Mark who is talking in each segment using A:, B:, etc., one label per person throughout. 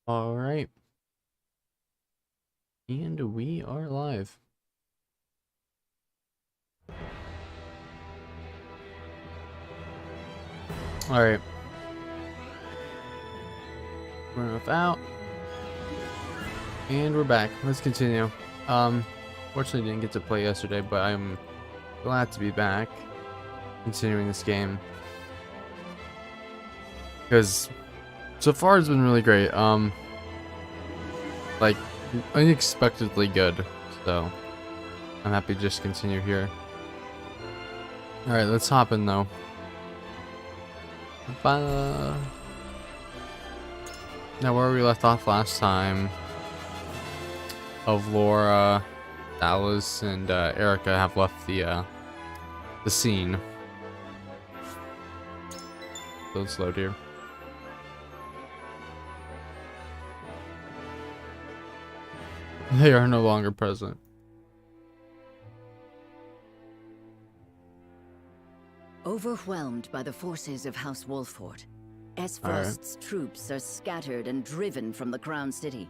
A: All right, and we are live. All right, we're enough out, and we're back. Let's continue. Fortunately, didn't get to play yesterday, but I'm glad to be back, continuing this game because so far it's been really great. Like unexpectedly good. So I'm happy to just continue here. All right, let's hop in though. Now where we left off last time, of Laura, Dallas, and Erica have left the scene. So it's load here. They are no longer present.
B: Overwhelmed by the forces of House Wolffort, Aesfrost's troops are scattered and driven from the Crown City.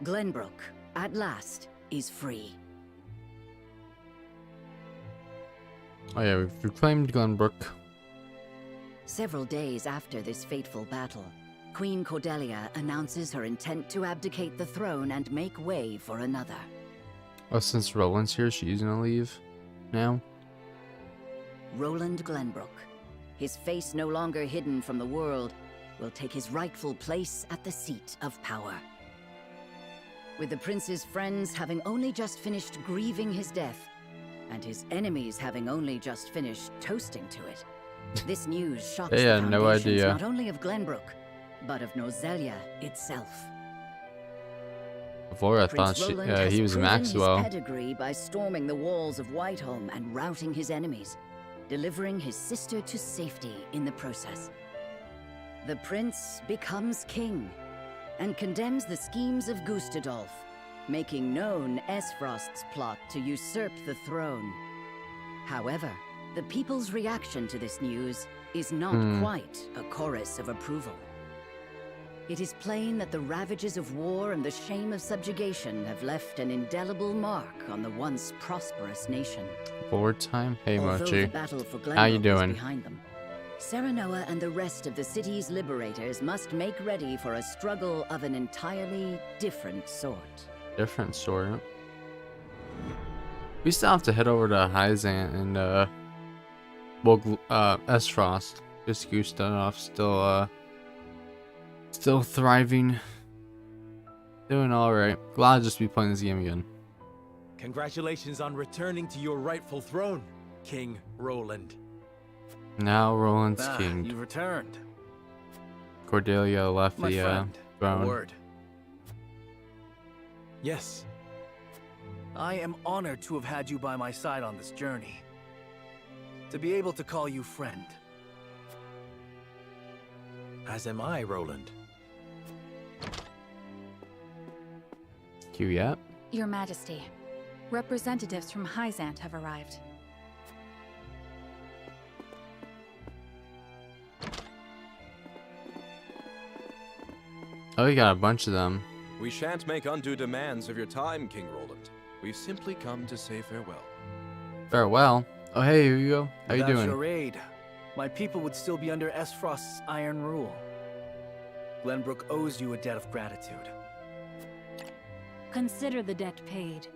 B: Glenbrook, at last, is free.
A: Oh yeah, we've reclaimed Glenbrook.
B: Several days after this fateful battle, Queen Cordelia announces her intent to abdicate the throne and make way for another.
A: Oh, since Roland's here, she's gonna leave now.
B: Roland Glenbrook, his face no longer hidden from the world, will take his rightful place at the seat of power. With the prince's friends having only just finished grieving his death, and his enemies having only just finished toasting to it, this news shocks the foundations
A: no idea.
B: not only of Glenbrook, but of Nozelia itself.
A: Before I thought he was Maxwell.
B: His pedigree by storming the walls of Whiteholm and routing his enemies, delivering his sister to safety in the process. The prince becomes king and condemns the schemes of Gustadolf, making known Aesfrost's plot to usurp the throne. However, the people's reaction to this news is not quite a chorus of approval. It is plain that the ravages of war and the shame of subjugation have left an indelible mark on the once prosperous nation.
A: Forward time? Hey,
B: Although
A: Mochi.
B: the battle for
A: How you
B: Glenbrook
A: doing?
B: is behind them, Serenoa and the rest of the city's liberators must make ready for a struggle of an entirely different sort.
A: Different sort. We still have to head over to Hyzant and Aesfrost. Just Gustave still thriving. Doing alright. Glad to just be playing this game again.
C: Congratulations on returning to your rightful throne, King Roland.
A: Now Roland's king.
D: You returned.
A: Cordelia left
D: My
A: the
D: friend, a
A: throne.
D: word.
C: Yes,
D: I am honored to have had you by my side on this journey. To be able to call you friend.
C: as am I, Roland.
A: Q yet?
E: Your Majesty, representatives from Hyzant have arrived.
A: Oh, you got a bunch of them.
F: We shan't make undue demands of your time, King Roland. We've simply come to say farewell.
A: Farewell. Oh, hey, here you go. How you
D: Without
A: doing?
D: your aid, my people would still be under Aesfrost's iron rule. Glenbrook owes you a debt of gratitude.
E: Consider the debt paid.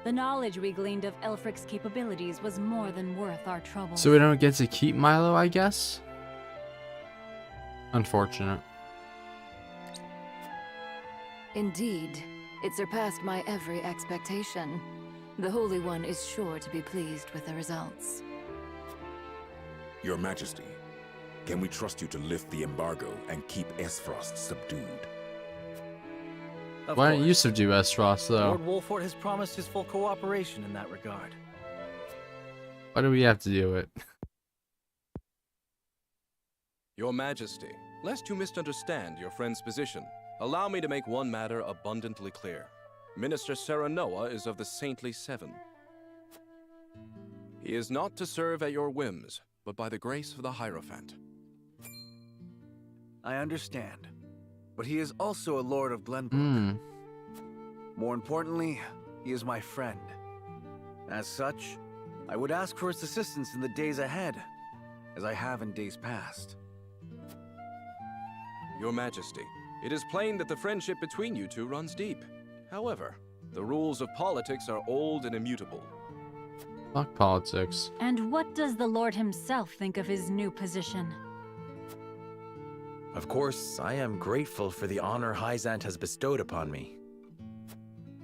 E: The knowledge we gleaned of Elfric's capabilities was more than worth our trouble.
A: So we don't get to keep Milo, I guess? Unfortunate.
G: Indeed, it surpassed my every expectation. The Holy One is sure to be pleased with the results.
H: Your Majesty, can we trust you to lift the embargo and keep Aesfrost subdued?
D: Of
A: Why don't you
D: course,
A: subdue Aesfrost, though?
D: Lord Wolffort has promised his full cooperation in that regard.
A: Why do we have to do it?
F: Your Majesty, lest you misunderstand your friend's position, allow me to make one matter abundantly clear. Minister Serenoa is of the Saintly Seven. He is not to serve at your whims, but by the grace of the Hierophant.
D: I understand. but he is also a lord of Glenbrook.
A: Hmm.
D: More importantly, he is my friend. As such, I would ask for his assistance in the days ahead, as I have in days past.
F: Your Majesty, it is plain that the friendship between you two runs deep. However, the rules of politics are old and immutable.
A: Fuck politics.
E: And what does the Lord himself think of his new position?
C: Of course, I am grateful for the honor Hyzant has bestowed upon me.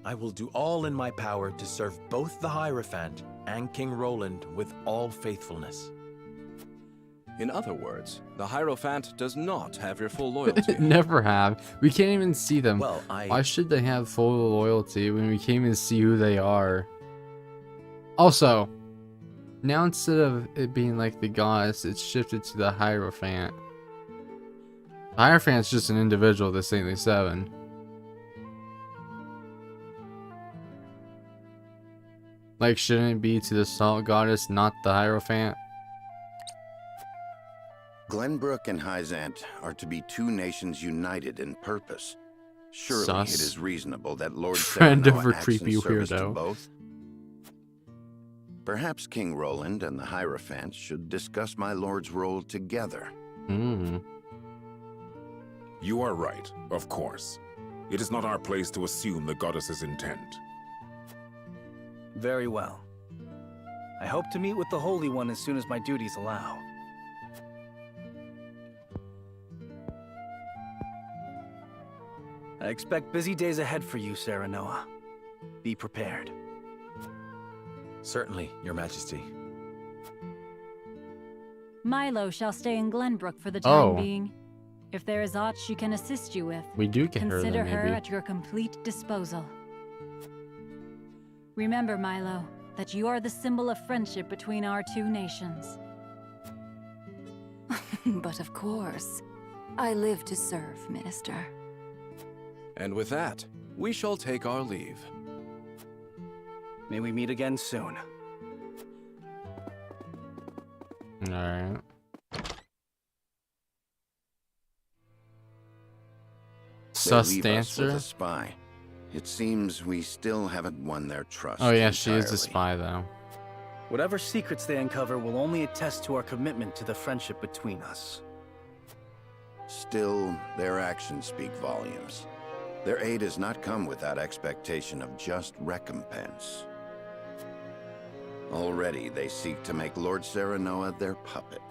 C: I will do all in my power to serve both the Hierophant and King Roland with all faithfulness.
F: In other words, the Hierophant does not have your full loyalty.
A: Never have. We can't even see them.
C: Well,
A: Why should they have full loyalty when we can't even see who they are? Also, now instead of it being like the goddess, it's shifted to the Hierophant. The Hierophant's just an individual, the Saintly Seven. Like, shouldn't it be to the Salt Goddess, not the Hierophant?
I: Glenbrook and Hyzant are to be two nations united in purpose. Surely
A: Sus.
I: it is reasonable that Lord
A: Friend of
I: Serenoa
A: a
I: acts
A: creepy
I: in service to
A: weirdo.
I: both. Perhaps King Roland and the Hierophant should discuss my lord's role together.
A: Hmm.
H: You are right, of course. It is not our place to assume the goddess's intent.
D: Very well. I hope to meet with the Holy One as soon as my duties allow. I expect busy days ahead for you, Serenoa. Be prepared.
C: Certainly, Your Majesty.
E: Milo shall stay in Glenbrook for the time
A: Oh.
E: being. If there is aught she can assist you with,
A: We do get her
E: consider
A: then,
E: her
A: maybe.
E: at your complete disposal. Remember, Milo, that you are the symbol of friendship between our two nations.
G: But of course, I live to serve, Minister.
F: And with that, we shall take our leave.
D: May we meet again soon.
A: Alright.
I: They
A: Sus
I: leave us with
A: dancer?
I: a spy. It seems we still haven't won their trust.
A: Oh yeah, she is the
I: entirely.
A: spy though.
D: Whatever secrets they uncover will only attest to our commitment to the friendship between us.
I: Still, their actions speak volumes. Their aid has not come without expectation of just recompense. Already, they seek to make Lord Serenoa their puppet.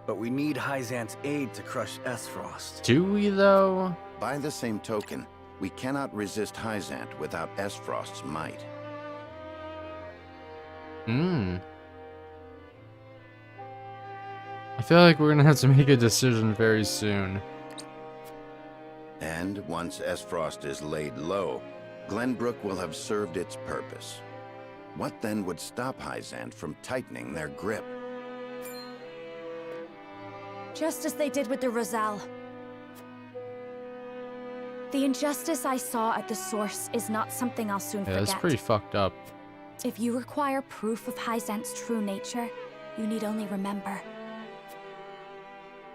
D: But we need Hyzant's aid to crush Aesfrost.
A: Do we though?
I: By the same token, we cannot resist Hyzant without Aesfrost's might.
A: Hmm. I feel like we're gonna have to make a decision very soon.
I: And once Aesfrost is laid low, Glenbrook will have served its purpose. What then would stop Hyzant from tightening their grip?
J: Just as they did with the Rosal. The injustice I saw at the source is not something I'll soon
A: Yeah,
J: forget.
A: that's pretty fucked up.
J: If you require proof of Hyzant's true nature, you need only remember.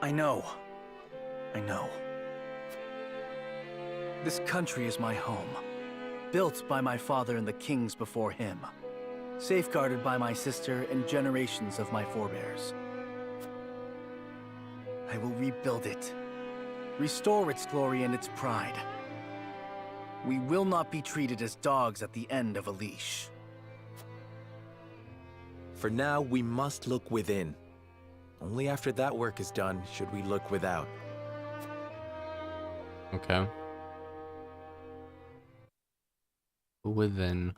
D: I know. I know. This country is my home. Built by my father and the kings before him. Safeguarded by my sister and generations of my forebears. I will rebuild it. Restore its glory and its pride. We will not be treated as dogs at the end of a leash.
C: For now, we must look within. Only after that work is done should we look without.
A: Okay. Within.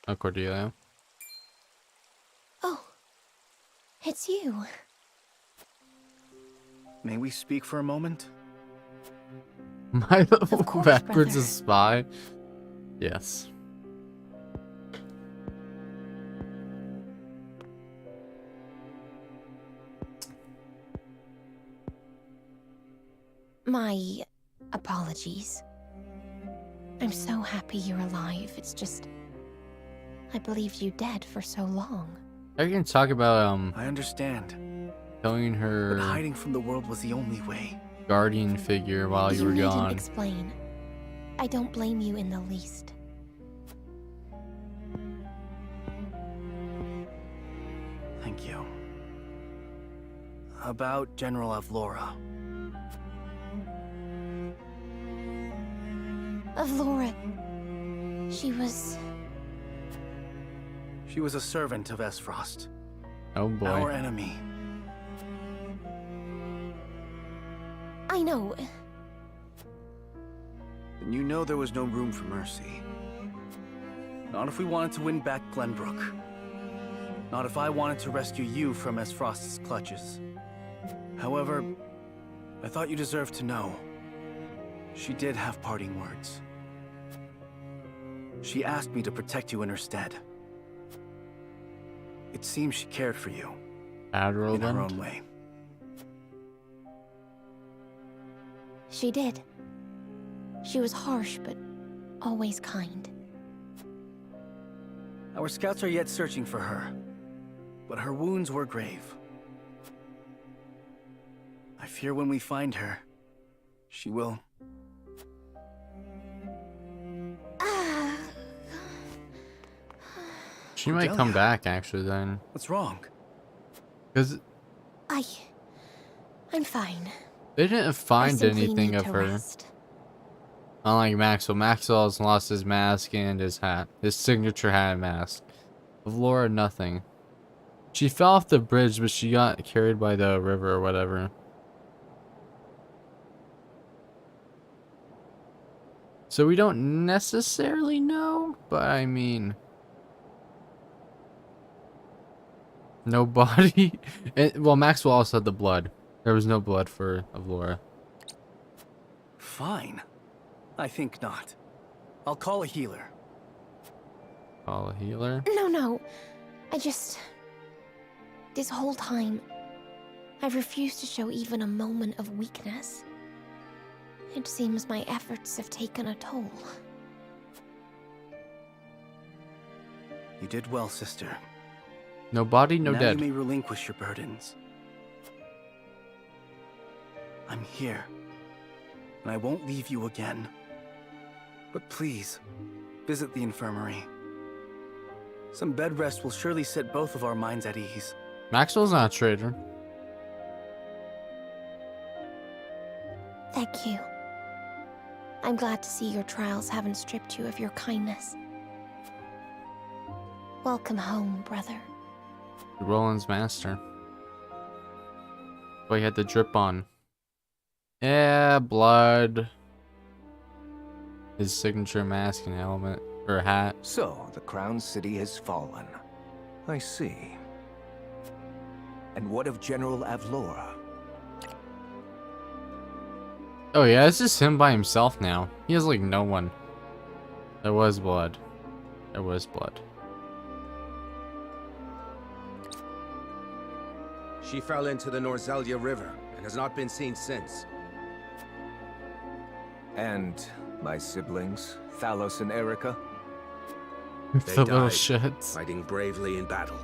A: Oh, Cordelia.
J: Oh, it's you.
D: May we speak for a moment?
A: My
J: Of course,
A: backwards
J: brother.
A: a spy? Yes.
J: My apologies. I'm so happy you're alive. It's just... I believed you dead for so long.
A: I can talk about
D: I understand,
A: telling
D: but
A: her
D: hiding from the world was the only way.
A: guardian figure while you were
J: needn't
A: gone.
J: explain. I don't blame you in the least.
D: Thank you. About General Avlora.
J: Avlora. She was
D: a servant of Aesfrost,
A: Oh boy.
D: our enemy.
J: I know.
D: And you know there was no room for mercy. Not if we wanted to win back Glenbrook. Not if I wanted to rescue you from Aesfrost's clutches. However, I thought you deserved to know. She did have parting words. She asked me to protect you in her stead. It seems she cared for you. In her own way.
J: She did. She was harsh, but always kind.
D: Our scouts are yet searching for her, but her wounds were grave. I fear when we find her, she will...
A: She might come back actually then.
D: What's wrong?
A: Because
J: I'm fine.
A: they didn't
J: I
A: find
J: simply
A: anything
J: need
A: of
J: to
A: her.
J: rest.
A: Unlike Maxwell. Maxwell has lost his mask and his hat. His signature hat and mask. Of Laura, nothing. She fell off the bridge, but she got carried by the river or whatever. So we don't necessarily know, but I mean... No body. And, well, Maxwell also had the blood. There was no blood for Avlora.
D: Fine. I think not. I'll call a healer.
A: Call a healer?
J: No. This whole time, I've refused to show even a moment of weakness. It seems my efforts have taken a toll.
D: You did well, sister.
A: No body, no
D: now
A: dead.
D: You may relinquish your burdens. I'm here, and I won't leave you again. But please, visit the infirmary. Some bed rest will surely set both of our minds at ease.
A: Maxwell's not a traitor.
J: Thank you. I'm glad to see your trials haven't stripped you of your kindness. Welcome home, brother.
A: Roland's master. Oh, he had the drip on. Yeah, blood. His signature mask and helmet. Or hat.
K: So, the Crown City has fallen. I see. And what of General Avlora?
A: Oh yeah, it's just him by himself now. He has like no one. There was blood. There was blood.
L: She fell into the Norzelia River and has not been seen since.
K: And my siblings, Thalos and Erica?
L: They
A: The little
L: died,
A: shits.
L: fighting bravely in battle.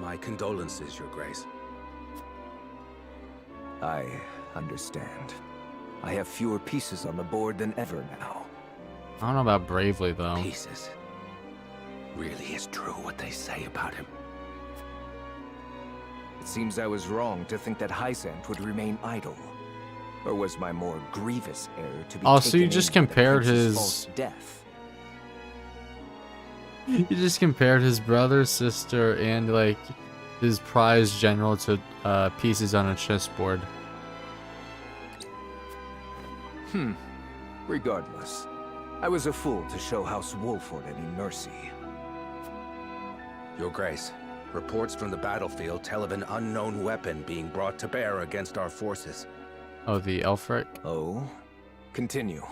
L: My condolences, Your Grace.
K: I understand. I have fewer pieces on the board than ever now.
A: I don't know about bravely though.
L: Pieces. Really is true what they say about him.
K: It seems I was wrong to think that Hysant would remain idle. Or was my more grievous error to be
A: Oh, so you
K: taken
A: just
K: in by the
A: compared
K: prince's
A: his...
K: false death?
A: You just compared his brother, sister, and like his prized general to pieces on a chessboard.
K: Regardless, I was a fool to show House Wolford any mercy.
L: Your Grace, reports from the battlefield tell of an unknown weapon being brought to bear against our forces.
A: Oh, the Elfric?
K: Oh? Continue.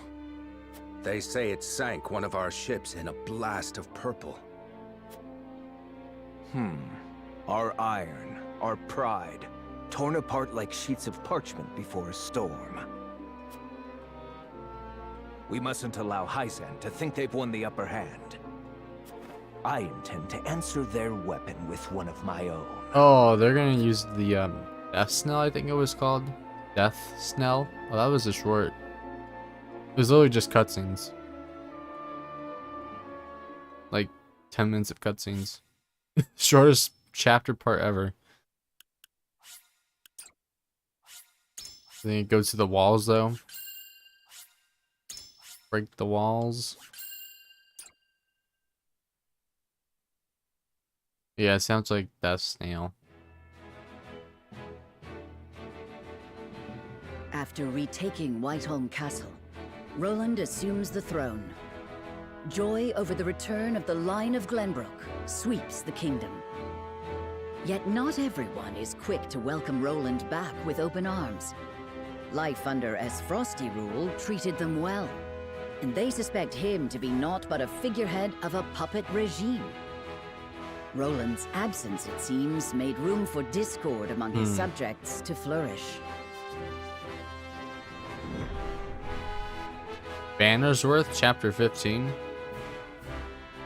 L: They say it sank one of our ships in a blast of purple.
K: Our iron, our pride, torn apart like sheets of parchment before a storm. We mustn't allow Hysant to think they've won the upper hand. I intend to answer their weapon with one of my own.
A: Oh, they're gonna use the Death Snell, I think it was called. Death Snell? Oh, that was a short. It was literally just cutscenes. Like 10 minutes of cutscenes. Shortest chapter part ever. Then it goes to the walls though. Break the walls. Yeah, it sounds like Death Snail.
B: After retaking Whiteholm Castle, Roland assumes the throne. Joy over the return of the line of Glenbrook sweeps the kingdom. Yet not everyone is quick to welcome Roland back with open arms. Life under Aesfrosti rule treated them well, and they suspect him to be naught but a figurehead of a puppet regime. Roland's absence, it seems, made room for discord among his subjects to flourish.
A: Bannersworth, chapter 15.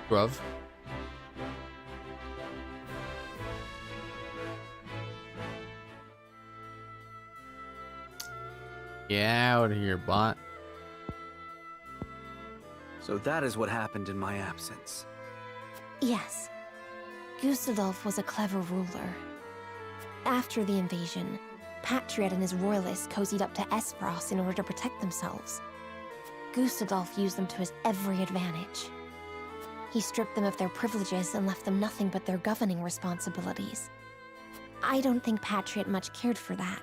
A: Grove. Get out of here, bot.
D: So that is what happened in my absence.
J: Yes. Gustadolf was a clever ruler. After the invasion, Patriot and his royalists cozied up to Aesfrost in order to protect themselves. Gustadolf used them to his every advantage. He stripped them of their privileges and left them nothing but their governing responsibilities. I don't think Patriot much cared for that,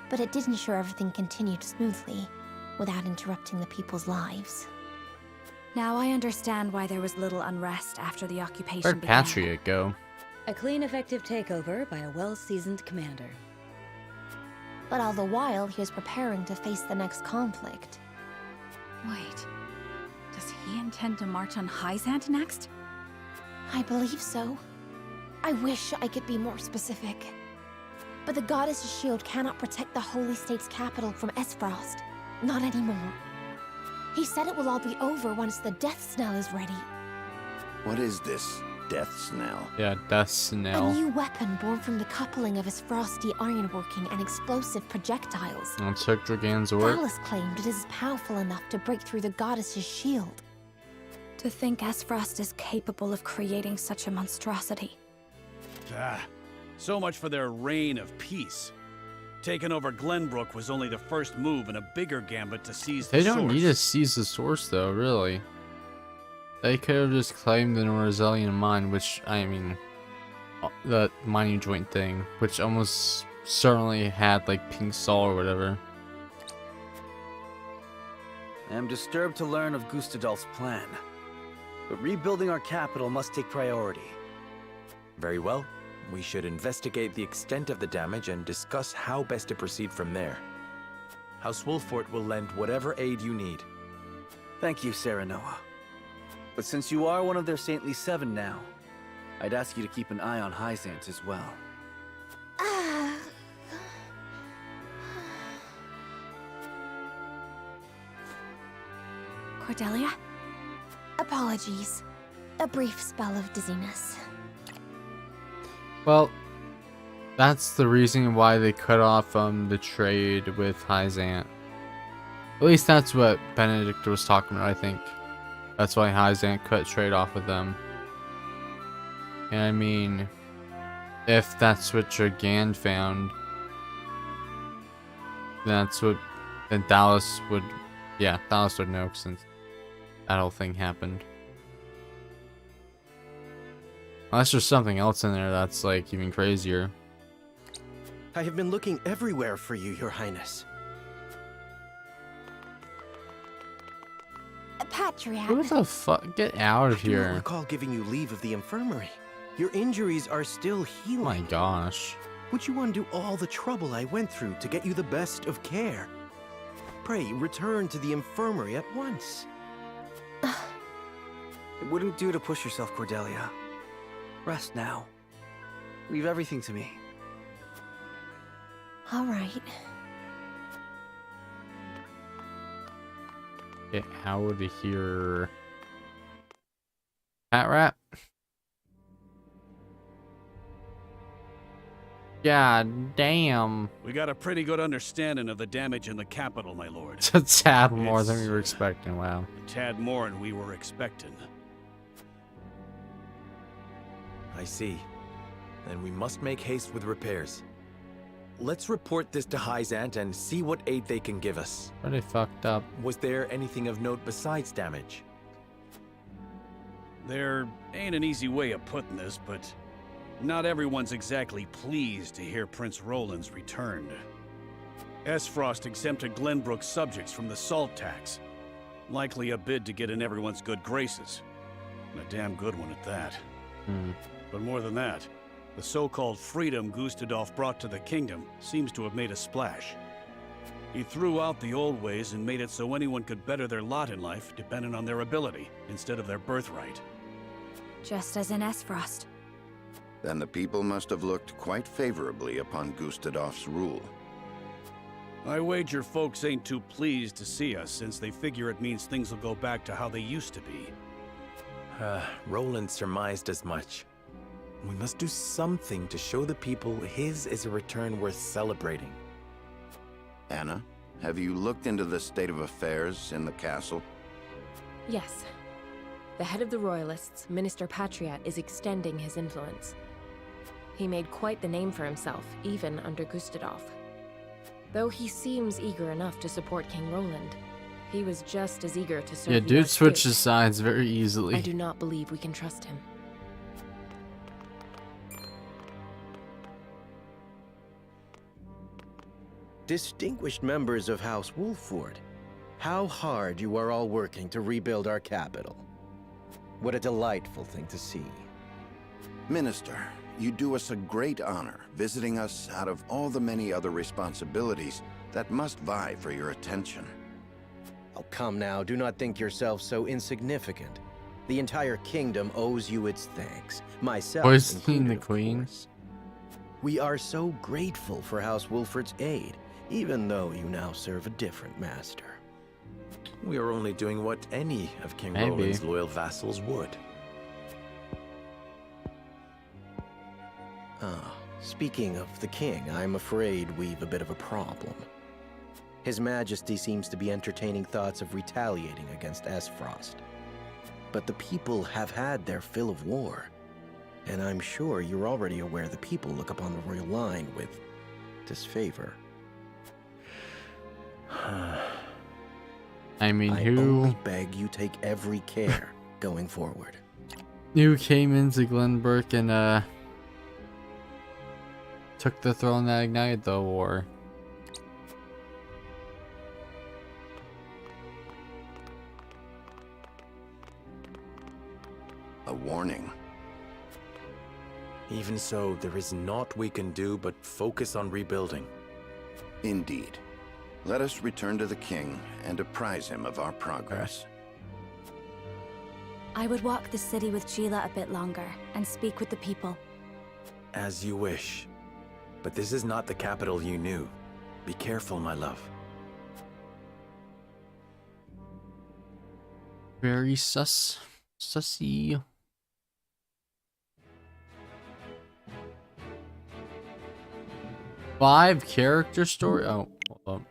J: but it did ensure everything continued smoothly, without interrupting the people's lives.
E: Now I understand why there was little unrest after the occupation
A: Where'd
E: began.
A: Patriot go?
B: A clean, effective takeover by a well-seasoned commander.
J: But all the while, he was preparing to face the next conflict.
E: Wait, does he intend to march on Hyzant next?
J: I believe so. I wish I could be more specific. But the goddess's shield cannot protect the Holy State's capital from Aesfrost. Not anymore. He said it will all be over once the Death Snell is ready.
I: What is this Death Snell?
A: Yeah, Death
J: A
A: Snell.
J: new weapon born from the coupling of his frosty ironworking and explosive projectiles.
A: On took Dragan's work.
J: Dallas claimed it is powerful enough to break through the goddess's shield.
E: To think Aesfrost is capable of creating such a monstrosity.
M: So much for their reign of peace. Taking over Glenbrook was only the first move in a bigger gambit to seize the
A: They
M: source.
A: don't need to seize the source though, really. They could have just claimed the Norzelian mine, which, I mean, the mining joint thing, which almost certainly had like pink salt or whatever.
D: I am disturbed to learn of Gustadolf's plan, but rebuilding our capital must take priority.
C: Very well. We should investigate the extent of the damage and discuss how best to proceed from there. House Wolfort will lend whatever aid you need.
D: Thank you, Serenoa. But since you are one of their Saintly Seven now, I'd ask you to keep an eye on Hyzant as well.
J: Cordelia? Apologies. A brief spell of dizziness.
A: Well, that's the reason why they cut off the trade with Hyzant. At least that's what Benedict was talking about, I think. That's why Hyzant cut trade off with them. And I mean, if that's what Dragan found, that's what, then Dallas would, yeah, Dallas would know since that whole thing happened. Unless there's something else in there that's like even crazier.
N: I have been looking everywhere for you, Your Highness.
J: Patriot.
A: What the fuck? Get out of
N: I do not
A: here.
N: recall giving you leave of the infirmary. Your injuries are still healing.
A: Oh my gosh.
N: Would you undo all the trouble I went through to get you the best of care? Pray, return to the infirmary at once.
D: It wouldn't do to push yourself, Cordelia. Rest now. Leave everything to me.
J: All right.
A: Get out of here. Pat Rat? God damn.
M: We got a pretty good understanding of the damage in the capital, my lord.
A: It's a tad more than we were expecting, wow.
M: A tad more than we were expecting.
C: I see. Then we must make haste with repairs. Let's report this to Hyzant and see what aid they can give us.
A: Pretty fucked up.
C: Was there anything of note besides damage?
M: There ain't an easy way of putting this, but not everyone's exactly pleased to hear Prince Roland's returned. Aesfrost exempted Glenbrook's subjects from the salt tax. Likely a bid to get in everyone's good graces. And a damn good one at that. But more than that, the so-called freedom Gustadolf brought to the kingdom seems to have made a splash. He threw out the old ways and made it so anyone could better their lot in life depending on their ability, instead of their birthright.
E: Just as in Aesfrost.
I: Then the people must have looked quite favorably upon Gustadolf's rule.
M: I wager folks ain't too pleased to see us, since they figure it means things will go back to how they used to be.
C: Roland surmised as much. We must do something to show the people his is a return worth celebrating.
I: Anna, have you looked into the state of affairs in the castle?
O: Yes. The head of the Royalists, Minister Patriat, is extending his influence. He made quite the name for himself, even under Gustadolf. Though he seems eager enough to support King Roland, he was just as eager to serve
A: Yeah,
O: the
A: dude
O: Archduke.
A: switches sides very easily.
O: I do not believe we can trust him.
N: Distinguished members of House Wolford, how hard you are all working to rebuild our capital. What a delightful thing to see.
I: Minister, you do us a great honor visiting us out of all the many other responsibilities that must vie for your attention.
N: Oh, come now, do not think yourself so insignificant. The entire kingdom owes you its thanks. Myself
A: Poisoning
N: included,
A: the queen.
N: of course. We are so grateful for House Wolford's aid, even though you now serve a different master.
C: We are only doing what any of King
A: Maybe.
C: Roland's loyal vassals would.
N: Ah, speaking of the king, I'm afraid we've a bit of a problem. His Majesty seems to be entertaining thoughts of retaliating against Aesfrost. But the people have had their fill of war, and I'm sure you're already aware the people look upon the royal line with disfavor.
A: I mean,
N: I
A: who
N: only beg you take every care going forward.
A: came into Glenbrook and took the throne that ignited the war?
I: A warning.
C: Even so, there is naught we can do but focus on rebuilding.
I: Indeed. Let us return to the king and apprise him of our progress.
E: I would walk the city with Sheila a bit longer and speak with the people.
C: As you wish. But this is not the capital you knew. Be careful, my love.
A: Very sussy. Five character story. Oh, hold up.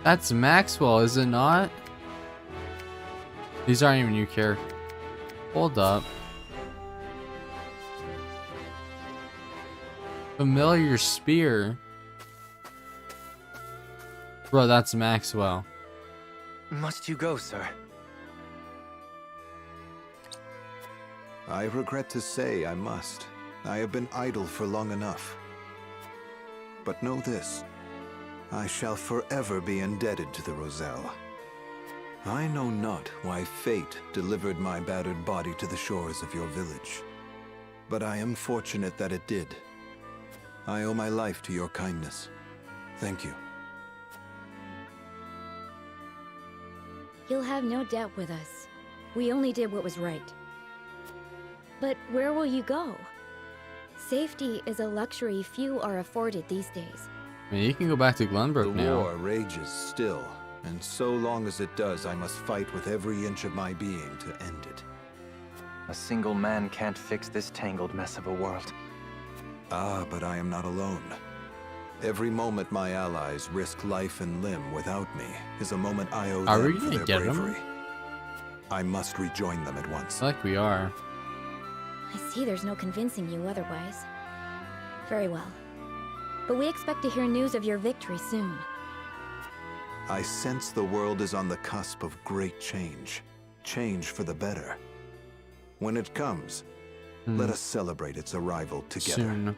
A: That's Maxwell, is it not? These aren't even new characters. Hold up. Familiar spear. Bro, that's Maxwell.
K: Must you go, sir?
P: I regret to say I must. I have been idle for long enough. But know this. I shall forever be indebted to the Roselle. I know not why fate delivered my battered body to the shores of your village. But I am fortunate that it did. I owe my life to your kindness. Thank you.
Q: You'll have no debt with us. We only did what was right. But where will you go? Safety is a luxury few are afforded these days.
A: I mean, you can go back to Glenbrook now.
P: The war rages still, and so long as it does, I must fight with every inch of my being to end it.
K: A single man can't fix this tangled mess of a world.
P: Ah, but I am not alone. Every moment my allies risk life and limb without me is a moment I owe them for their bravery. I must rejoin them at once.
A: Like we are.
Q: I see there's no convincing you otherwise. Very well. But we expect to hear news of your victory soon.
P: I sense the world is on the cusp of great change. Change for the better. When it comes, let us celebrate its arrival together.
A: Soon.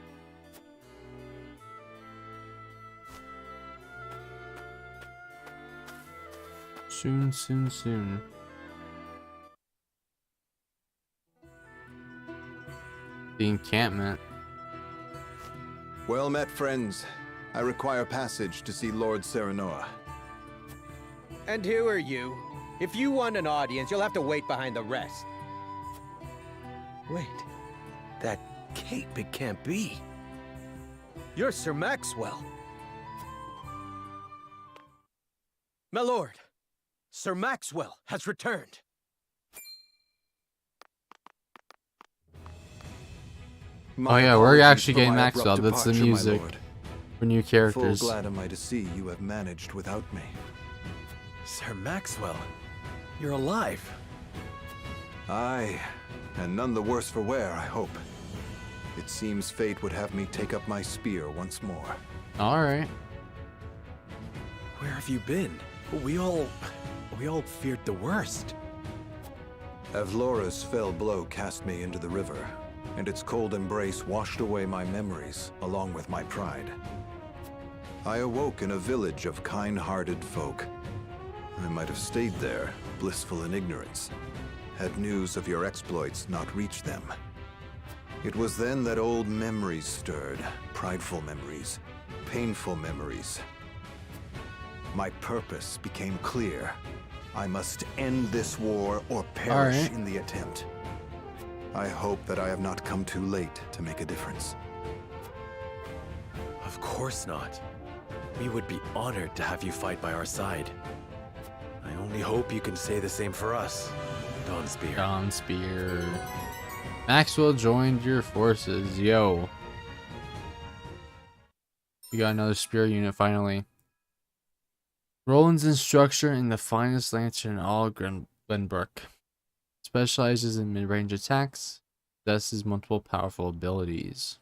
A: Soon, soon, soon. The encampment.
P: Well met, friends. I require passage to see Lord Serenoa.
R: And who are you? If you want an audience, you'll have to wait behind the rest.
K: Wait, that cape, it can't be.
R: You're Sir Maxwell. My lord, Sir Maxwell has returned.
A: Oh yeah, we're actually getting Maxwell. That's the music for new characters.
P: Full glad am I to see you have managed without me.
C: Sir Maxwell, you're alive.
P: Aye, and none the worse for wear, I hope. It seems fate would have me take up my spear once more.
A: Alright.
C: Where have you been? We all feared the worst.
P: Avlora's fell blow cast me into the river, and its cold embrace washed away my memories, along with my pride. I awoke in a village of kind-hearted folk. I might have stayed there, blissful in ignorance, had news of your exploits not reached them. It was then that old memories stirred, prideful memories, painful memories. My purpose became clear. I must end this war or perish in the attempt. I hope that I have not come too late to make a difference.
C: Of course not. We would be honored to have you fight by our side. I only hope you can say the same for us, Dawnspear.
A: Dawnspear. Maxwell joined your forces, yo. We got another spear unit finally. Roland's instructor in the finest lancer in all Glenbrook. Specializes in mid-range attacks. Possesses multiple powerful abilities.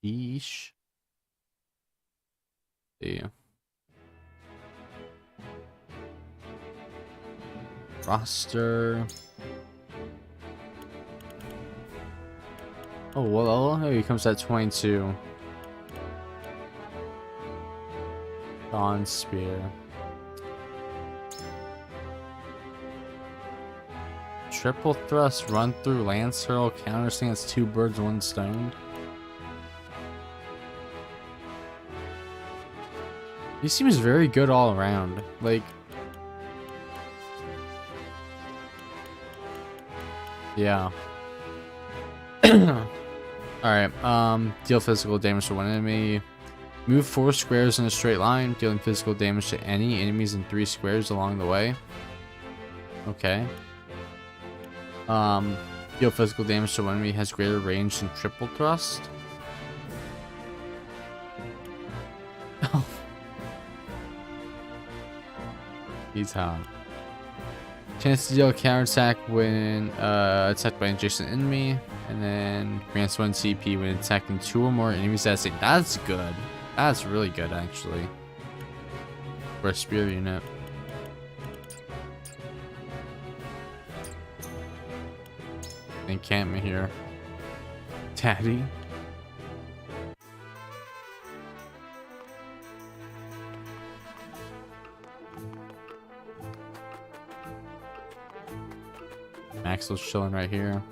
A: Yeesh. See. Roster. Oh, well, he comes at 22. Dawnspear. Triple thrust, run through, lance hurl, counter stance, 2 birds, 1 stone. He seems very good all around. Like, yeah. Alright, deal physical damage to 1 enemy. Move 4 squares in a straight line, dealing physical damage to any enemies in 3 squares along the way. Okay. Deal physical damage to 1 enemy, has greater range than triple thrust. He's hot. Chance to deal a counterattack when attacked by an adjacent enemy, and then grants 1 CP when attacking 2 or more enemies at the same. That's good. That's really good, actually. For a spear unit. Encampment here. Daddy. Maxwell's chilling right here.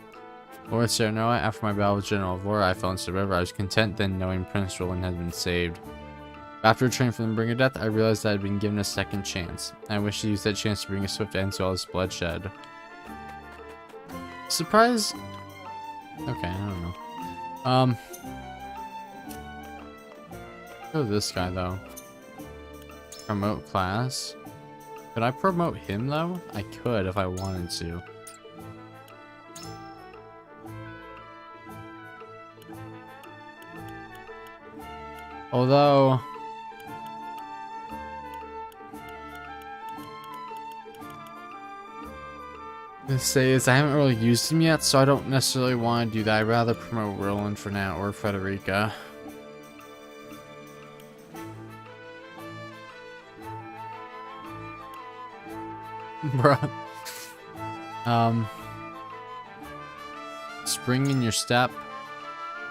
A: Lord Serenoa, after my battle with General Avlora, I fell into the river. I was content then knowing Prince Roland had been saved. After returning from the brink of death, I realized I had been given a second chance. I wish to use that chance to bring a swift end to all this bloodshed. Surprise. Okay, I don't know. Go this guy though. Promote class. Could I promote him though? I could if I wanted to. Although the say is I haven't really used him yet, so I don't necessarily want to do that. I'd rather promote Roland for now or Frederica. Bruh. Spring in your step.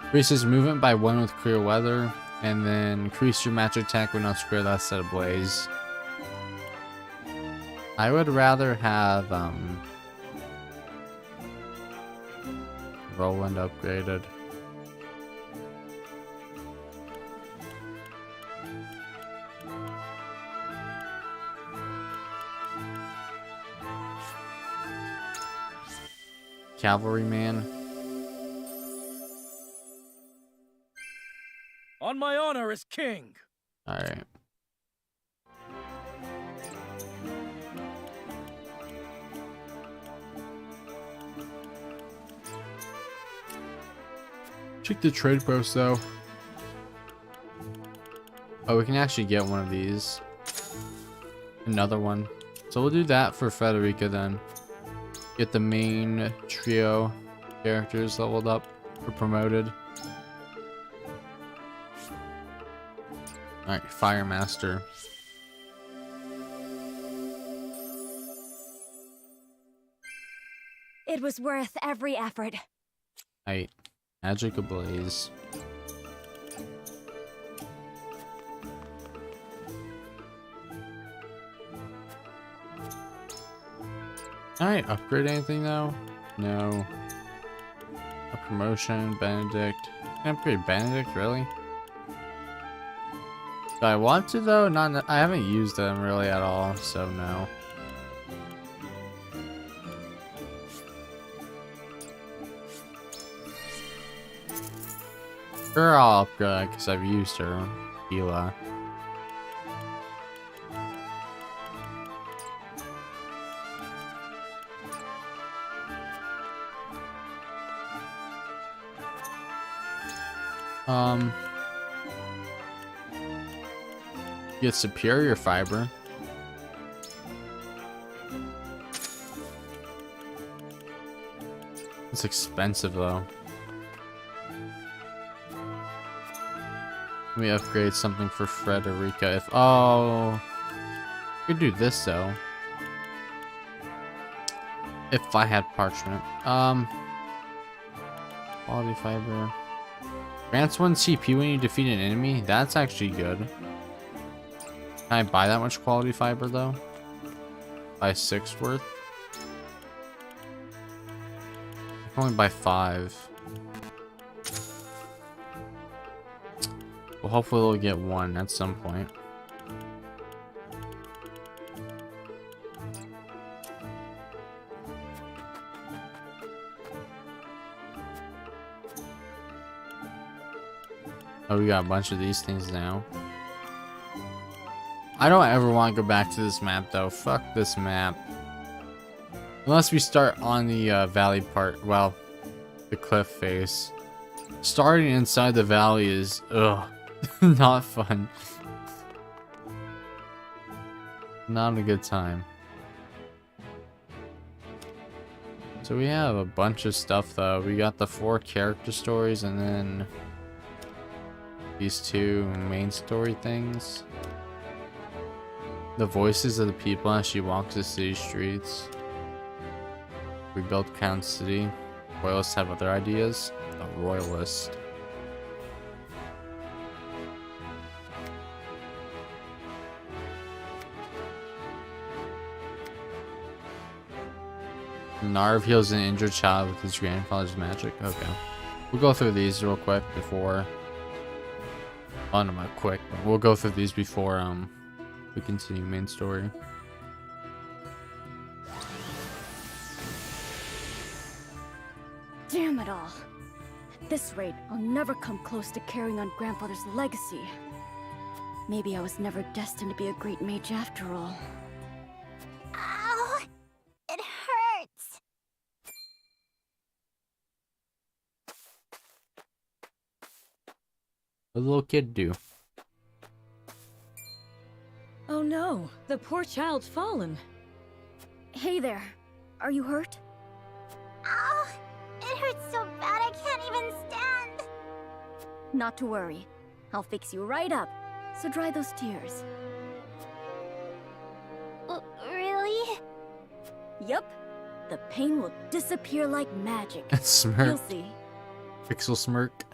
A: Increases movement by 1 with clear weather. And then increase your magic attack when on square that set ablaze. I would rather have Roland upgraded. Cavalryman.
S: On my honor as king.
A: Alright. Check the trade post though. Oh, we can actually get one of these. Another one. So we'll do that for Frederica then. Get the main trio characters leveled up or promoted. Alright, Fire Master.
Q: It was worth every effort.
A: Alright, Magic Ablaze. Alright, upgrade anything though? No. A promotion, Benedict. Can I upgrade Benedict, really? Do I want to though? Not. I haven't used them really at all, so no. Sure, I'll upgrade because I've used her, Hila. Get superior fiber. It's expensive though. Let me upgrade something for Frederica if we could do this though. If I had parchment. Quality fiber. Grants 1 CP when you defeat an enemy. That's actually good. Can I buy that much quality fiber though? Buy 6 worth? I can only buy 5. Well, hopefully we'll get 1 at some point. Oh, we got a bunch of these things now. I don't ever want to go back to this map though. Fuck this map. Unless we start on the valley part. Well, the cliff face. Starting inside the valley is not fun. Not a good time. So we have a bunch of stuff though. We got the 4 character stories and then these 2 main story things. The voices of the people as she walks the city streets. Rebuild Crown City. Royalists have other ideas. The Royalist. Narv heals an injured child with his grandfather's magic. Okay. We'll go through these real quick before... Oh, no, not quick. But we'll go through these before we continue main story.
T: Damn it all. At this rate, I'll never come close to carrying on Grandfather's legacy. Maybe I was never destined to be a great mage after all.
Q: Ow! It hurts!
A: What did the little kid do?
E: Oh no, the poor child's fallen.
T: Hey there, are you hurt?
Q: Ow! It hurts so bad I can't even stand!
T: Not to worry. I'll fix you right up. So dry those tears.
Q: Really?
T: Yep. The pain will disappear like magic.
A: Smirk.
T: You'll see.
A: Pixel smirk.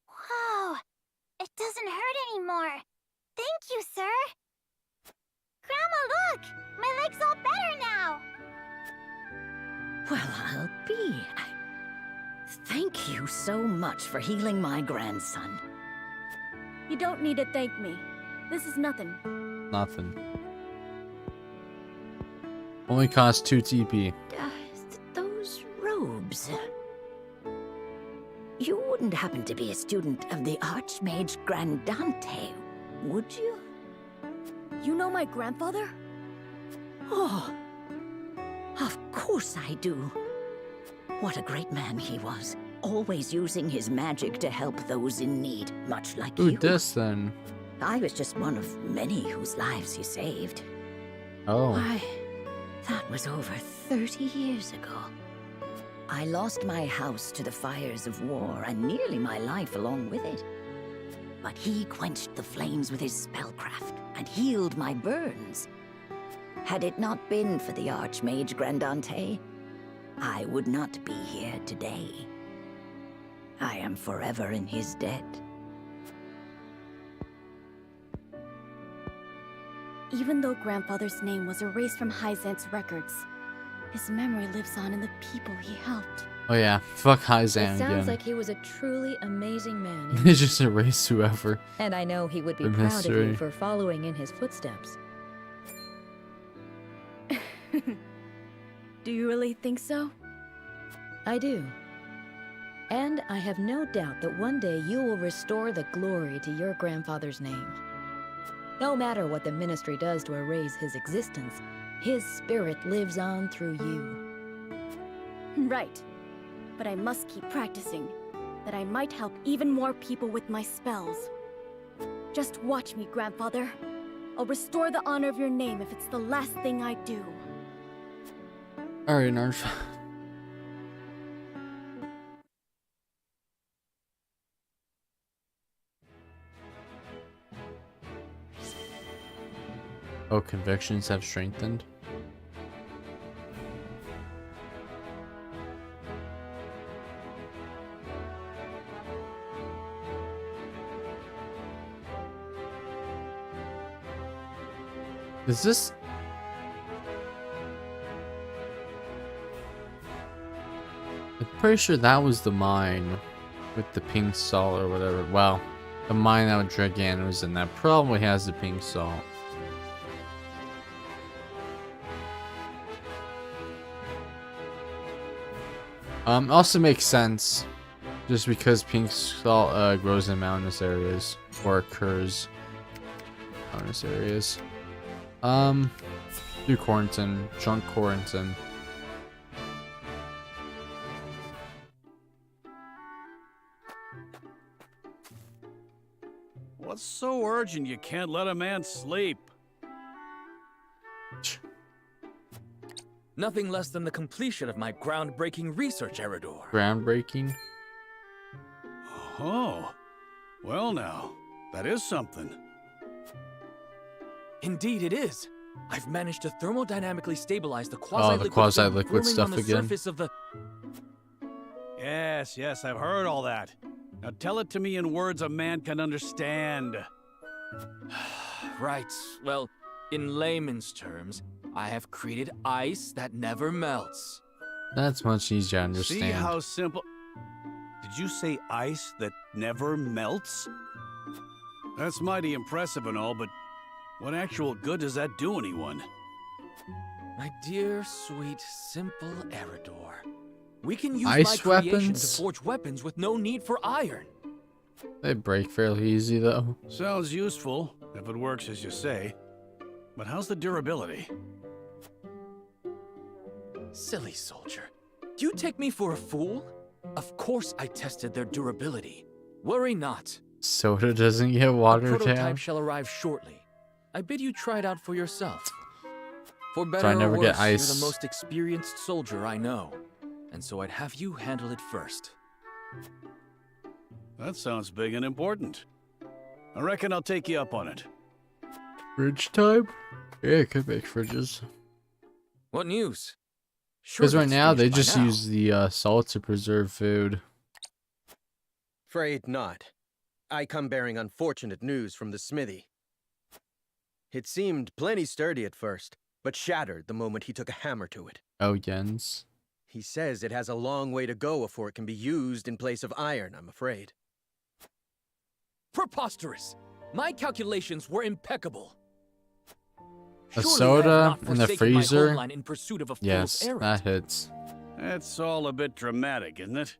Q: Wow! It doesn't hurt anymore. Thank you, sir. Grandma, look! My leg's all better now!
B: Well, I'll be. Thank you so much for healing my grandson.
T: You don't need to thank me. This is nothing.
A: Nothing. Only cost 2 TP.
B: Those robes. You wouldn't happen to be a student of the Archmage Grandante, would you?
T: You know my grandfather?
B: Oh, of course I do. What a great man he was. Always using his magic to help those in need, much like you.
A: Who this then?
B: I was just one of many whose lives he saved.
A: Oh.
B: Why, that was over 30 years ago. I lost my house to the fires of war and nearly my life along with it. But he quenched the flames with his spellcraft and healed my burns. Had it not been for the Archmage Grandante, I would not be here today. I am forever in his debt.
T: Even though Grandfather's name was erased from Hyzant's records, his memory lives on in the people he helped.
A: Oh yeah, fuck Hyzant
U: It sounds
A: again.
U: like he was a truly amazing man.
A: He just erased whoever.
U: And I know he would be
A: The
U: proud of
A: mystery.
U: you for following in his footsteps.
T: Do you really think so?
U: I do. And I have no doubt that one day you will restore the glory to your grandfather's name. No matter what the Ministry does to erase his existence, his spirit lives on through you.
T: Right. But I must keep practicing, that I might help even more people with my spells. Just watch me, Grandfather. I'll restore the honor of your name if it's the last thing I do.
A: Alright, Narf. Oh, convictions have strengthened. Is this... I'm pretty sure that was the mine with the pink salt or whatever. Well, the mine that Dragan was in. That probably has the pink salt. Also makes sense, just because pink salt grows in mountainous areas or occurs in mountainous areas. Do Quarantine, Chunk Quarantine.
M: What's so urgent you can't let a man sleep?
S: Nothing less than the completion of my groundbreaking research, Eridor.
A: Groundbreaking?
M: Oh, well now, that is something.
S: Indeed it is. I've managed to thermodynamically stabilize the
A: Oh,
S: quasi-liquid
A: the quasi-liquid
S: fluid
A: stuff
S: on the
A: again.
S: surface of the...
M: Yes, I've heard all that. Now tell it to me in words a man can understand.
S: Right. Well, in layman's terms, I have created ice that never melts.
A: That's much easier to understand.
M: See how simple... Did you say ice that never melts? That's mighty impressive and all, but What actual good does that do anyone?
S: My dear, sweet, simple Eridor. We can use
A: Ice
S: my creation
A: weapons?
S: to forge weapons with no need for iron.
A: They break fairly easy though.
M: Sounds useful, if it works as you say. But how's the durability?
S: Silly soldier. Do you take me for a fool? Of course I tested their durability. Worry not.
A: Soda doesn't get watered
S: Prototype
A: down.
S: shall arrive shortly. I bid you try it out for yourself. For
A: So
S: better
A: I never
S: or
A: get
S: worse,
A: ice.
S: you're the most experienced soldier I know. And so I'd have you handle it first.
M: That sounds big and important. I reckon I'll take you up on it.
A: Fridge time? Yeah, it could make fridges.
S: What news?
A: Because right now they
S: finished by
A: just
S: now.
A: use the salt to preserve food.
N: Afraid not. I come bearing unfortunate news from the smithy. It seemed plenty sturdy at first, but shattered the moment he took a hammer to it.
A: Oh, Jens.
N: He says it has a long way to go before it can be used in place of iron, I'm afraid.
S: Preposterous! My calculations were impeccable.
A: A
S: Surely I have
A: soda
S: not
A: in the
S: forsaken my
A: freezer?
S: homeland in pursuit of a fool's
A: Yes,
S: errand.
A: that hits.
M: That's all a bit dramatic, isn't it?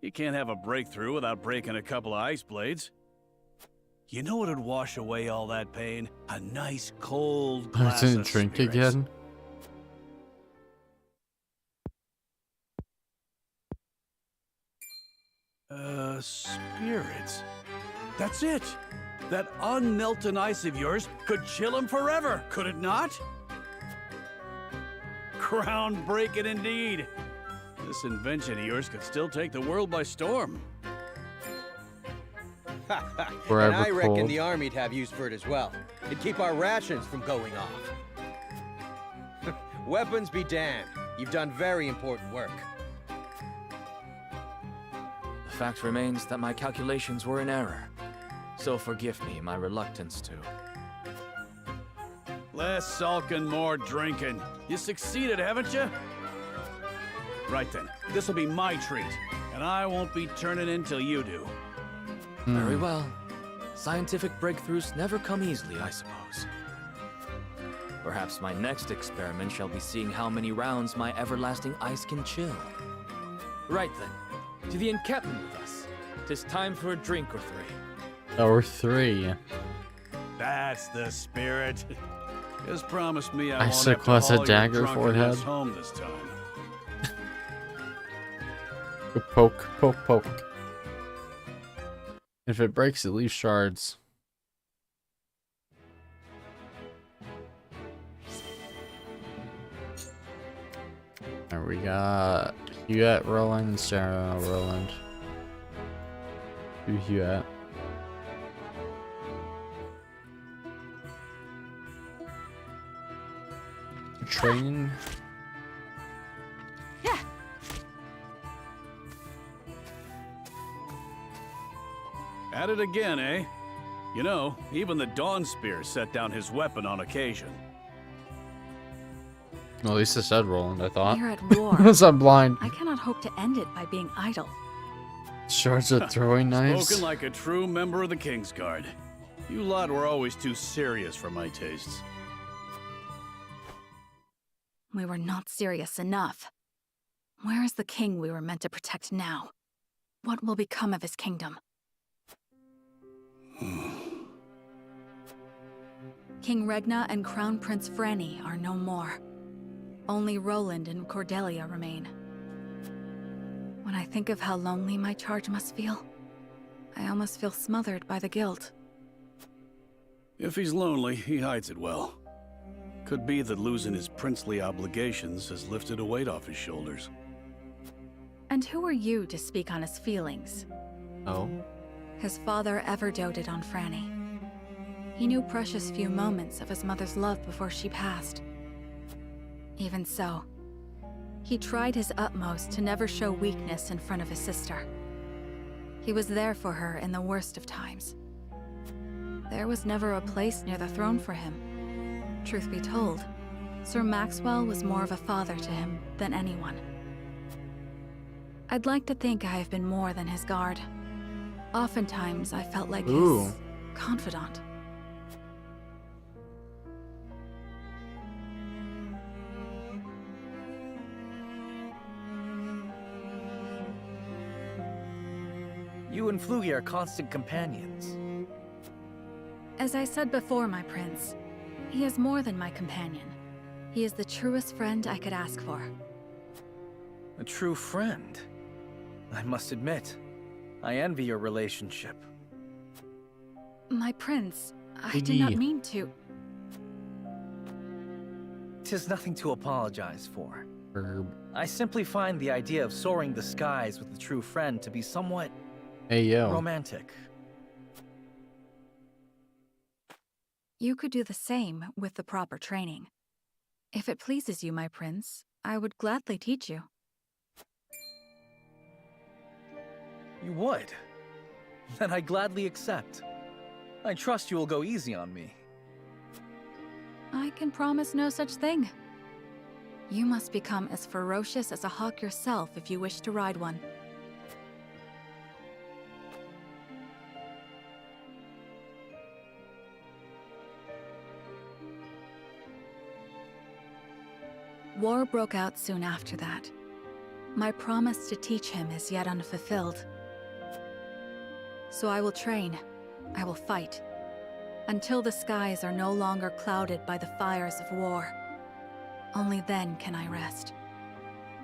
M: You can't have a breakthrough without breaking a couple of ice blades. You know what would wash away all that pain? A nice cold
A: I
M: glass
A: didn't
M: of
A: drink
M: spirits.
A: again.
M: Spirits. That's it. That unmelting ice of yours could chill him forever, could it not? Groundbreaking indeed. This invention of yours could still take the world by storm.
R: And I reckon the army'd have use for it as well. It'd keep our rations from going off. Weapons be damned. You've done very important work.
S: The fact remains that my calculations were in error. So forgive me my reluctance to.
M: Less sulking, more drinking. You succeeded, haven't you? Right then, this'll be my treat, and I won't be turning in till you do.
S: Very well. Scientific breakthroughs never come easily, I suppose. Perhaps my next experiment shall be seeing how many rounds my everlasting ice can chill. Right then, to the encampment with us. 'Tis time for a drink or three.
A: Or 3.
M: That's the spirit. Just promise me I won't have
A: Icicle
M: to
A: has a
M: haul your
A: dagger for
M: drunkenness
A: head.
M: home this time.
A: Poke, poke, poke. If it breaks, it leaves shards. And we got Huette, Roland, Sarah, Roland. Who Huette? Training.
M: At it again, eh? You know, even the Dawn Spear set down his weapon on occasion.
A: Well, at least it said Roland, I thought.
H: We're at war.
A: Unless I'm blind.
H: I cannot hope to end it by being idle.
A: Shards of throwing knives.
M: Spoken like a true member of the Kingsguard. You lot were always too serious for my tastes.
H: We were not serious enough. Where is the king we were meant to protect now? What will become of his kingdom? King Regna and Crown Prince Franny are no more. Only Roland and Cordelia remain. When I think of how lonely my charge must feel, I almost feel smothered by the guilt.
M: If he's lonely, he hides it well. Could be that losing his princely obligations has lifted a weight off his shoulders.
H: And who are you to speak on his feelings?
A: Oh?
H: His father ever doted on Franny. He knew precious few moments of his mother's love before she passed. Even so, he tried his utmost to never show weakness in front of his sister. He was there for her in the worst of times. There was never a place near the throne for him. Truth be told, Sir Maxwell was more of a father to him than anyone. I'd like to think I have been more than his guard. Oftentimes, I felt like his confidant.
D: You and Flugy are constant companions.
H: As I said before, my prince, he is more than my companion. He is the truest friend I could ask for.
D: A true friend? I must admit, I envy your relationship.
H: My prince, I did not mean to.
D: 'Tis nothing to apologize for.
A: Herb.
D: I simply find the idea of soaring the skies with a true friend to be somewhat romantic.
H: You could do the same with the proper training. If it pleases you, my prince, I would gladly teach you.
D: You would? Then I gladly accept. I trust you will go easy on me.
H: I can promise no such thing. You must become as ferocious as a hawk yourself if you wish to ride one. War broke out soon after that. My promise to teach him is yet unfulfilled. So I will train, I will fight, until the skies are no longer clouded by the fires of war. Only then can I rest.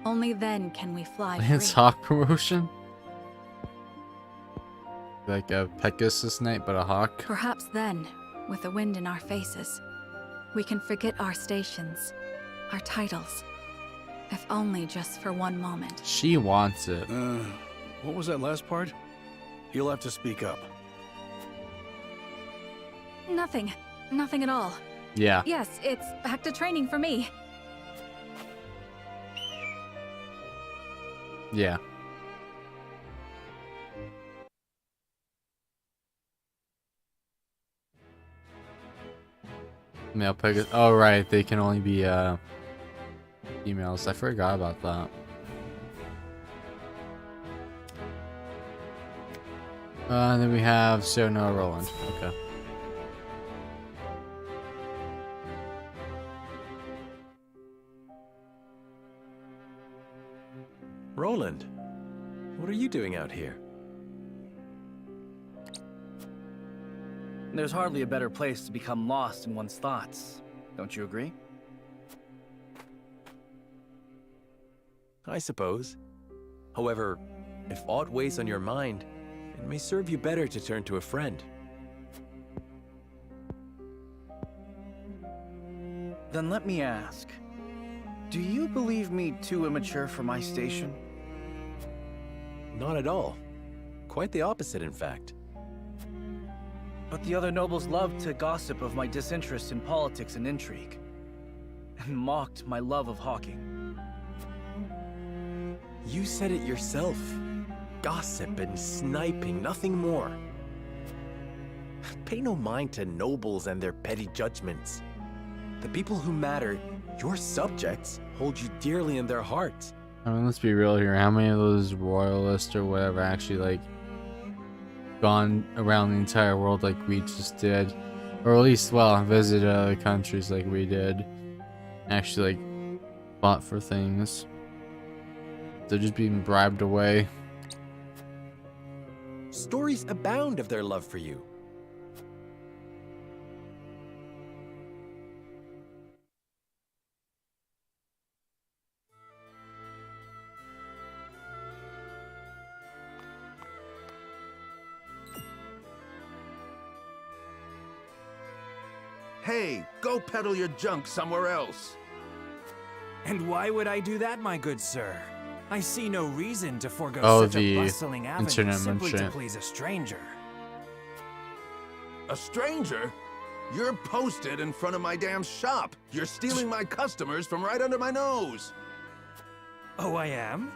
H: Only then can we fly free.
A: Lance Hawk promotion? Like a Pegasus Knight, but a hawk?
H: Perhaps then, with the wind in our faces, we can forget our stations, our titles, if only just for one moment.
A: She wants it.
M: What was that last part? You'll have to speak up.
H: Nothing. Nothing at all.
A: Yeah.
H: Yes, it's back to training for me.
A: Yeah. Male Pegasus. Oh, right. They can only be females. I forgot about that. And then we have Sarah Noah Roland. Okay.
C: Roland, what are you doing out here?
D: There's hardly a better place to become lost in one's thoughts. Don't you agree?
C: I suppose. However, if aught weighs on your mind, it may serve you better to turn to a friend.
D: Then let me ask, do you believe me too immature for my station?
C: Not at all. Quite the opposite, in fact.
D: But the other nobles loved to gossip of my disinterest in politics and intrigue, and mocked my love of hawking.
C: You said it yourself. Gossip and sniping, nothing more. Pay no mind to nobles and their petty judgments. The people who matter, your subjects, hold you dearly in their hearts.
A: I mean, let's be real here. How many of those royalists or whatever actually, like, gone around the entire world like we just did? Or at least, well, visited other countries like we did. Actually, like, fought for things. They're just being bribed away.
C: Stories abound of their love for you.
L: Hey, go peddle your junk somewhere else.
G: And why would I do that, my good sir? I see no reason to forego such a bustling avenue simply to please a stranger.
L: A stranger? You're posted in front of my damn shop. You're stealing my customers from right under my nose.
G: Oh, I am?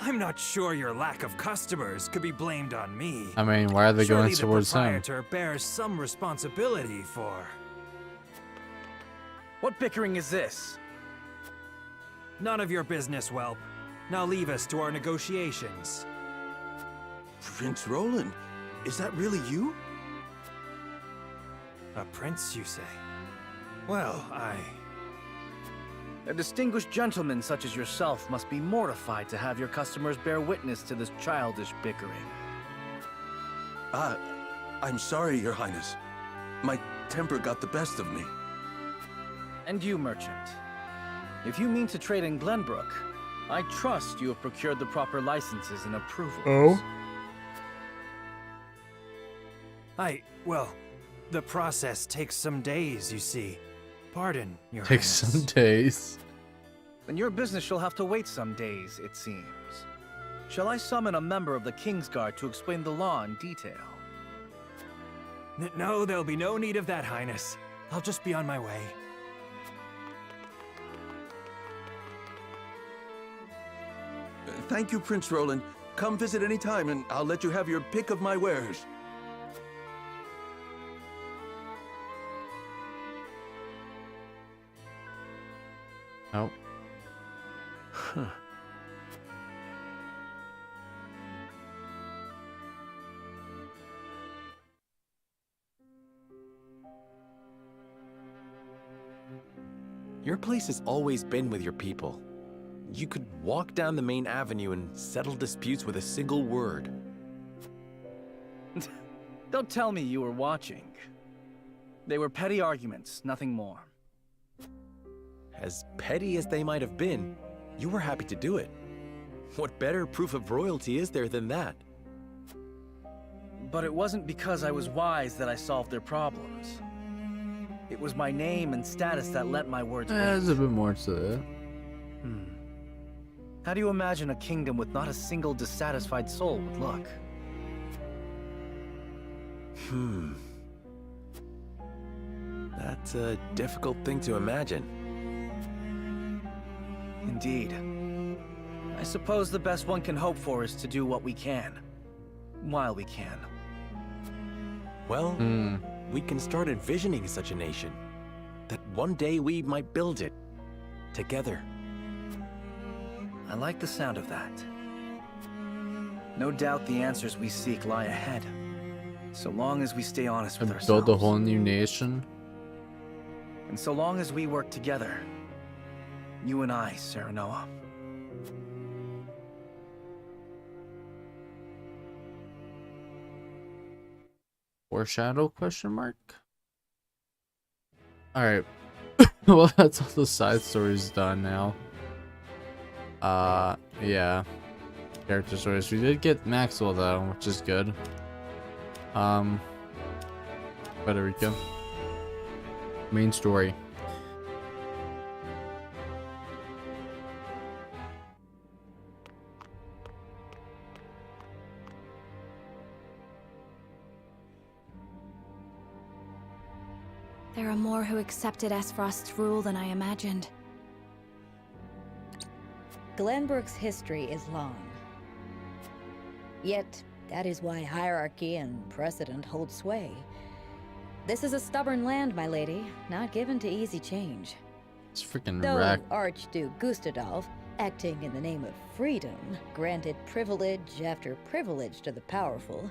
G: I'm not sure your lack of customers could be blamed on me.
A: I mean, why are they going towards him?
G: Surely the proprietor bears some responsibility for...
D: What bickering is this?
G: None of your business, whelp. Now leave us to our negotiations.
L: Prince Roland, is that really you?
G: A prince, you say? Well,
D: A distinguished gentleman such as yourself must be mortified to have your customers bear witness to this childish bickering.
L: I'm sorry, Your Highness. My temper got the best of me.
D: And you, merchant. If you mean to trade in Glenbrook, I trust you have procured the proper licenses and approvals.
G: Well, the process takes some days, you see. Pardon, Your
A: Takes
G: Highness.
A: some days.
D: Then your business shall have to wait some days, it seems. Shall I summon a member of the Kingsguard to explain the law in detail?
G: No, there'll be no need of that, Highness. I'll just be on my way.
L: Thank you, Prince Roland. Come visit any time, and I'll let you have your pick of my wares.
A: Oh.
C: Huh. Your place has always been with your people. You could walk down the main avenue and settle disputes with a single word.
D: Don't tell me you were watching. They were petty arguments, nothing more.
C: As petty as they might have been, you were happy to do it. What better proof of royalty is there than that?
D: But it wasn't because I was wise that I solved their problems. It was my name and status that let my words weight.
A: There's a bit more to that.
D: How do you imagine a kingdom with not a single dissatisfied soul would look?
C: That's a difficult thing to imagine.
D: Indeed. I suppose the best one can hope for is to do what we can, while we can.
C: Well, we can start envisioning such a nation. That one day we might build it. Together.
D: I like the sound of that. No doubt the answers we seek lie ahead. So long as we stay honest with ourselves.
A: Build a whole new nation.
D: And so long as we work together. You and I, Serenoa.
A: Foreshadow question mark? Alright. Well, that's all the side stories done now. Yeah. Character stories. We did get Maxwell though, which is good. Federica. Main story.
J: There are more who accepted Aesfrost's rule than I imagined.
U: Glenbrook's history is long. Yet, that is why hierarchy and precedent hold sway. This is a stubborn land, my lady, not given to easy change.
A: It's freaking
U: Though
A: wreck.
U: Archduke Gustadolf, acting in the name of freedom, granted privilege after privilege to the powerful.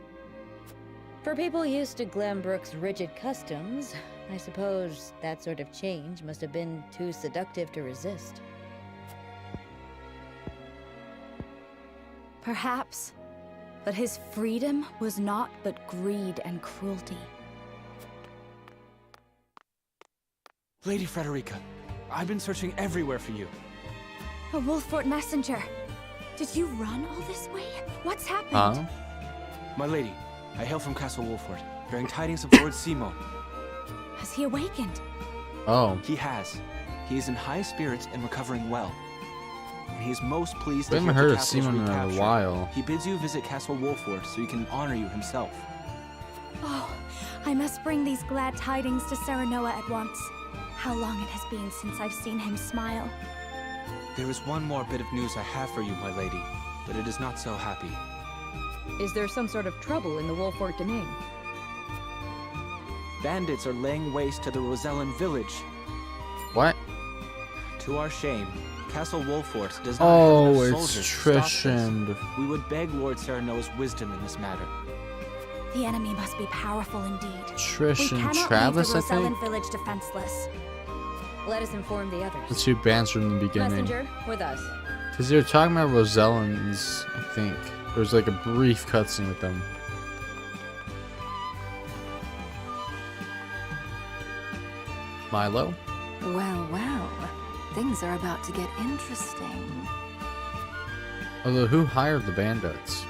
U: For people used to Glenbrook's rigid customs, I suppose that sort of change must have been too seductive to resist.
J: Perhaps. But his freedom was naught but greed and cruelty.
F: Lady Frederica, I've been searching everywhere for you.
J: A Wolffort messenger. Did you run all this way? What's happened?
F: My lady, I hail from Castle Wolffort, bearing tidings of Lord Simon.
J: Has he awakened?
A: Oh.
F: He has. He is in high spirits and recovering well. And he is most pleased
A: We
F: to
A: haven't
F: hear
A: heard
F: the
A: of
F: castle's
A: Simon in a
F: recaptured.
A: while.
F: He bids you visit Castle Wolffort so he can honor you himself.
J: Oh, I must bring these glad tidings to Serenoa at once. How long it has been since I've seen him smile.
F: There is one more bit of news I have for you, my lady, but it is not so happy.
U: Is there some sort of trouble in the Wolffort domain?
F: Bandits are laying waste to the Rosellan village.
A: What?
F: To our shame, Castle Wolffort does not
A: Oh,
F: have enough
A: it's
F: soldiers to stop
A: Trish
F: this.
A: and...
F: We would beg Lord Serenoa's wisdom in this matter.
J: The enemy must be powerful indeed.
A: Trish and
J: we cannot
A: Travis,
J: leave
A: I
J: the
A: think?
J: Rosellan village defenseless.
U: Let us inform the others.
A: The two bands from the beginning.
U: Messenger, with us.
A: Because they were talking about Rosellans, I think. There was like a brief cutscene with them. Milo?
H: Well, well. Things are about to get interesting.
A: Although, who hired the bandits?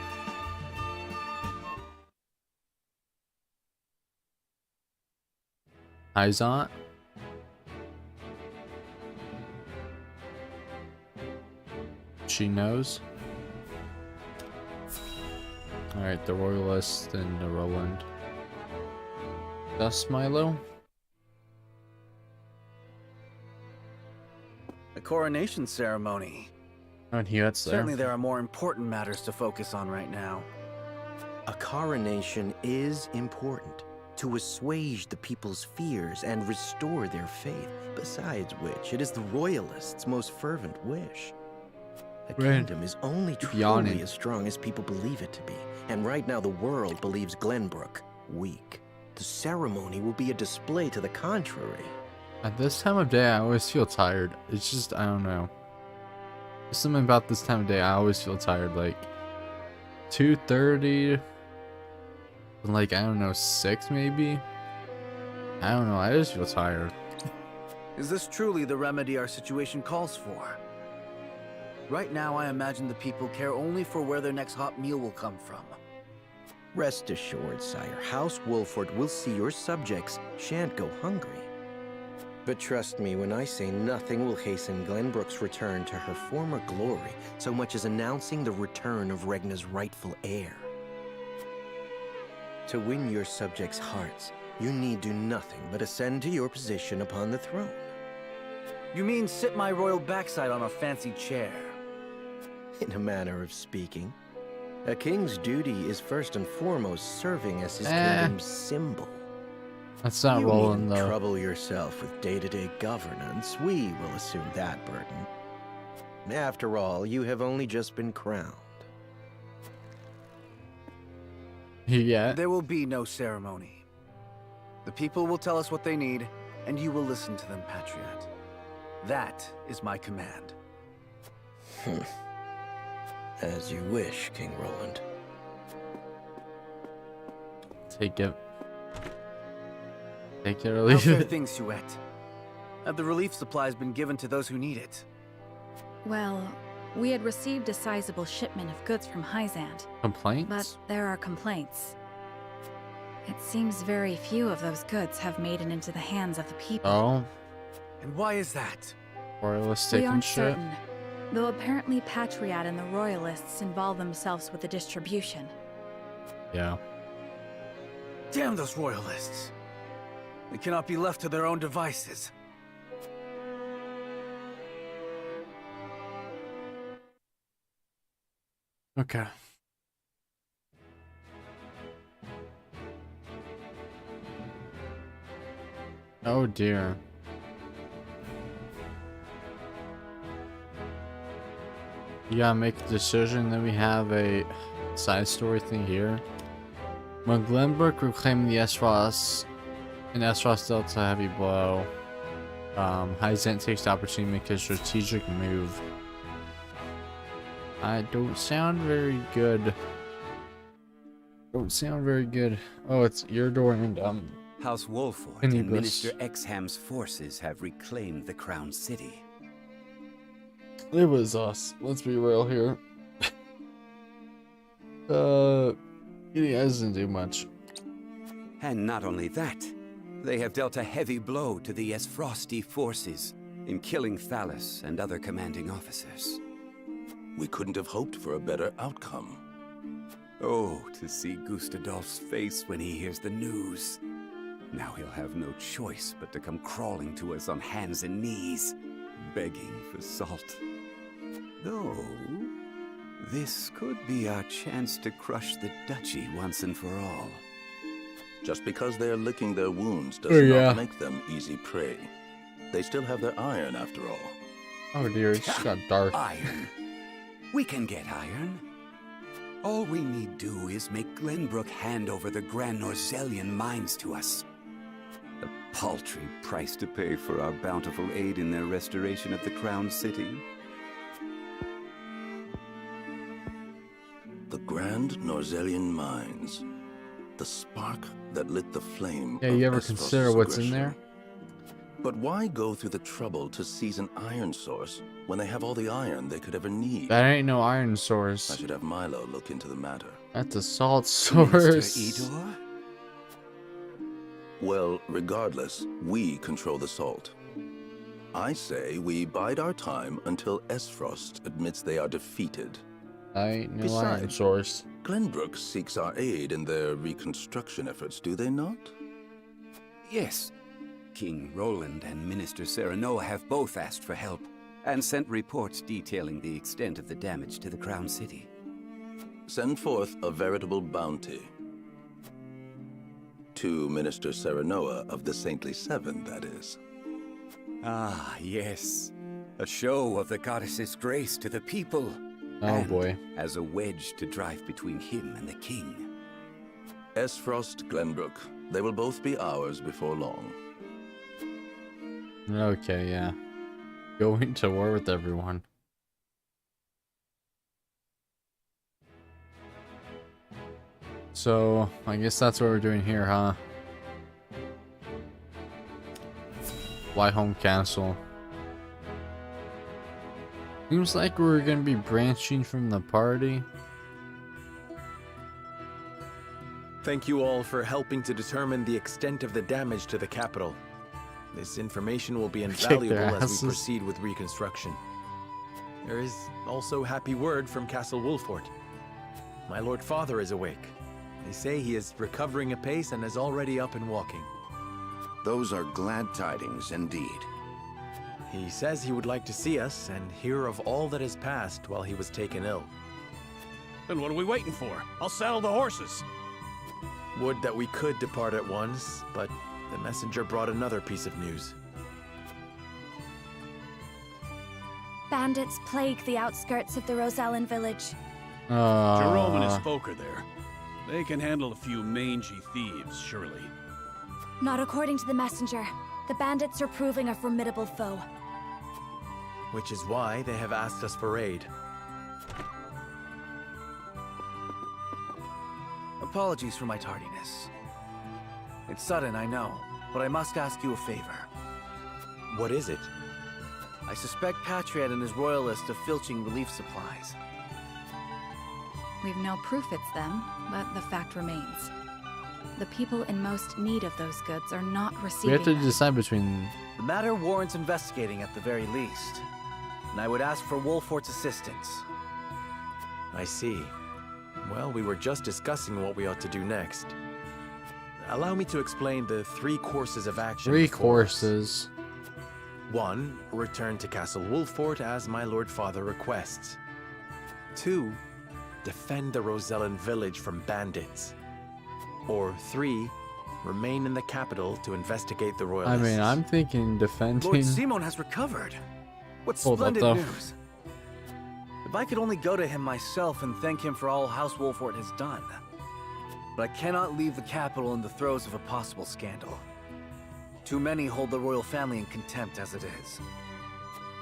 A: Hyzant? She knows. Alright, the Royalist and the Roland. Thus, Milo?
D: The coronation ceremony.
A: And he gets there.
D: Certainly there are more important matters to focus on right now.
N: A coronation is important to assuage the people's fears and restore their faith. Besides which, it is the Royalists' most fervent wish. The kingdom is only truly as strong as people believe it to be. And right now the world believes Glenbrook weak. The ceremony will be a display to the contrary.
A: At this time of day, I always feel tired. It's just, I don't know. There's something about this time of day, I always feel tired. Like, 2:30, like, I don't know, 6 maybe? I don't know, I just feel tired.
D: Is this truly the remedy our situation calls for? Right now, I imagine the people care only for where their next hot meal will come from.
N: Rest assured, sire, House Wolford will see your subjects shan't go hungry. But trust me when I say nothing will hasten Glenbrook's return to her former glory, so much as announcing the return of Regna's rightful heir. To win your subjects' hearts, you need do nothing but ascend to your position upon the throne.
D: You mean sit my royal backside on a fancy chair?
N: In a manner of speaking. A king's duty is first and foremost serving as his kingdom's symbol.
A: That's not rolling though.
N: You trouble yourself with day-to-day governance. We will assume that burden. After all, you have only just been crowned.
A: Yeah.
D: There will be no ceremony. The people will tell us what they need, and you will listen to them, Patriot. That is my command.
N: As you wish, King Roland.
A: Take it. Take it or leave
D: How
A: it.
D: things, Suette? Have the relief supplies been given to those who need it?
H: Well, we had received a sizable shipment of goods from Hyzant.
A: Complaints?
H: But there are complaints. It seems very few of those goods have made it into the hands of the people.
A: Oh.
D: And why is that?
A: Royalists
H: We
A: taking
H: aren't
A: shit.
H: certain, though apparently Patriot and the Royalists involve themselves with the distribution.
A: Yeah.
D: Damn those Royalists! They cannot be left to their own devices.
A: Okay. Oh dear. You gotta make a decision, then we have a side story thing here. When Glenbrook reclaimed the Aesfrost, and Aesfrost dealt a heavy blow, Hyzant takes the opportunity to make a strategic move. I don't sound very good. Don't sound very good. Oh, it's Eardor and
O: House Wolford
A: Anybus.
O: and Minister Exham's forces have reclaimed the Crown City.
A: It was us. Let's be real here. He doesn't do much.
O: And not only that, they have dealt a heavy blow to the Aesfrosti forces in killing Thalys and other commanding officers.
L: We couldn't have hoped for a better outcome.
O: Oh, to see Gustadolf's face when he hears the news. Now he'll have no choice but to come crawling to us on hands and knees, begging for salt. Though, this could be our chance to crush the duchy once and for all.
L: Just because they're licking their wounds does not make them easy prey. They still have their iron, after all.
A: Oh dear, it just got dark.
O: Iron. We can get iron. All we need do is make Glenbrook hand over the Grand Norzelian mines to us. A paltry price to pay for our bountiful aid in their restoration of the Crown City.
L: The Grand Norzelian mines. The spark that lit the flame.
A: Yeah, you
L: of
A: ever
L: Aesfrost's
A: consider what's in
L: aggression.
A: there?
L: But why go through the trouble to seize an iron source when they have all the iron they could ever need?
A: That ain't no iron source.
L: I should have Milo look into the matter.
A: That's a salt source.
O: Minister Edor?
L: Well, regardless, we control the salt. I say we bide our time until Aesfrost admits they are defeated.
A: That ain't no
L: Besides,
A: iron source.
L: Glenbrook seeks our aid in their reconstruction efforts, do they not?
O: Yes. King Roland and Minister Serenoa have both asked for help and sent reports detailing the extent of the damage to the Crown City.
L: Send forth a veritable bounty. To Minister Serenoa of the Saintly Seven, that is.
O: Ah, yes. A show of the goddess's grace to the people.
A: Oh
O: and
A: boy.
O: As a wedge to drive between him and the king.
L: Aesfrost, Glenbrook. They will both be ours before long.
A: Okay, yeah. Going to war with everyone. So, I guess that's what we're doing here, huh? Whitehome Castle. Seems like we're gonna be branching from the party.
I: Thank you all for helping to determine the extent of the damage to the capital. This information will be invaluable as we proceed with reconstruction. There is also happy word from Castle Wolfort. My Lord Father is awake. They say he is recovering apace and is already up and walking.
V: Those are glad tidings indeed.
I: He says he would like to see us and hear of all that has passed while he was taken ill.
M: Then what are we waiting for? I'll saddle the horses.
I: Would that we could depart at once, but the messenger brought another piece of news.
T: Bandits plague the outskirts of the Rosellan village.
M: Jerome and his folk are there. They can handle a few mangy thieves, surely.
T: Not according to the messenger. The bandits are proving a formidable foe.
I: Which is why they have asked us for aid.
D: Apologies for my tardiness. It's sudden, I know, but I must ask you a favor.
I: What is it?
D: I suspect Patriot and his royalists of filching relief supplies.
H: We've no proof it's them, but the fact remains. The people in most need of those goods are not receiving
A: We have to
H: them.
A: decide between...
D: The matter warrants investigating at the very least, and I would ask for Wolfort's assistance.
I: I see. Well, we were just discussing what we ought to do next. Allow me to explain the 3 courses of action.
A: 3 courses.
I: 1. Return to Castle Wolfort as my Lord Father requests. 2. Defend the Rosellan village from bandits. Or 3. Remain in the capital to investigate the royalists.
A: I mean, I'm thinking defending...
D: Lord Simon has recovered. What splendid news. If I could only go to him myself and thank him for all House Wolfort has done. But I cannot leave the capital in the throes of a possible scandal. Too many hold the royal family in contempt as it is.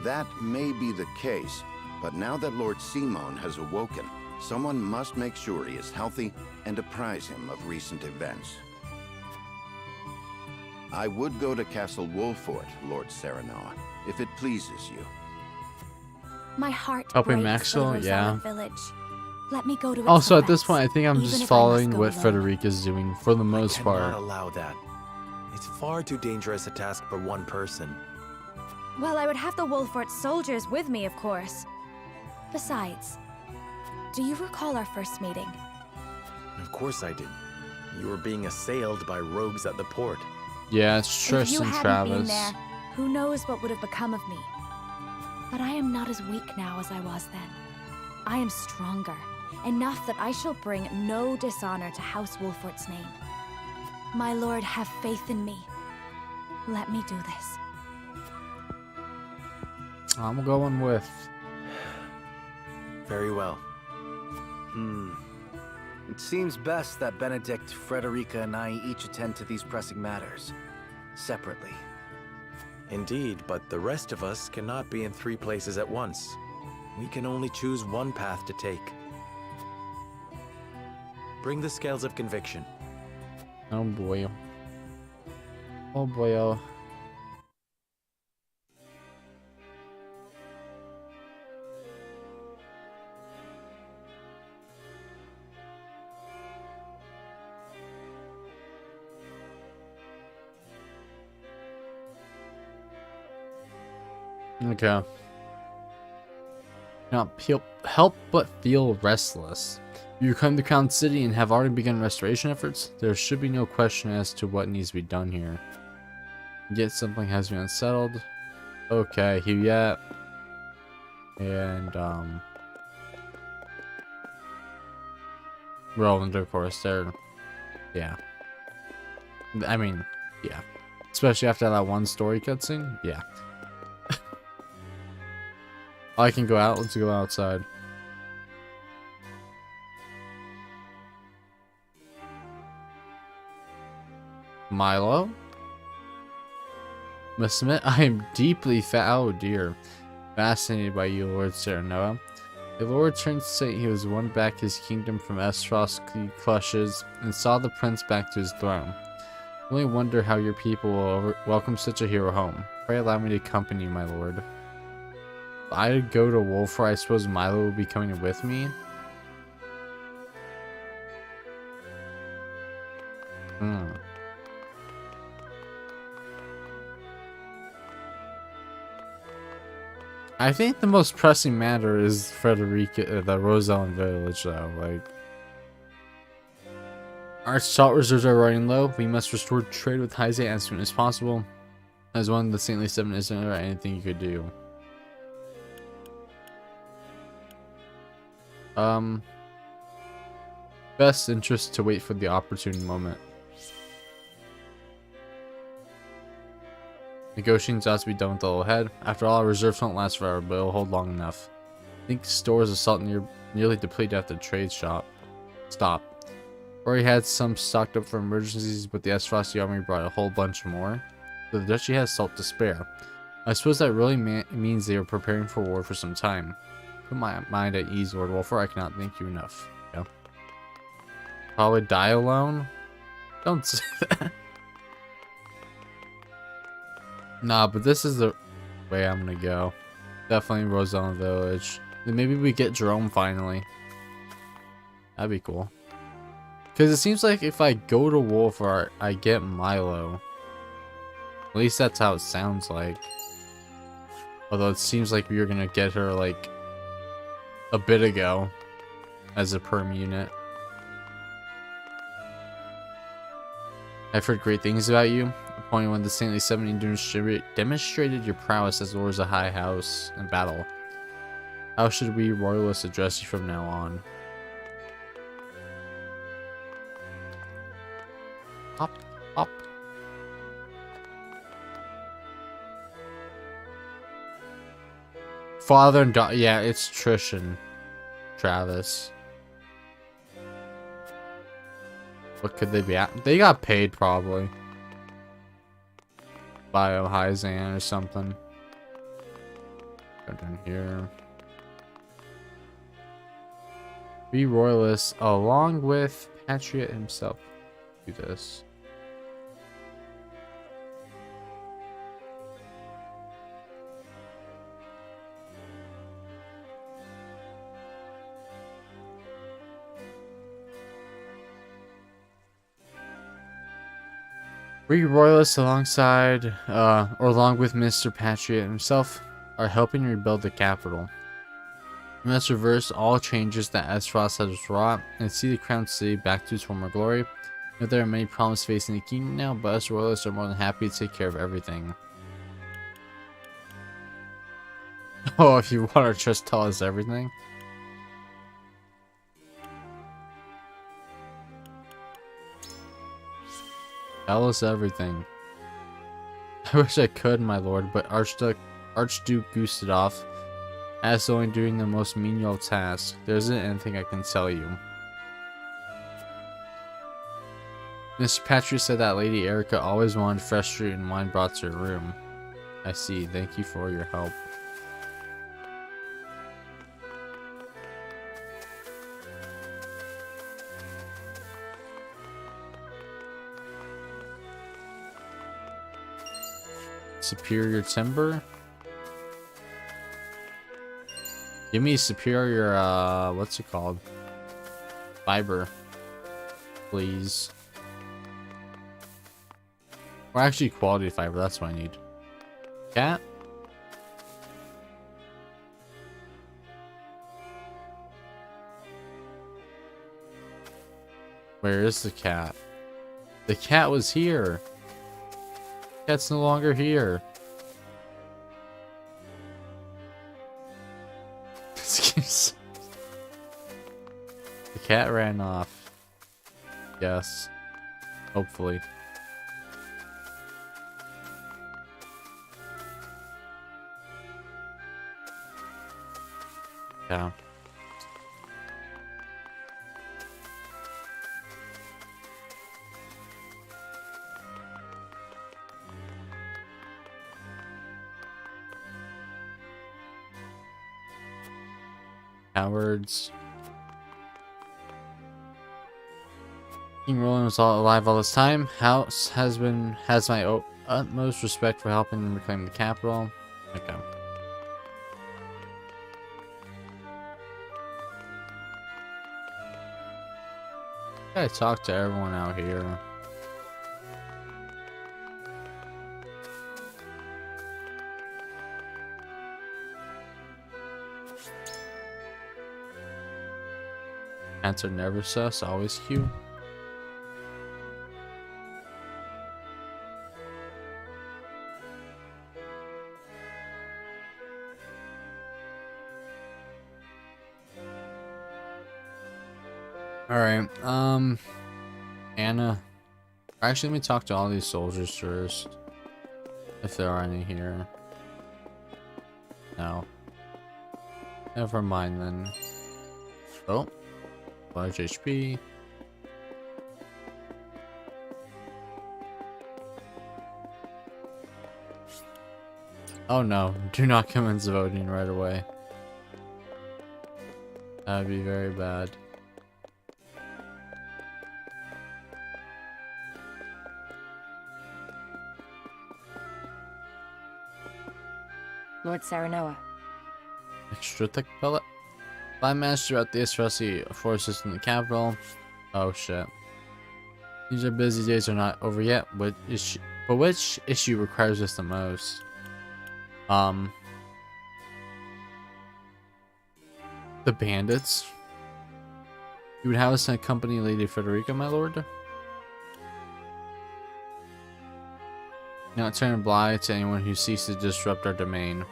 V: That may be the case, but now that Lord Simon has awoken, someone must make sure he is healthy and apprise him of recent events. I would go to Castle Wolfort, Lord Serenoa, if it pleases you.
T: My heart
A: Helping
T: breaks for the
A: Maxwell, yeah.
T: Rosellan village. Let me go to its
A: Also, at this
T: defense,
A: point, I think I'm
T: even
A: just
T: if I must
A: following
T: go
A: what
T: alone.
A: Frederica's doing for the most
I: I
A: part.
I: cannot allow that. It's far too dangerous a task for one person.
T: Well, I would have the Wolfort soldiers with me, of course. Besides, do you recall our first meeting?
I: Of course I did. You were being assailed by rogues at the port.
A: Yeah, it's
T: If
A: Trish
T: you
A: and
T: hadn't been
A: Travis.
T: there, who knows what would have become of me. But I am not as weak now as I was then. I am stronger, enough that I shall bring no dishonor to House Wolfort's name. My lord, have faith in me. Let me do this.
A: I'm going with...
I: Very well.
D: It seems best that Benedict, Frederica, and I each attend to these pressing matters, separately.
I: Indeed, but the rest of us cannot be in 3 places at once. We can only choose one path to take. Bring the scales of conviction.
A: Oh boy. Oh boy, oh. Okay. Now, help but feel restless. You come to Crown City and have already begun restoration efforts. There should be no question as to what needs to be done here. Yet something has been unsettled. Okay, here yet. And, Roland, of course, they're, yeah. I mean, yeah. Especially after that one story cutscene, yeah. I can go out, let's go outside. Milo? Must admit, I am deeply oh dear, fascinated by you, Lord Serenoa. The Lord turned to say he was won back his kingdom from Aesfrost clutches and saw the prince back to his throne. I only wonder how your people will welcome such a hero home. Pray allow me to accompany you, my lord. If I go to Wolfra, I suppose Milo will be coming with me. I think the most pressing matter is Frederica, the Rosellen village, though. Like, our salt reserves are running low. We must restore trade with Hyzante as soon as possible. As one of the Saintly Seven, isn't there anything you could do? Best interest to wait for the opportune moment. Negotiations ought to be done with the little head. After all, our reserves won't last forever, but it'll hold long enough. I think stores of salt nearly depleted after the trade stop. Already had some stocked up for emergencies, but the Aesfrost army brought a whole bunch more. So the duchy has salt to spare. I suppose that really means they were preparing for war for some time. Put my mind at ease, Lord Wolfer. I cannot thank you enough. Yeah. Probably die alone? Don't say that. Nah, but this is the way I'm gonna go. Definitely Rosellen Village. Then maybe we get Jerome finally. That'd be cool. Because it seems like if I go to Wolfart, I get Milo. At least that's how it sounds like. Although it seems like we were gonna get her like a bit ago as a perm unit. I've heard great things about you. The point when the Saintly 70 demonstrated your prowess as lords of High House in battle. How should we royalists address you from now on? Hop, hop. Father and daughter. Yeah, it's Trish and Travis. What could they be at? They got paid probably. Biohyzan or something. Go down here. Be royalists along with Patriot himself. Do this. We royalists alongside, or along with Mr. Patriot himself, are helping rebuild the capital. We must reverse all changes that Aesfrost has wrought and see the crown city back to its former glory. Now, there are many problems facing the kingdom now, but us royalists are more than happy to take care of everything. Oh, if you want to just tell us everything. Tell us everything. I wish I could, my lord, but Archduke Gustave as only doing the most menial task. There isn't anything I can tell you. Mr. Patrick said that Lady Erica always wanted fresh fruit and wine brought to her room. I see. Thank you for your help. Superior timber? Give me superior, what's it called? Fiber. Please. Or actually quality fiber, that's what I need. Cat? Where is the cat? The cat was here. Cat's no longer here. The cat ran off. Yes. Hopefully. Yeah. Cowards. King Roland was alive all this time. House has my utmost respect for helping them reclaim the capital. Okay. I talk to everyone out here. Answer never sus, always Q. Alright, Anna. Actually, let me talk to all these soldiers first. If there are any here. No. Never mind then. Oh. Large HP. Oh no, do not commence voting right away. That'd be very bad.
K: Lord Saranoa.
A: Extra tech pellet. Five managed throughout the Aesfrost forces in the capital. Oh shit. These are busy days are not over yet, but which issue requires us the most? The bandits. You would have us accompany Lady Frederica, my lord? Not turn a blind to anyone who seeks to disrupt our domain.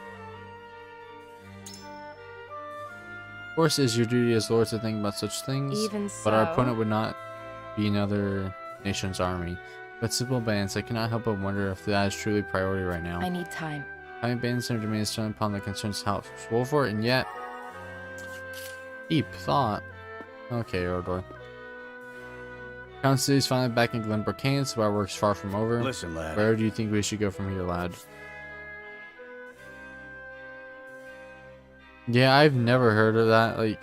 A: Of course, it is your duty as lord to think about such things,
K: Even
A: but our
K: so.
A: opponent would not be another nation's army, but simple bandits. I cannot help but wonder if that is truly priority right now.
K: I need time.
A: Having bandits in our domain is thrown upon the concerns House Wolford, and yet deep thought. Okay, Ordor. Count City is finally back in Glenbrook hands, so our work's far from over.
M: Listen, lad.
A: Where do you think we should go from here, lad? Yeah, I've never heard of that. Like,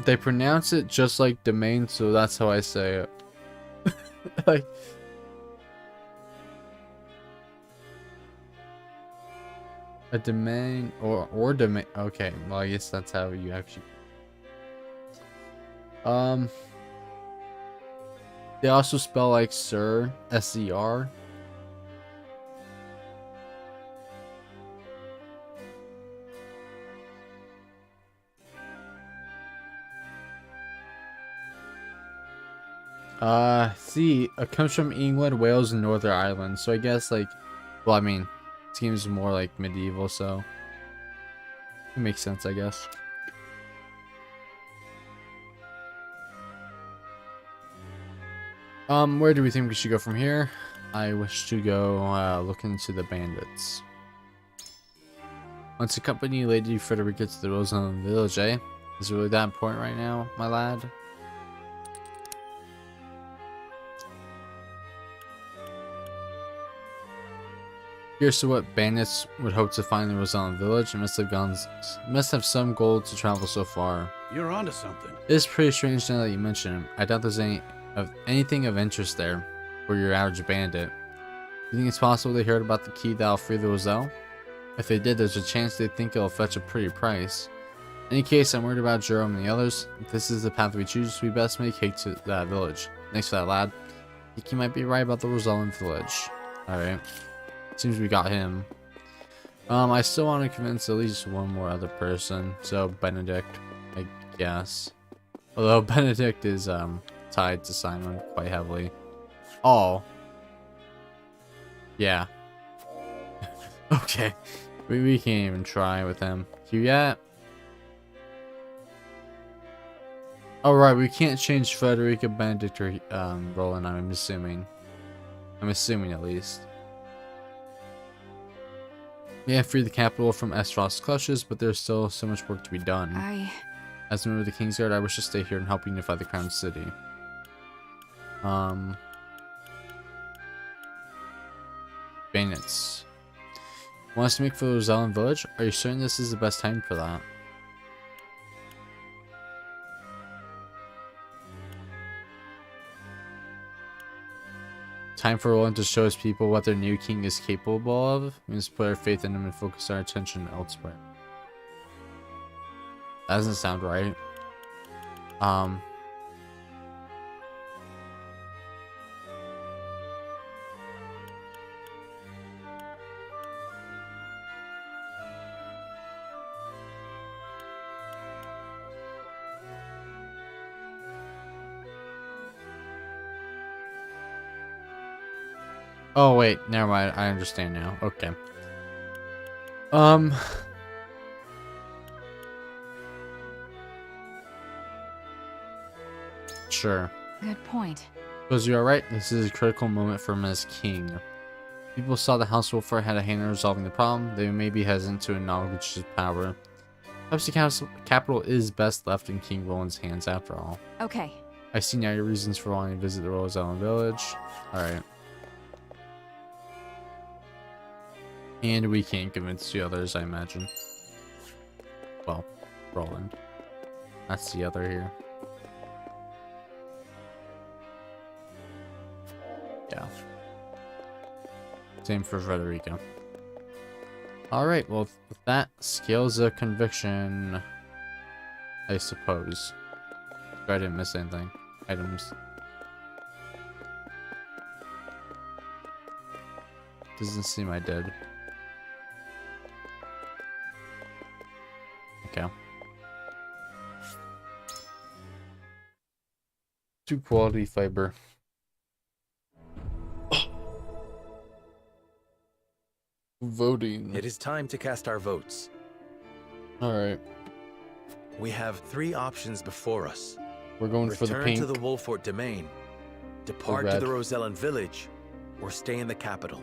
A: they pronounce it just like domain, so that's how I say it. Like, a domain or domain. Okay, well, I guess that's how you actually. They also spell like Sir, S-E-R. See, it comes from England, Wales, and Northern Ireland. So I guess like, well, I mean, it seems more like medieval, so it makes sense, I guess. Where do we think we should go from here? I wish to go look into the bandits. Once accompany Lady Frederica to the Roseland village, eh? Is it really that important right now, my lad? Here's to what bandits would hope to find in the Roseland village. It must have some goal to travel so far.
M: You're onto something.
A: It is pretty strange now that you mention him. I doubt there's anything of interest there for your average bandit. Do you think it's possible they heard about the key that'll free the Roselle? If they did, there's a chance they think it'll fetch a pretty price. In any case, I'm worried about Jerome and the others. If this is the path we choose, we best make haste to that village. Thanks for that, lad. I think you might be right about the Rosellan village. Alright. Seems we got him. I still want to convince at least one more other person. So, Benedict, I guess. Although Benedict is tied to Simon quite heavily. Oh. Yeah. Okay. We can't even try with him. You yet? Alright, we can't change Frederica, Benedict, or Roland, I'm assuming. I'm assuming at least. We have freed the capital from Aesfrost's clutches, but there's still so much work to be done. As a member of the Kingsguard, I wish to stay here and help unify the Crown City. Bayonets. Want us to make for the Rosellan village? Are you certain this is the best time for that? Time for Roland to show his people what their new king is capable of. We must put our faith in him and focus our attention elsewhere. That doesn't sound right. Oh wait, never mind. I understand now. Okay. Sure.
H: Good point.
A: Because you are right, this is a critical moment for him as king. People saw the House Wolfer had a hand in resolving the problem. They may be hesitant to acknowledge his power. Perhaps the capital is best left in King Roland's hands after all.
H: Okay.
A: I see now your reasons for wanting to visit the Rosellan village. Alright. And we can't convince the others, I imagine. Well, Roland. That's the other here. Yeah. Same for Frederica. Alright, well, with that, scales of conviction, I suppose. I didn't miss anything. Items. Doesn't seem I did. Okay. 2 quality fiber. Voting.
C: It is time to cast our votes.
A: Alright.
C: We have 3 options before us.
A: We're going for the pink.
C: Return to the Wolfort domain, depart to the Rosellan village, or stay in the capital.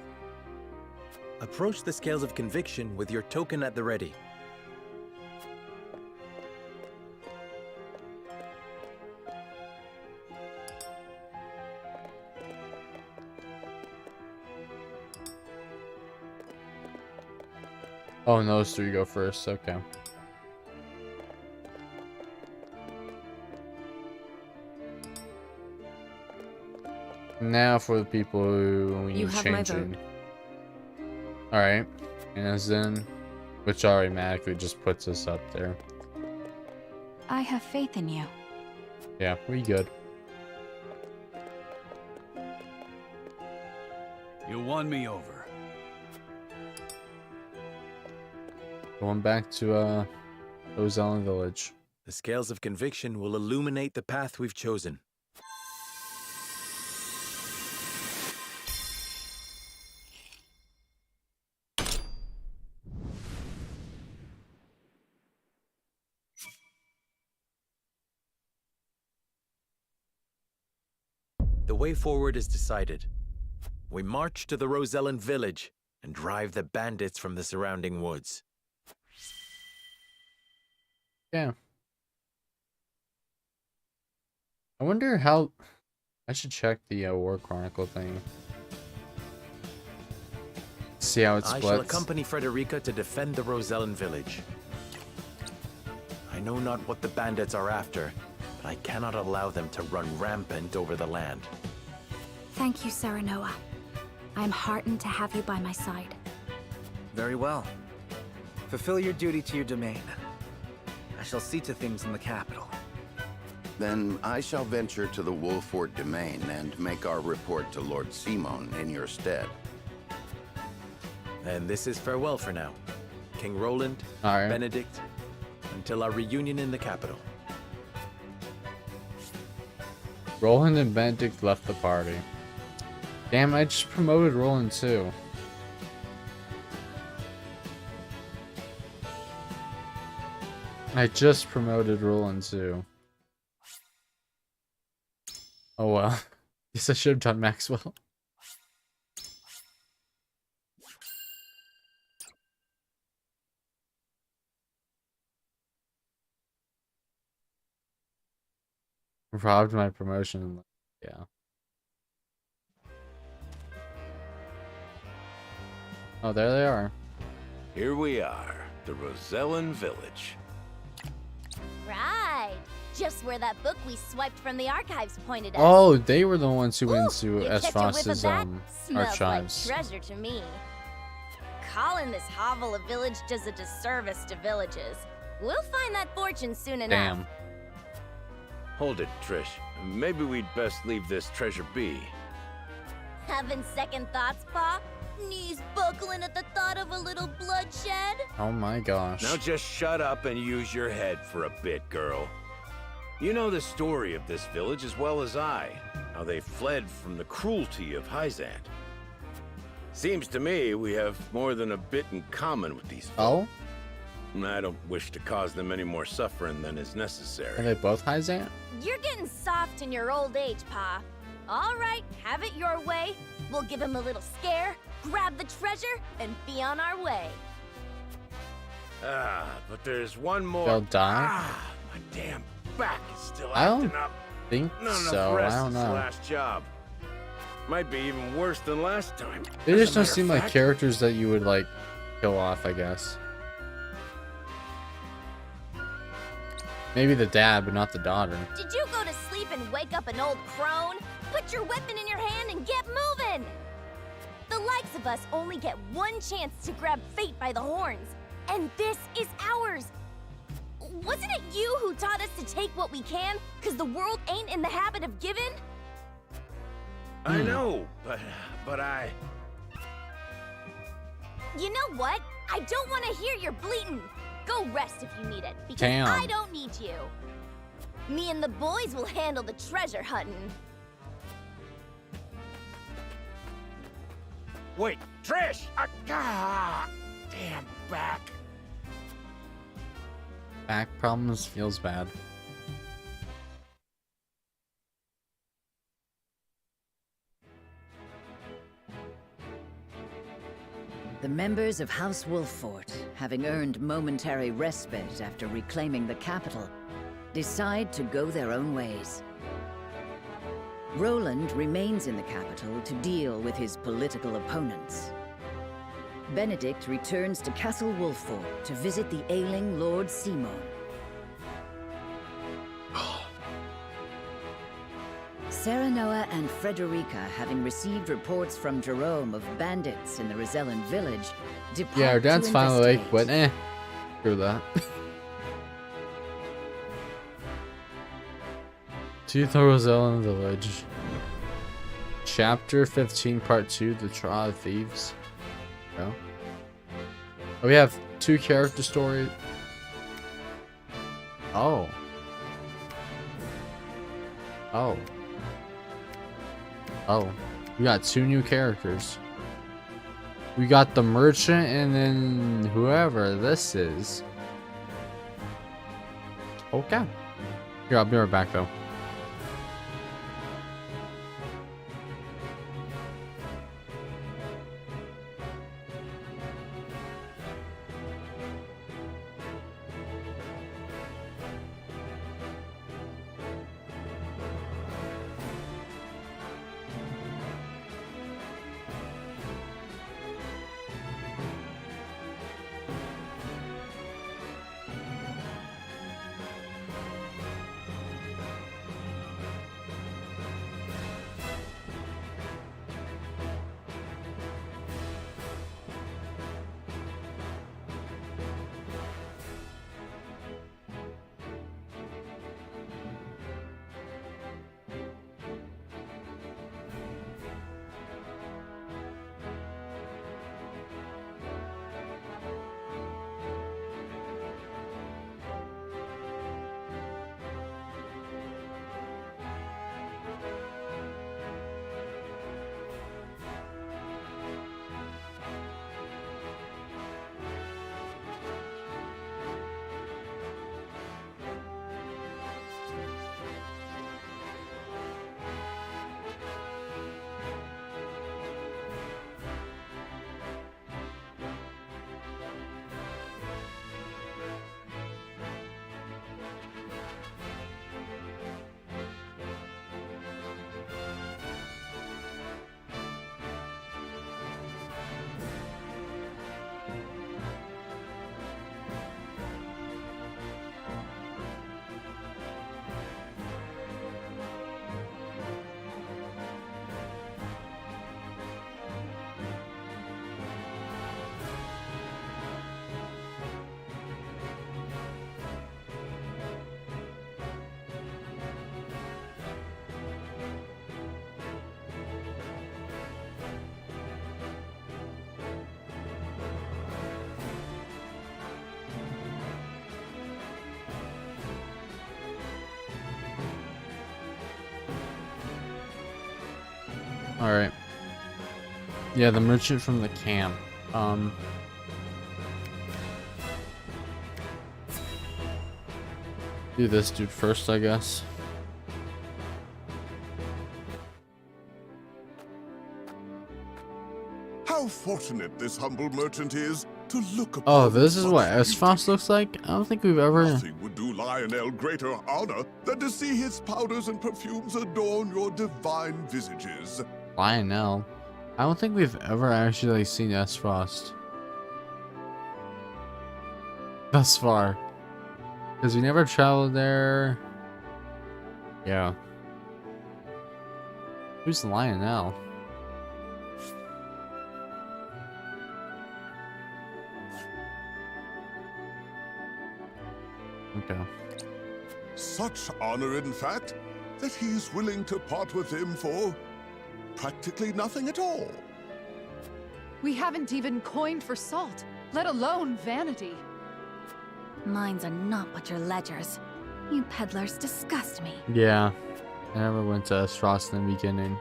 C: Approach the scales of conviction with your token at the ready.
A: Oh, and those 3 go first. Okay. Now for the people who we need changing. Alright. And as in, which automatically just puts us up there.
H: I have faith in you.
A: Yeah, we good.
M: You won me over.
A: Going back to Rosellan village.
C: The scales of conviction will illuminate the path we've chosen. The way forward is decided. We march to the Rosellan village and drive the bandits from the surrounding woods.
A: Yeah. I wonder how... I should check the War Chronicle thing. See how it splits.
C: I shall accompany Frederica to defend the Rosellan village. I know not what the bandits are after, but I cannot allow them to run rampant over the land.
T: Thank you, Serenoa. I am heartened to have you by my side.
D: Very well. Fulfill your duty to your domain. I shall see to things in the capital.
V: Then I shall venture to the Wolfort domain and make our report to Lord Simon in your stead.
C: And this is farewell for now. King Roland, Benedict, until our reunion in the capital.
A: Roland and Benedict left the party. Damn, I just promoted Roland too. I just promoted Roland too. Oh well. Guess I should have done Maxwell. Robbed my promotion. Yeah. Oh, there they are.
K: Here we are, the Rosellan village.
P: Right. Just where that book we swiped from the archives pointed us.
A: Oh, they were the ones who went to
P: You catch a whiff of
A: Aesfrost's
P: that? Smells
A: archives.
P: like treasure to me. Calling this hovel a village does a disservice to villages. We'll find that fortune soon enough.
A: Damn.
K: Hold it, Trish. Maybe we'd best leave this treasure be.
P: Having second thoughts, Pa? Knees buckling at the thought of a little bloodshed?
A: Oh my gosh.
K: Now just shut up and use your head for a bit, girl. You know the story of this village as well as I. How they fled from the cruelty of Hyzant. Seems to me we have more than a bit in common with these folk.
A: Oh?
K: I don't wish to cause them any more suffering than is necessary.
A: Are they both Hyzant?
P: You're getting soft in your old age, Pa. All right, have it your way. We'll give him a little scare, grab the treasure, and be on our way.
K: But there's one more.
A: They'll die?
K: My damn back is still
A: I don't
K: acting up.
A: think
K: Not enough
A: so.
K: rest
A: I don't
K: is the
A: know.
K: last job. Might be even worse than last time.
A: They
K: As a
A: just don't
K: matter of
A: seem like
K: fact,
A: characters that you would like kill off, I guess. Maybe the dad, but not the daughter.
P: Did you go to sleep and wake up an old crone? Put your weapon in your hand and get moving! The likes of us only get one chance to grab fate by the horns, and this is ours! Wasn't it you who taught us to take what we can, cause the world ain't in the habit of giving?
K: I know, but I...
P: You know what? I don't want to hear your bleating. Go rest if you need it, because
A: Damn.
P: I don't need you. Me and the boys will handle the treasure hunting.
K: Wait, Trish! Damn back.
A: Back problems feels bad.
B: The members of House Wolffort, having earned momentary respite after reclaiming the capital, decide to go their own ways. Roland remains in the capital to deal with his political opponents. Benedict returns to Castle Wolffort to visit the ailing Lord Simon. Serenoa and Frederica, having received reports from Jerome of bandits in the Rosellan village, depart
A: Yeah, our dad's
B: to
A: finally
B: investigate.
A: awake, but screw that. To the Rosellan village. Chapter 15, Part 2, The Trial of Thieves. Oh. Oh, we have 2 character stories. Oh. Oh. Oh. We got 2 new characters. We got the merchant and then whoever this is. Okay. Here, I'll be right back though. Alright. Yeah, the merchant from the camp. Do this dude first, I guess.
E: How fortunate this humble merchant is to look upon.
A: Oh, this is what Aesfrost looks like? I don't think we've ever...
E: Nothing would do Lionel greater honor than to see his powders and perfumes adorn your divine visages.
A: Lionel? I don't think we've ever actually seen Aesfrost thus far. Because we never traveled there. Yeah. Who's Lionel? Okay.
E: Such honor, in fact, that he's willing to part with him for practically nothing at all.
Q: We haven't even coined for salt, let alone vanity.
H: Mines are not but your ledgers. You peddlers disgust me.
A: Yeah. I never went to Aesfrost in the beginning.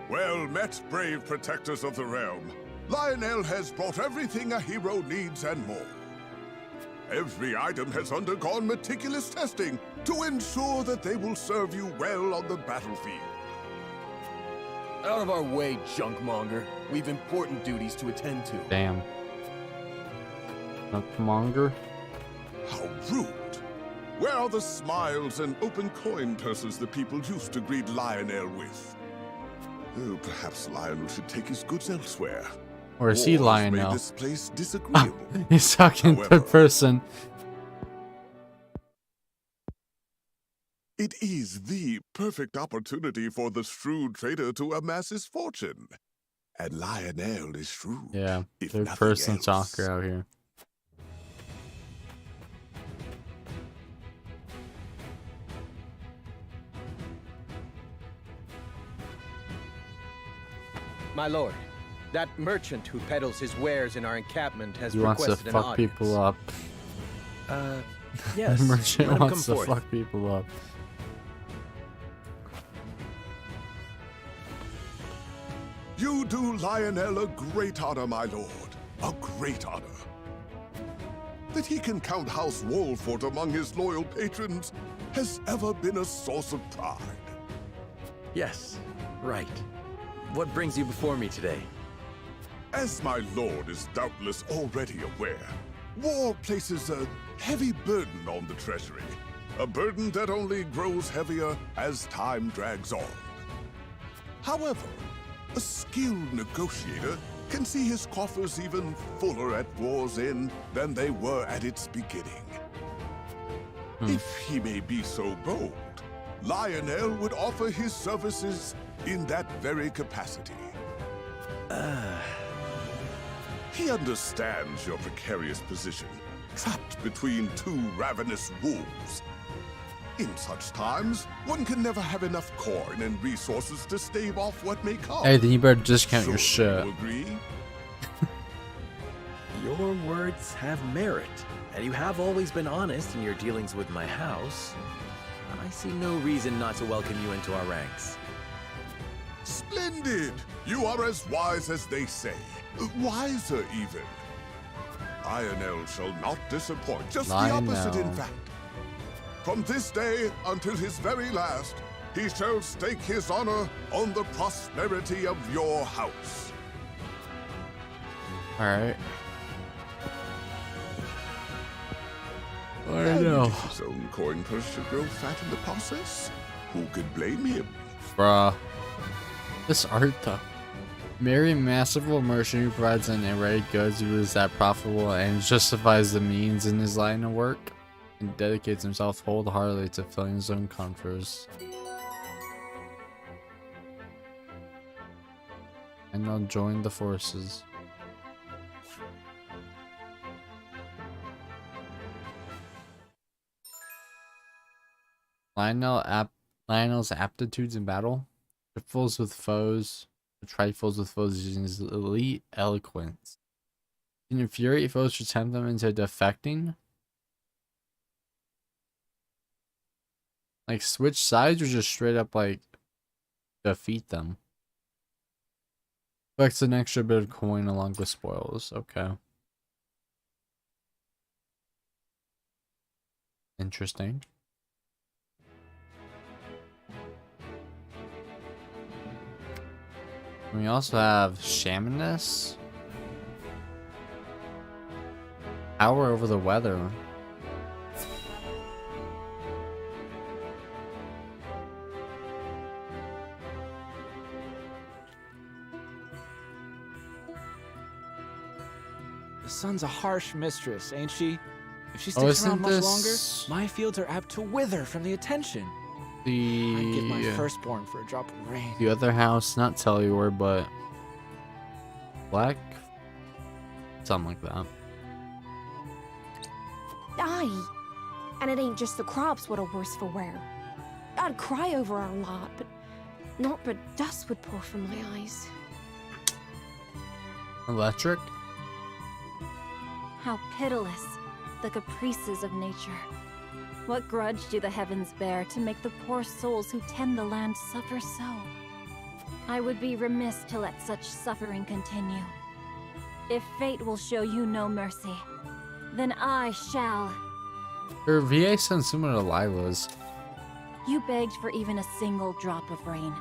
E: Well met, brave protectors of the realm. Lionel has brought everything a hero needs and more. Every item has undergone meticulous testing to ensure that they will serve you well on the battlefield.
I: Out of our way, junkmonger. We've important duties to attend to.
A: Damn. Junkmonger?
E: How rude. Where are the smiles and open coin purses the people used to greet Lionel with? Oh, perhaps Lionel should take his goods elsewhere.
A: Or is he Lionel?
E: Made this place disagreeable.
A: He's talking third person.
E: It is the perfect opportunity for the shrewd trader to amass his fortune. And Lionel is shrewd.
A: Yeah, third person talker out here.
R: My lord, that merchant who peddles his wares in our encampment has
A: He wants to
R: requested an
A: fuck
R: audience.
A: people up.
R: Yes.
A: The merchant
R: let him
A: wants
R: come
A: to
R: forth.
A: fuck people up.
E: You do Lionel a great honor, my lord. A great honor. That he can count House Wolfort among his loyal patrons has ever been a source of pride.
C: Yes, right. What brings you before me today?
E: As my lord is doubtless already aware, war places a heavy burden on the treasury. A burden that only grows heavier as time drags on. However, a skilled negotiator can see his coffers even fuller at war's end than they were at its beginning. If he may be so bold, Lionel would offer his services in that very capacity. He understands your precarious position, trapped between two ravenous wolves. In such times, one can never have enough coin and resources to stave off what may come.
A: Hey, then you better discount your shit.
E: You agree?
C: Your words have merit, and you have always been honest in your dealings with my house. I see no reason not to welcome you into our ranks.
E: Splendid! You are as wise as they say. Wiser, even. Lionel shall not disappoint. Just the opposite, in fact. From this day until his very last, he shall stake his honor on the prosperity of your house.
A: Alright. I
E: And
A: know.
E: if his own coin purse should grow fat in the process, who could blame him?
A: Bruh. This art though. Marry a masterful merchant who provides an array of goods who is that profitable and justifies the means in his line of work and dedicates himself wholeheartedly to filling his own coffers. And I'll join the forces. Lionel's aptitudes in battle. Trifles with foes using his elite eloquence. Can infuriate foes to tempt them into defecting. Like, switch sides or just straight up, like, defeat them? Collects an extra bit of coin along with spoils. Okay. Interesting. We also have Shamaness. Power over the weather.
F: The sun's a harsh mistress, ain't she? If she sticks around much longer, my fields are apt to wither from the attention. I'd give my firstborn for a drop of rain.
A: The other house, not Tellure, but Black? Something like that.
J: Aye. And it ain't just the crops what are worse for wear. I'd cry over our lot, but naught but dust would pour from my eyes.
A: Electric?
T: How pitiless, the caprices of nature. What grudge do the heavens bear to make the poor souls who tend the land suffer so? I would be remiss to let such suffering continue. If fate will show you no mercy, then I shall.
A: Her VA sounds similar to Lila's.
T: You begged for even a single drop of rain.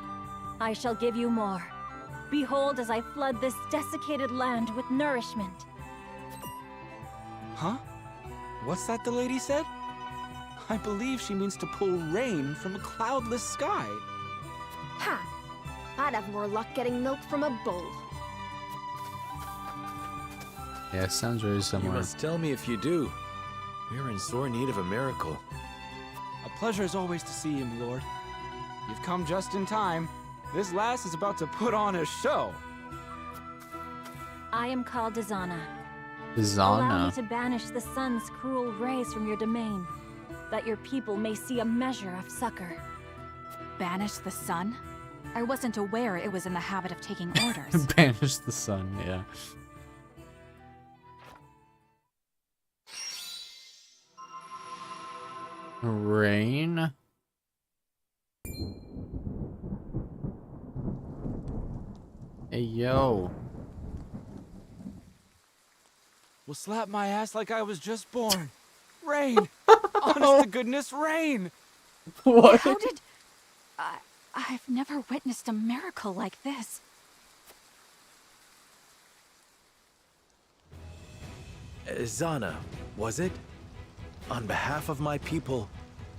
T: I shall give you more. Behold as I flood this desiccated land with nourishment.
F: Huh? What's that the lady said? I believe she means to pull rain from a cloudless sky.
J: Ha! I'd have more luck getting milk from a bull.
A: Yeah, it sounds very similar.
C: You must tell me if you do. We're in sore need of a miracle.
F: A pleasure as always to see you, my lord. You've come just in time. This lass is about to put on a show.
T: I am called Dizana.
A: Dizana.
T: Allow me to banish the sun's cruel rays from your domain, that your people may see a measure of succor.
H: Banish the sun? I wasn't aware it was in the habit of taking orders.
A: Banish the sun, yeah. Rain? Hey, yo.
F: Will slap my ass like I was just born. Rain! Honest to goodness, rain!
A: What?
H: How did... I've never witnessed a miracle like this.
C: Zana, was it? On behalf of my people,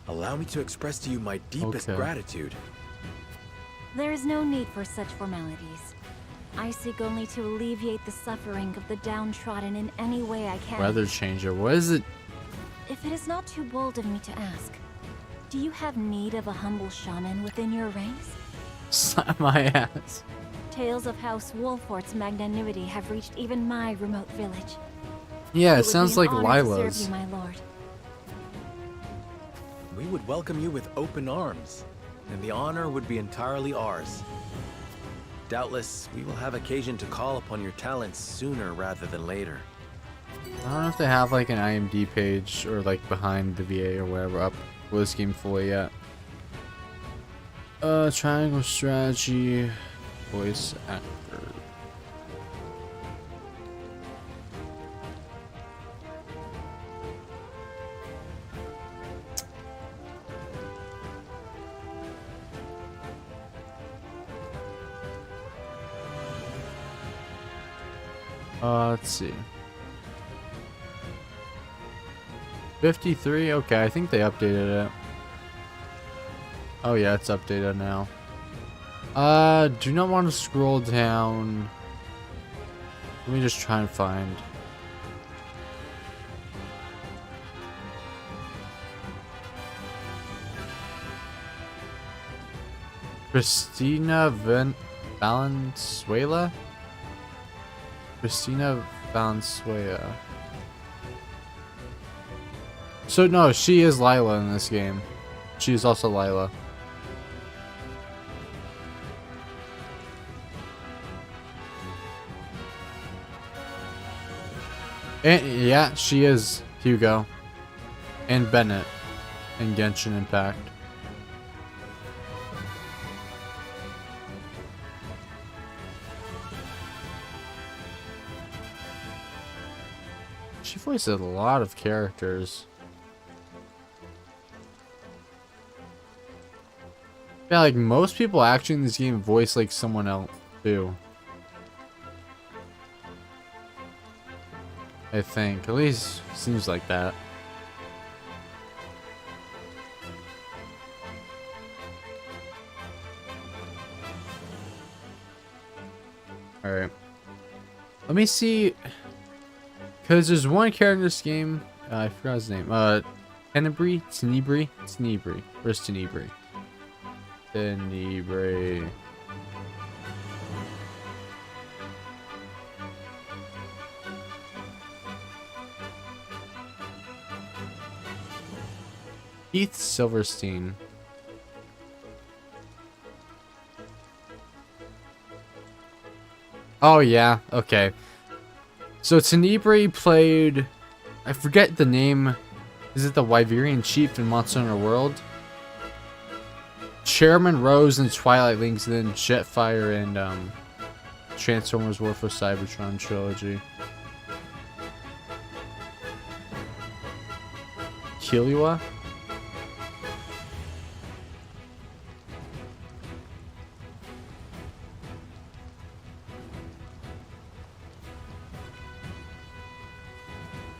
C: allow me to express to you my deepest gratitude.
T: There is no need for such formalities. I seek only to alleviate the suffering of the downtrodden in any way I can.
A: Weather changer, what is it?
T: If it is not too bold of me to ask, do you have need of a humble shaman within your ranks?
A: Slap my ass.
T: Tales of House Wolfort's magnanimity have reached even my remote village.
A: Yeah, it sounds like Lila's.
T: To serve you, my lord.
C: We would welcome you with open arms, and the honor would be entirely ours. Doubtless, we will have occasion to call upon your talents sooner rather than later.
A: I don't know if they have like an IMD page or like behind the VA or whatever up with this game fully yet. Triangle strategy, voice actor. Let's see. 53? Okay, I think they updated it. Oh yeah, it's updated now. Do not want to scroll down. Let me just try and find. Christina Valenzuela? Christina Valenzuela. So no, she is Lila in this game. She is also Lila. And yeah, she is Hugo and Bennett in Genshin Impact. She voiced a lot of characters. Yeah, like most people actually in this game voice like someone else too. I think. At least seems like that. Alright. Let me see. Because there's one character in this game. I forgot his name. Tenebri? Tenebri? Where's Tenebri? Tenebri. Keith Silverstein. Oh yeah, okay. So Tenebri played, I forget the name. Is it the Wyverian Chief in Monster Hunter World? Chairman Rose in Twilight Links, and then Jetfire and Transformers War for Cybertron trilogy. Killua?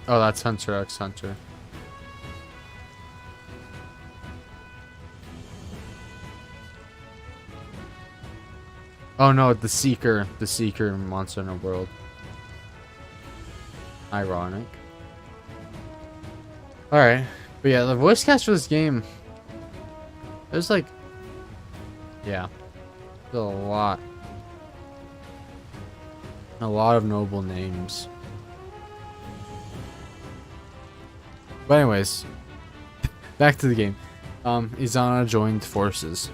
A: Oh, that's Hunter x Hunter. Oh no, the Seeker in Monster Hunter World. Ironic. Alright, but yeah, the voice cast for this game, there's like, yeah, there's a lot of noble names. But anyways, back to the game. Izana joined forces.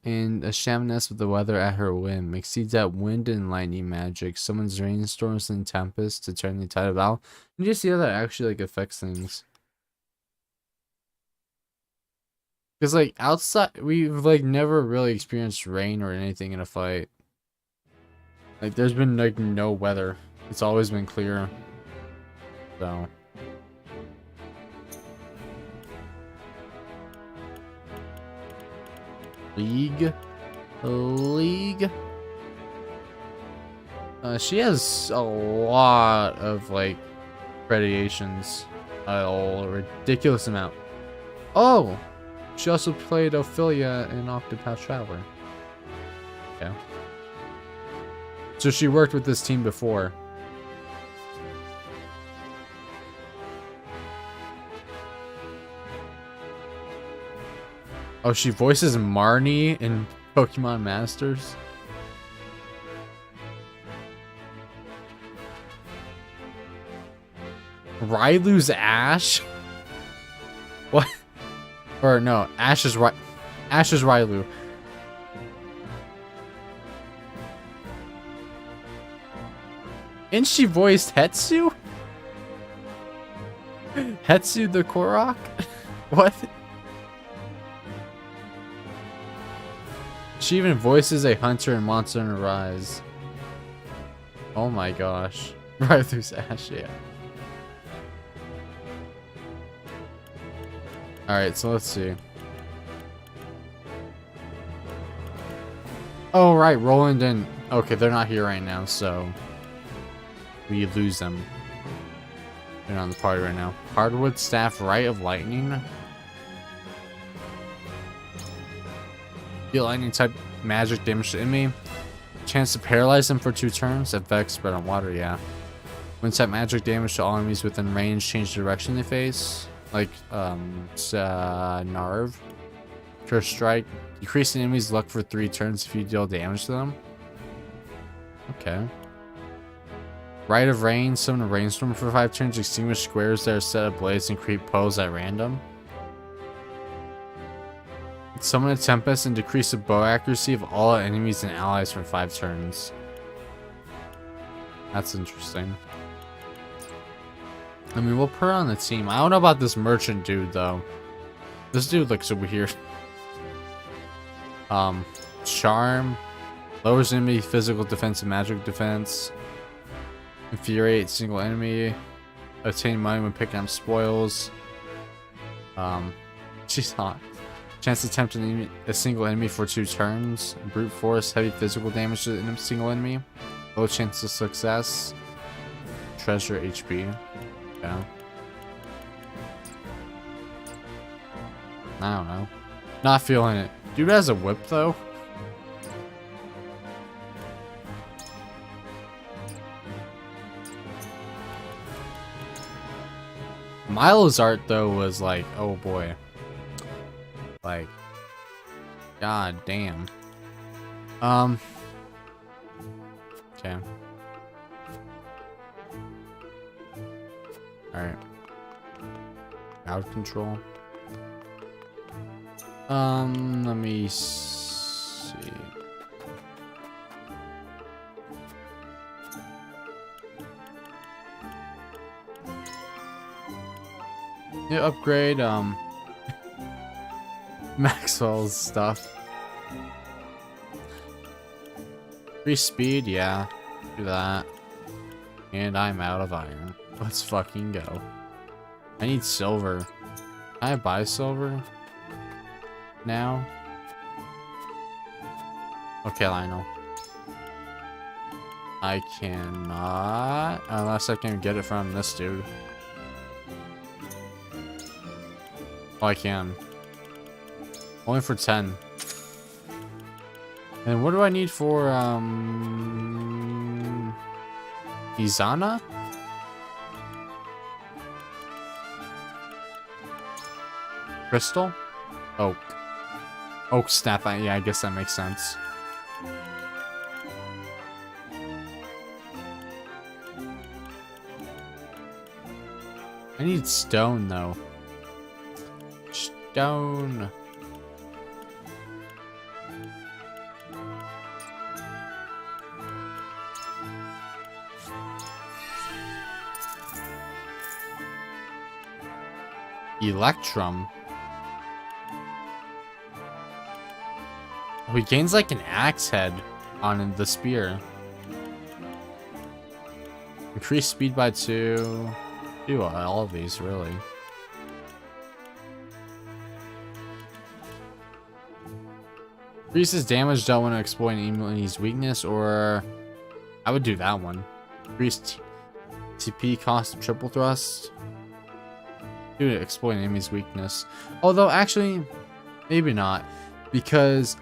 A: And a shamaness with the weather at her whim exceeds that wind and lightning magic, summons rainstorms and tempests to turn the tide of battle. And you see how that actually like affects things. Because like outside, we've like never really experienced rain or anything in a fight. Like there's been like no weather. It's always been clear. So League. She has a lot of like radiations. A ridiculous amount. Oh, she also played Ophelia in Octopath Traveler. Okay. So she worked with this team before. Oh, she voices Marnie in Pokemon Masters. Rylu's Ash? What? Or no, Ash is Rylu. And she voiced Hetsu? Hetsu the Korok? What? She even voices a hunter in Monster Hunter Rise. Oh my gosh. Rylu's Ash, yeah. Alright, so let's see. Oh, right, Roland and... Okay, they're not here right now, so... We lose them. They're not on the party right now. Hardwood Staff, Right of Lightning. Deal lightning type magic damage to enemy. Chance to paralyze them for 2 turns. Effects spread on water, yeah. When type magic damage to all enemies within range, change the direction they face. Like, Narv. Curse Strike. Decrease the enemy's luck for 3 turns if you deal damage to them. Okay. Rite of Rain. Summon a rainstorm for 5 turns. Extinguish squares that are set ablaze and create puddles at random. Summon a Tempest and decrease the bow accuracy of all enemies and allies for 5 turns. That's interesting. I mean, we'll put her on the team. I don't know about this merchant dude, though. This dude looks weird. Charm. Lowers enemy physical defense and magic defense. Infuriate single enemy. Obtain money when picking up spoils. She's hot. Chance to attempt a single enemy for 2 turns. Brute force, heavy physical damage to a single enemy. Low chance of success. Treasure HP. Yeah. I don't know. Not feeling it. Dude has a whip though. Milo's art though was like, oh boy. Like, god damn. Okay. Alright. Out of control. Let me see. Yeah, upgrade, Maxwell's stuff. Free speed, yeah. Do that. And I'm out of iron. Let's fucking go. I need silver. Can I buy silver? Now? Okay, Lionel. I cannot, unless I can get it from this dude. Oh, I can. Only for 10. And what do I need for, Izana? Crystal? Oak. Oak snap, yeah, I guess that makes sense. I need stone, though. Stone. Electrum. Oh, he gains like an axe head on the spear. Increase speed by 2. Do all of these, really. Increases damage dealt when exploiting enemy's weakness, or I would do that one. Increase TP cost of triple thrust. Do it exploit enemy's weakness. Although actually, maybe not, because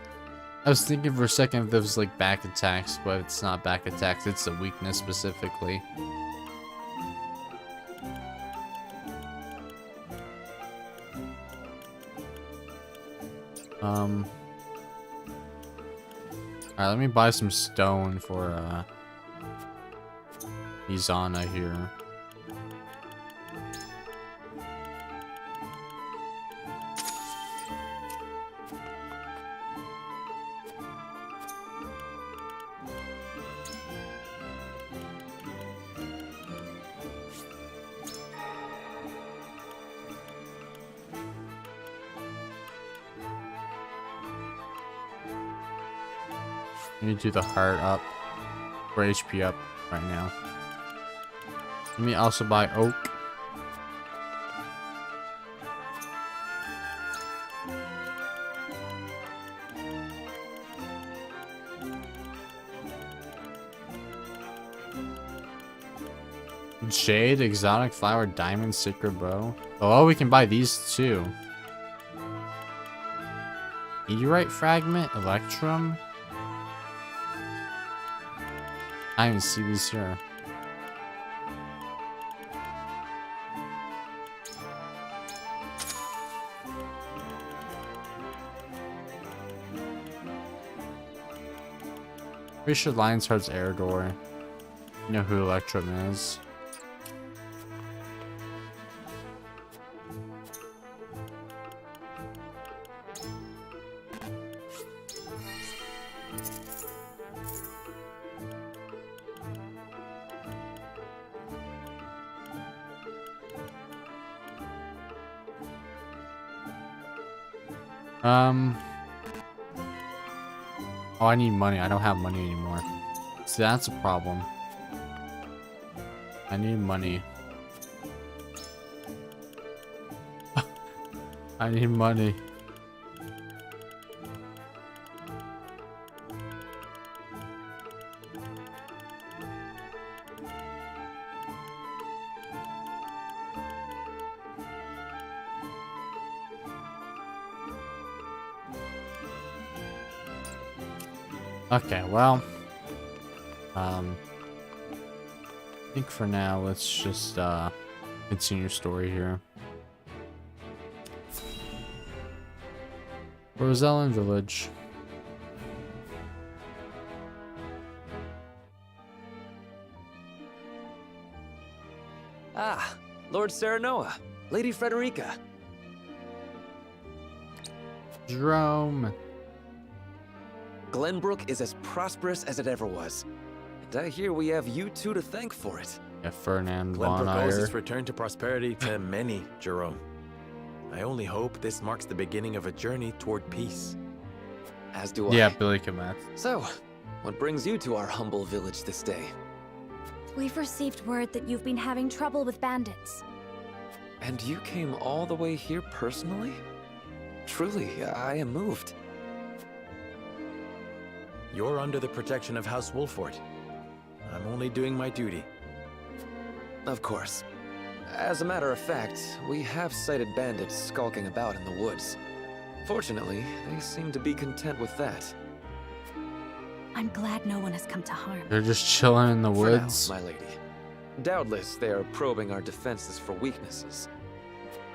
A: I was thinking for a second if there was like back attacks, but it's not back attacks, it's a weakness specifically. Alright, let me buy some stone for Izana here. Let me do the heart up, or HP up right now. Let me also buy oak. Jade, exotic flower, diamond, sacred bow. Oh, we can buy these too. Meteorite fragment, electrum. I didn't even see these here. Pretty sure Lion's Heart's Eredor. You know who Electrum is. Oh, I need money. I don't have money anymore. See, that's a problem. I need money. I need money. Okay, well, I think for now, let's just, continue story here. Rosellan Village.
G: Ah, Lord Serenoa, Lady Frederica.
A: Jerome.
G: Glenbrook is as prosperous as it ever was. And I hear we have you two to thank for it.
A: Yeah, Ferdinand
C: Glenbrook owes
A: Von
C: its return to prosperity to many, Jerome. I only hope this marks the beginning of a journey toward peace.
G: As do I.
A: Yeah, Billy Kamat.
G: So, what brings you to our humble village this day?
T: We've received word that you've been having trouble with bandits.
G: And you came all the way here personally? Truly, I am moved.
C: You're under the protection of House Wolfort. I'm only doing my duty.
G: Of course. As a matter of fact, we have sighted bandits skulking about in the woods. Fortunately, they seem to be content with that.
T: I'm glad no one has come to harm.
A: They're just chilling in the
G: For
A: woods.
G: now, my lady. Doubtless they are probing our defenses for weaknesses.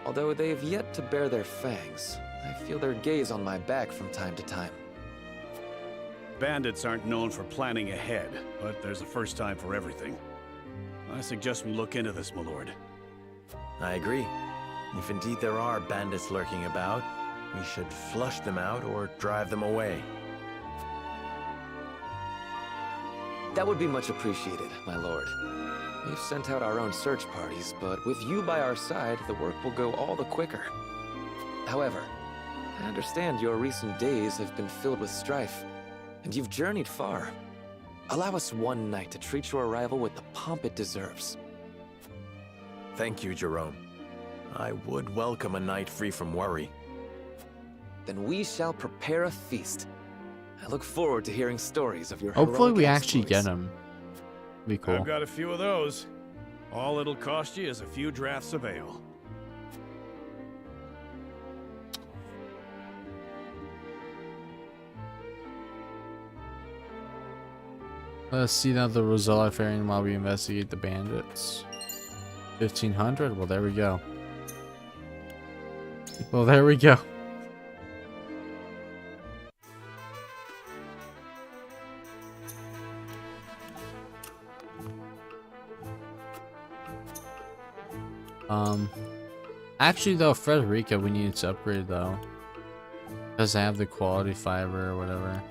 G: Although they've yet to bare their fangs, I feel their gaze on my back from time to time.
M: Bandits aren't known for planning ahead, but there's a first time for everything. I suggest we look into this, my lord.
C: I agree. If indeed there are bandits lurking about, we should flush them out or drive them away.
G: That would be much appreciated, my lord. We've sent out our own search parties, but with you by our side, the work will go all the quicker. However, I understand your recent days have been filled with strife, and you've journeyed far. Allow us one night to treat your arrival with the pomp it deserves.
C: Thank you, Jerome. I would welcome a night free from worry.
G: Then we shall prepare a feast. I look forward to hearing stories of your
A: Hopefully we
G: heroic
A: actually
G: exploits.
A: get him. Be cool.
M: I've got a few of those. All it'll cost you is a few drafts of ale.
A: Let's see now the Rosella fairing while we investigate the bandits. 1500? Well, there we go. Well, there we go. Actually though, Frederica we need to upgrade though. Does it have the quality fiber or whatever?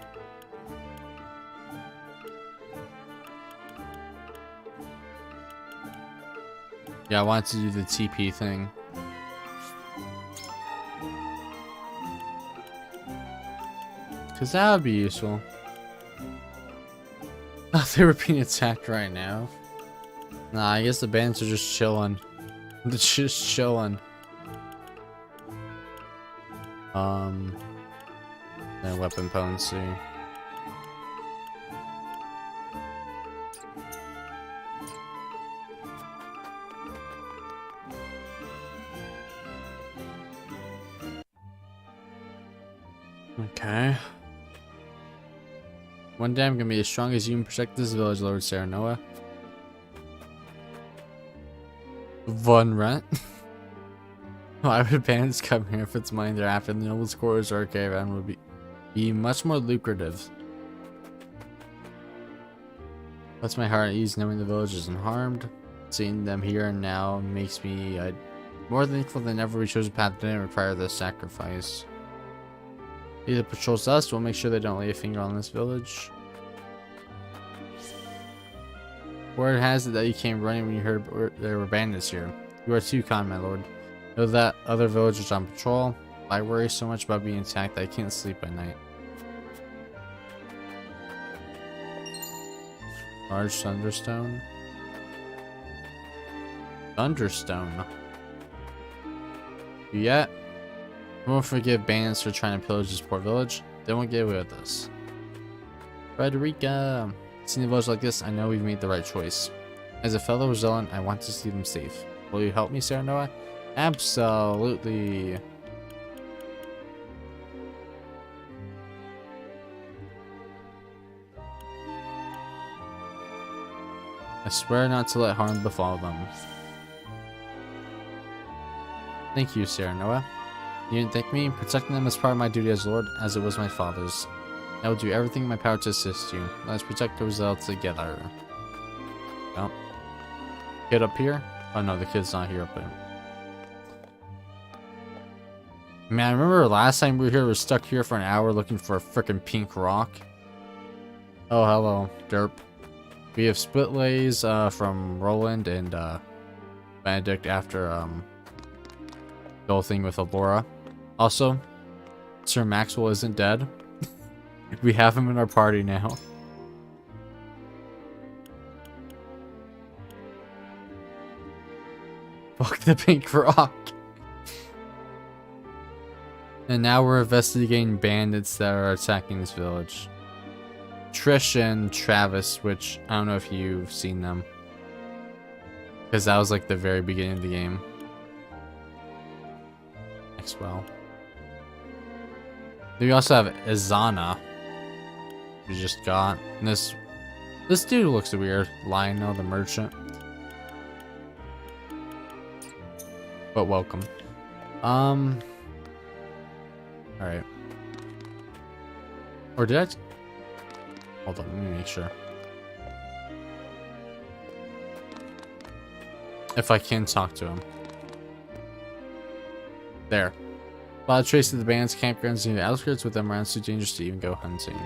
A: Yeah, I wanted to do the TP thing. Cause that would be useful. Oh, they were being attacked right now. Nah, I guess the bandits are just chilling. They're just chilling. Their weapon potency. Okay. One day I'm gonna be as strong as you and protect this village, Lord Serenoa. Von Rent. Why would bandits come here if it's money they're after? The nobles' quarters or caravan would be much more lucrative. That's my heart at ease knowing the village isn't harmed. Seeing them here and now makes me more thankful than ever we chose a path that didn't require this sacrifice. Either patrols us, we'll make sure they don't lay a finger on this village. Word has it that you came running when you heard there were bandits here. You are too kind, my lord. Know that other villagers on patrol. I worry so much about being attacked that I can't sleep at night. Large Thunderstone. Thunderstone. Yet, we won't forgive bandits for trying to pillage this poor village. They won't get away with this. Frederica. Seeing a village like this, I know we've made the right choice. As a fellow zealot, I want to see them safe. Will you help me, Sarah Noah? Absolutely. I swear not to let harm befall them. Thank you, Sarah Noah. You didn't thank me. Protecting them is part of my duty as Lord, as it was my father's. I will do everything in my power to assist you. Let us protect the result together. Oh. Kid up here? Oh no, the kid's not here up there. Man, I remember last time we were here, we were stuck here for an hour looking for a freaking pink rock. Oh, hello, derp. We have split lays from Roland and Benedict after the whole thing with Alora. Also, Sir Maxwell isn't dead. We have him in our party now. Fuck the pink rock. And now we're investigating bandits that are attacking this village. Trish and Travis, which I don't know if you've seen them. Because that was like the very beginning of the game. Well. Then we also have Izana. We just got. And this dude looks weird. Lionel the merchant. But welcome. Alright. Or did I? Hold on, let me make sure. If I can talk to him. There. Follow trace to the band's campgrounds near the outskirts. With them around, it's too dangerous to even go hunting.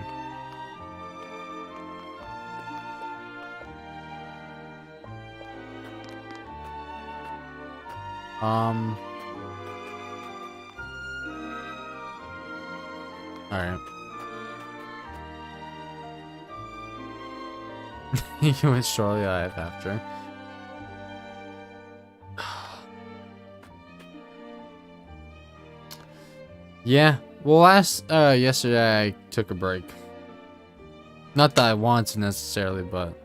A: Alright. You went shortly alive after. Yeah, well yesterday I took a break. Not that I want to necessarily, but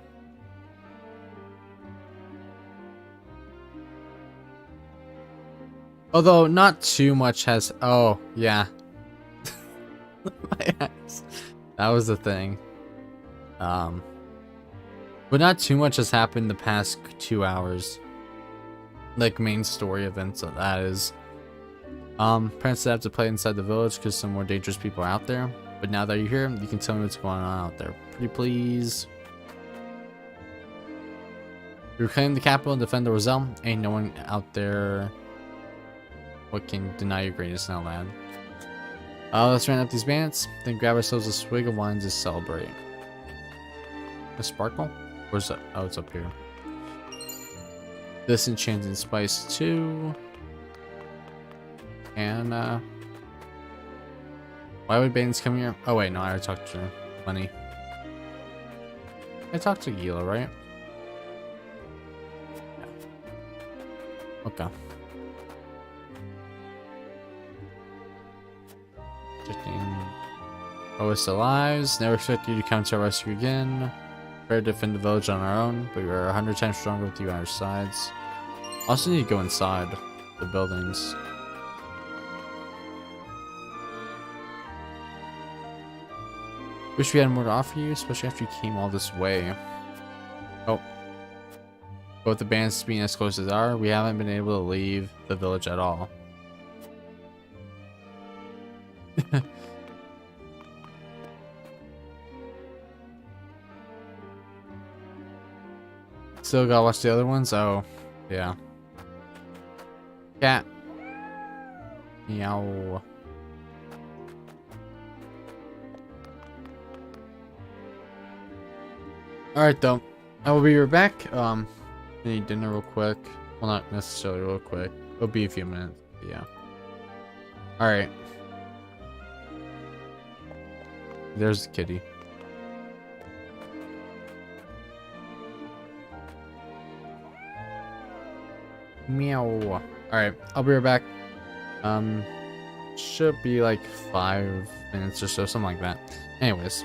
A: although not too much has, oh yeah. My ass. That was the thing. But not too much has happened the past 2 hours. Like main story events, that is. Parents have to play inside the village because some more dangerous people are out there. But now that you're here, you can tell me what's going on out there. Pretty please. You reclaim the capital and defend the Roselle. Ain't no one out there what can deny your greatness now, lad. Let's round up these bandits, then grab ourselves a swig of wine to celebrate. A sparkle? Where's that? Oh, it's up here. This enchanted spice too. And why would bandits come here? Oh wait, no, I already talked to Money. I talked to Gila, right? Yeah. Okay. Checking. Oh, it's alive. Never expect you to come to our rescue again. Prepared to defend the village on our own, but we are 100 times stronger with you on our sides. Also need to go inside the buildings. Wish we had more to offer you, especially after you came all this way. Oh. Both the bandits being as close as are, we haven't been able to leave the village at all. Still gotta watch the other ones? Oh, yeah. Cat. Meow. Alright though. I will be right back. Need dinner real quick. Well, not necessarily real quick. It'll be a few minutes. Yeah. Alright. There's the kitty. Meow. Alright, I'll be right back. Should be like 5 minutes or so, something like that. Anyways.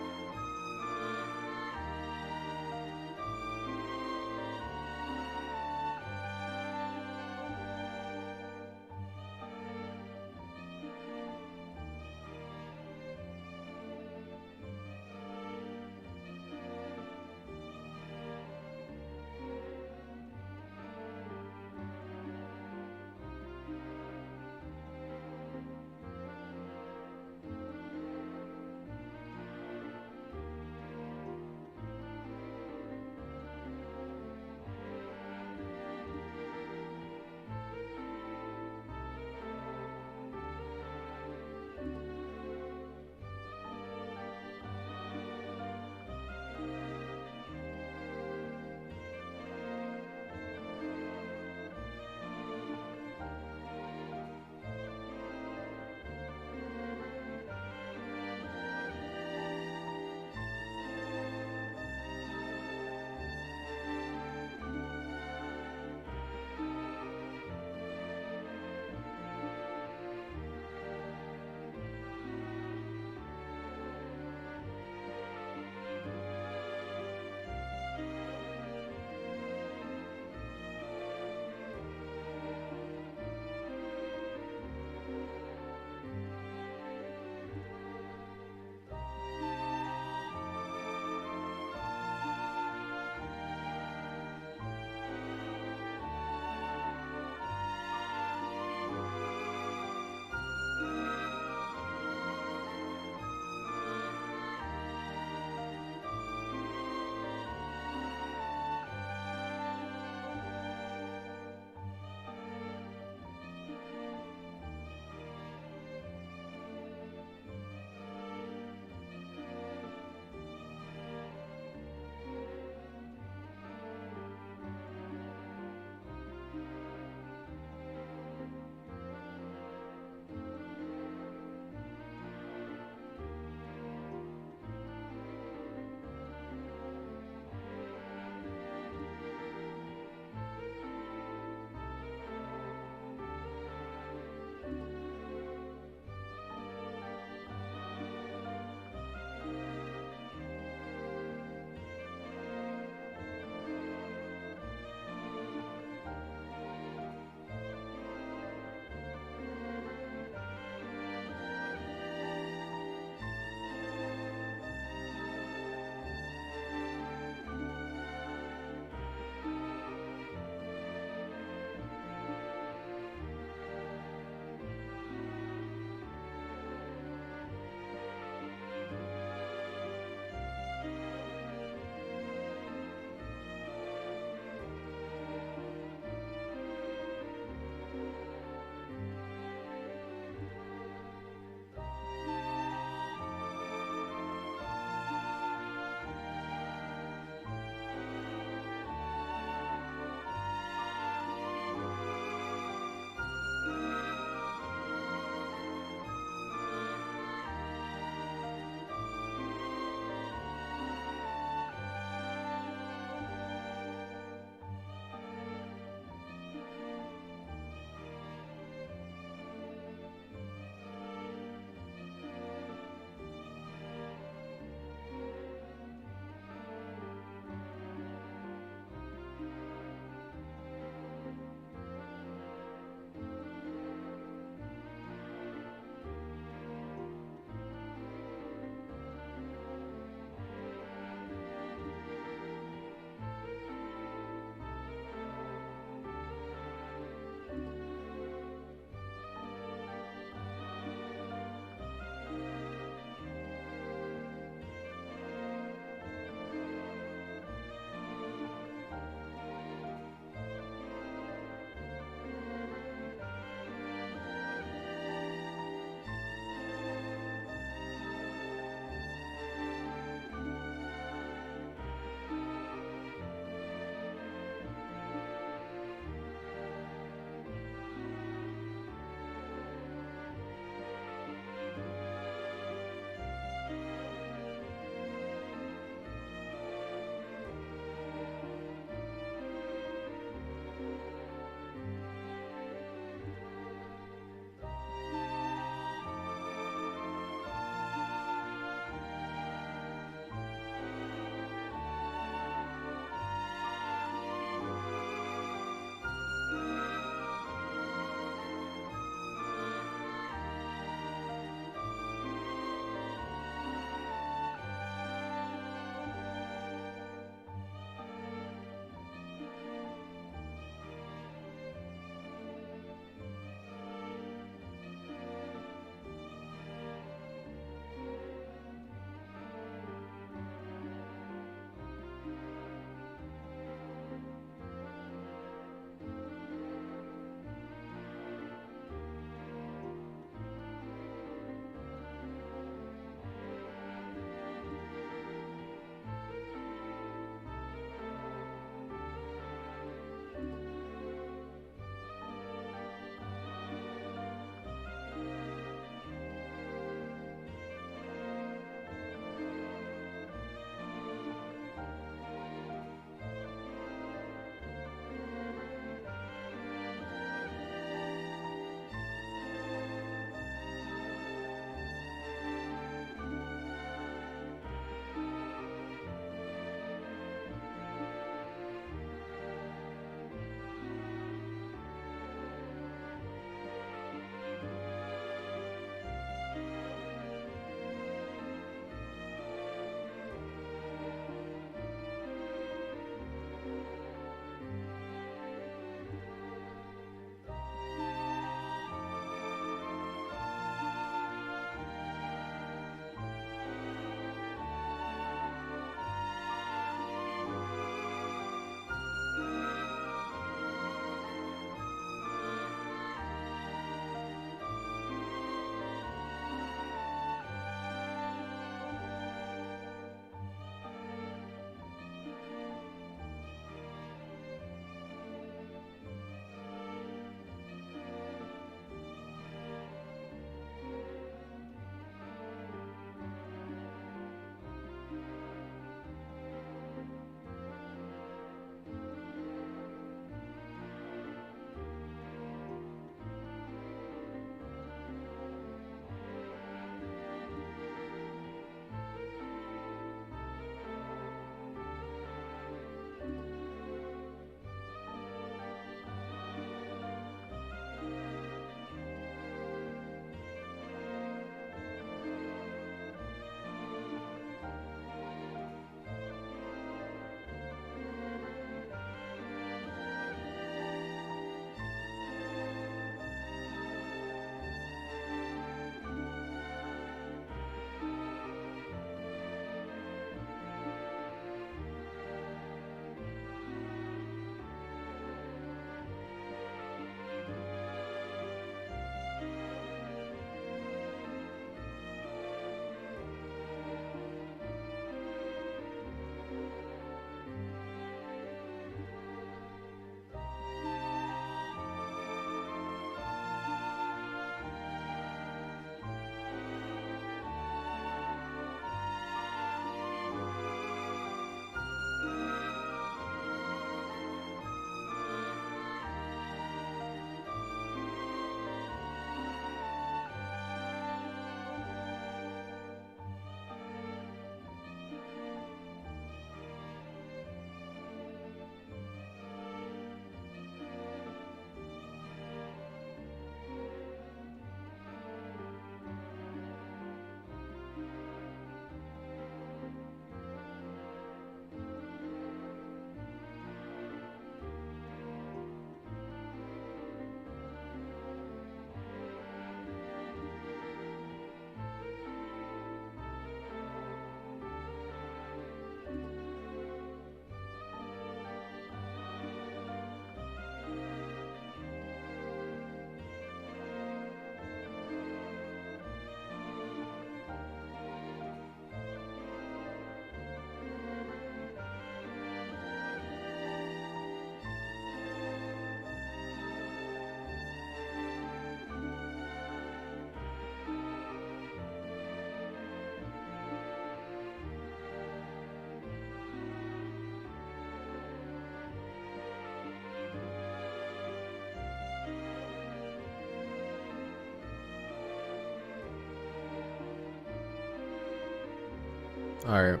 A: Alright.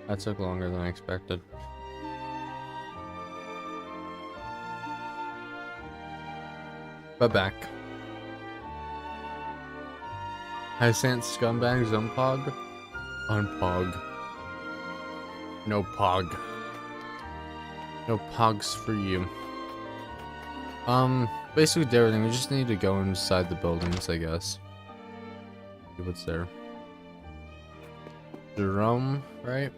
A: That took longer than I expected. But back. Hyacinth scumbags unpog? Unpog. No pog. No pogs for you. Basically did everything. We just need to go inside the buildings, I guess. See what's there. Jerome, right?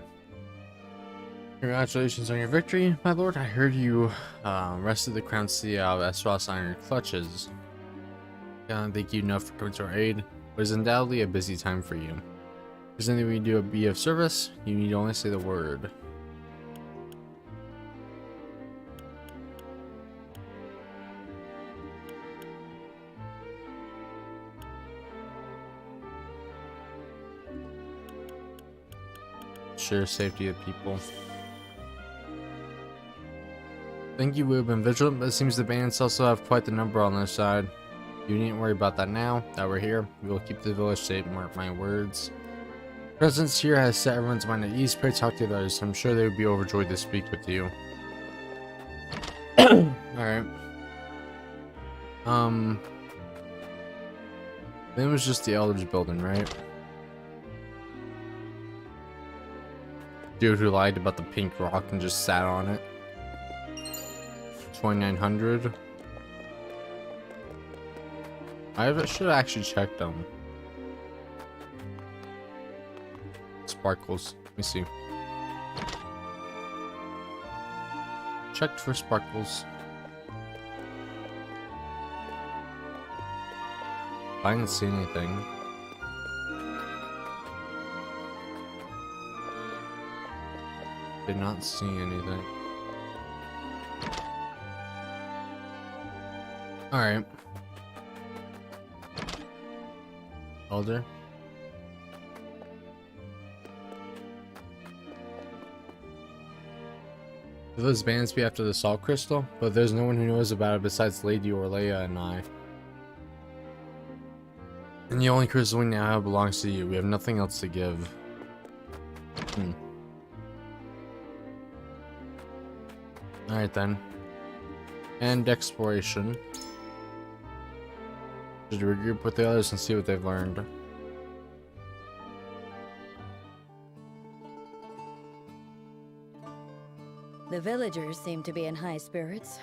A: Congratulations on your victory, my lord. I heard you wrested the crown city out of Aesfrost on your clutches. Thank you enough for coming to our aid. But it's undoubtedly a busy time for you. If there's anything we can do to be of service, you need only say the word. Ensure safety of people. Think you would have been vigilant, but it seems the bandits also have quite the number on their side. You needn't worry about that now that we're here. We will keep the village safe, mark my words. Presence here has set everyone's mind at ease. Pray talk to the others. I'm sure they would be overjoyed to speak with you. Alright. It was just the Elders building, right? Dude who lied about the pink rock and just sat on it. 2900. I should have actually checked them. Sparkles. Let me see. Checked for sparkles. I didn't see anything. Did not see anything. Alright. Elder. Those bands be after the salt crystal, but there's no one who knows about it besides Lady Orleia and I. And the only crystal we now have belongs to you. We have nothing else to give. Alright then. And exploration. Just regroup with the others and see what they've learned.
B: The villagers seem to be in high spirits.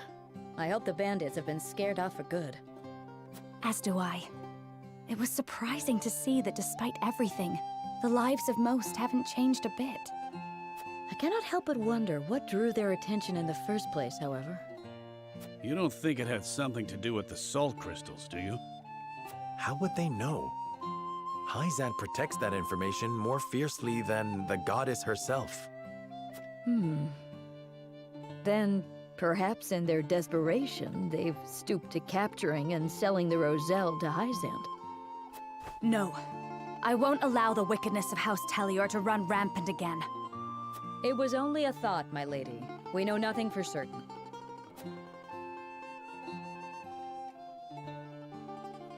B: I hope the bandits have been scared off for good.
T: As do I. It was surprising to see that despite everything, the lives of most haven't changed a bit.
B: I cannot help but wonder what drew their attention in the first place, however.
M: You don't think it had something to do with the salt crystals, do you?
C: How would they know? Hyzant protects that information more fiercely than the goddess herself.
B: Then, perhaps in their desperation, they've stooped to capturing and selling the Roselle to Hyzant.
T: No. I won't allow the wickedness of House Tellior to run rampant again.
B: It was only a thought, my lady. We know nothing for certain.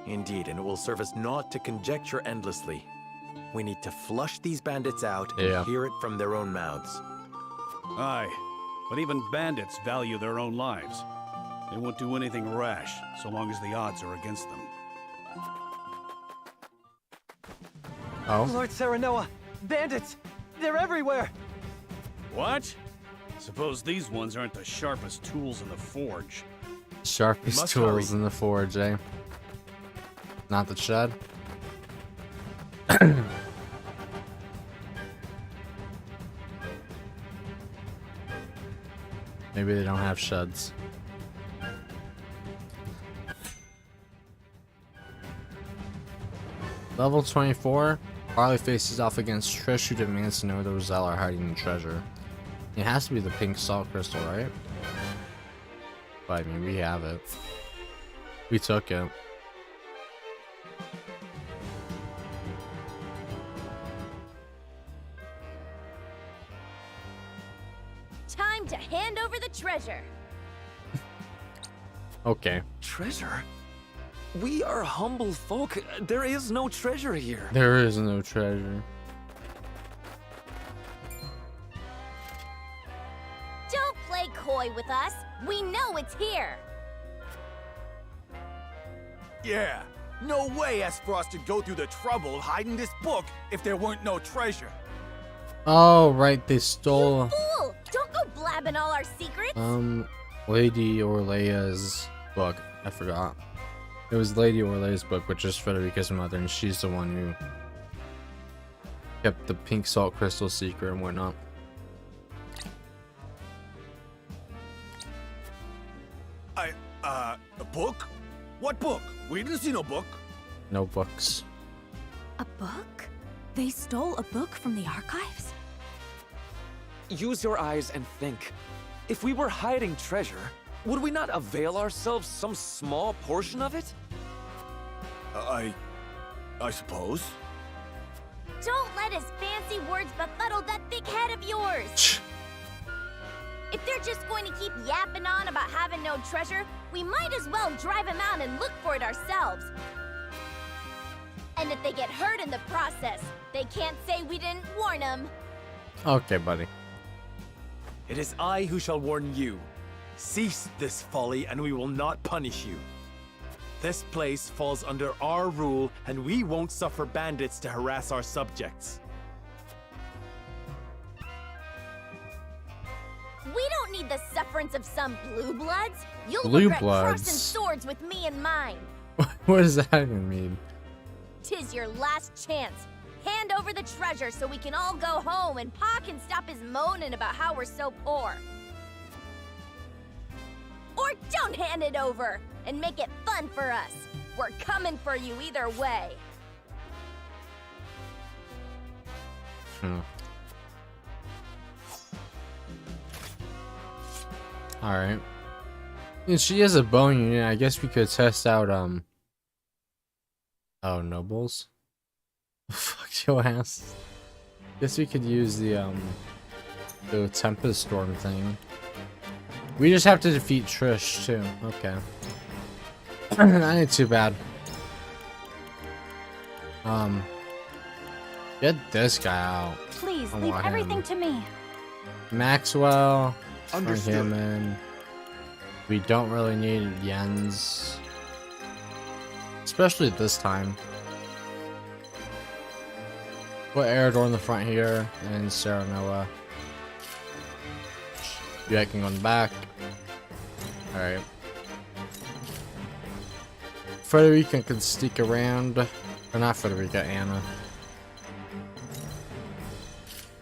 C: Indeed, and it will serve us not to conjecture endlessly. We need to flush these bandits out and hear it from their own mouths.
M: Aye, but even bandits value their own lives. They won't do anything rash, so long as the odds are against them.
A: Oh?
R: Lord Serenoa! Bandits! They're everywhere!
M: What? Suppose these ones aren't the sharpest tools in the forge.
A: Sharpest tools in the forge, eh? Not the shed. Maybe they don't have sheds. Level 24. Harley faces off against Trish, who demands to know where the Roselle are hiding the treasure. It has to be the pink salt crystal, right? But I mean, we have it. We took it.
P: Time to hand over the treasure.
A: Okay.
G: Treasure? We are humble folk. There is no treasure here.
A: There is no treasure.
P: Don't play coy with us. We know it's here.
D: Yeah. No way Aesfrost would go through the trouble of hiding this book if there weren't no treasure.
A: Oh, right, they stole...
P: You fool! Don't go blabbing all our secrets!
A: Lady Orlea's book. I forgot. It was Lady Orlea's book, which is Frederica's mother, and she's the one who kept the pink salt crystal secret and whatnot.
D: A book? What book? We didn't see no book.
A: No books.
T: A book? They stole a book from the archives?
G: Use your eyes and think. If we were hiding treasure, would we not avail ourselves some small portion of it?
D: I suppose.
P: Don't let his fancy words befuddle that thick head of yours! If they're just going to keep yapping on about having no treasure, we might as well drive him out and look for it ourselves. And if they get hurt in the process, they can't say we didn't warn them.
A: Okay, buddy.
C: It is I who shall warn you. Cease this folly and we will not punish you. This place falls under our rule and we won't suffer bandits to harass our subjects.
P: We don't need the sufferance of some blue bloods. You'll
A: Blue
P: regret
A: bloods?
P: crossing swords with me and mine.
A: What does that even mean?
P: 'Tis your last chance. Hand over the treasure so we can all go home and Pa can stop his moaning about how we're so poor. Or don't hand it over and make it fun for us. We're coming for you either way.
A: Alright. And she has a bone unit. I guess we could test out, oh, nobles? Fuck your ass. Guess we could use the Tempest Storm thing. We just have to defeat Trish, too. Okay. That ain't too bad. Get this guy out.
T: Please,
A: I
T: leave
A: want
T: everything
A: him.
T: to me.
A: Maxwell. Bring
D: Understood.
A: him in. We don't really need Jens. Especially this time. Put Eridor in the front here, and Sarah Noah. You can go in the back. Alright. Frederica can sneak around. Or not Frederica, Anna.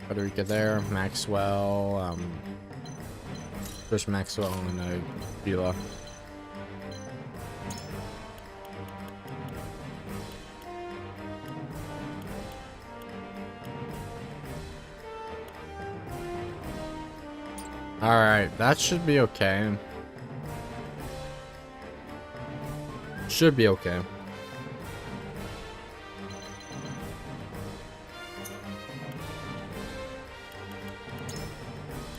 A: Frederica there, Maxwell, there's Maxwell and Bela. Alright, that should be okay. Should be okay.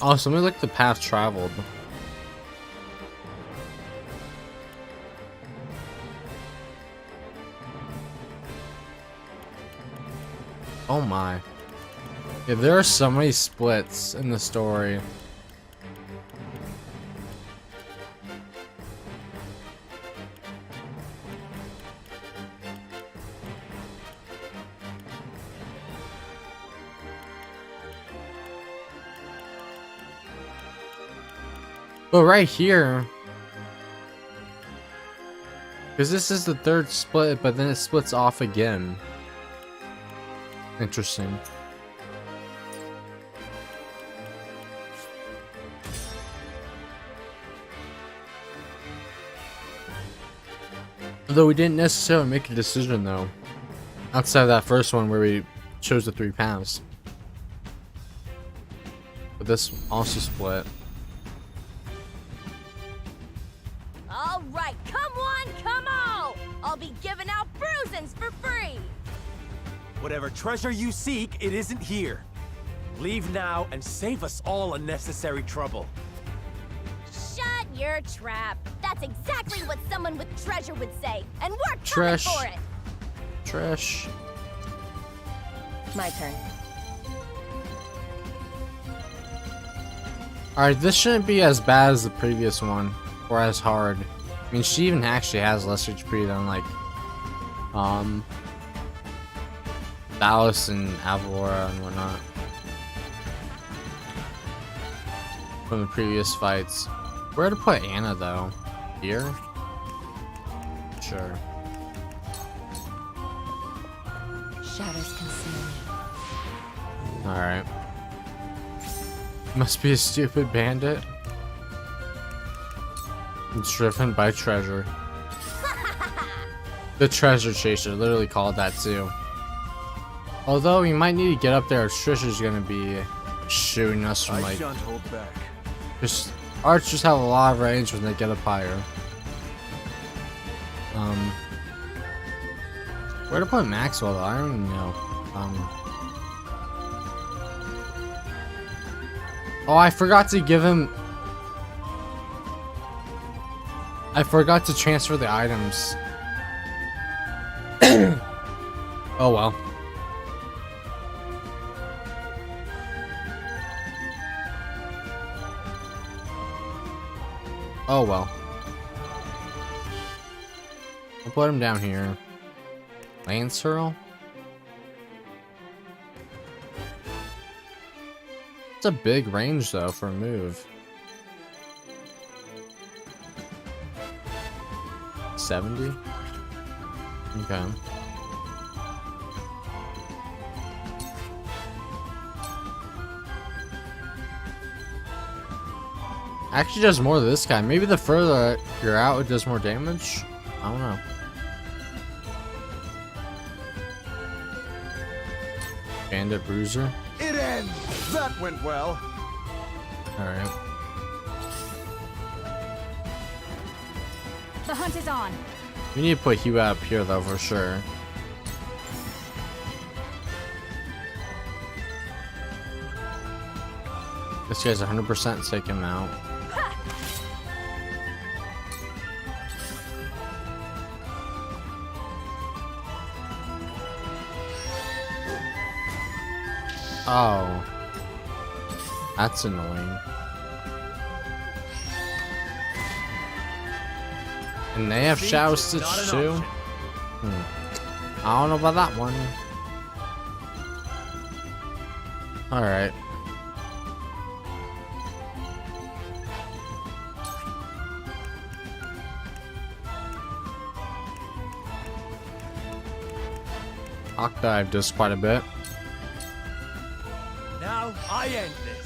A: Oh, something like the path traveled. Oh my. Yeah, there are so many splits in the story. But right here, because this is the third split, but then it splits off again. Interesting. Although we didn't necessarily make a decision though, outside of that first one where we chose the 3 paths. But this also split.
P: All right, come on, come on! I'll be giving out bruisings for free!
C: Whatever treasure you seek, it isn't here. Leave now and save us all unnecessary trouble.
P: Shut your trap. That's exactly what someone with treasure would say, and we're coming for it!
A: Trish.
B: My turn.
A: Alright, this shouldn't be as bad as the previous one, or as hard. I mean, she even actually has less HP than, like, Dallas and Avalora and whatnot. From the previous fights. Where to put Anna, though? Here? Sure.
S: Shadows conceal me.
A: Alright. Must be a stupid bandit. It's driven by treasure. The treasure chaser, literally called that too. Although we might need to get up there if Trisha's gonna be shooting us from like.
D: I shan't hold back.
A: Just archers have a lot of range when they get up higher. Where to put Maxwell though? I don't even know. Oh, I forgot to give him. I forgot to transfer the items. Oh well. Oh well. I'll put him down here. Lance Hurl? It's a big range though for a move. 70? Okay. Actually does more to this guy. Maybe the further you're out it does more damage? I don't know. Bandit Bruiser.
I: It ends! That went well.
A: Alright.
S: The hunt is on.
A: We need to put Hugh up here though for sure. This guy's 100% take him out. Oh. That's annoying. And they have Shadow Stitch too? I don't know about that one. Alright. Hawk Dive does quite a bit.
I: Now I end this.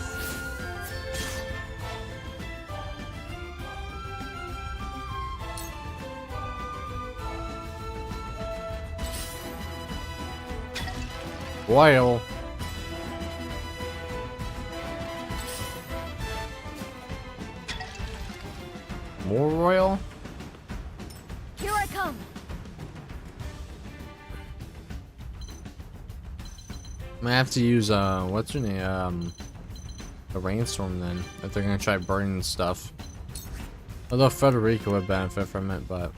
A: Royal. More royal?
T: Here I come.
A: Might have to use what's her name? A rainstorm then, if they're gonna try burning stuff. Although Federica would benefit from it, but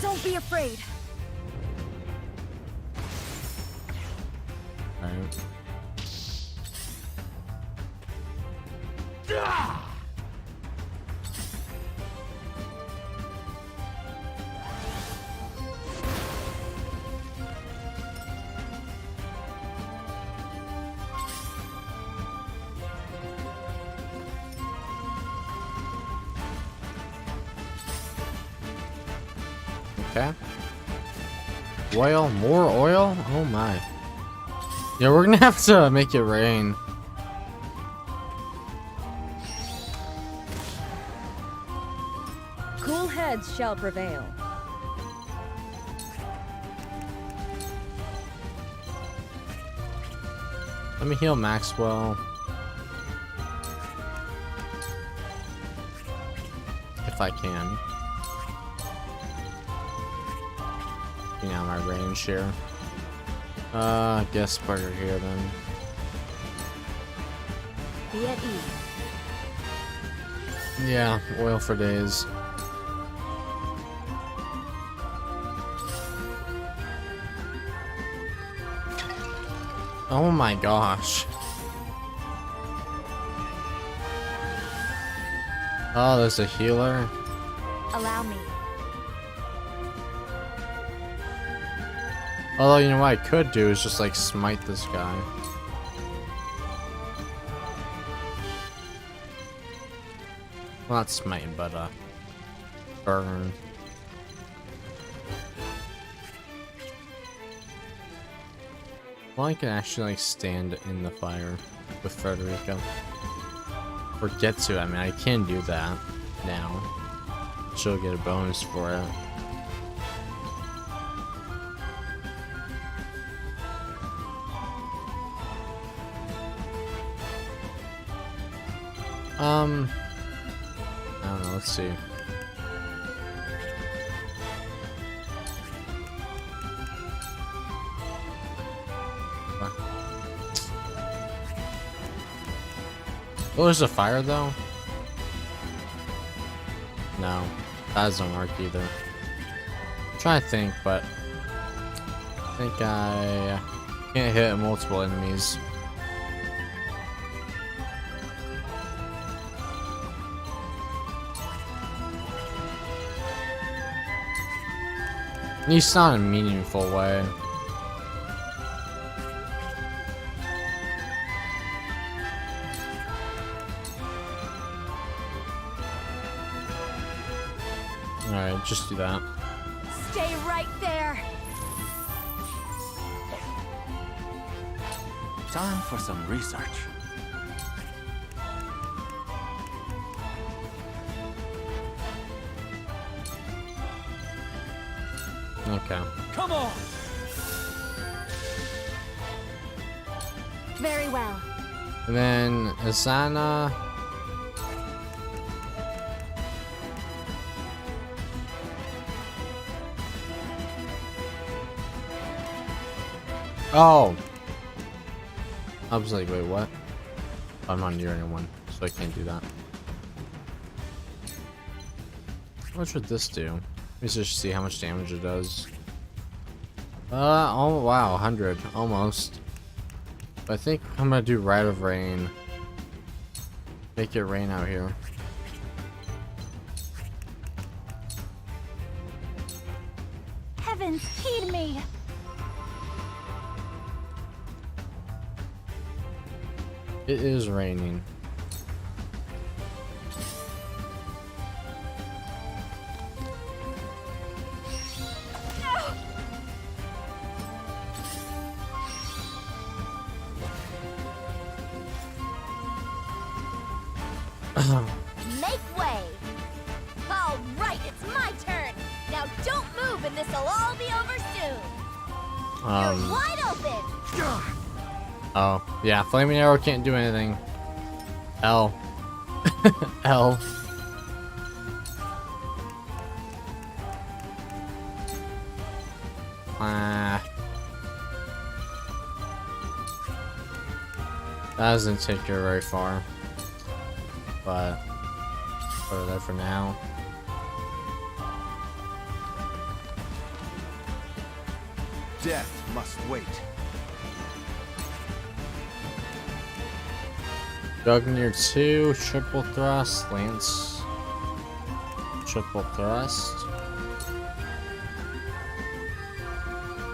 T: Don't be afraid.
A: alright. Okay. Oil, more oil? Oh my. Yeah, we're gonna have to make it rain.
U: Cool heads shall prevail.
A: Let me heal Maxwell. If I can. You know, my range here. I guess Burger here then.
T: Be at ease.
A: Yeah, oil for days. Oh my gosh. Oh, there's a healer.
T: Allow me.
A: Although, you know what I could do is just like smite this guy. Well, not smiting, but burn. Well, I can actually like stand in the fire with Frederica. Or get to, I mean, I can do that now. She'll get a bonus for it. I don't know, let's see. Oh, there's a fire though? No, that doesn't work either. I'm trying to think, but I think I can't hit multiple enemies. At least not in a meaningful way. Alright, just do that.
P: Stay right there.
F: Time for some research.
A: Okay.
D: Come on.
T: Very well.
A: And then Asana. Oh. I was like, wait, what? I'm not near anyone, so I can't do that. How much would this do? Let me just see how much damage it does. Oh wow, 100, almost. I think I'm gonna do Rite of Rain. Make it rain out here.
P: Heavens, heed me.
A: It is raining.
P: Make way! All right, it's my turn. Now don't move, and this'll all be over soon. You're wide open.
A: Oh, yeah, Flaming Arrow can't do anything. L. L. That doesn't take her very far. But put her there for now.
N: Death must wait.
A: Gugnir 2, triple thrust, Lance, triple thrust.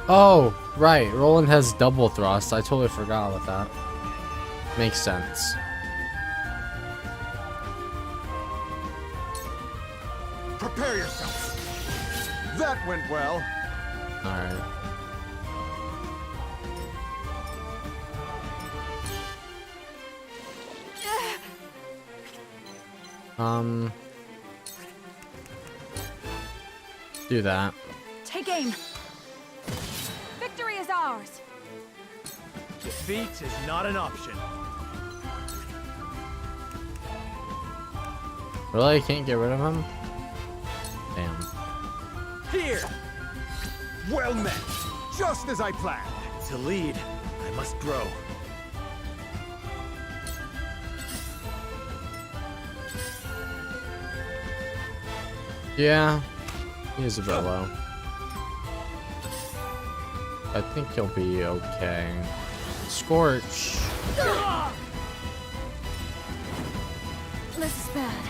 A: Oh, right, Roland has double thrust. I totally forgot about that. Makes sense.
N: Prepare yourself. That went well.
A: Alright. Do that.
T: Take aim. Victory is ours.
D: Defeat is not an option.
A: Really? I can't get rid of him? Damn.
N: Here. Well met. Just as I planned.
D: To lead, I must grow.
A: Yeah, he is a bit low. I think he'll be okay. Scorch.
T: This is bad.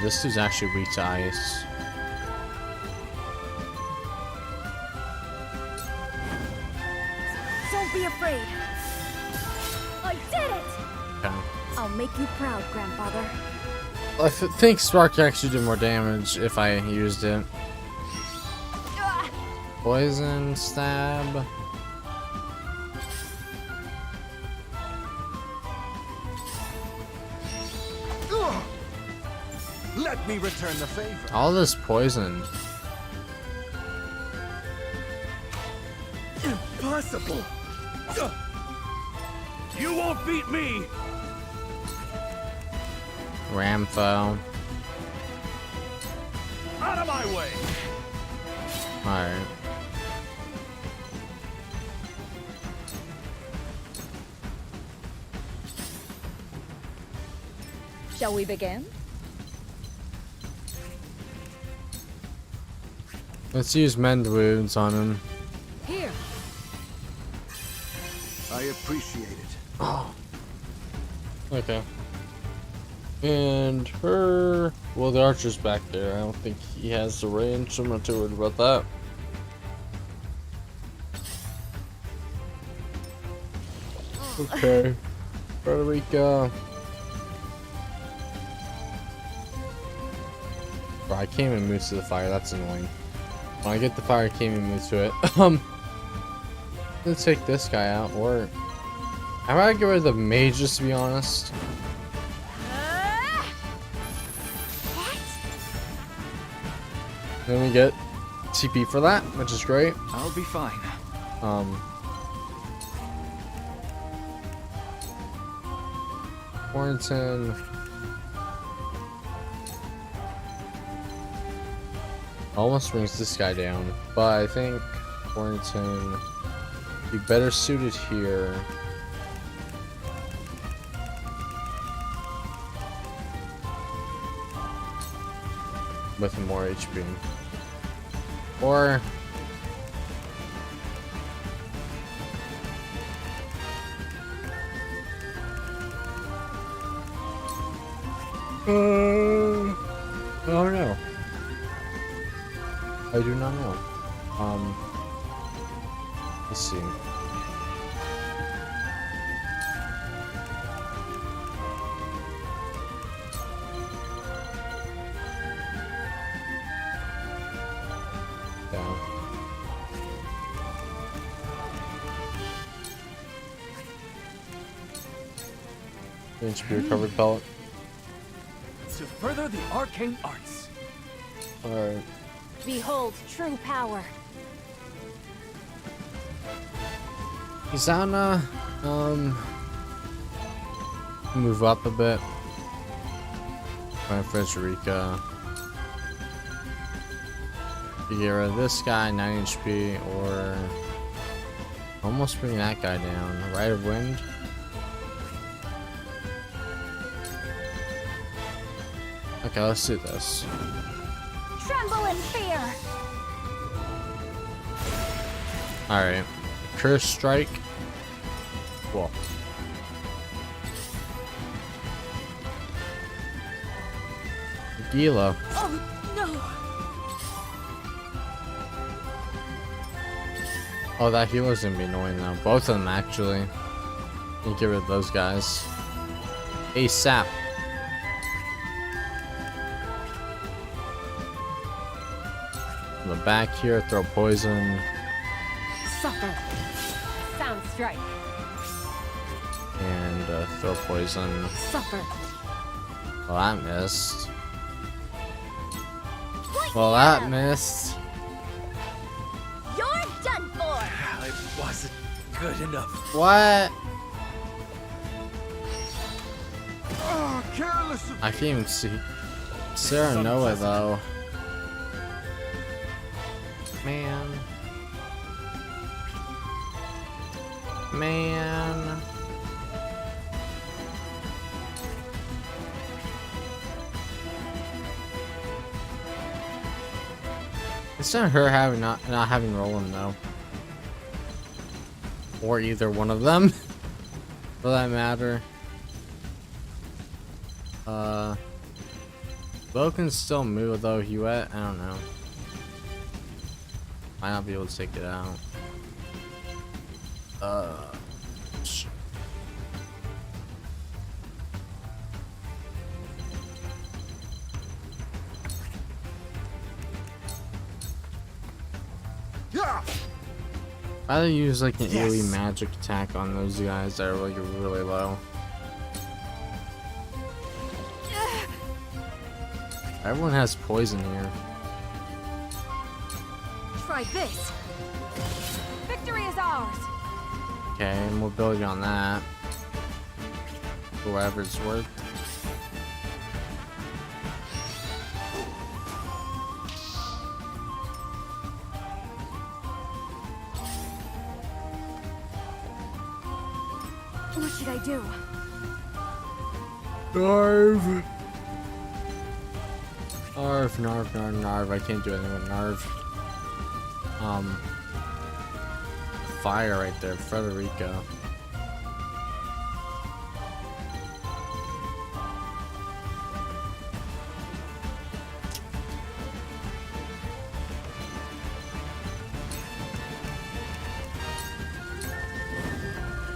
A: This dude's actually weak to ice.
T: Don't be afraid. I did it!
A: Okay.
T: I'll make you proud, Grandfather.
A: I think Spark actually did more damage if I used it. Poison stab.
N: Let me return the favor.
A: All this poison.
N: Impossible.
M: You won't beat me.
A: Ramfo.
M: Out of my way.
A: Alright.
S: Shall we begin?
A: Let's use mend wounds on him.
S: Here.
N: I appreciate it.
A: Oh. Okay. And her... Well, the archer's back there. I don't think he has the range, so I'm not too worried about that. Okay. Frederica. Bro, I can't even move to the fire. That's annoying. When I get the fire, I can't even move to it. Let's take this guy out, or... I'd rather get rid of the mages, to be honest. Then we get TP for that, which is great.
F: I'll be fine.
A: Warrington. Almost brings this guy down, but I think Warrington be better suited here. With more HP. Or oh no. I do not know. Let's see. Down. HP recovered pellet.
N: To further the arcane arts.
A: Alright.
T: Behold true power.
A: Izana, move up a bit. Find Frederica. You get rid of this guy, 9 HP, or almost bring that guy down. Rite of Wind. Okay, let's do this.
T: Tremble in fear.
A: Alright. Curse Strike. Cool. Gila.
T: Oh no.
A: Oh, that healer's gonna be annoying though. Both of them actually. You get rid of those guys. ASAP. On the back here, throw poison.
S: Suffer. Sound strike.
A: And throw poison.
S: Suffer.
A: Well, that missed. Well, that missed.
P: You're done for.
C: I wasn't good enough.
A: What?
N: Oh, careless of
A: I can't even see Sarah Noah though. Man. Man. It's not her having not having Roland though. Or either one of them. For that matter. Bo can still move though, Huette. I don't know. Might not be able to take it out. I'd rather use like an AoE magic attack on those guys that are like really low. Everyone has poison here.
S: Try this. Victory is ours.
A: Okay, and we'll build you on that. For whatever it's worth.
T: What should I do?
A: Narv. Narv. I can't do anything with Narv. Fire right there, Frederica.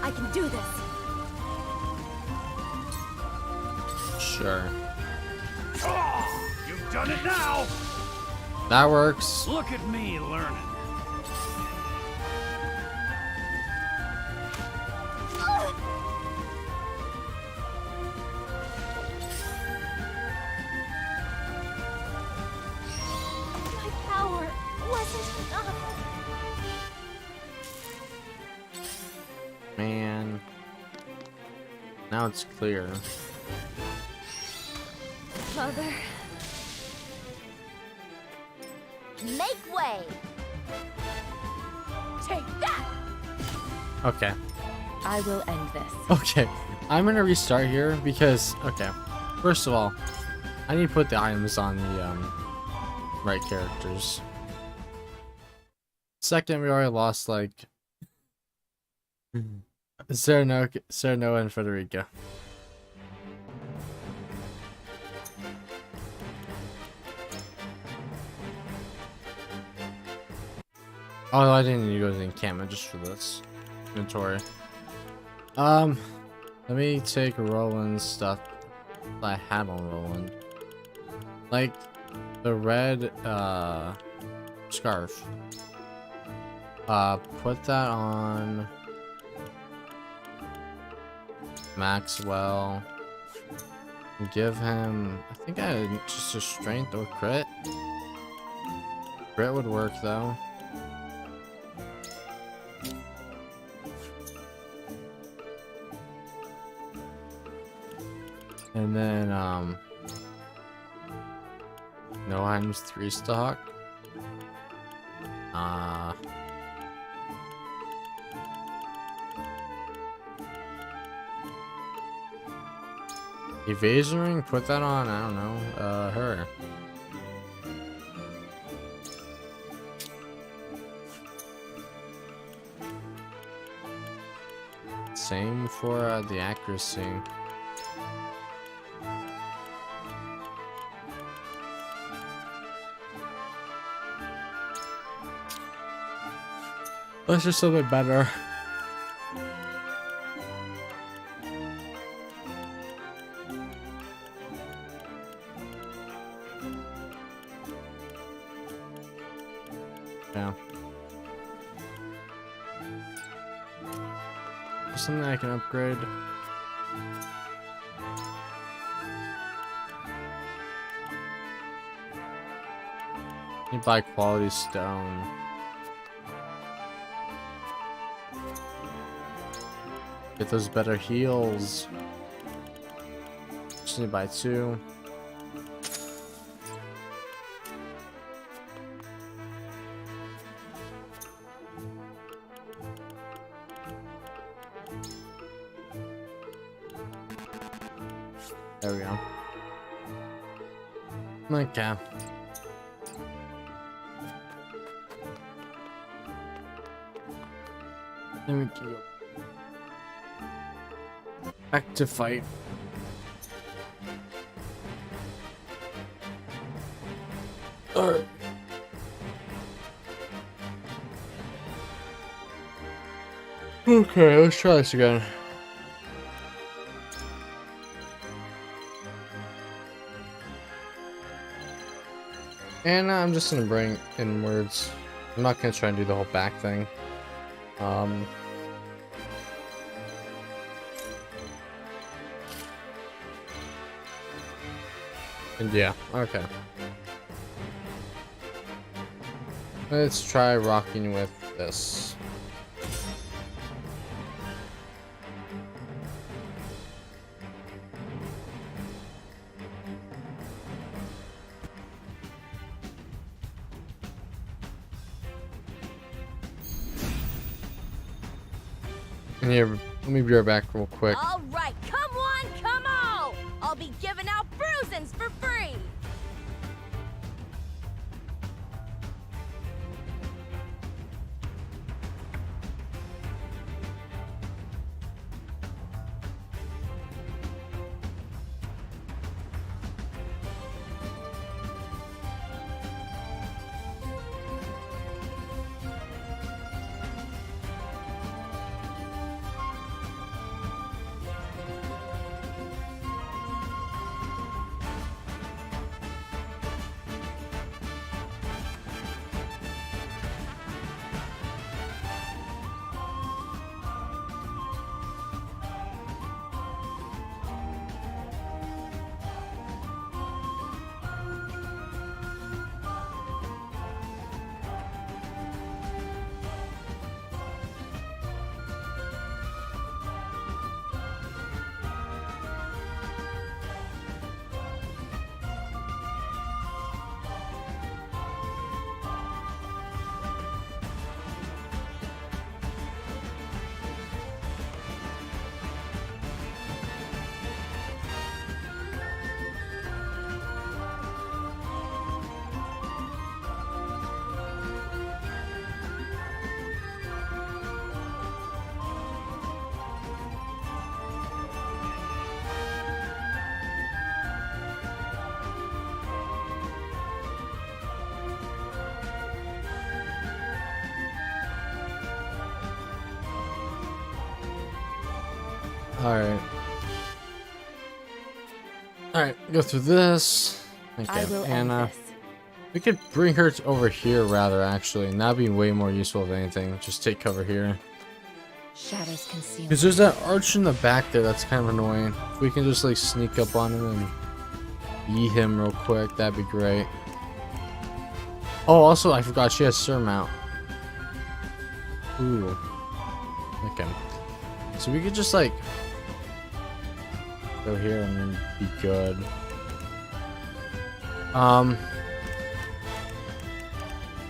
T: I can do this.
A: Sure.
M: You've done it now.
A: That works.
M: Look at me learning.
T: My power wasn't enough.
A: Man. Now it's clear.
P: Mother. Make way. Take that.
A: Okay.
S: I will end this.
A: Okay. I'm gonna restart here because okay. First of all, I need to put the items on the right characters. Second, we already lost like Sereno and Frederica. Oh, I didn't need to go to the encampment just for this inventory. Let me take Roland's stuff that I had on Roland. Like the red scarf. Put that on Maxwell. Give him, I think I had just a strength or crit. Crit would work though. And then no items 3 stock. Evasion ring, put that on, I don't know, her. Same for the accuracy. That's just a bit better. Yeah. Something I can upgrade. You buy quality stone. Get those better heals. Just need to buy 2. There we go. Okay. Let me go back to fight. Alright. Okay, let's try this again. And I'm just gonna bring inwards. I'm not gonna try and do the whole back thing. And yeah, okay. Let's try rocking with this. And here, let me be right back real quick.
P: All right, come on, come on! I'll be giving out bruisings for free!
A: Alright. Alright, go through this. Okay, and we could bring her over here rather, actually, and that'd be way more useful if anything. Just take cover here.
S: Shadows conceal.
A: Because there's that arch in the back there that's kind of annoying. If we can just like sneak up on him and yee him real quick, that'd be great. Oh, also, I forgot she has surmount. Ooh. Okay. So we could just like go here and then be good.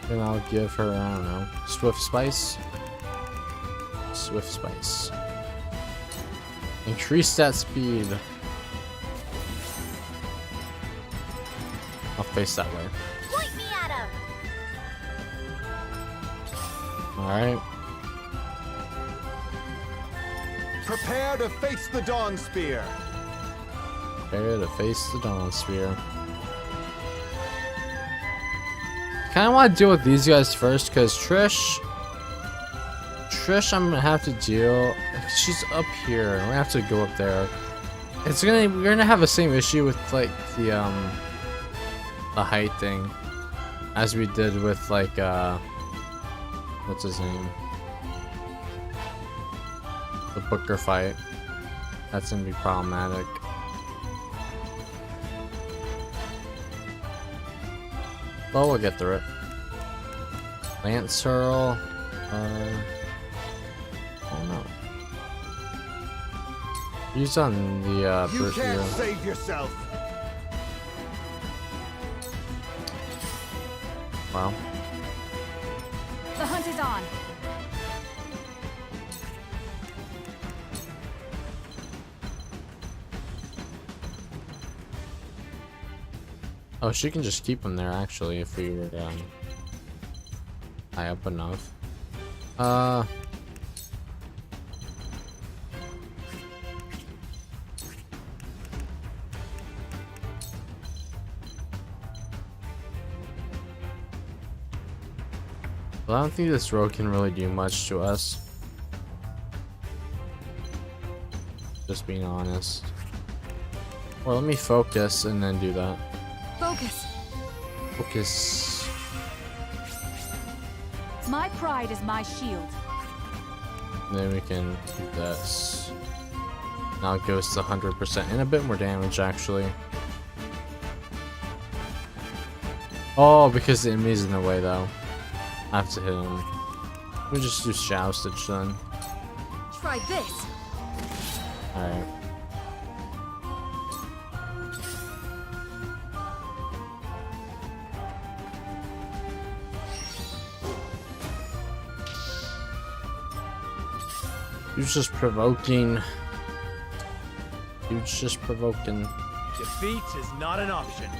A: Then I'll give her, I don't know, Swift Spice. Swift Spice. Increase that speed. I'll face that way.
P: Point me at him.
A: Alright.
N: Prepare to face the Dawn Spear.
A: Prepare to face the Dawn Spear. Kinda wanna deal with these guys first, cause Trish, I'm gonna have to deal. She's up here. We're gonna have to go up there. We're gonna have the same issue with like the height thing, as we did with like what's his name? The Booker fight. That's gonna be problematic. But we'll get through it. Lance Hurl. Oh no. He's on the
N: You can't save yourself.
A: Wow.
S: The hunt is on.
A: Oh, she can just keep him there actually if we were high up enough. Well, I don't think this road can really do much to us. Just being honest. Or let me focus and then do that.
S: Focus.
A: Focus.
S: My pride is my shield.
A: And then we can do this. Now it goes to 100% and a bit more damage actually. Oh, because the enemy's in the way though. I have to hit him. We'll just do Shadow Stitch then.
S: Try this.
A: Alright. Dude's just provoking. Dude's just provoking.
I: Defeat is not an option.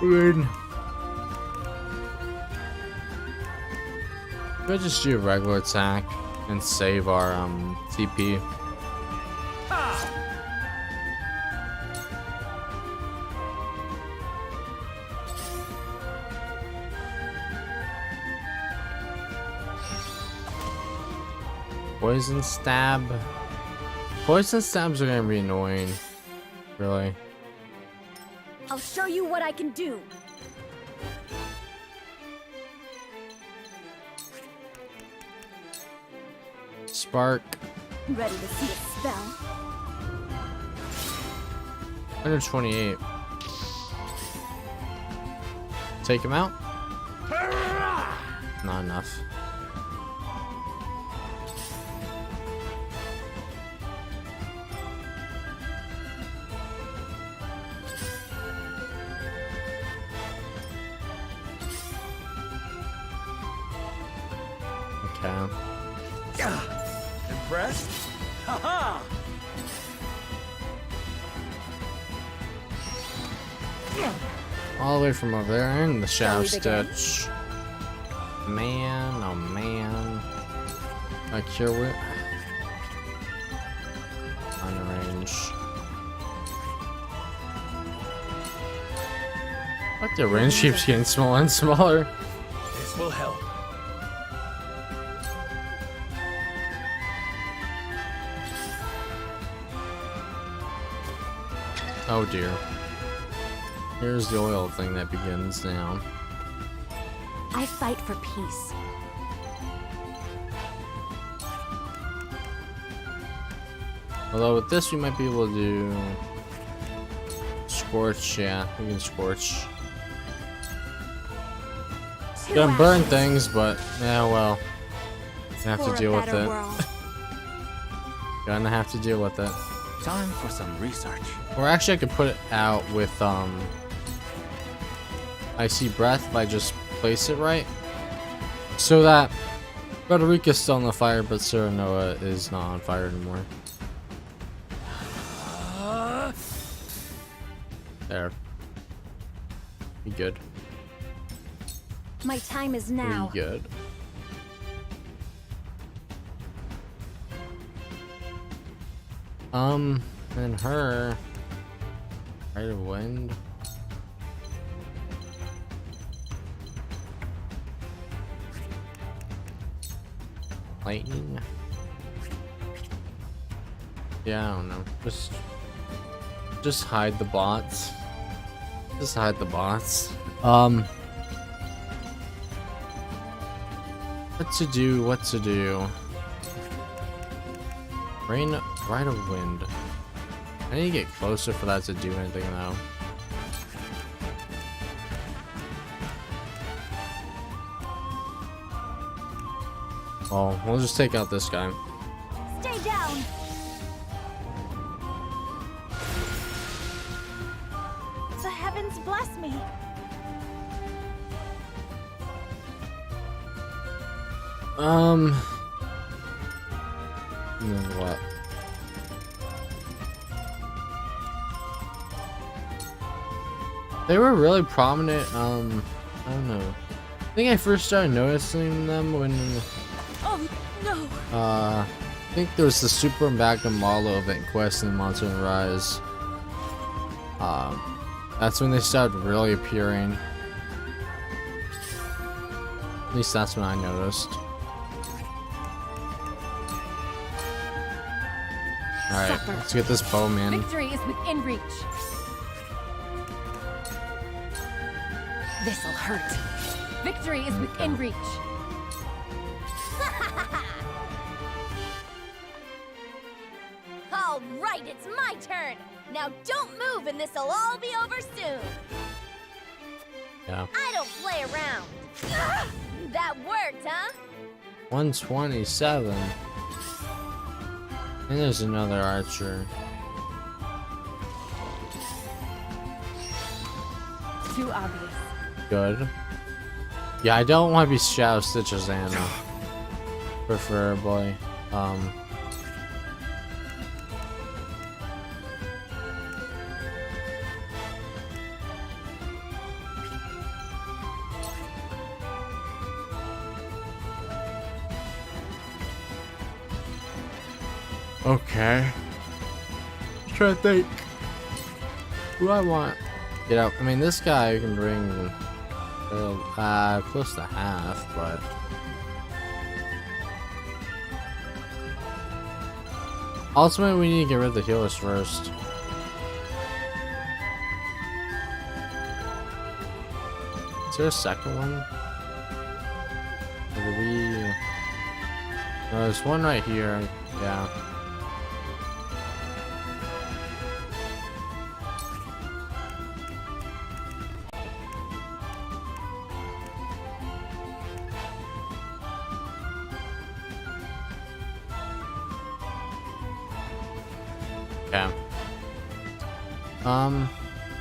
A: Win. We'll just do a regular attack and save our TP. Poison stab. Poison stabs are gonna be annoying. Really.
T: I'll show you what I can do.
A: Spark.
T: Ready to see a spell?
A: 128. Take him out? Not enough. Okay.
I: Impressed? Haha!
A: All the way from over there and the Shadow Stitch. Man, oh man. I cure whip. On range. What, the range keeps getting smaller and smaller.
I: This will help.
A: Oh dear. Here's the oil thing that begins now.
T: I fight for peace.
A: Although with this we might be able to do Scorch, yeah, we can Scorch. Gonna burn things, but yeah, well. Gonna have to deal with it. Gonna have to deal with it.
F: Time for some research.
A: Or actually I could put it out with Icy Breath if I just place it right. So that Frederica's still on the fire, but Serenoa is not on fire anymore. There. Be good.
T: My time is now.
A: Be good. And her Rite of Wind. Lightning. Yeah, I don't know. Just hide the bots. Just hide the bots. What to do? What to do? Rite of Wind. I need to get closer for that to do anything though. Oh, we'll just take out this guy.
T: Stay down. The heavens bless me.
A: And then what? They were really prominent, I don't know. I think I first started noticing them when
T: Oh, no.
A: I think there's the Super Magnum Marlowe event quest in Monster Rise. That's when they started really appearing. At least that's when I noticed. Alright, let's get this bowman.
S: Victory is within reach. This'll hurt. Victory is within reach.
P: All right, it's my turn. Now don't move and this'll all be over soon.
A: Yeah.
P: I don't play around. That worked, huh?
A: 127. And there's another archer.
S: Too obvious.
A: Good. Yeah, I don't want to be Shadow Stitch's Anna. Preferably. Okay. Try to think. Who I want? Get out. I mean, this guy can bring close to half, but ultimately we need to get rid of the healers first. Is there a second one? Or do we? No, there's one right here. Yeah. Okay.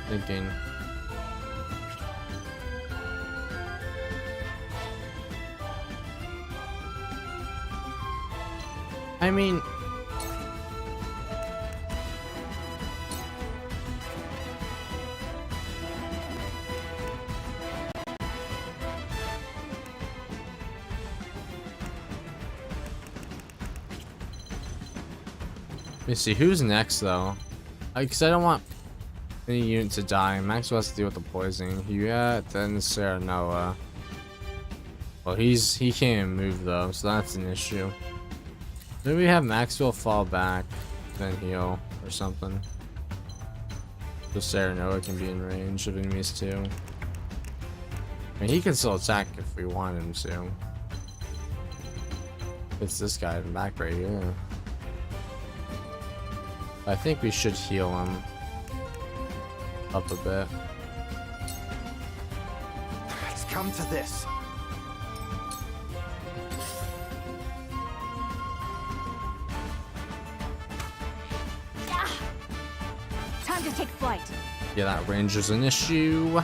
A: Thinking. I mean, let me see who's next though, because I don't want any unit to die. Maxwell has to deal with the poisoning. You got then Sarah Noah. Well, he can't even move though, so that's an issue. Maybe we have Maxwell fall back, then heal or something. So Sarah Noah can be in range of enemies too. I mean, he can still attack if we want him to. It's this guy in the back right here. I think we should heal him up a bit.
N: It's come to this.
S: Time to take flight.
A: Yeah, that range is an issue.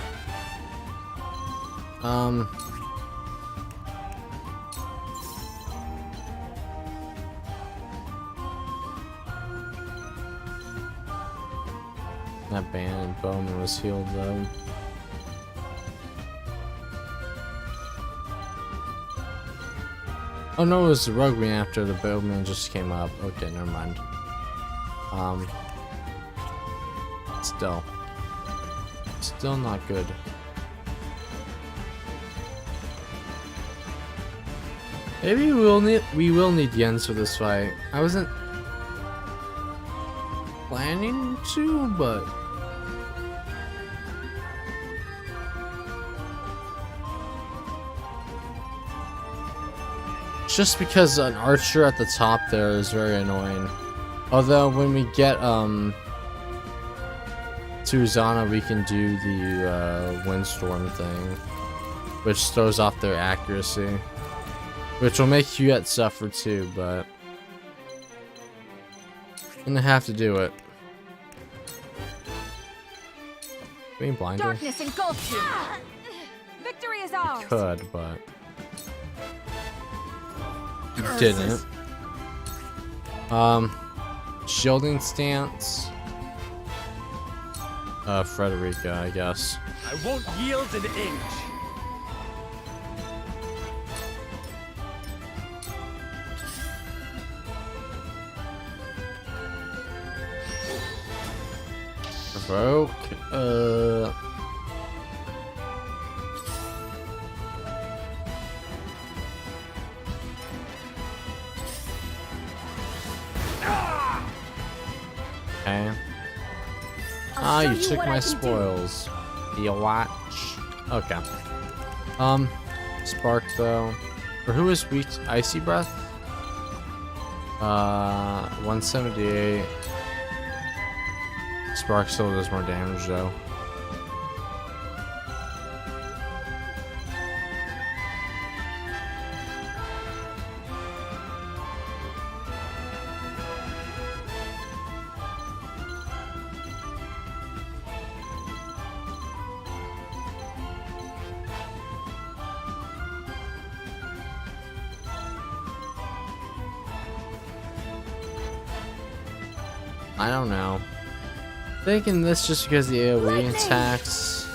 A: That banded bowman was healed though. Oh no, it was the rugby after the bowman just came up. Okay, never mind. Still not good. Maybe we will need Jens for this fight. I wasn't planning to, but it's just because an archer at the top there is very annoying. Although when we get to Zana, we can do the windstorm thing, which throws off their accuracy, which will make Huette suffer too, but I'm gonna have to do it. Being blinded.
S: Darkness engulfs you. Victory is ours.
A: Could, but didn't. Shielding stance. Frederica, I guess.
K: I won't yield an inch.
A: broke. Okay. Ah, you took my spoils. You watch. Okay. Spark though. For who is weak? Icy breath. 178. Spark still does more damage though. I don't know. Thinking this just because the AoE attacks.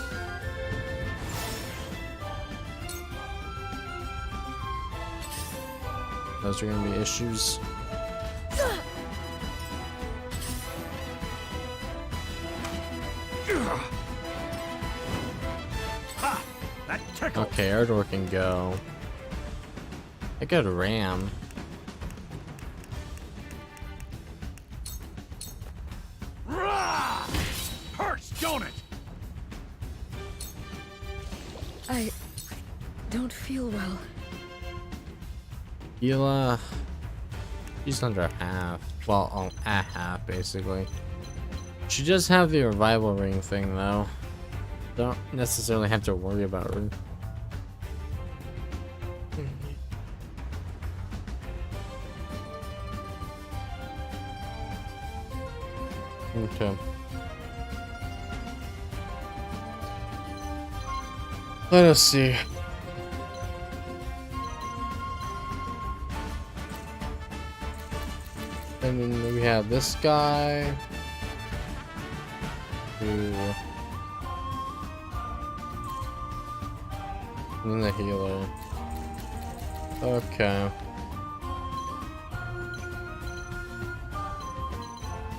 A: Those are gonna be issues. Okay, Ardor can go. I got a ram.
N: Don't it?
H: I don't feel well.
A: Gila, she's under half. Well, at half basically. She does have the revival ring thing though. Don't necessarily have to worry about her. Okay. Let us see. And then we have this guy. And then the healer. Okay.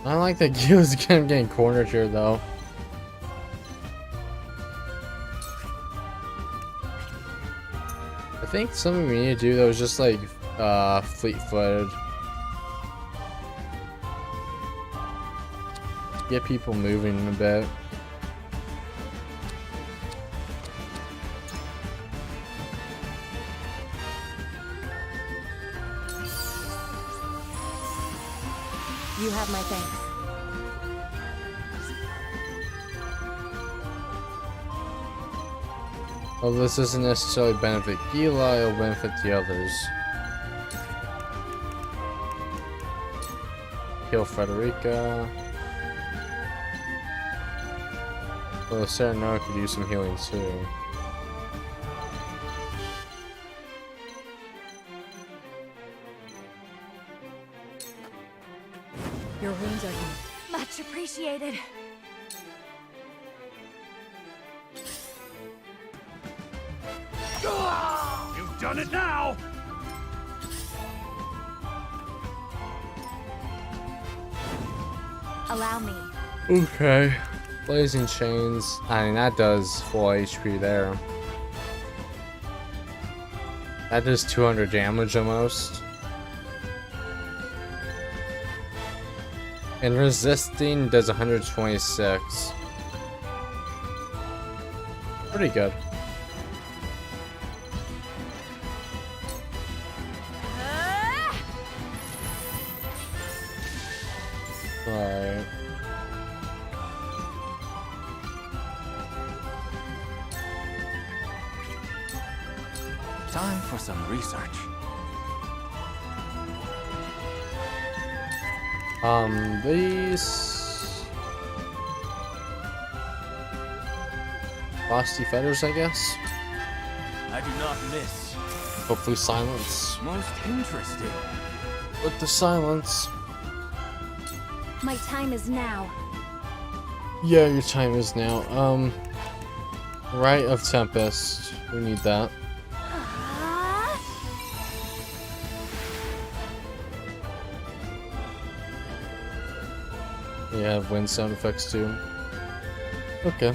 A: I like that Gila's getting cornered here though. I think something we need to do though is just like fleet-footed. Get people moving a bit.
T: You have my thanks.
A: Well, this doesn't necessarily benefit Gila, it'll benefit the others. Kill Frederica. Well, Serenora could use some healing too.
T: Your wounds are healed.
S: Much appreciated.
N: You've done it now!
S: Allow me.
A: Okay. Blazing Chains. I mean, that does full HP there. That does 200 damage almost. And resisting does 126. Pretty good. Alright.
F: Time for some research.
A: These Frosty Feathers, I guess.
N: I do not miss.
A: Hopefully silence.
N: Most interesting.
A: With the silence.
T: My time is now.
A: Yeah, your time is now. Rite of Tempest. We need that. We have wind sound effects too. Okay.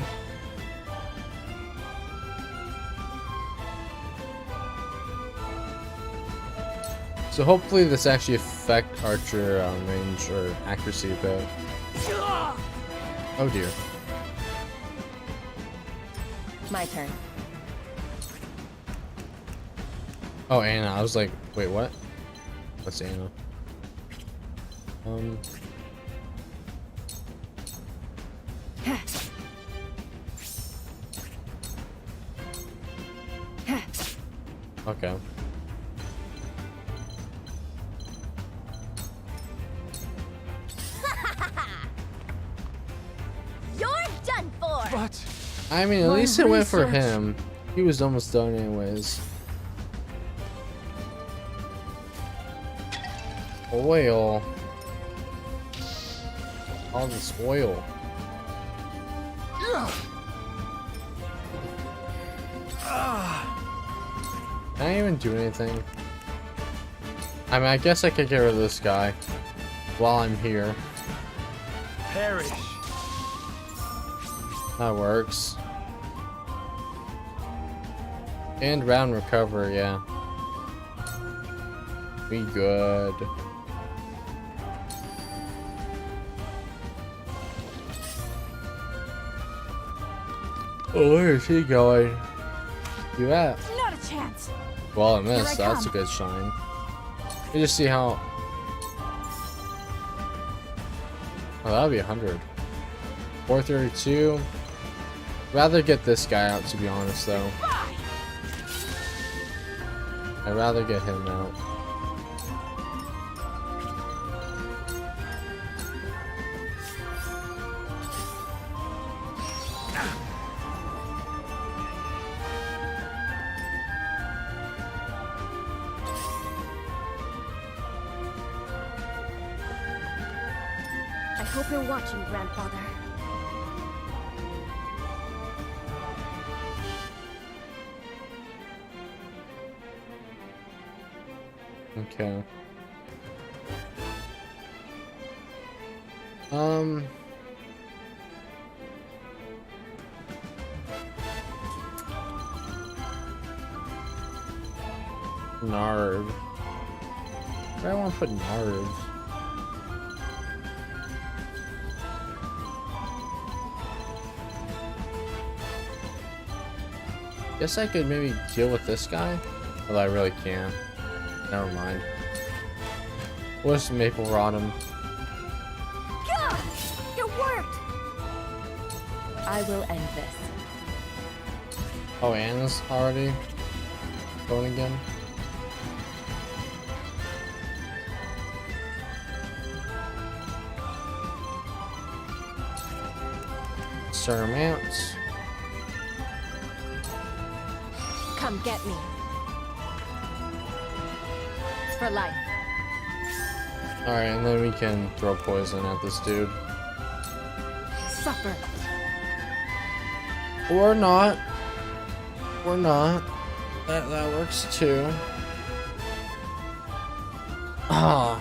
A: So hopefully this actually affect archer range or accuracy a bit. Oh dear.
L: My turn.
A: Oh, Anna. I was like, wait, what? What's Anna? Okay.
P: You're done for.
N: But
A: I mean, at least it went for him. He was almost done anyways. Oil. All this oil. Can I even do anything? I mean, I guess I could get rid of this guy while I'm here.
I: Perish.
A: That works. And round recover, yeah. Be good. Oh, where is he going? You at?
S: Not a chance.
A: Well, I missed. That's a good shine. Let me just see how. Oh, that would be 100. 432. Rather get this guy out, to be honest, though. I'd rather get him out.
T: I hope you're watching, Grandfather.
A: Okay. Nard. Where do I want to put Nard? Guess I could maybe deal with this guy. Although I really can't. Never mind. We'll just maple rod him.
S: God, it worked.
L: I will end this.
A: Oh, Anna's already going again. Sir Mounts.
L: Come get me. For life.
A: Alright, and then we can throw poison at this dude.
L: Suffer.
A: Or not. Or not. That works too. Ah.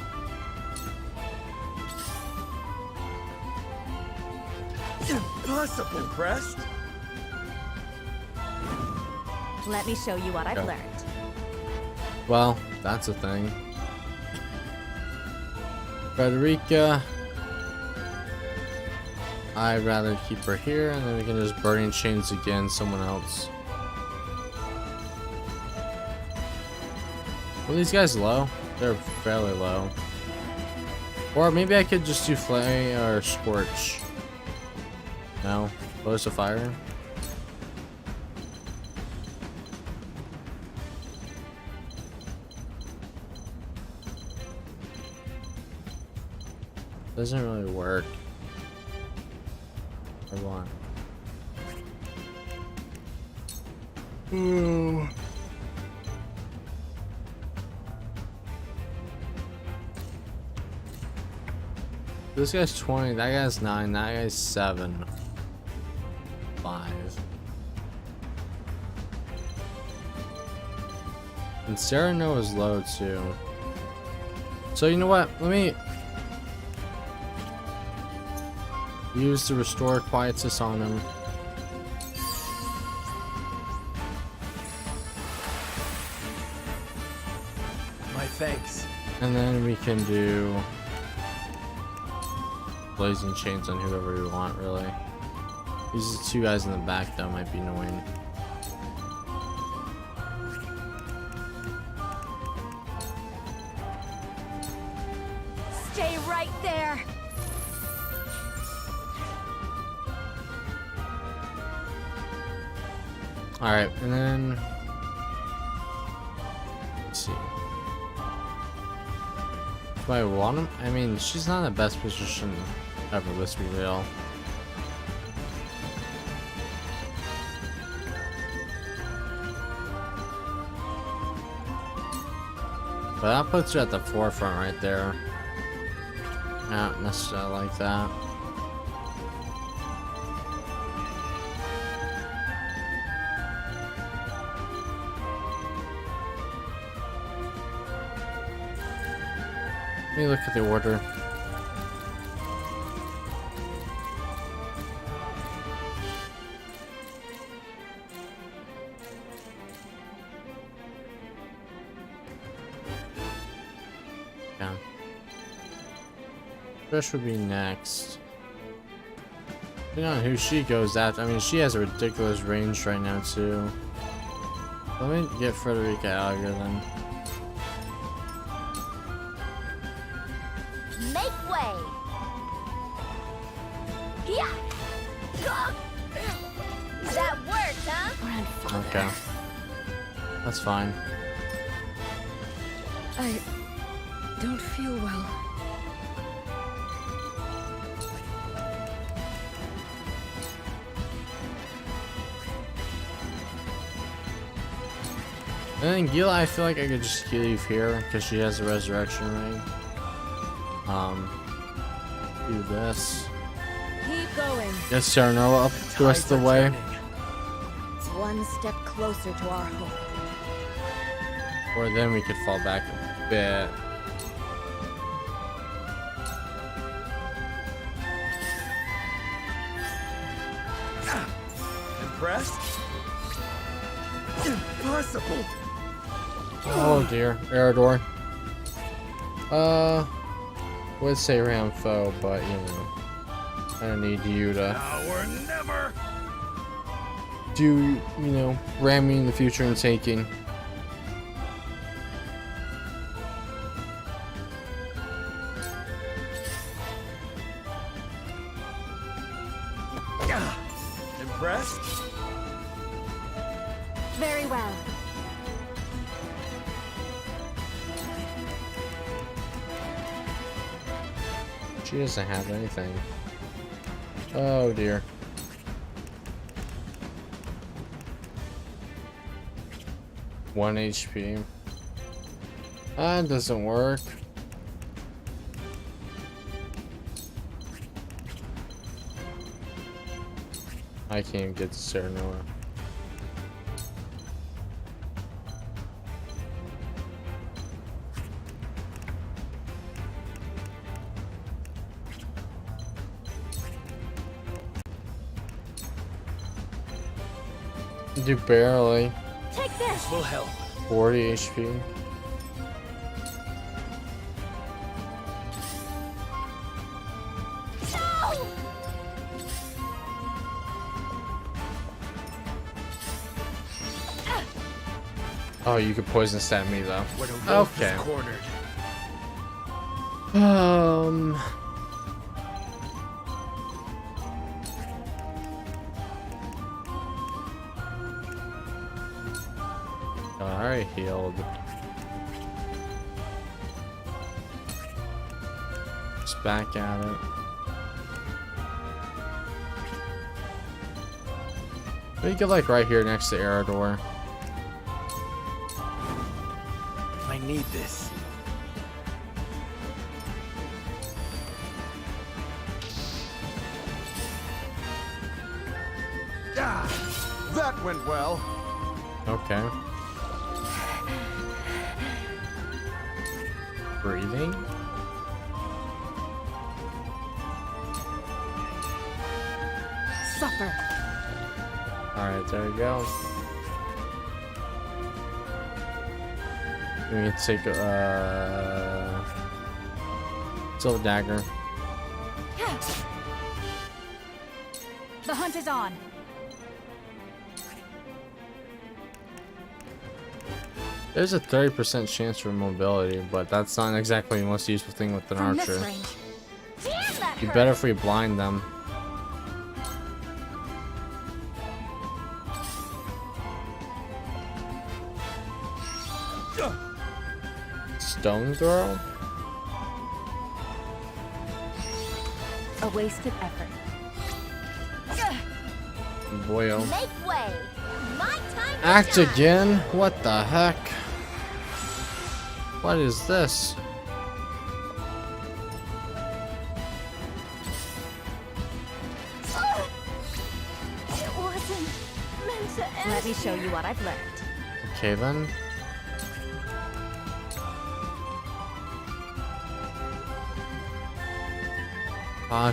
I: Impossible, Impressed?
L: Let me show you what I've learned.
A: Well, that's a thing. Frederica. I'd rather keep her here, and then we can just burning chains again someone else. Are these guys low? They're fairly low. Or maybe I could just do flame or scorch. No? Close to fire? Doesn't really work. I want. Ooh. This guy's 20, that guy's 9, that guy's 7. 5. And Cyrano is low too. So you know what? Let me Use to restore quietus on him.
I: My thanks.
A: And then we can do blazing chains on whoever we want, really. These two guys in the back, though, might be annoying.
L: Stay right there.
A: Alright, and then let's see. Do I want him? I mean, she's not in the best position ever, let's be real. But that puts her at the forefront right there. Not necessarily like that. Let me look at the order. Yeah. Trish would be next. Depending on who she goes after. I mean, she has a ridiculous range right now, too. Let me get Frederica out here then.
P: Make way! Yeah! That worked, huh?
A: Okay. That's fine.
H: I don't feel well.
A: And then Gila, I feel like I could just leave here because she has a resurrection ring. Do this.
L: Keep going.
A: Get Serenoa up the rest of the way.
L: It's one step closer to our hope.
A: Or then we could fall back a bit.
I: Impressed? Impossible!
A: Oh dear, Erador. Would say round foe, but you know, I need you to
K: Now or never.
A: do, you know, ramming in the future and taking.
I: Impressed?
L: Very well.
A: She doesn't have anything. Oh dear. One HP. That doesn't work. I can't even get to Serenoa. Do barely.
L: Take this.
I: Will help.
A: 40 HP.
P: No!
A: Oh, you could poison stab me though.
I: When a wolf
A: Okay.
I: is cornered.
A: Alright, healed. Just back at it. We could like right here next to Erador.
I: I need this.
N: Ah, that went well.
A: Okay. Breathing?
Q: suffer.
A: Alright, there we go. We need to take Silver Dagger.
S: The hunt is on.
A: There's a 30% chance for mobility, but that's not exactly the most useful thing with an archer. It'd be better if we blind them. Stone throw?
S: A wasted effort.
A: Boyo.
P: Make way. My time to
A: Act
P: shine.
A: again? What the heck? What is this?
P: It wasn't meant to end.
S: Let me show you what I've learned.
A: Okay then.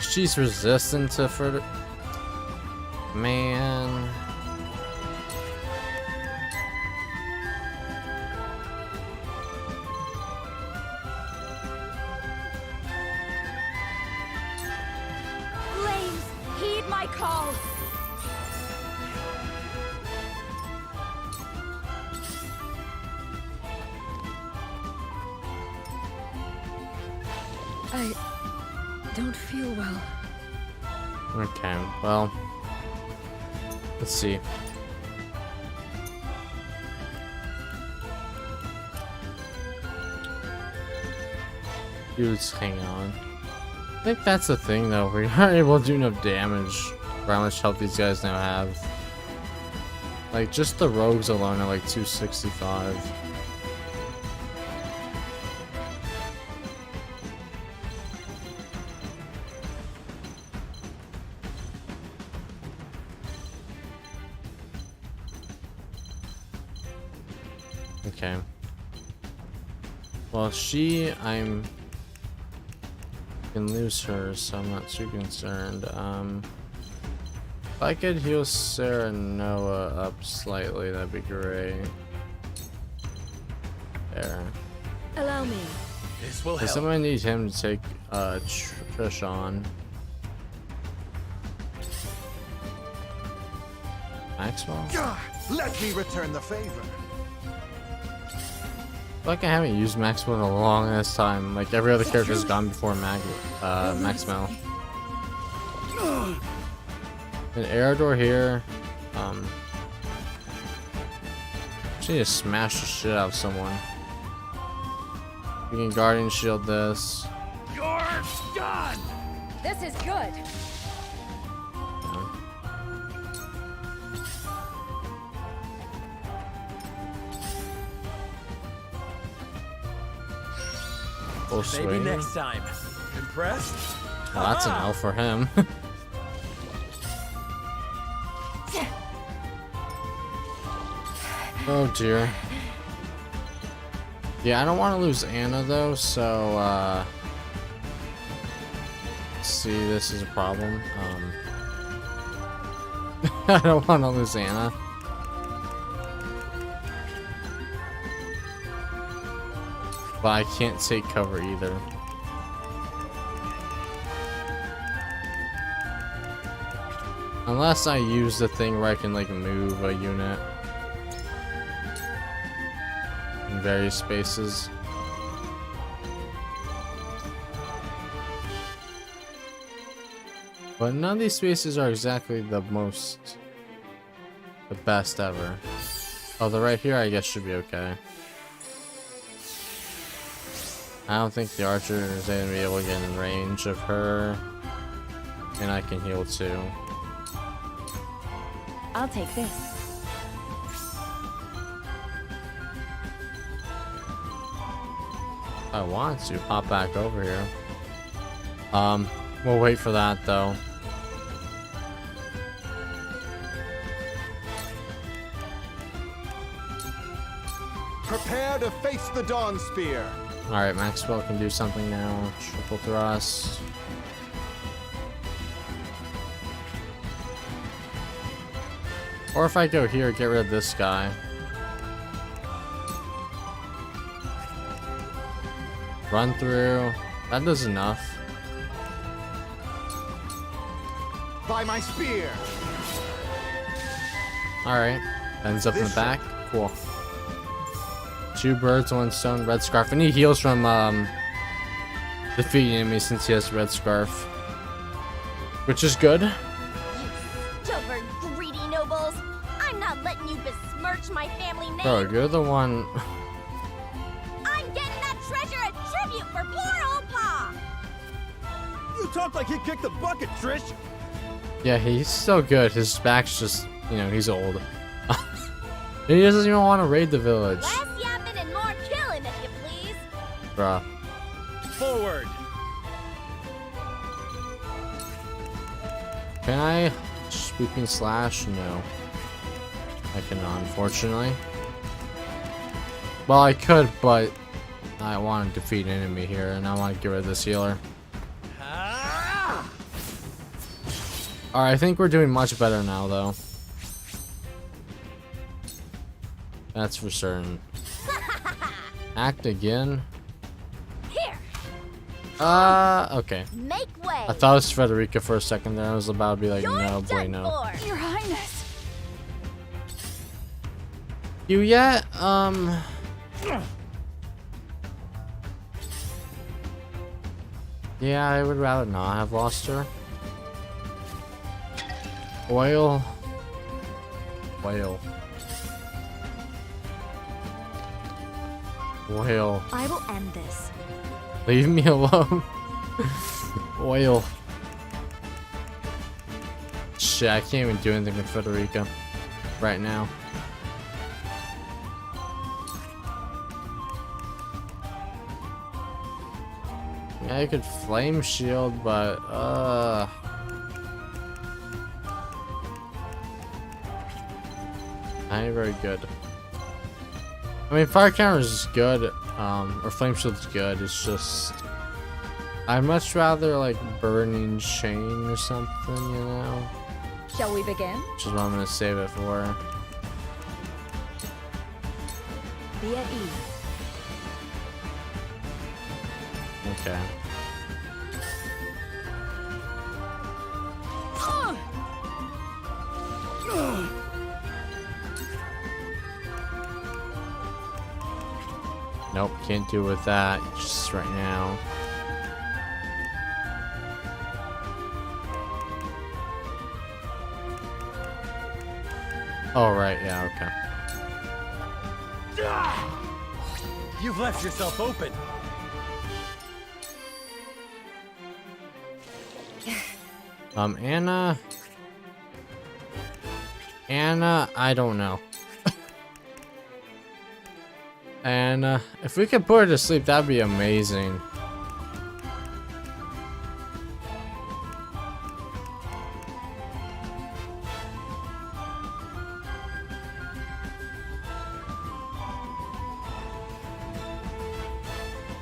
A: She's resistant to further. Man.
S: Flames, heed my call. I don't feel well.
A: Okay, well. Let's see. Dudes, hang on. I think that's the thing though, we aren't able to do enough damage for how much health these guys now have. Like, just the rogues alone are like 265. Okay. Well, I can lose her, so I'm not too concerned. If I could heal Sarah and Noah up slightly, that'd be great. There.
S: Allow me.
C: This will
A: Does
C: help.
A: someone need him to take Trish on? Maxwell?
N: Let me return the favor.
A: I feel like I haven't used Maxwell in a long ass time. Like every other character's gone before Maxwell. An Erador here. Just need to smash the shit out of someone. We can Guardian Shield this.
N: You're done.
S: This is good.
A: Full
C: Maybe
A: swing.
C: next time. Impressed?
A: Well, that's an L for him. Oh dear. Yeah, I don't want to lose Anna though, so see, this is a problem. I don't want to lose Anna. But I can't take cover either. Unless I use the thing where I can like move a unit in various spaces. But none of these spaces are exactly the best ever. Oh, the right here I guess should be okay. I don't think the archer is going to be able to get in range of her. And I can heal too.
S: I'll take this.
A: If I want to hop back over here. We'll wait for that though.
N: Prepare to face the Dawn Spear.
A: Alright, Maxwell can do something now. Triple thrust. Or if I go here, get rid of this guy. Run through. That does enough.
N: By my spear.
A: Alright. Ends up in the back. Cool. 2 birds, 1 stone, red scarf. And he heals from defeating enemies since he has red scarf. Which is good.
P: You stubborn, greedy nobles! I'm not letting you besmirch my family name!
A: Bro, you're the one...
P: I'm getting that treasure a tribute for poor old Pa!
N: You talk like he kicked the bucket, Trish!
A: Yeah, he's so good. His back's just, you know, he's old. He doesn't even want to raid the village.
P: Less yapping and more killing, if you please!
A: Bruh.
N: Forward!
A: Can I sweeping slash? No. I cannot, unfortunately. Well, I could, but I want to defeat an enemy here, and I want to get rid of this healer. Alright, I think we're doing much better now, though. That's for certain. Act again.
P: Here.
A: Okay.
P: Make way.
A: I thought it was Frederica for a second there. I was about to be like, no, boy, no.
S: Your Highness.
A: You yet? Yeah, I would rather not have lost her. Oil. Oil. Oil.
T: I will end this.
A: Leave me alone. Oil. Shit, I can't even do anything with Federica right now. Yeah, I could flame shield, but I ain't very good. I mean, fire counter is good, or flame shield is good. It's just I'd much rather like burning chain or something, you know.
S: Shall we begin?
A: Which is what I'm gonna save it for.
S: Be at ease.
A: Okay. Nope, can't do with that just right now. Oh, right, yeah, okay.
N: You've left yourself open.
A: Anna, I don't know. And if we could put her to sleep, that'd be amazing.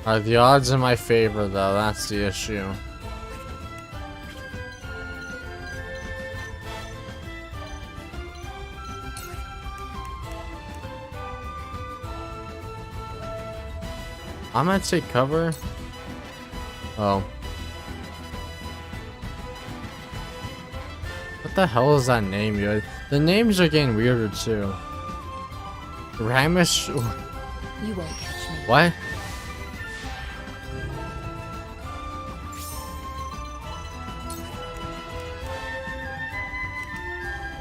A: Are the odds in my favor, though? That's the issue. I'm gonna take cover. Oh. What the hell is that name, dude? The names are getting weirder too. Ramish.
S: You won't catch me.
A: What?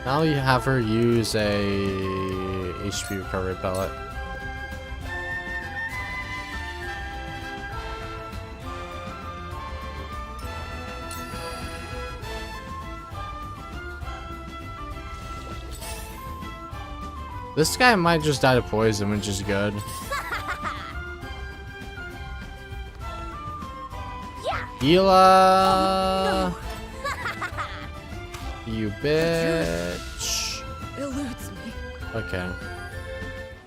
A: Now you have her use a HP recovery pellet. This guy might just die to poison, which is good. Gila! You bitch.
S: Eludes me.
A: Okay.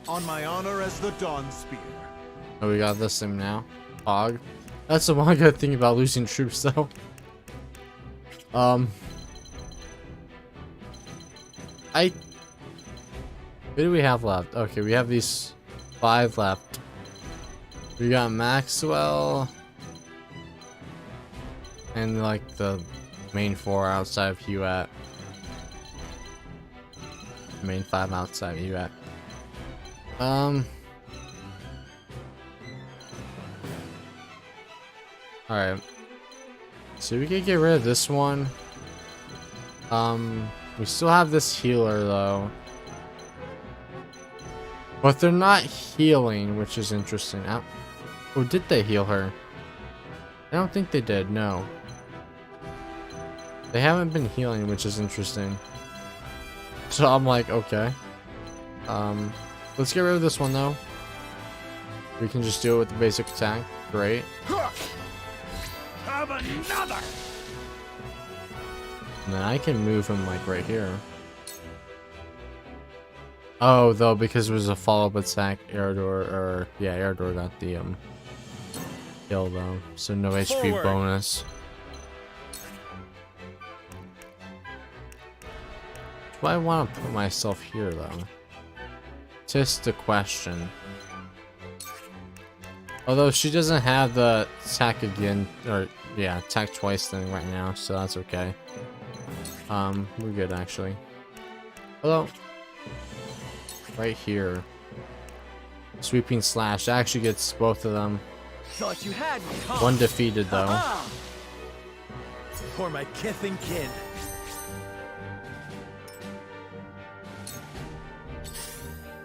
N: On my honor as the Dawn Spear.
A: Oh, we got this thing now. Hog. That's the one good thing about losing troops, though. What do we have left? Okay, we have these 5 left. We got Maxwell. And like the main 4 outside of Hewitt. Main 5 outside of Hewitt. Alright. So we could get rid of this one. We still have this healer though. But they're not healing, which is interesting. Oh, did they heal her? I don't think they did, no. They haven't been healing, which is interesting. So I'm like, okay. Let's get rid of this one though. We can just do it with the basic attack. Great.
N: Have another.
A: And then I can move him like right here. Oh, though, because it was a follow-up attack, Eredor got the kill though, so no HP bonus. Do I want to put myself here though? Just a question. Although she doesn't have the attack again, or yeah, attack twice thing right now, so that's okay. We're good actually. Hello. Right here. Sweeping slash actually gets both of them.
I: Thought you had me, huh?
A: One defeated though.
I: For my kith and kin.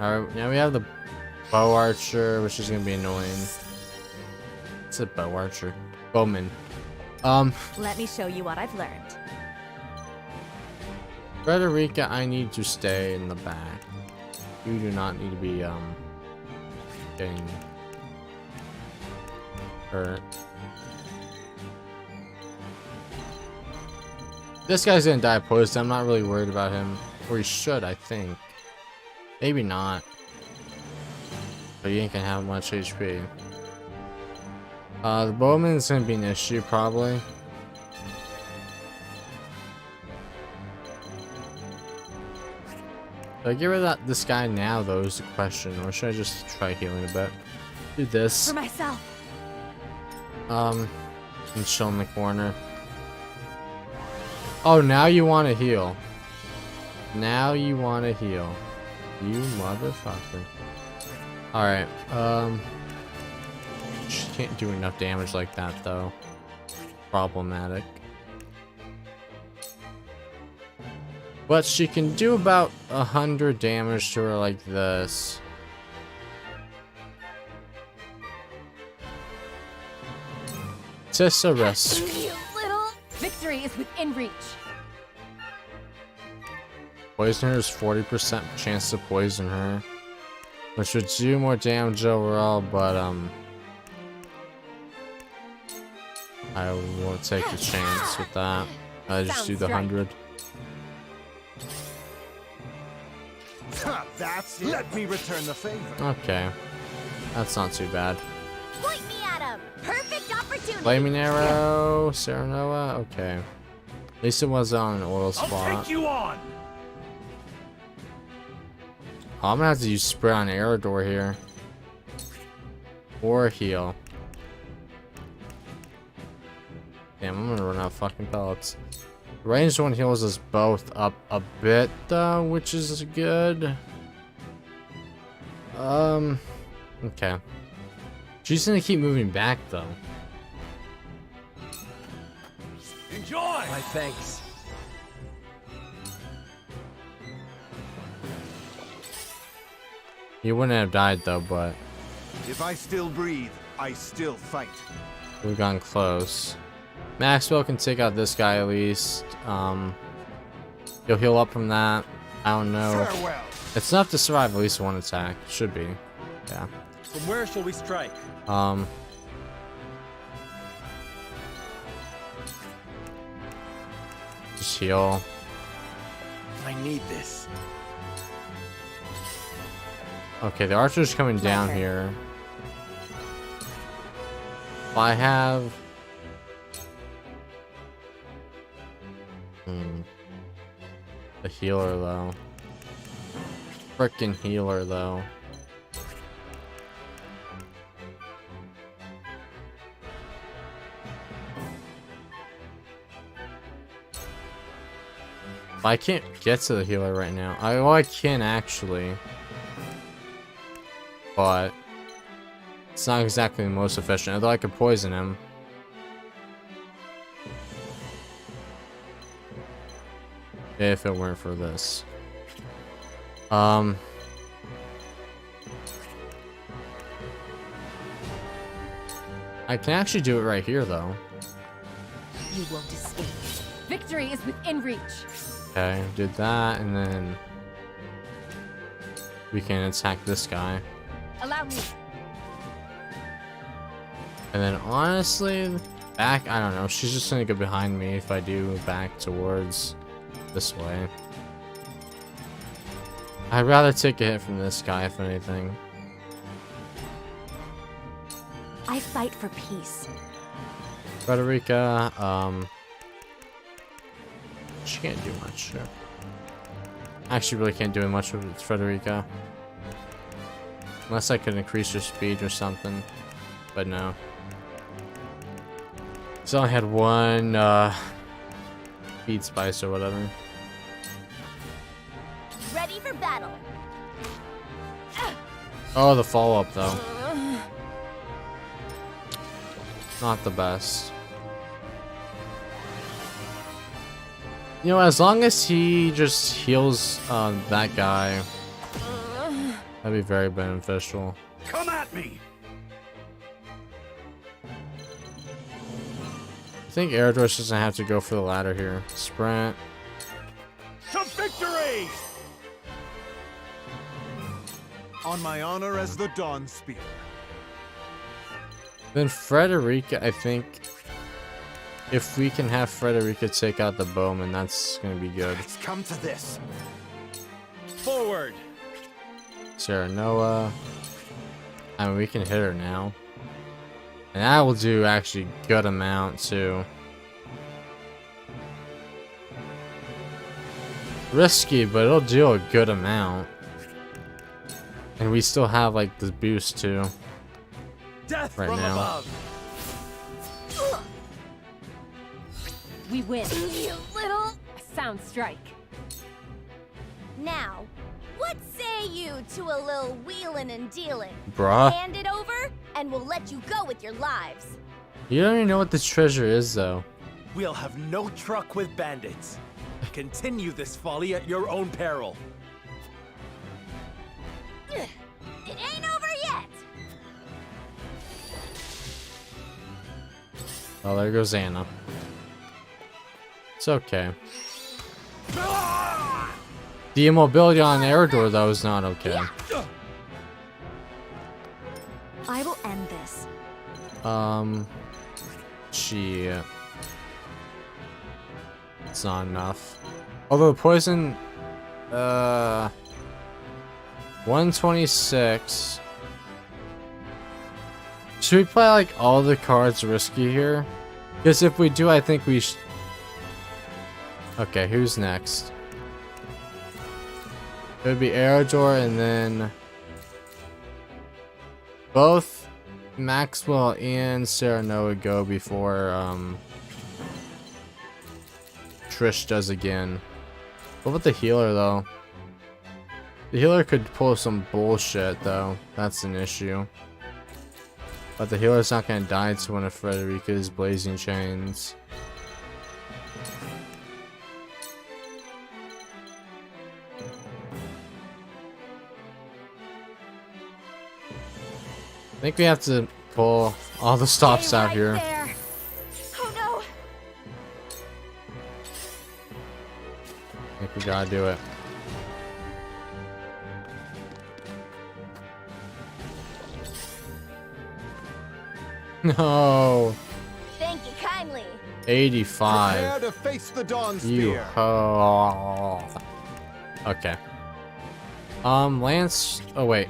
A: Alright, now we have the bow archer, which is gonna be annoying. It's a bow archer. Bowman.
S: Let me show you what I've learned.
A: Frederica, I need to stay in the back. You do not need to be getting hurt. This guy's gonna die poisoned. I'm not really worried about him. Or he should, I think. Maybe not. But he ain't gonna have much HP. The bowman's gonna be an issue probably. Should I get rid of this guy now though is the question, or should I just try healing a bit? Do this.
S: For myself.
A: And chill in the corner. Oh, now you want to heal. Now you want to heal. You motherfucker. Alright, she can't do enough damage like that though. Problematic. But she can do about 100 damage to her like this. Just a risk.
S: Victory is within reach.
A: Poison her is 40% chance to poison her, which would do more damage overall, but I won't take the chance with that. I just do the 100.
N: That's it. Let me return the favor.
A: Okay, that's not too bad.
P: Point me at him. Perfect opportunity.
A: Flaming arrow, Serenoa. Okay, at least it was on an oil spot.
N: I'll take you on.
A: Oh, I'm gonna have to use spray on Eredor here, or heal. Damn, I'm gonna run out of fucking pellets. Ranged one heals us both up a bit though, which is good. Okay. She's gonna keep moving back though.
N: Enjoy!
I: My thanks.
A: He wouldn't have died though, but
N: If I still breathe, I still fight.
A: we've gone close. Maxwell can take out this guy at least. He'll heal up from that. I don't know.
N: Farewell.
A: It's enough to survive at least one attack. Should be. Yeah.
I: From where shall we strike?
A: Just heal.
I: I need this.
A: Okay, the archer's coming down here. I have... The healer, though. Frickin' healer, though. I can't get to the healer right now. Well, I can actually. But it's not exactly the most efficient, although I could poison him. If it weren't for this. I can actually do it right here, though.
S: You won't escape. Victory is within reach.
A: Okay, did that, and then we can attack this guy.
S: Allow me.
A: And then honestly, back, I don't know, she's just gonna go behind me if I do back towards this way. I'd rather take a hit from this guy, if anything.
T: I fight for peace.
A: Frederica, she can't do much. Actually, really can't do much with Frederica. Unless I could increase her speed or something. But no. So I had one, speed spice or whatever.
P: Ready for battle.
A: Oh, the follow-up, though. Not the best. You know, as long as he just heals that guy, that'd be very beneficial.
M: Come at me!
A: I think Aerodorus doesn't have to go for the ladder here. Sprint.
N: To victory! On my honor as the Dawn Spear.
A: Then Frederica, I think, if we can have Frederica take out the bowman, that's gonna be good.
N: It's come to this.
M: Forward!
A: Sarah Noah. I mean, we can hit her now. And that will do actually good amount too. Risky, but it'll do a good amount. And we still have like the boost too.
N: Death
A: right
N: from
A: now.
N: Above.
S: We win.
P: You little...
S: A sound strike.
P: Now, what say you to a little wheeling and dealing?
A: Bruh.
P: Hand it over, and we'll let you go with your lives.
A: You don't even know what this treasure is, though.
C: We'll have no truck with bandits. Continue this folly at your own peril.
P: It ain't over yet.
A: Oh, there goes Anna. It's okay. The immobility on Eridor, though, is not okay.
T: I will end this.
A: Shit. It's not enough. Although poison, 126. Should we play like all the cards risky here? Because if we do, I think we should. Okay, who's next? It would be Eridor, and then both Maxwell and Sereno would go before Trish does again. What about the healer, though? The healer could pull some bullshit, though. That's an issue. But the healer's not gonna die to one of Frederica's blazing chains. I think we have to pull all the stops out here.
P: There. Oh no.
A: I think we gotta do it. No.
P: Thank you kindly.
A: 85.
N: Prepare to face the Dawn
A: You
N: Spear.
A: ho. Okay. Lance. Oh wait.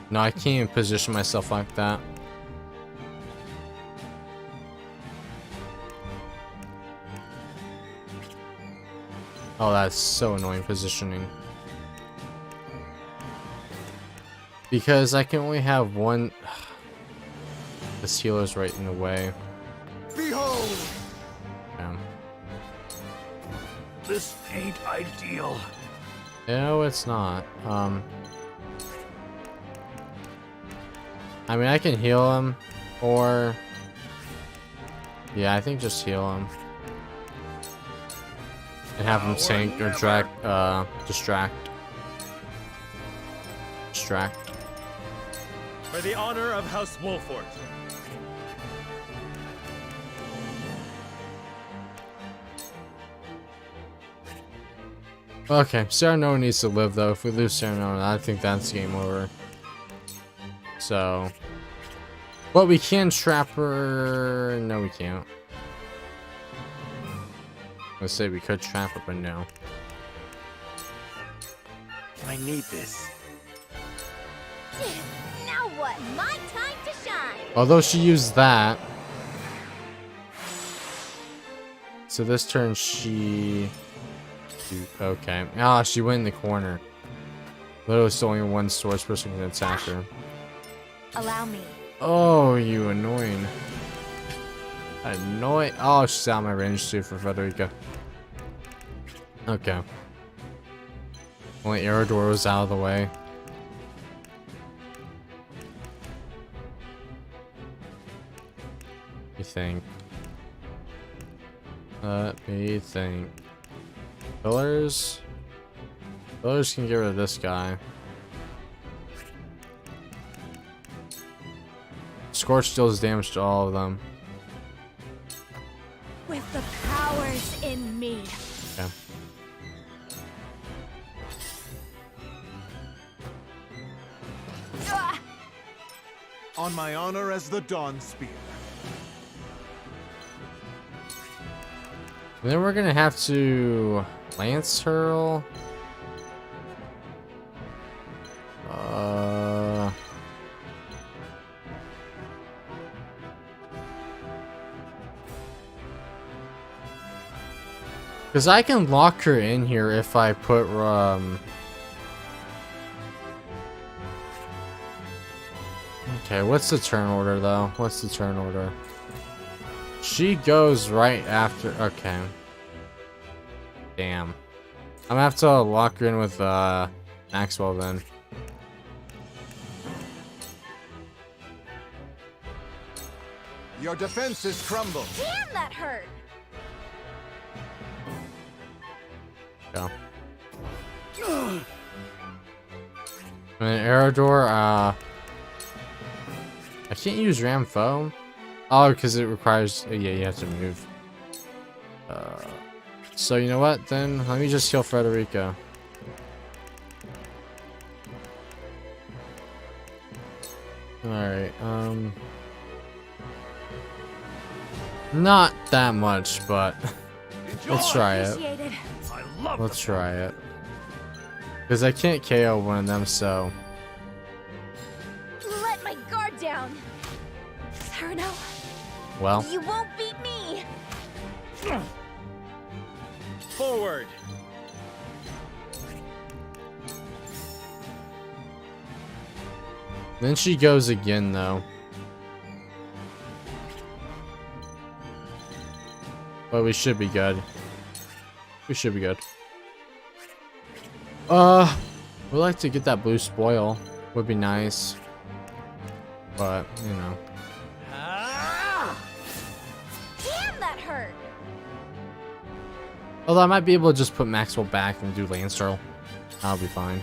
A: No, I can't even position myself like that. Oh, that's so annoying positioning. Because I can only have one. This healer's right in the way.
N: Behold!
A: Yeah.
M: This ain't ideal.
A: No, it's not. I mean, I can heal him, or yeah, I think just heal him and have him tank or distract.
C: For the honor of House Wolfort.
A: Okay, Serenona needs to live though. If we lose Serenona, I think that's game over. So, but we can trap her. No, we can't. Let's say we could trap her, but no.
C: I need this.
P: Now what? My time to shine.
A: Although she used that. So this turn she... Okay. Ah, she went in the corner. Literally only one source person can attack her.
S: Allow me.
A: Oh, you annoying. Oh, she's out of my range too for Frederica. Okay. Only Aerodor was out of the way. You think? Let me think. Pillars? Pillars can get rid of this guy. Scorch deals damage to all of them.
S: With the powers in me.
A: Okay.
N: On my honor as the Dawn Spear.
A: And then we're gonna have to Lance Hurl. Because I can lock her in here if I put Okay, what's the turn order though? What's the turn order? She goes right after. Okay. Damn. I'm gonna have to lock her in with Maxwell then.
N: Your defenses crumble.
P: Damn, that hurt.
A: Go. And Aerodor, I can't use Ramfo. Oh, because it requires... yeah, you have to move. So, you know what? Then, let me just heal Frederica. Alright, not that much, but... let's try it. Let's try it. Because I can't KO one of them, so...
P: Let my guard down. Cyrano.
A: Well.
P: You won't beat me.
C: Forward.
A: Then she goes again, though. But we should be good. We should be good. We'd like to get that blue spoil. Would be nice. But, you know.
P: Damn, that hurt.
A: Although I might be able to just put Maxwell back and do Lance Throw. That'll be fine.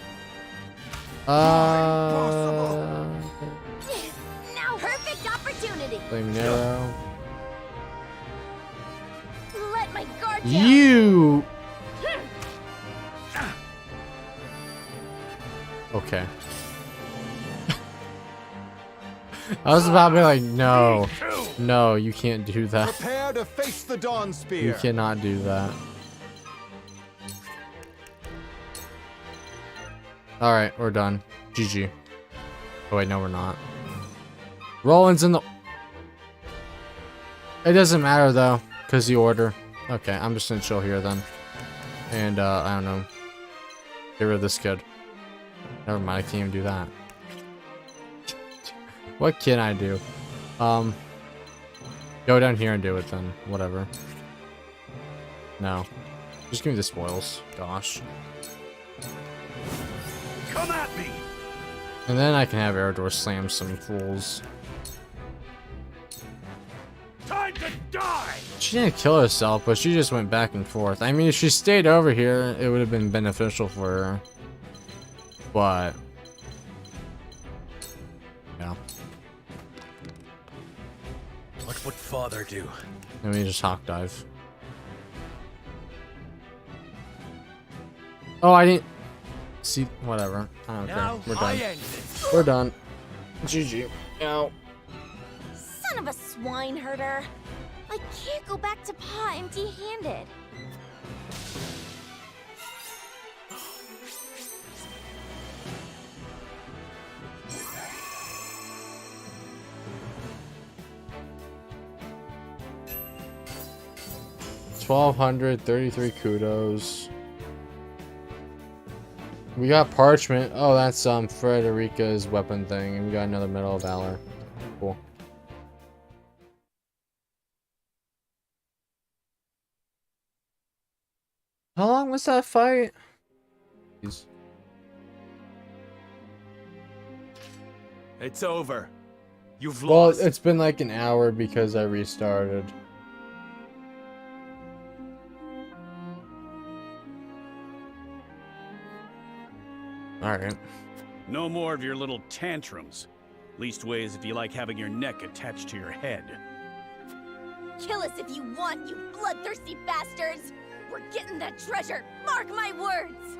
P: Now perfect opportunity.
A: Flame Arrow.
P: Let my guard down.
A: You. Okay. I was about to be like, no, no, you can't do that.
N: Prepare to face the Dawn Spear.
A: You cannot do that. All right, we're done. GG. Oh wait, no, we're not. Roland's in the. It doesn't matter though, cause the order. Okay, I'm just gonna chill here then, and I don't know. Get rid of this kid. Never mind, I can't even do that. What can I do? Go down here and do it then. Whatever. No. Just give me the spoils. Gosh.
N: Come at me!
A: And then I can have Eridor slam some fools.
N: Time to die!
A: She didn't kill herself, but she just went back and forth. I mean, if she stayed over here, it would have been beneficial for her. But... yeah.
C: What would Father do?
A: Let me just hawk dive. Oh, I didn't... see, whatever. I don't care. We're done. We're done. GG. Ow.
P: Son of a swine herder. I can't go back to Pa empty-handed.
A: $1,233 kudos. We got parchment. Oh, that's Frederica's weapon thing, and we got another Medal of Valor. Cool. How long was that fight? Jeez.
C: It's over. You've lost.
A: Well, it's been like an hour because I restarted. Alright.
M: No more of your little tantrums. Leastways if you like having your neck attached to your head.
P: Kill us if you want, you bloodthirsty bastards! We're getting that treasure! Mark my words!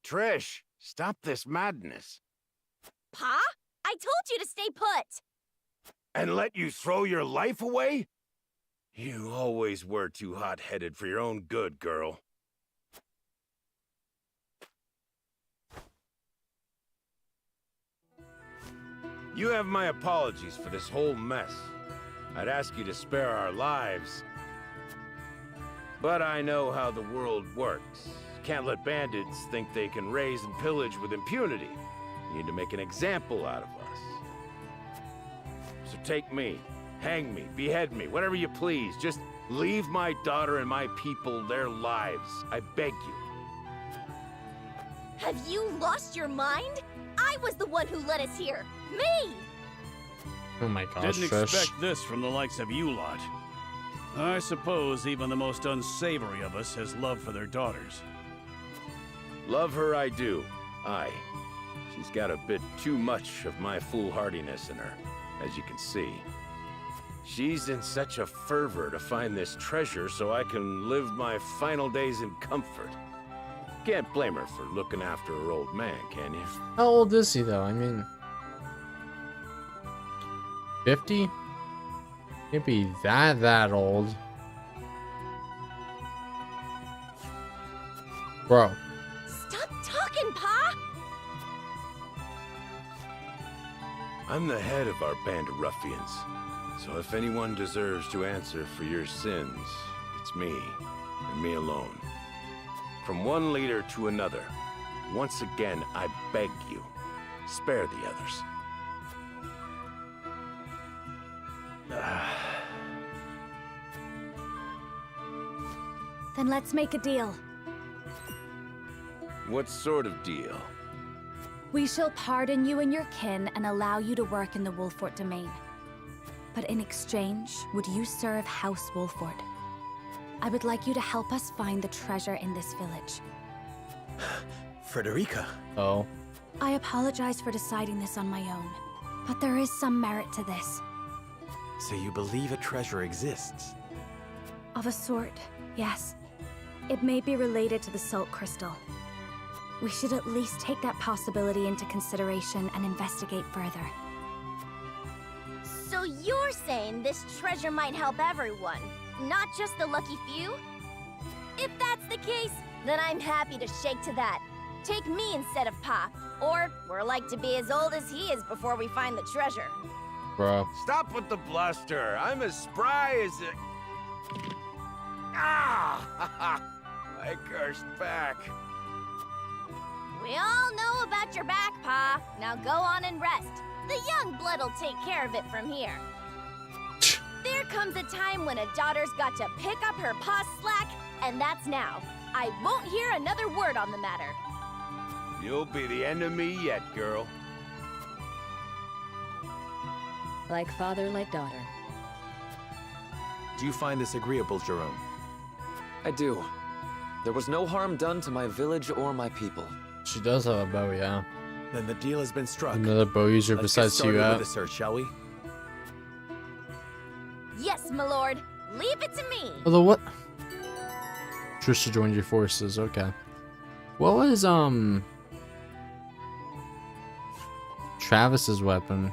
K: Trish, stop this madness.
P: Pa? I told you to stay put!
K: And let you throw your life away? You always were too hot-headed for your own good, girl. You have my apologies for this whole mess. I'd ask you to spare our lives. But I know how the world works. Can't let bandits think they can raise and pillage with impunity. You need to make an example out of us. So take me, hang me, behead me, whatever you please. Just leave my daughter and my people their lives. I beg you.
P: Have you lost your mind? I was the one who led us here. Me!
A: Oh my gosh,
M: Didn't expect this from the likes of you lot. I suppose even the most unsavory of us has love for their daughters.
K: Love her I do. Aye. She's got a bit too much of my foolhardiness in her, as you can see. She's in such a fervor to find this treasure so I can live my final days in comfort. Can't blame her for looking after her old man, can you?
A: How old is he though? I mean... 50? Can't be that old. Bro.
P: Stop talking, Pa!
K: I'm the head of our band of ruffians. So if anyone deserves to answer for your sins, it's me, and me alone. From one leader to another, once again, I beg you, spare the others.
T: Then let's make a deal.
K: What sort of deal?
T: We shall pardon you and your kin and allow you to work in the Wolfort domain. But in exchange, would you serve House Wolfort? I would like you to help us find the treasure in this village.
C: Frederica.
A: Oh.
T: I apologize for deciding this on my own, but there is some merit to this.
C: So you believe a treasure exists?
T: Of a sort, yes. It may be related to the Salt Crystal. We should at least take that possibility into consideration and investigate further.
P: So you're saying this treasure might help everyone, not just the lucky few? If that's the case, then I'm happy to shake to that. Take me instead of Pa, or we're like to be as old as he is before we find the treasure.
A: Bro.
K: Stop with the bluster. I'm as spry as a... Ah! I cursed back.
P: We all know about your back, Pa. Now go on and rest. The young blood'll take care of it from here. There comes a time when a daughter's got to pick up her pa's slack, and that's now. I won't hear another word on the matter.
K: You'll be the end of me yet, girl.
L: Like father, like daughter.
C: Do you find this agreeable, Jerome?
G: I do. There was no harm done to my village or my people.
A: She does have a bow, yeah.
C: Then the deal has been struck.
A: Another bow user besides you,
C: with the search, shall we?
P: Yes, my lord. Leave it to me.
A: Although what? Trisha joined your forces. Okay. What was Travis's weapon?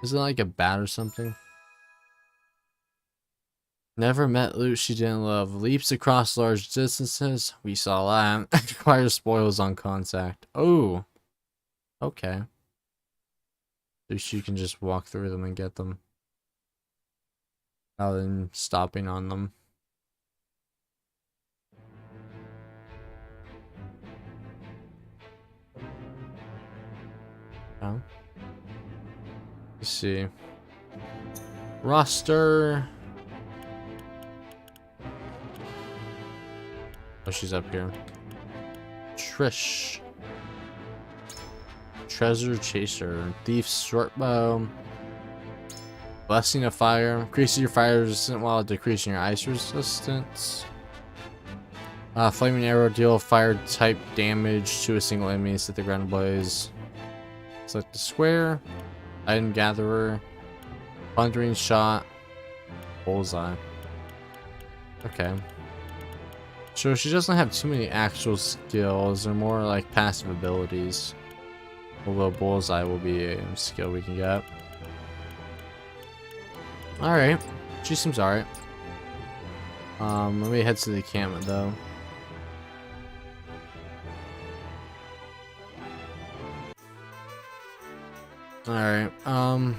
A: Is it like a bat or something? Never met loot she didn't love. Leaps across large distances. We saw that. Acquires spoils on contact. Oh. Okay. So she can just walk through them and get them, rather than stopping on them. Oh. Let's see. Roster. Oh, she's up here. Trish. Treasure Chaser. Thief's Shortbow. Blessing of Fire. Increases your fire resistance while decreasing your ice resistance. Flaming Arrow. Deal fire type damage to a single enemy. Set the ground ablaze. Select the square. Item Gatherer. Thundering Shot. Bullseye. Okay. So she doesn't have too many actual skills. They're more like passive abilities. Although Bullseye will be a skill we can get. Alright. She seems alright. Let me head to the encampment though. Alright, oh,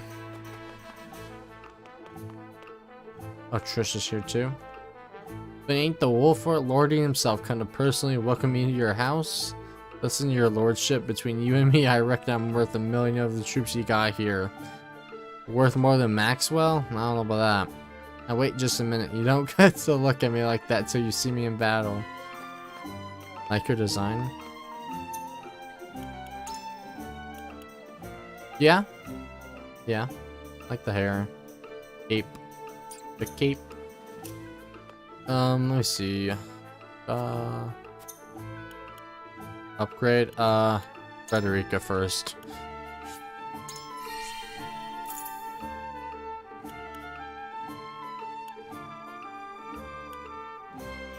A: Trish is here too. But ain't the wolf or lording himself come to personally welcome me to your house? Listen to your lordship, between you and me, I reckon I'm worth 1 million of the troops you got here. Worth more than Maxwell? I don't know about that. Now wait just a minute, you don't get to look at me like that till you see me in battle. Like your design? Yeah? Yeah. Like the hair. Cape. The cape. Let me see. Upgrade. Frederica first.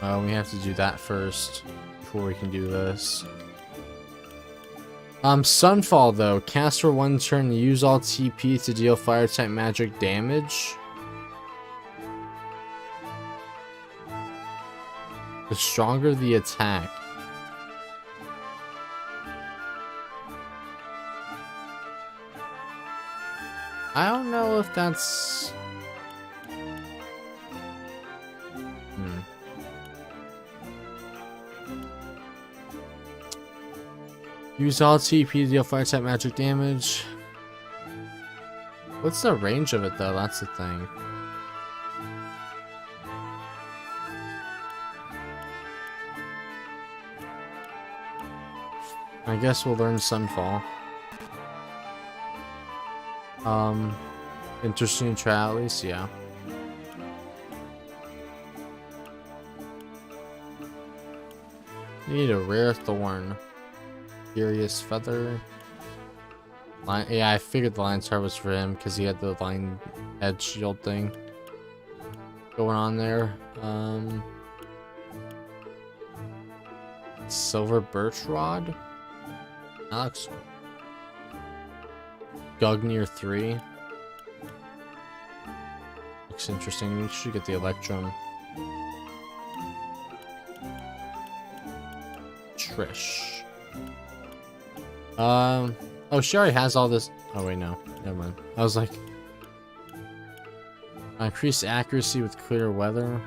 A: We have to do that first before we can do this. Sunfall though. Cast for 1 turn, use all TP to deal fire type magic damage. The stronger the attack. I don't know if that's... Use all TP to deal fire type magic damage. What's the range of it though? That's the thing. I guess we'll learn Sunfall. Interesting to try at least, yeah. You need a rare thorn. Furious Feather. Yeah, I figured the Lion's Heart was for him because he had the Lion Head shield thing going on there. Silver Birch Rod. Alex. Gugnir 3. Looks interesting. We should get the Electrum. Trish. Oh, she already has all this. Oh, wait, no. Never mind. I was like... Increase accuracy with clear weather.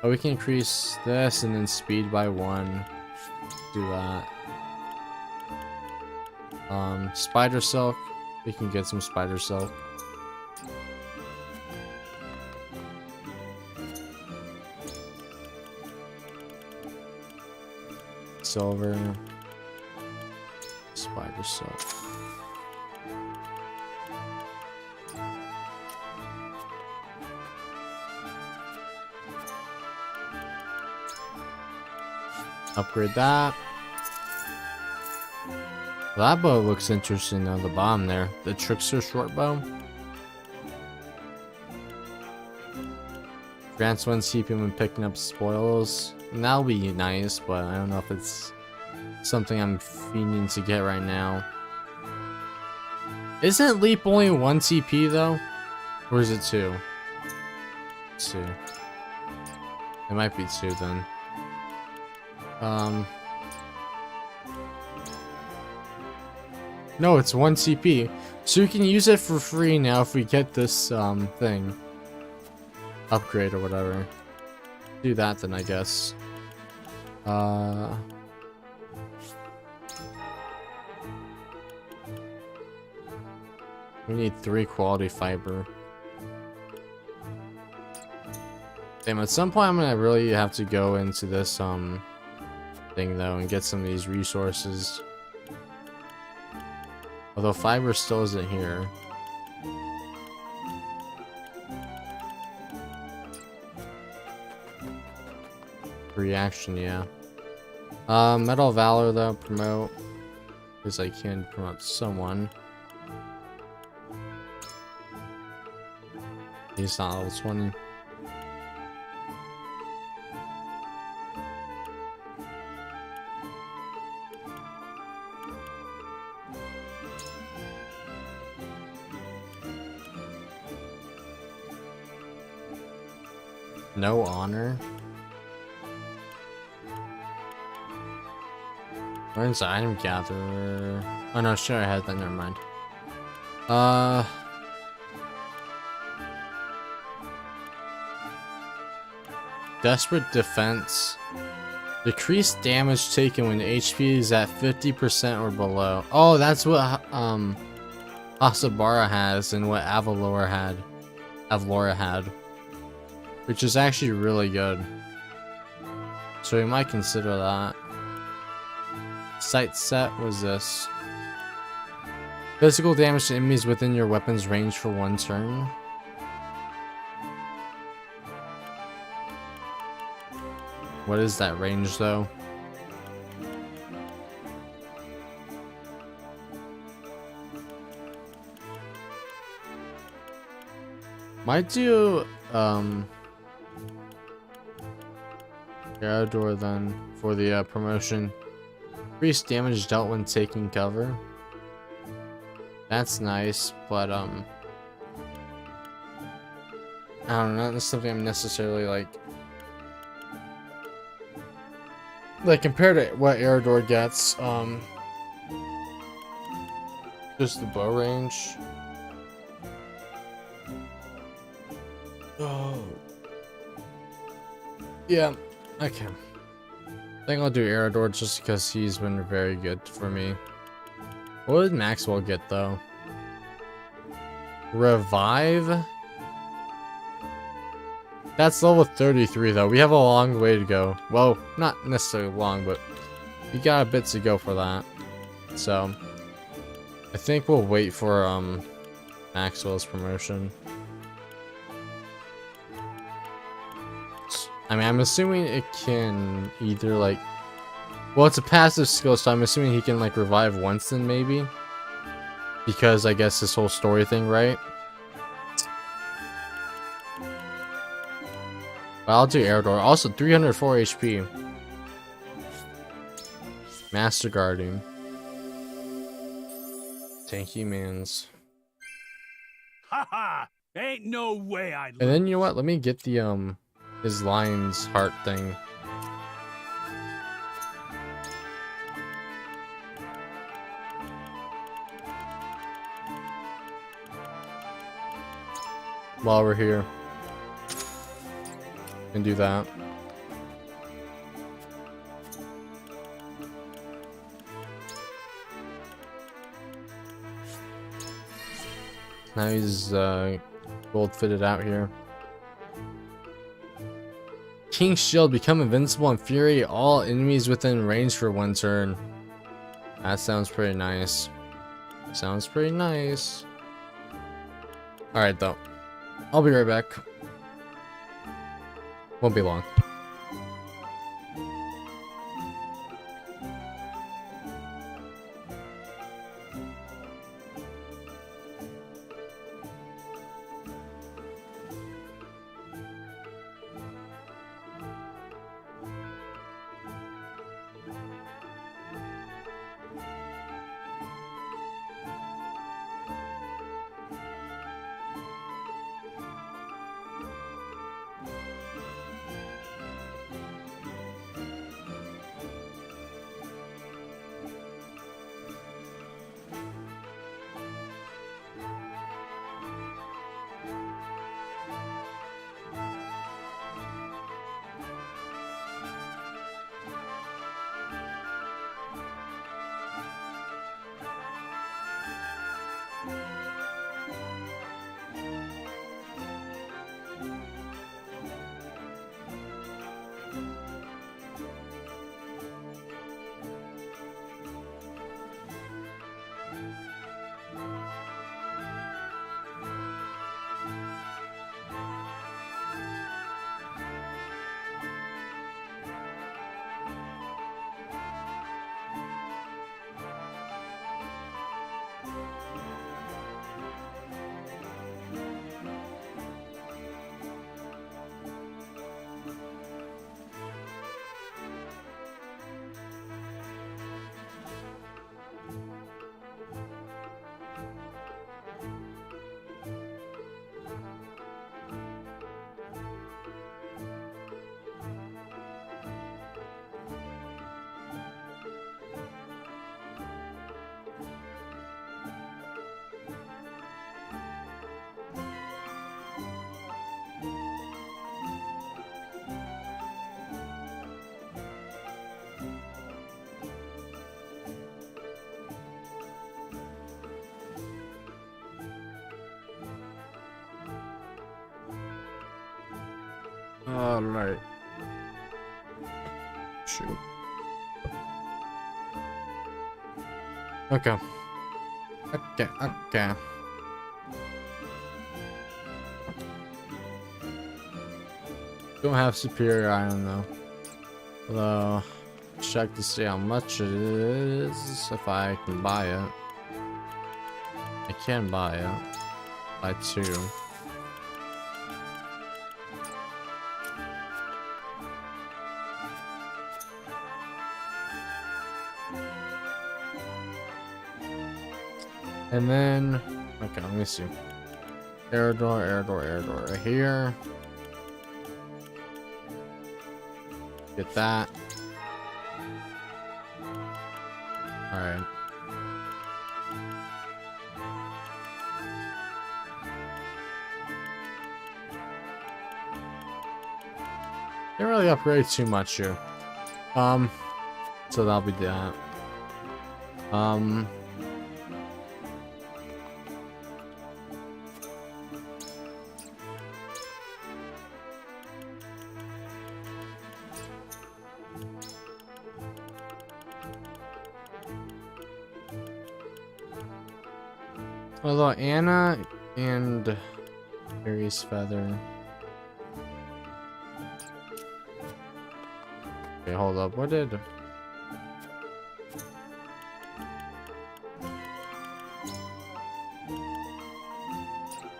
A: Oh, we can increase this and then speed by 1. Do that. Spider silk. We can get some spider silk. Silver. Spider silk. Upgrade that. That bow looks interesting on the bottom there. The Trickster short bow. Grants 1 CP when picking up spoils. And that'll be nice, but I don't know if it's something I'm fiending to get right now. Isn't Leap only 1 CP though? Or is it 2? 2. It might be 2 then. No, it's 1 CP. So you can use it for free now if we get this thing. Upgrade or whatever. Do that then, I guess. We need 3 quality fiber. Damn, at some point I'm gonna really have to go into this thing though and get some of these resources. Although fiber still isn't here. Reaction, yeah. Metal Valor though, promote. Because I can promote someone. He's not level 20. No honor. Where's the item gatherer? Oh no, sure I had that, never mind. Desperate defense. Decreased damage taken when HP is at 50% or below. Oh, that's what Asabara has and what Avalora had. Which is actually really good. So we might consider that. Sight set was this. Physical damage to enemies within your weapon's range for 1 turn. What is that range though? Might do Garador then for the promotion. Increased damage dealt when taking cover. That's nice, but I don't know, that's something I'm necessarily like compared to what Erador gets, just the bow range. Oh. Yeah, okay. I think I'll do Erador just because he's been very good for me. What did Maxwell get though? Revive? That's level 33 though. We have a long way to go. Well, not necessarily long, but we got a bit to go for that. So, I think we'll wait for Maxwell's promotion. I mean, I'm assuming it can either well, it's a passive skill, so I'm assuming he can revive once then maybe. Because I guess this whole story thing, right? But I'll do Erador. Also 304 HP. Master Guarding. Tanky mans.
M: Haha! Ain't no way I'd.
A: And then you know what? Let me get the his lion's heart thing. While we're here. Can do that. Now he's gold fitted out here. King's Shield, become invincible and infuriate all enemies within range for 1 turn. That sounds pretty nice. Sounds pretty nice. Alright though. I'll be right back. Won't be long. Alright. Shoot. Okay. Okay. Don't have superior iron though. Although, check to see how much it is if I can buy it. I can buy it. Buy 2. And then, okay, let me see. Air door right here. Get that. Alright. Didn't really upgrade too much here. So that'll be that. Although Anna and Fairy's Feather. Okay, hold up. What did?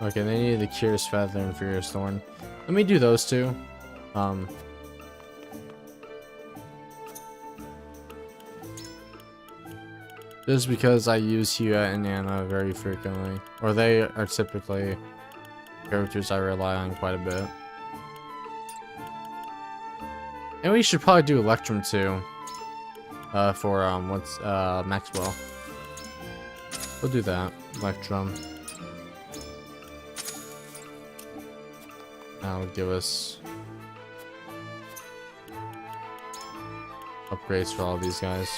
A: Okay, they needed the Curious Feather and Furious Thorn. Let me do those two. Just because I use Hua and Anna very frequently. Or they are typically characters I rely on quite a bit. And we should probably do Electrum too. For Maxwell. We'll do that. Electrum. That'll give us upgrades for all these guys.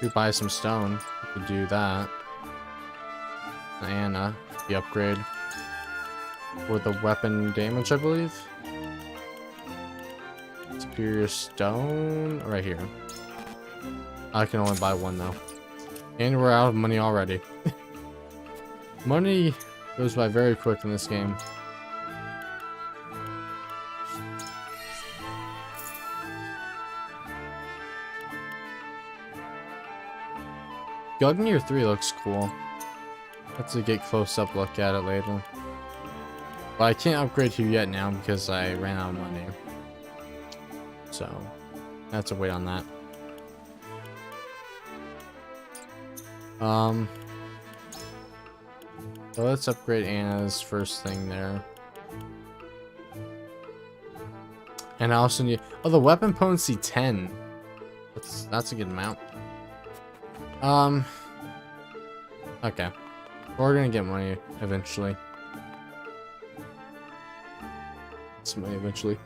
A: We buy some stone. We could do that. And the upgrade for the weapon damage, I believe. Superior stone right here. I can only buy one though. And we're out of money already. Money goes by very quick in this game. Gugnir 3 looks cool. Let's get close-up look at it later. But I can't upgrade here yet now because I ran out of money. So, that's a wait on that. So let's upgrade Anna's first thing there. And I also need... Oh, the weapon potency 10. That's a good amount. Okay. We're gonna get money eventually. Some money eventually.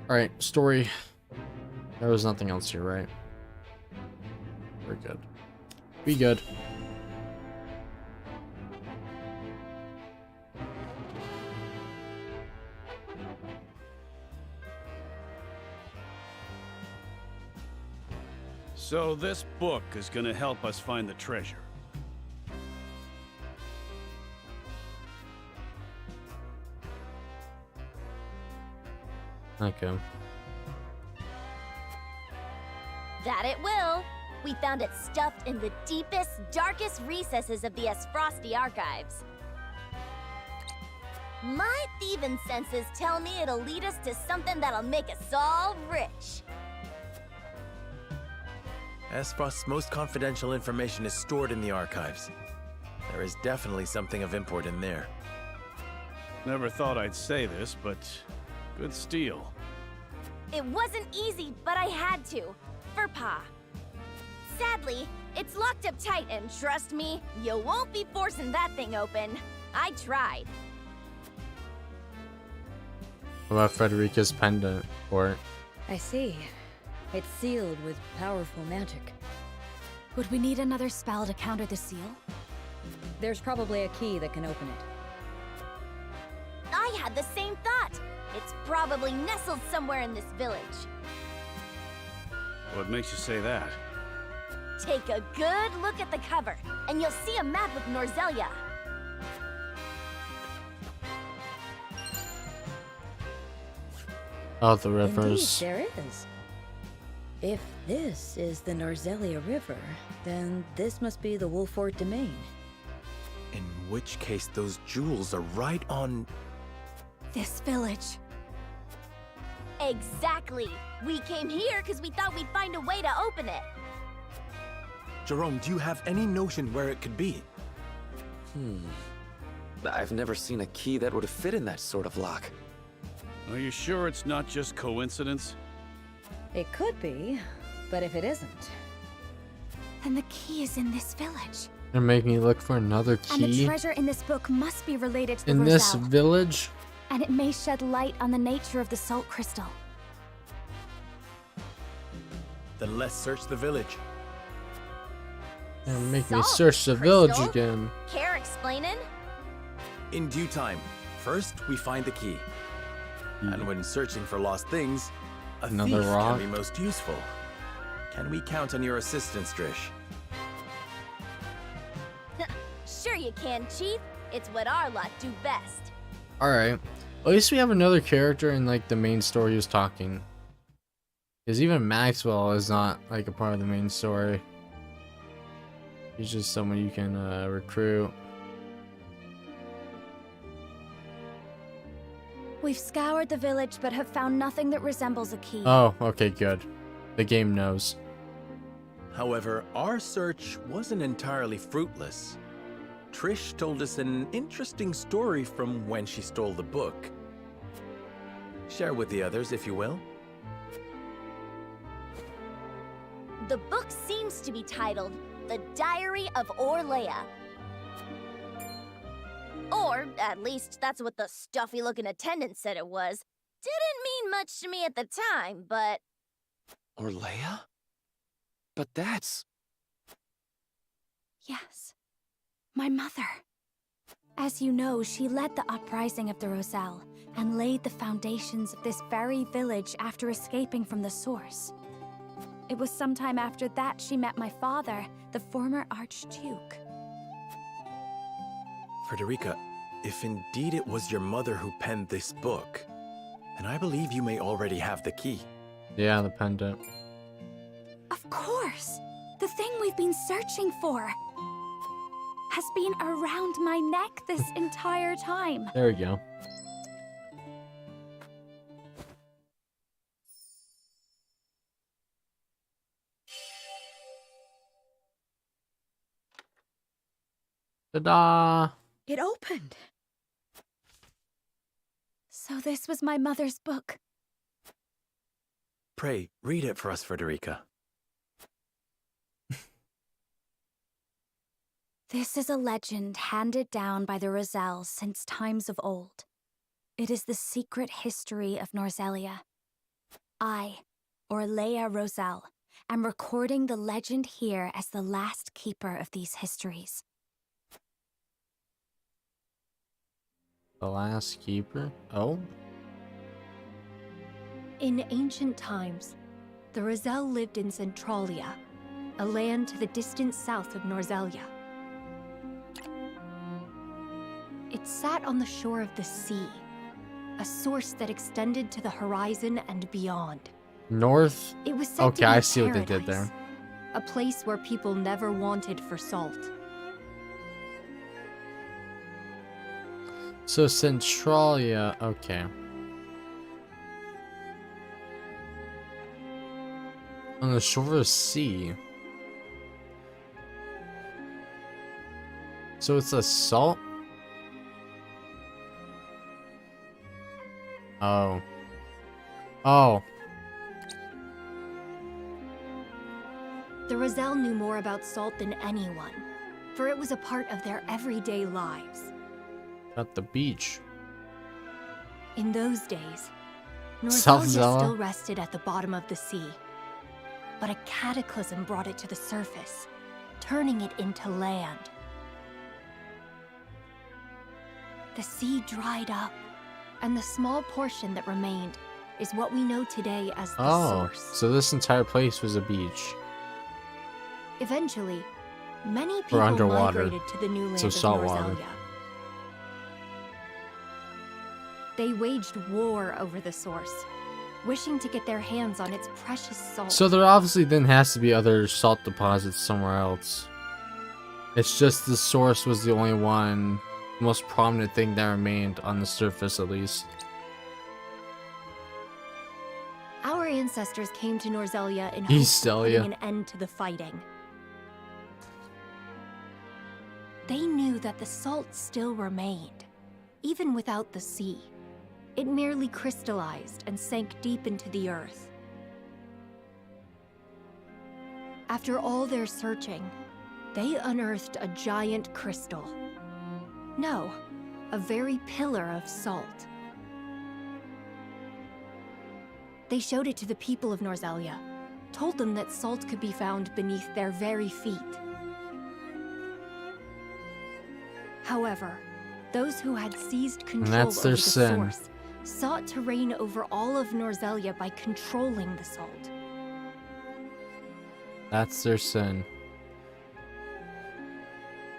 A: Alright, story. There was nothing else here, right? We're good. Be good.
M: So this book is gonna help us find the treasure.
A: Okay.
P: That it will. We found it stuffed in the deepest, darkest recesses of the Aesfrosti archives. My thieving senses tell me it'll lead us to something that'll make us all rich.
C: Aesfrost's most confidential information is stored in the archives. There is definitely something of import in there.
M: Never thought I'd say this, but good steal.
P: It wasn't easy, but I had to. For Pa. Sadly, it's locked up tight, and trust me, you won't be forcing that thing open. I tried.
A: What about Frederica's pendant? Or...
L: I see. It's sealed with powerful magic.
T: Would we need another spell to counter the seal?
L: There's probably a key that can open it.
P: I had the same thought. It's probably nestled somewhere in this village.
M: What makes you say that?
P: Take a good look at the cover, and you'll see a map of Norzelia.
A: Oh, the rivers.
L: Indeed, there is. If this is the Norzelia River, then this must be the Wolfort Domain.
C: In which case, those jewels are right on...
T: this village.
P: Exactly. We came here because we thought we'd find a way to open it.
C: Jerome, do you have any notion where it could be?
G: I've never seen a key that would fit in that sort of lock.
M: Are you sure it's not just coincidence?
L: It could be, but if it isn't...
T: then the key is in this village.
A: They're making me look for another key.
T: And the treasure in this book must be related to the
A: in this
T: Roselle.
A: village?
T: And it may shed light on the nature of the salt crystal.
C: Then let's search the village.
A: They're making me
P: Salt
A: search the village
P: crystal?
A: again.
P: Care explaining?
C: In due time. First, we find the key. And when searching for lost things,
A: Another
C: thief
A: rock?
C: can be most useful. Can we count on your assistance, Drish?
P: Sure you can, Chief. It's what our lot do best.
A: Alright. At least we have another character in like the main story who's talking. Because even Maxwell is not like a part of the main story. He's just someone you can recruit.
T: We've scoured the village but have found nothing that resembles a key.
A: Oh, okay, good. The game knows.
C: However, our search wasn't entirely fruitless. Trish told us an interesting story from when she stole the book. Share with the others, if you will.
P: The book seems to be titled The Diary of Orlea. Or, at least, that's what the stuffy-looking attendant said it was. Didn't mean much to me at the time, but...
G: Orlea? But that's...
J: Yes. My mother. As you know, she led the uprising of the Roselle and laid the foundations of this very village after escaping from the source. It was sometime after that she met my father, the former Archduke.
C: Frederica, if indeed it was your mother who penned this book, then I believe you may already have the key.
A: Yeah, the pendant.
J: Of course! The thing we've been searching for has been around my neck this entire time.
A: There we go. Ta-da!
J: It opened. So this was my mother's book.
C: Pray, read it for us, Frederica.
J: This is a legend handed down by the Roselles since times of old. It is the secret history of Norzelia. I, Orlea Roselle, am recording the legend here as the last keeper of these histories.
A: The last keeper? Oh?
J: In ancient times, the Roselle lived in Centralia, a land to the distant south of Norzelia. It sat on the shore of the sea, a source that extended to the horizon and beyond.
A: North?
J: It was said to be
A: I see what they did
J: paradise,
A: there.
J: a place where people never wanted for salt.
A: So Centralia, okay. On the shore of the sea. So it's a salt? Oh. Oh.
J: The Roselle knew more about salt than anyone, for it was a part of their everyday lives.
A: At the beach.
J: In those days,
A: South
J: Norzelia
A: Zella?
J: still rested at the bottom of the sea. But a cataclysm brought it to the surface, turning it into land. The sea dried up, and the small portion that remained is what we know today as the source.
A: So this entire place was a beach.
J: Eventually, many people
A: underwater.
J: migrated to the new land
A: So
J: of
A: salt water.
J: Norzelia. They waged war over the source, wishing to get their hands on its precious salt.
A: So there obviously then has to be other salt deposits somewhere else. It's just the source was the only one, most prominent thing that remained on the surface at least.
J: Our ancestors came to Norzelia in hopes of putting an end to the fighting. They knew that the salt still remained, even without the sea. It merely crystallized and sank deep into the earth. After all their searching, they unearthed a giant crystal. No, a very pillar of salt. They showed it to the people of Norzelia, told them that salt could be found beneath their very feet. However, those who had seized control over the source sought to reign over all of Norzelia by controlling the salt.
A: That's their sin.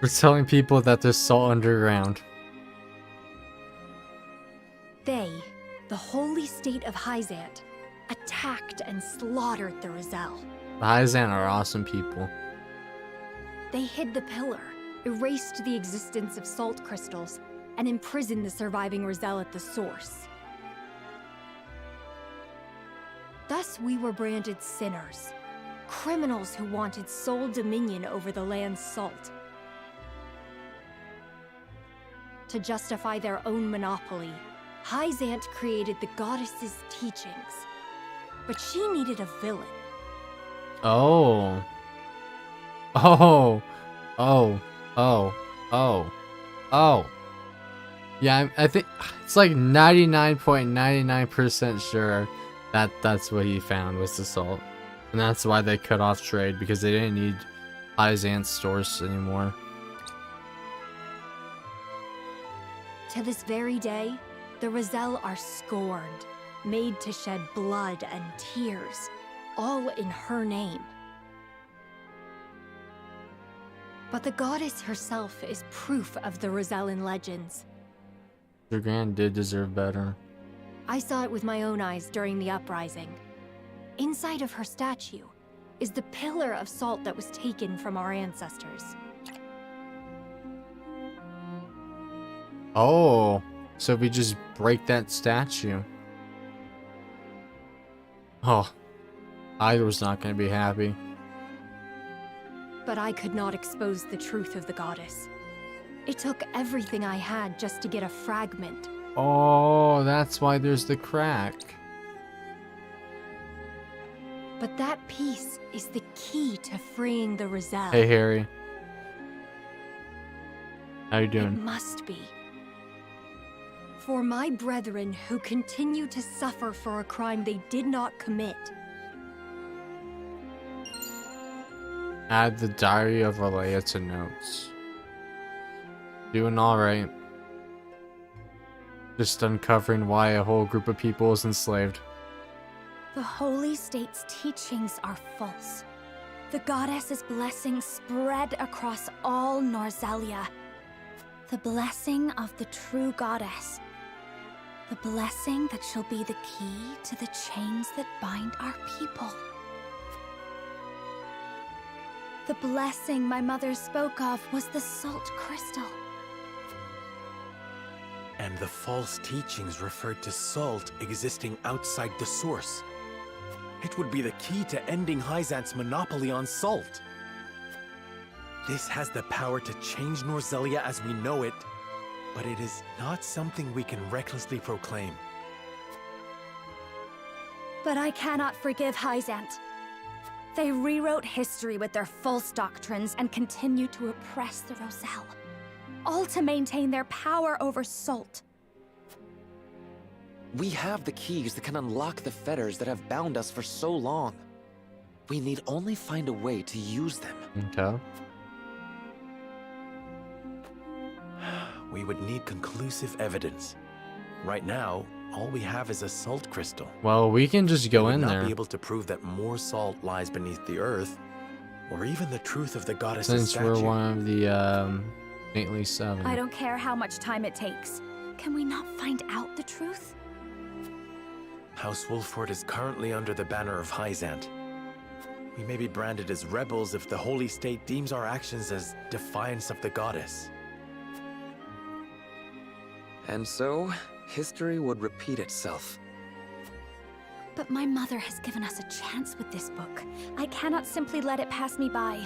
A: We're telling people that there's salt underground.
J: They, the holy state of Hyzant, attacked and slaughtered the Roselle.
A: The Hyzant are awesome people.
J: They hid the pillar, erased the existence of salt crystals, and imprisoned the surviving Roselle at the source. Thus we were branded sinners, criminals who wanted sole dominion over the land's salt. To justify their own monopoly, Hyzant created the goddess's teachings. But she needed a villain.
A: Oh. Oh. Oh. Oh. Oh. Oh. Yeah, I think it's like 99.99% sure that that's what he found was the salt. And that's why they cut off trade, because they didn't need Hyzant's stores anymore.
T: To this very day, the Roselle are scorned, made to shed blood and tears, all in her name. But the goddess herself is proof of the Rosellan legends.
A: Your grand did deserve better.
T: I saw it with my own eyes during the uprising. Inside of her statue is the pillar of salt that was taken from our ancestors.
A: Oh, so if we just break that statue. Oh, I was not going to be happy.
T: But I could not expose the truth of the goddess. It took everything I had just to get a fragment.
A: Oh, that's why there's the crack.
T: But that piece is the key to freeing the Roselle.
A: Hey, Harry. How you doing?
T: It must be. For my brethren who continue to suffer for a crime they did not commit.
A: Add the Diary of Alea to notes. Doing alright. Just uncovering why a whole group of people is enslaved.
T: The Holy State's teachings are false. The goddess's blessing spread across all Norzelia. The blessing of the true goddess. The blessing that shall be the key to the chains that bind our people. The blessing my mother spoke of was the salt crystal.
C: And the false teachings referred to salt existing outside the source. It would be the key to ending Hyzant's monopoly on salt. This has the power to change Norzelia as we know it, but it is not something we can recklessly proclaim.
T: But I cannot forgive Hyzant. They rewrote history with their false doctrines and continue to oppress the Roselle, all to maintain their power over salt.
G: We have the keys that can unlock the fetters that have bound us for so long. We need only find a way to use them.
A: Okay.
C: We would need conclusive evidence. Right now, all we have is a salt crystal.
A: Well, we can just go in there.
C: We would not be able to prove that more salt lies beneath the earth, or even the truth of the goddess's
A: Since
C: statue.
A: we're one of the Faintly Seven.
T: I don't care how much time it takes. Can we not find out the truth?
C: House Wolford is currently under the banner of Hyzant. We may be branded as rebels if the Holy State deems our actions as defiance of the goddess.
G: And so, history would repeat itself.
T: But my mother has given us a chance with this book. I cannot simply let it pass me by.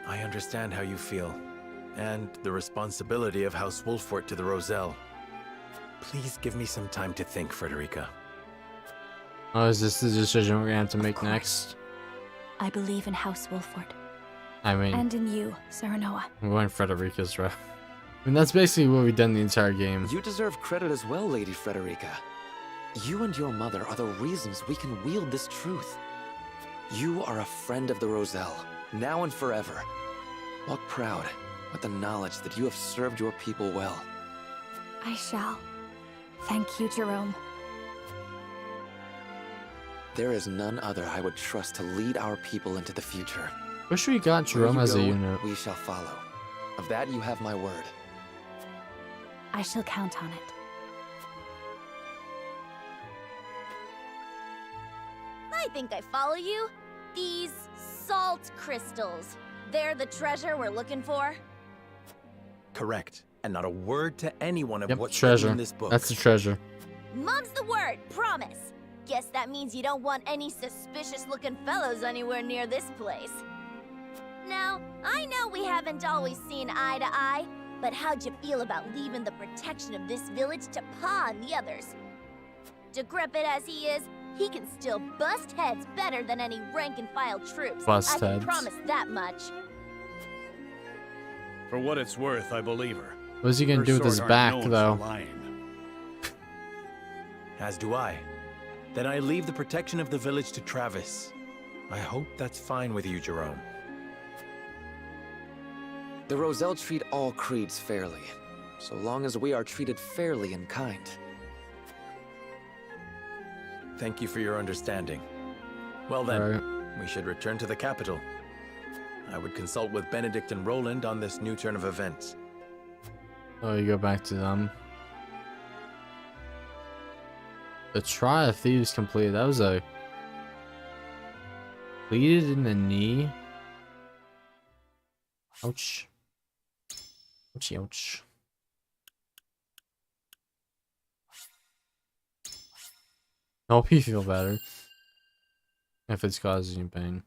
C: I understand how you feel, and the responsibility of House Wolford to the Roselle. Please give me some time to think, Frederica.
A: Oh, is this the decision we're gonna have to make next?
T: I believe in House Wolford.
A: I mean...
T: And in you, Serenoa.
A: I'm going Frederica's route. I mean, that's basically what we've done the entire game.
G: You deserve credit as well, Lady Frederica. You and your mother are the reasons we can wield this truth. You are a friend of the Roselle, now and forever. Walk proud with the knowledge that you have served your people well.
T: I shall. Thank you, Jerome.
G: There is none other I would trust to lead our people into the future.
A: Wish we got Jerome as a unit.
G: We shall follow. Of that you have my word.
T: I shall count on it.
P: I think I follow you. These salt crystals, they're the treasure we're looking for?
C: Correct. And not a word to anyone of what's
A: treasure.
C: written in this book.
A: That's the treasure.
P: Mum's the word, promise. Guess that means you don't want any suspicious-looking fellows anywhere near this place. Now, I know we haven't always seen eye to eye, but how'd you feel about leaving the protection of this village to Pa and the others? Decrepit as he is, he can still bust heads better than any rank-and-file troops. I can promise that much.
M: For what it's worth, I believe her.
A: What's he gonna do with his back, though?
C: As do I. Then I leave the protection of the village to Travis. I hope that's fine with you, Jerome.
G: The Roselle treat all creeds fairly, so long as we are treated fairly and kind.
C: Thank you for your understanding. Well then, we should return to the capital. I would consult with Benedict and Roland on this new turn of events.
A: Oh, you go back to them. The Trial of Thieves completed. That was a... bleeded in the knee. Ouch. Ouchie, ouch. I hope you feel better. If it's causing you pain.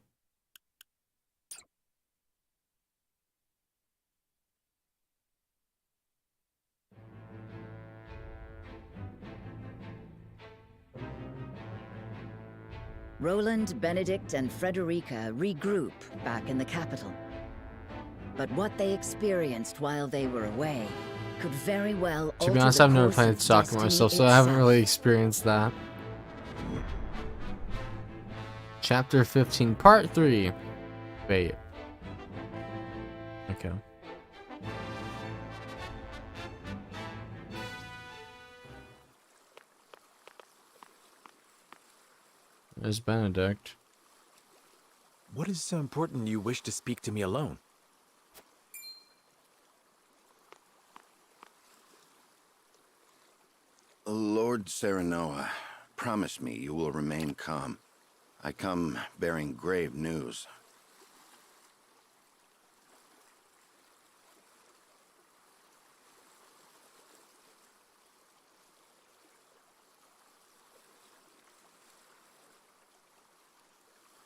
B: Roland, Benedict, and Frederica regroup back in the capital. But what they experienced while they were away could very well alter.
A: To be honest, I've never played soccer myself, so I haven't really experienced that. Chapter 15, Part 3. Wait. Okay. There's Benedict.
C: What is so important you wish to speak to me alone?
O: Lord Serenoa, promise me you will remain calm. I come bearing grave news.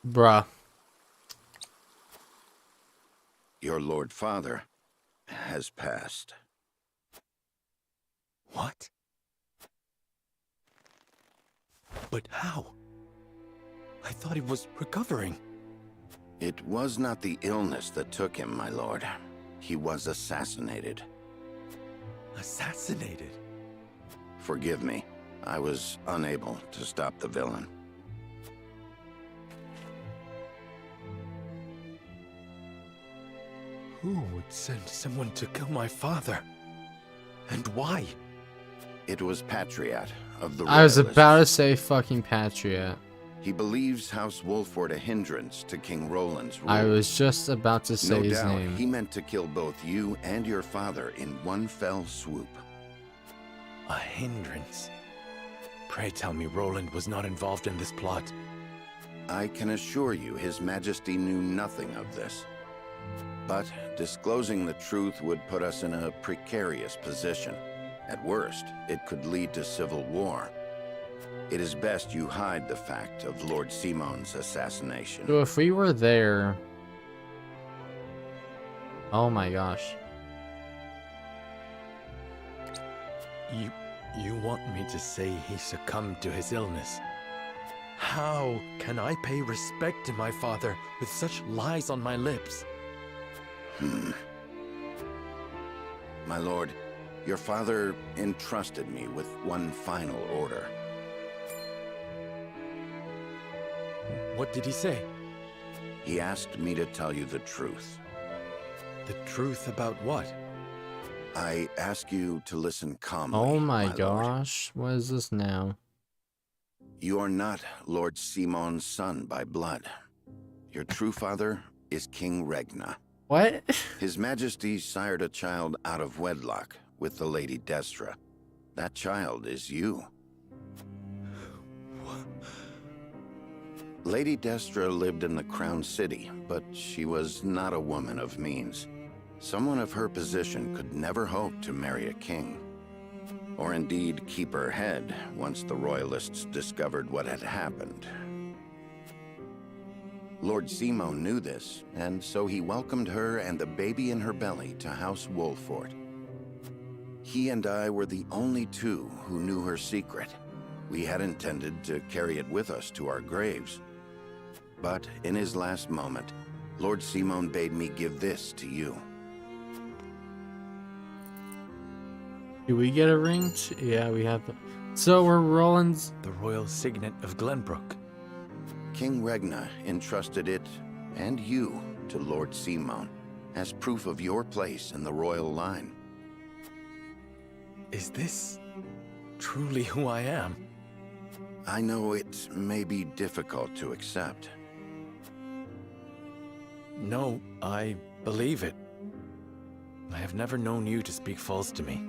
A: Bruh.
O: Your Lord Father has passed.
C: What? But how? I thought he was recovering.
O: It was not the illness that took him, my lord. He was assassinated.
C: Assassinated?
O: Forgive me. I was unable to stop the villain.
C: Who would send someone to kill my father? And why?
O: It was Patriot of the
A: I was
O: Royalists.
A: about to say fucking Patriot.
O: He believes House Wolford a hindrance to King Roland's rule.
A: I was just about to say his name.
O: He meant to kill both you and your father in one fell swoop.
C: A hindrance? Pray tell me Roland was not involved in this plot.
O: I can assure you His Majesty knew nothing of this. But disclosing the truth would put us in a precarious position. At worst, it could lead to civil war. It is best you hide the fact of Lord Simon's assassination.
A: So if we were there... Oh my gosh.
C: You want me to say he succumbed to his illness? How can I pay respect to my father with such lies on my lips?
O: My lord, your father entrusted me with one final order.
C: What did he say?
O: He asked me to tell you the truth.
C: The truth about what?
O: I ask you to listen calmly.
A: Oh my gosh, what is this now?
O: You are not Lord Simon's son by blood. Your true father is King Regna.
A: What?
O: His Majesty sired a child out of wedlock with the Lady Destra. That child is you. Lady Destra lived in the Crown City, but she was not a woman of means. Someone of her position could never hope to marry a king. Or indeed keep her head once the Royalists discovered what had happened. Lord Simon knew this, and so he welcomed her and the baby in her belly to House Wolford. He and I were the only two who knew her secret. We had intended to carry it with us to our graves. But in his last moment, Lord Simon bade me give this to you.
A: Do we get a ring? Yeah, we have. So were Roland's...
C: The royal signet of Glenbrook.
O: King Regna entrusted it, and you, to Lord Simon, as proof of your place in the royal line.
C: Is this truly who I am?
O: I know it may be difficult to accept.
C: No, I believe it. I have never known you to speak false to me.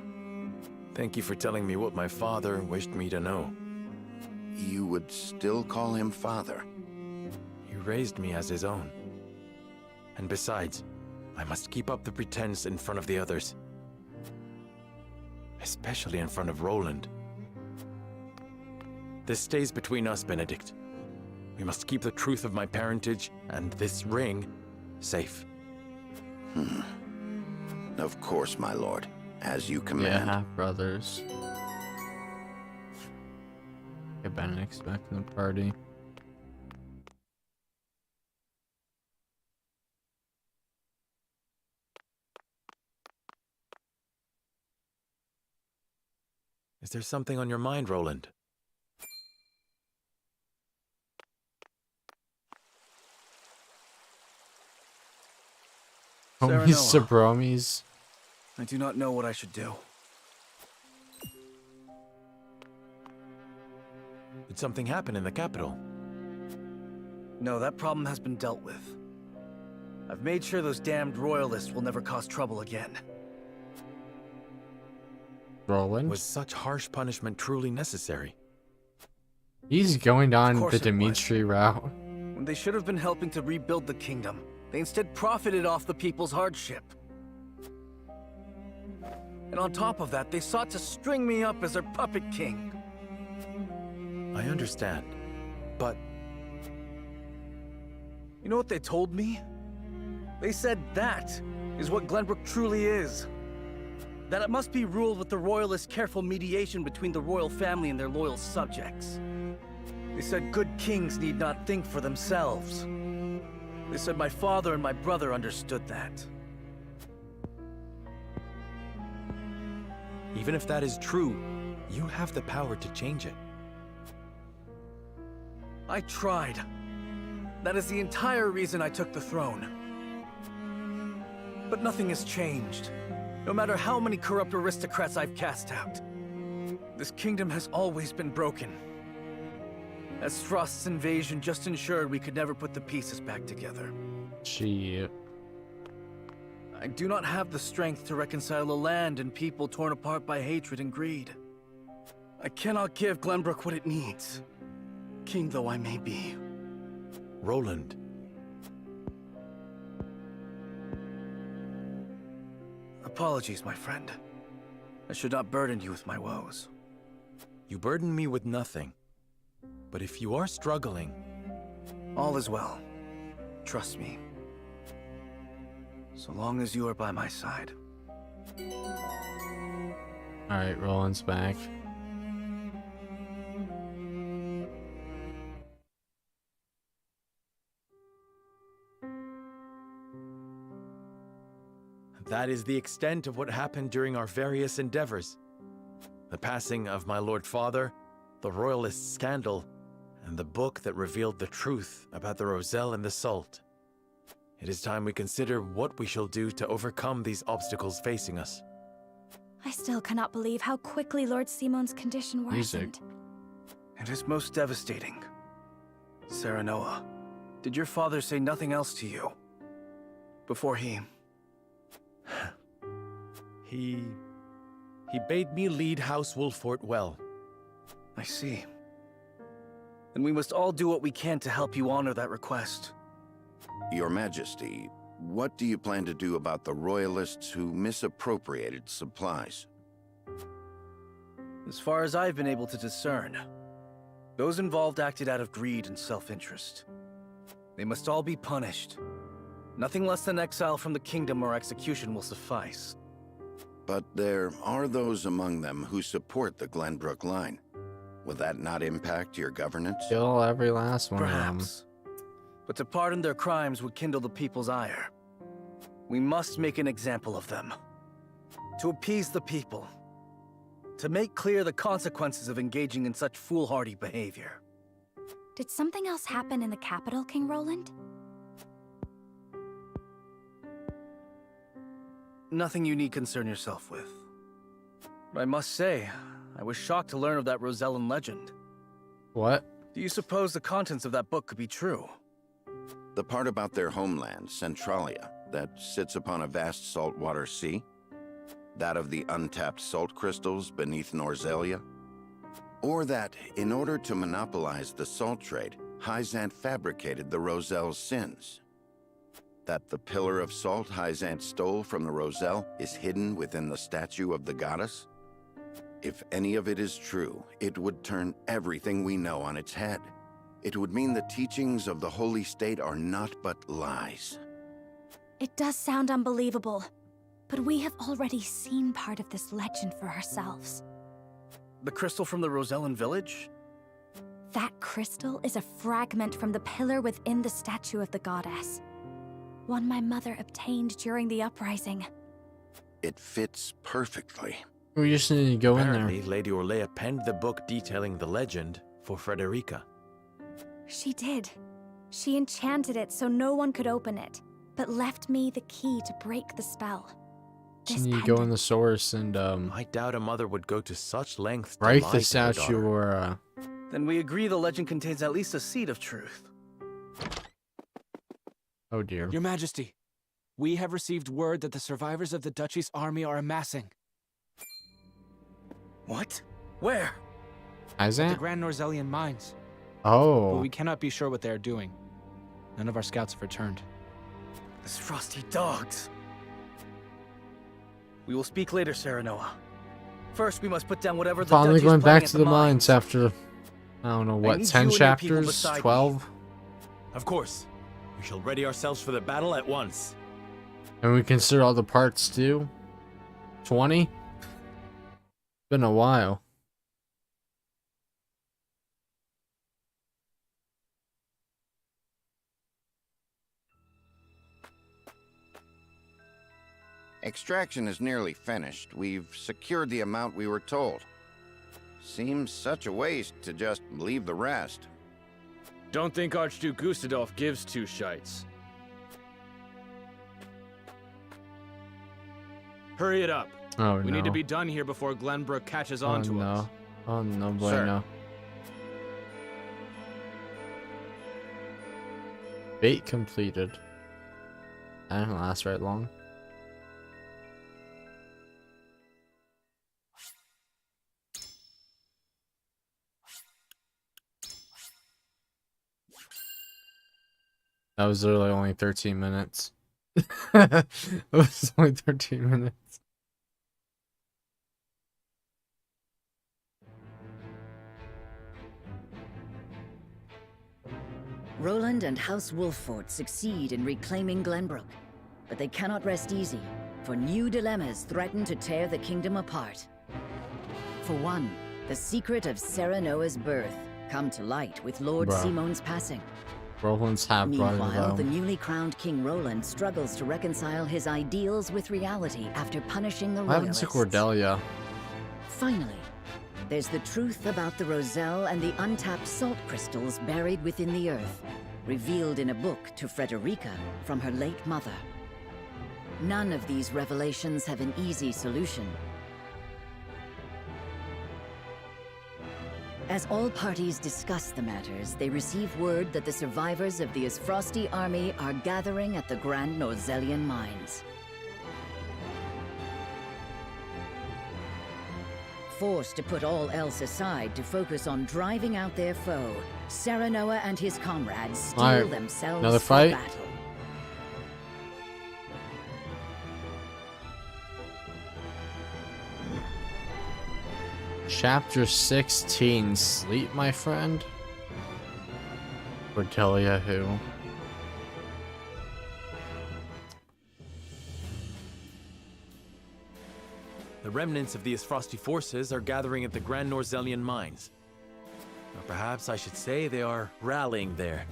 C: Thank you for telling me what my father wished me to know.
O: You would still call him father?
C: He raised me as his own. And besides, I must keep up the pretense in front of the others. Especially in front of Roland. This stays between us, Benedict. We must keep the truth of my parentage and this ring safe.
O: Of course, my lord. As you command.
A: Yeah, brothers. I've been expecting a party.
C: Is there something on your mind, Roland?
A: Homies Sabromies.
D: I do not know what I should do.
C: Did something happen in the capital?
D: No, that problem has been dealt with. I've made sure those damned royalists will never cause trouble again.
A: Roland?
C: Was such harsh punishment truly necessary?
A: He's going down the Dimitri route.
D: When they should have been helping to rebuild the kingdom, they instead profited off the people's hardship. And on top of that, they sought to string me up as their puppet king.
C: I understand, but...
D: You know what they told me? They said that is what Glenbrook truly is. That it must be ruled with the royalists' careful mediation between the royal family and their loyal subjects. They said good kings need not think for themselves. They said my father and my brother understood that.
C: Even if that is true, you have the power to change it.
D: I tried. That is the entire reason I took the throne. But nothing has changed. No matter how many corrupt aristocrats I've cast out. This kingdom has always been broken. Aesfrost's invasion just ensured we could never put the pieces back together.
A: Shit.
D: I do not have the strength to reconcile a land and people torn apart by hatred and greed. I cannot give Glenbrook what it needs, king though I may be.
C: Roland.
D: Apologies, my friend. I should not burden you with my woes.
C: You burden me with nothing. But if you are struggling...
D: All is well. Trust me. So long as you are by my side.
A: Alright, Roland's back.
C: That is the extent of what happened during our various endeavors. The passing of my Lord Father, the Royalist scandal, and the book that revealed the truth about the Roselle and the Salt. It is time we consider what we shall do to overcome these obstacles facing us.
T: I still cannot believe how quickly Lord Simon's condition worsened.
D: It is most devastating. Serenoa, did your father say nothing else to you? Before he
C: bade me lead House Wolfort well.
D: I see. Then we must all do what we can to help you honor that request.
O: Your Majesty, what do you plan to do about the royalists who misappropriated supplies?
D: As far as I've been able to discern, those involved acted out of greed and self-interest. They must all be punished. Nothing less than exile from the kingdom or execution will suffice.
O: But there are those among them who support the Glenbrook line. Will that not impact your governance?
A: Kill every last one
D: Perhaps.
A: of them.
D: But to pardon their crimes would kindle the people's ire. We must make an example of them. To appease the people. to make clear the consequences of engaging in such foolhardy behavior.
J: Did something else happen in the capital, King Roland?
D: Nothing you need concern yourself with. But I must say, I was shocked to learn of that Rosellan legend.
A: What?
D: Do you suppose the contents of that book could be true?
O: The part about their homeland, Centralia, that sits upon a vast saltwater sea? That of the untapped salt crystals beneath Norzelia? Or that, in order to monopolize the salt trade, Hyzant fabricated the Roselle's sins? That the pillar of salt Hyzant stole from the Roselle is hidden within the statue of the goddess? If any of it is true, it would turn everything we know on its head. It would mean the teachings of the Holy State are not but lies.
J: It does sound unbelievable, but we have already seen part of this legend for ourselves.
D: The crystal from the Rosellan village?
J: That crystal is a fragment from the pillar within the statue of the goddess. One my mother obtained during the uprising.
O: It fits perfectly.
A: We just need to go in there.
C: Apparently, Lady Orlea penned the book detailing the legend for Frederica.
J: She did. She enchanted it so no one could open it, but left me the key to break the spell.
A: Just need to go in the source and
C: I doubt a mother would go to such lengths to
A: break
C: lie
A: the
C: to her
A: statue
C: daughter.
A: or
D: Then we agree the legend contains at least a seed of truth.
A: oh dear.
F: Your Majesty, we have received word that the survivors of the Duchy's army are amassing.
D: What? Where?
F: At the
A: Hyzant?
F: Grand Norzellian mines.
A: Oh.
F: But we cannot be sure what they are doing. None of our scouts have returned.
D: These frosty dogs. We will speak later, Serenoa. First, we must put down whatever the
A: Finally
D: Duchy's
A: going
D: planning
A: back
D: at
A: to the mines
D: mines.
A: after, I don't know, what,
D: need
A: 10
D: you and your people
A: chapters?
D: beside me.
A: 12?
C: Of course. We shall ready ourselves for the battle at once.
A: And we consider all the parts too? 20? Been a while.
O: Extraction is nearly finished. We've secured the amount we were told. Seems such a waste to just leave the rest.
E: Don't think Archduke Gustadolf gives two shites. Hurry it up.
A: Oh,
E: we
A: no.
E: need to be done here before Glenbrook catches on to us.
A: Oh no, boy,
E: Sir.
A: no. Bait completed. That didn't last very long. That was literally only 13 minutes. It was only 13 minutes.
B: Roland and House Wolffort succeed in reclaiming Glenbrook, but they cannot rest easy, for new dilemmas threaten to tear the kingdom apart. For one, the secret of Serenoa's birth come to light with Lord
A: Bruh.
B: Simon's passing.
A: Roland's half brought it
B: Meanwhile,
A: low.
B: the newly crowned King Roland struggles to reconcile his ideals with reality after punishing the
A: What happened to
B: royalists.
A: Cordelia?
B: Finally, there's the truth about the Roselle and the untapped salt crystals buried within the earth, revealed in a book to Frederica from her late mother. None of these revelations have an easy solution. As all parties discuss the matters, they receive word that the survivors of the Aesfrosti army are gathering at the Grand Norzellian mines. Forced to put all else aside to focus on driving out their foe, Serenoa and his comrades steel
A: Alright,
B: themselves
A: another
B: for
A: fight?
B: battle.
A: Chapter 16. Sleep, my friend? Cordelia who?
C: The remnants of the Aesfrosti forces are gathering at the Grand Norzellian mines. Or perhaps I should say they are rallying there,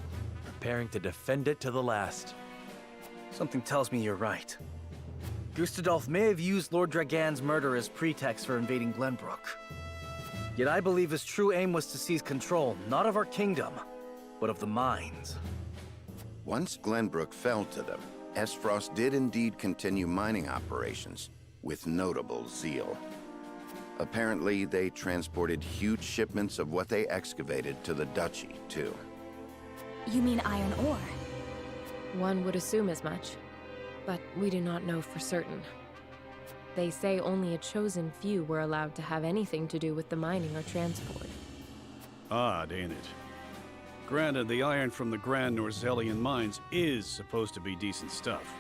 C: preparing to defend it to the last.
D: Something tells me you're right. Gustadolf may have used Lord Dragan's murder as pretext for invading Glenbrook. Yet I believe his true aim was to seize control, not of our kingdom, but of the mines.
O: Once Glenbrook fell to them, Aesfrost did indeed continue mining operations, with notable zeal. Apparently, they transported huge shipments of what they excavated to the Duchy, too.
T: You mean iron ore?
R: One would assume as much, but we do not know for certain. They say only a chosen few were allowed to have anything to do with the mining or transport.
M: Odd, ain't it? Granted, the iron from the Grand Norzelian mines is supposed to be decent stuff.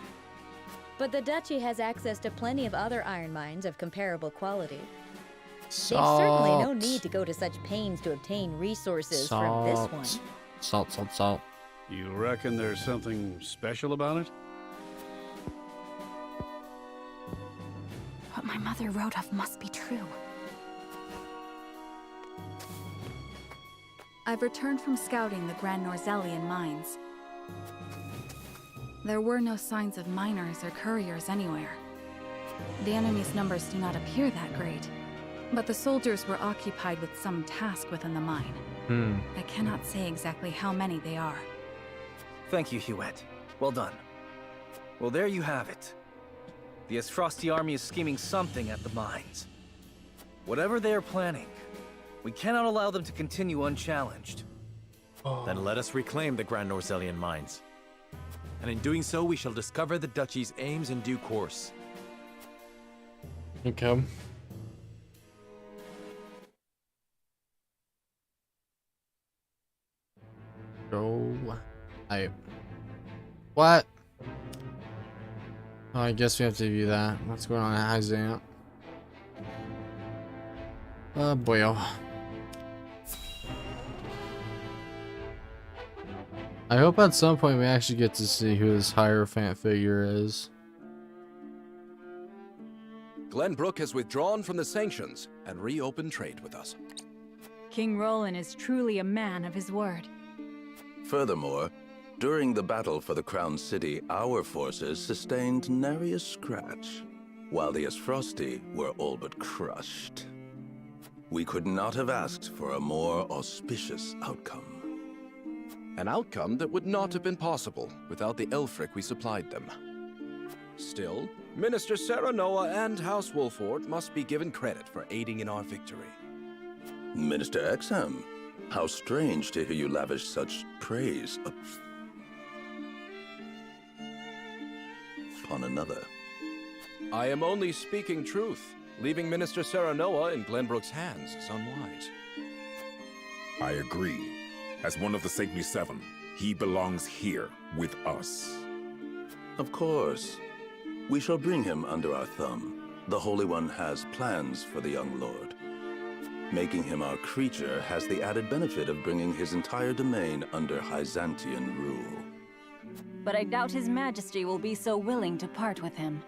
L: But the Duchy has access to plenty of other iron mines of comparable quality.
A: Salt.
L: There's certainly no need to go to such pains to obtain resources from this one.
A: Salt.
M: You reckon there's something special about it?
T: What my mother wrote of must be true.
H: I've returned from scouting the Grand Norzelian mines. There were no signs of miners or couriers anywhere. The enemy's numbers do not appear that great, but the soldiers were occupied with some task within the mine. I cannot say exactly how many they are.
D: Thank you, Hewitt. Well done. Well, there you have it. The Aesfrosti army is scheming something at the mines. Whatever they are planning, we cannot allow them to continue unchallenged.
C: Then let us reclaim the Grand Norzelian mines. And in doing so, we shall discover the Duchy's aims in due course.
A: Okay. Go. What? Oh, I guess we have to view that. What's going on at Hyzant? Oh boy. I hope at some point we actually get to see who this Hierophant figure is.
V: Glenbrook has withdrawn from the sanctions and reopened trade with us.
S: King Roland is truly a man of his word.
W: Furthermore, during the battle for the Crown City, our forces sustained nary a scratch, while the Aesfrosti were all but crushed. We could not have asked for a more auspicious outcome.
V: An outcome that would not have been possible without the Elfric we supplied them. Still, Minister Serenoa and House Wolford must be given credit for aiding in our victory.
W: Minister Exham, how strange to hear you lavish such praise upon another.
V: I am only speaking truth. Leaving Minister Serenoa in Glenbrook's hands is unwise.
X: I agree. As one of the Saintly Seven, he belongs here with us.
W: Of course. We shall bring him under our thumb. The Holy One has plans for the young lord. Making him our creature has the added benefit of bringing his entire domain under Hyzantian rule.
S: But I doubt His Majesty will be so willing to part with him.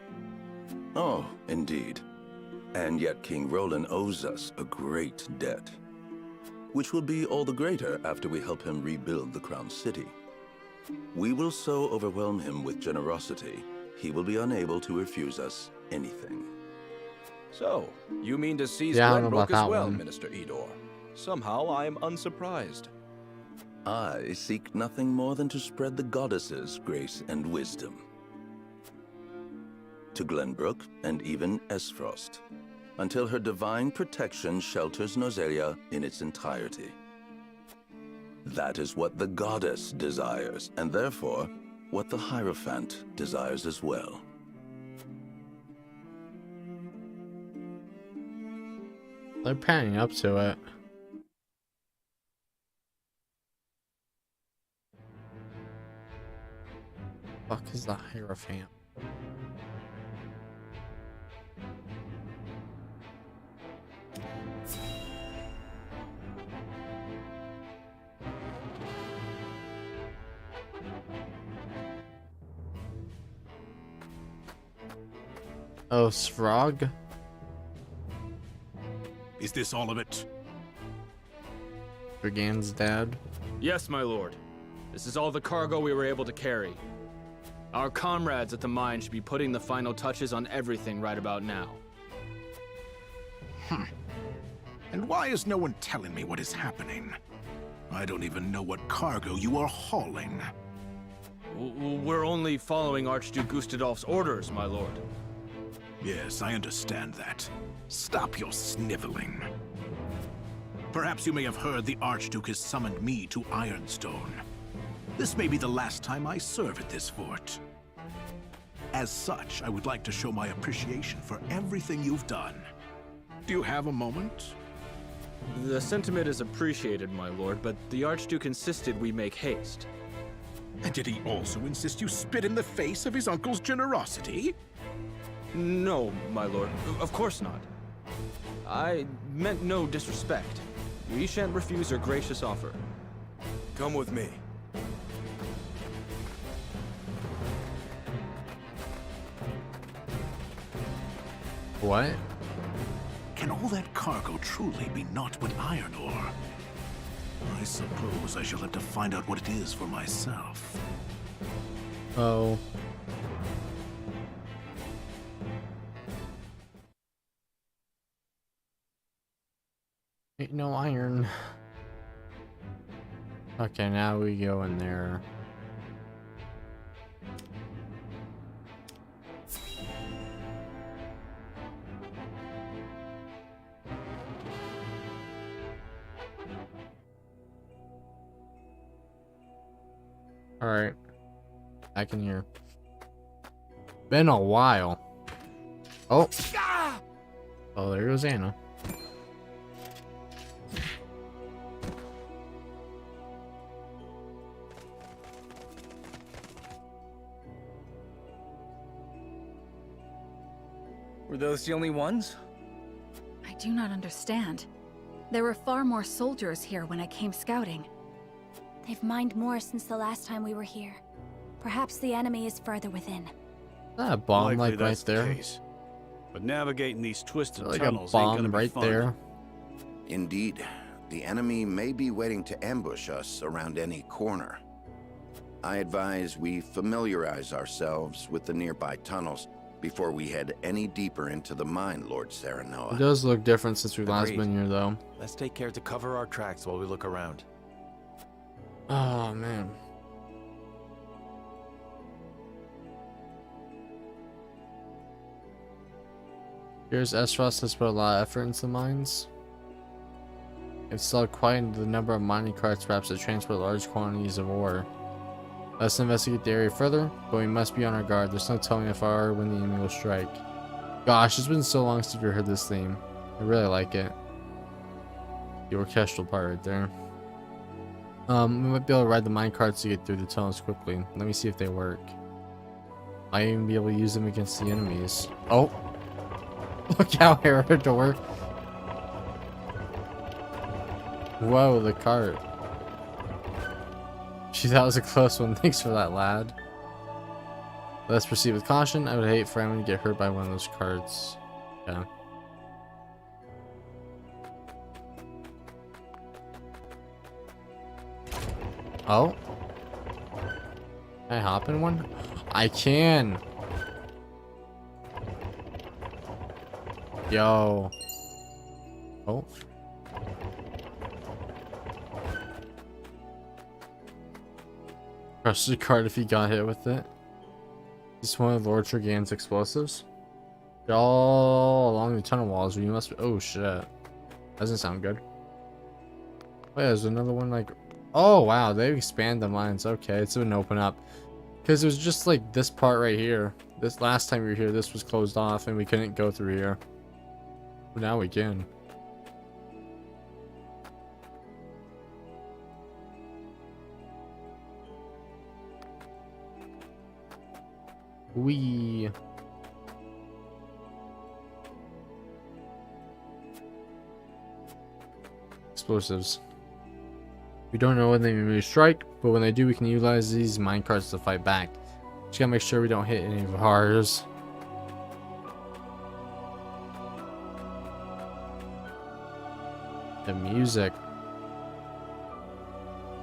W: Oh, indeed. And yet King Roland owes us a great debt, which will be all the greater after we help him rebuild the Crown City. We will so overwhelm him with generosity, he will be unable to refuse us anything.
V: So, you mean to seize
A: Yeah, I don't know
V: Glenbrook
A: about
V: as well,
A: that one.
V: Minister Edor? Somehow I am unsurprised.
W: I seek nothing more than to spread the goddess's grace and wisdom to Glenbrook and even Aesfrost, until her divine protection shelters Norzelia in its entirety. That is what the goddess desires, and therefore, what the Hierophant desires as well.
A: They're panning up to it. Fuck is the Hierophant? Oh, Svrog?
X: Is this all of it?
A: Brigand's dad?
E: Yes, my lord. This is all the cargo we were able to carry. Our comrades at the mine should be putting the final touches on everything right about now.
I: And why is no one telling me what is happening? I don't even know what cargo you are hauling.
E: We're only following Archduke Gustadolf's orders, my lord.
I: Yes, I understand that. Stop your sniveling. Perhaps you may have heard the Archduke has summoned me to Ironstone. This may be the last time I serve at this fort. As such, I would like to show my appreciation for everything you've done. Do you have a moment?
E: The sentiment is appreciated, my lord, but the Archduke insisted we make haste.
I: And did he also insist you spit in the face of his uncle's generosity?
E: No, my lord. Of course not. I meant no disrespect. We shan't refuse your gracious offer.
C: Come with me.
A: What?
I: Can all that cargo truly be naught but iron ore? I suppose I shall have to find out what it is for myself.
A: Oh. Ain't no iron. Okay, now we go in there. Alright. Back in here. Been a while. Oh. Oh, there goes Anna.
D: Were those the only ones?
H: I do not understand. There were far more soldiers here when I came scouting.
T: They've mined more since the last time we were here. Perhaps the enemy is further within.
A: That a bomb
M: Likely
A: like right there.
M: Case. But navigating these twisted
A: like
M: tunnels
A: a
M: ain't gonna
A: bomb
M: be
A: right
M: fun.
A: there.
O: Indeed. The enemy may be waiting to ambush us around any corner. I advise we familiarize ourselves with the nearby tunnels before we head any deeper into the mine, Lord Serenoa.
A: It does look different since we last been here, though.
C: Let's take care to cover our tracks while we look around.
A: Oh, man. Here's Aesfrost has put a lot of effort into the mines. It's still quite the number of mining carts perhaps to transport large quantities of ore. Let's investigate the area further, but we must be on our guard. There's no telling if or when the enemy will strike. Gosh, it's been so long since we heard this theme. I really like it. The orchestral part right there. We might be able to ride the mine carts to get through the tunnels quickly. Let me see if they work. Might even be able to use them against the enemies. Oh! Look how hard to work. Whoa, the cart. Gee, that was a close one. Thanks for that, lad. Let's proceed with caution. I would hate for anyone to get hurt by one of those carts. Yeah. Oh. Can I hop in one? I can. Yo. Oh. Crush the cart if he got hit with it. This is one of Lord Tregan's explosives. They're all along the tunnel walls. We must be. Oh shit. Doesn't sound good. Wait, there's another one like. Oh wow, they expand the mines. Okay, it's gonna open up. Because it was just like this part right here. This last time we were here, this was closed off and we couldn't go through here. But now we can. Wee. Explosives. We don't know when they may strike, but when they do, we can utilize these minecarts to fight back. Just gotta make sure we don't hit any of ours. The music.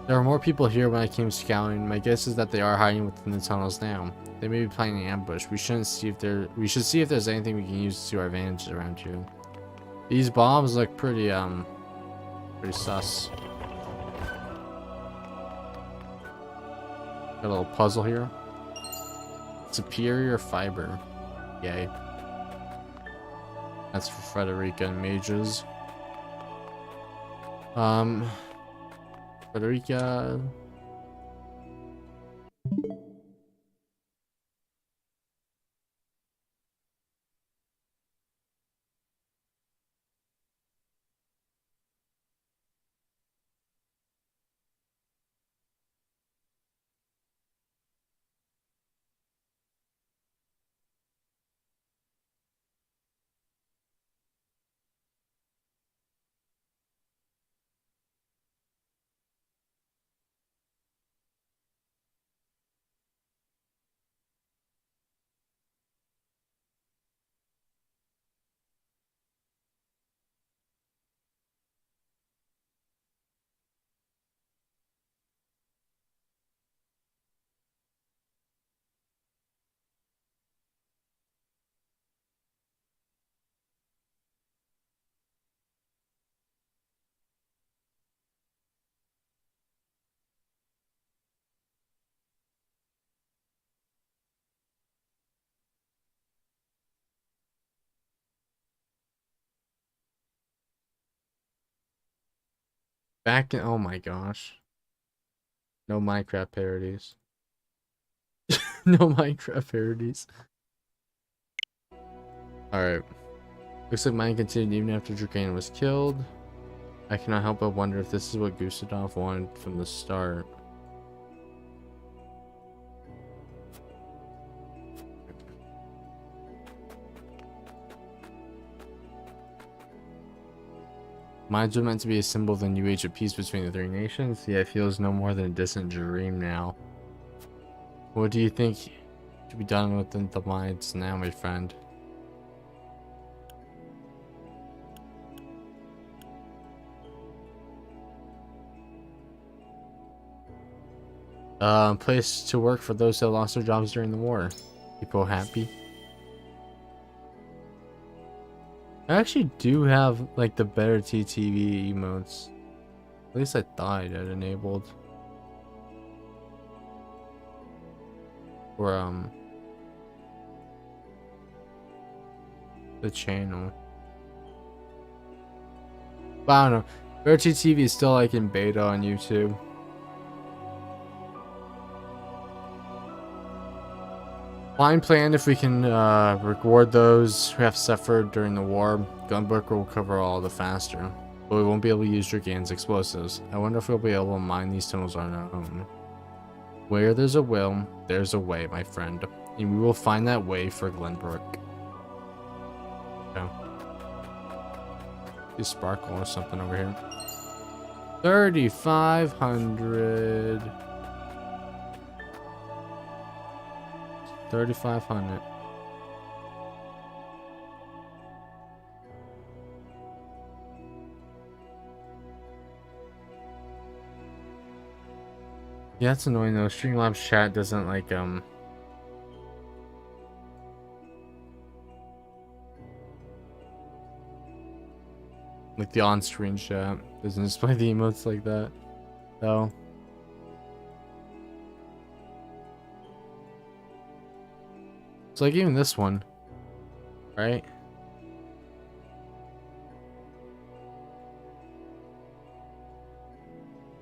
A: There are more people here when I came scouting. My guess is that they are hiding within the tunnels now. They may be planning an ambush. We should see if there's anything we can use to our advantage around here. These bombs look pretty sus. Got a little puzzle here. Superior fiber. Yay. That's for Frederica and mages. Frederica. Back in, oh my gosh. No Minecraft parodies. No Minecraft parodies. Alright. Looks like mine continued even after Dracana was killed. I cannot help but wonder if this is what Gustave wanted from the start. Mines were meant to be a symbol of the new age of peace between the three nations, yet it feels no more than a distant dream now. What do you think should be done with the mines now, my friend? Place to work for those that lost their jobs during the war. People happy? I actually do have like the better TTV emotes. At least I thought I had enabled. Or the channel. But I don't know. Better TTV is still like in beta on YouTube. Fine plan if we can reward those who have suffered during the war. Glenbrook will recover all the faster, but we won't be able to use Dragan's explosives. I wonder if we'll be able to mine these tunnels on our own. Where there's a will, there's a way, my friend, and we will find that way for Glenbrook. Okay. See sparkle or something over here. 3,500. 3,500. Yeah, that's annoying though. Streamlabs chat doesn't like the on-screen chat doesn't display the emotes like that. though. It's like even this one, right?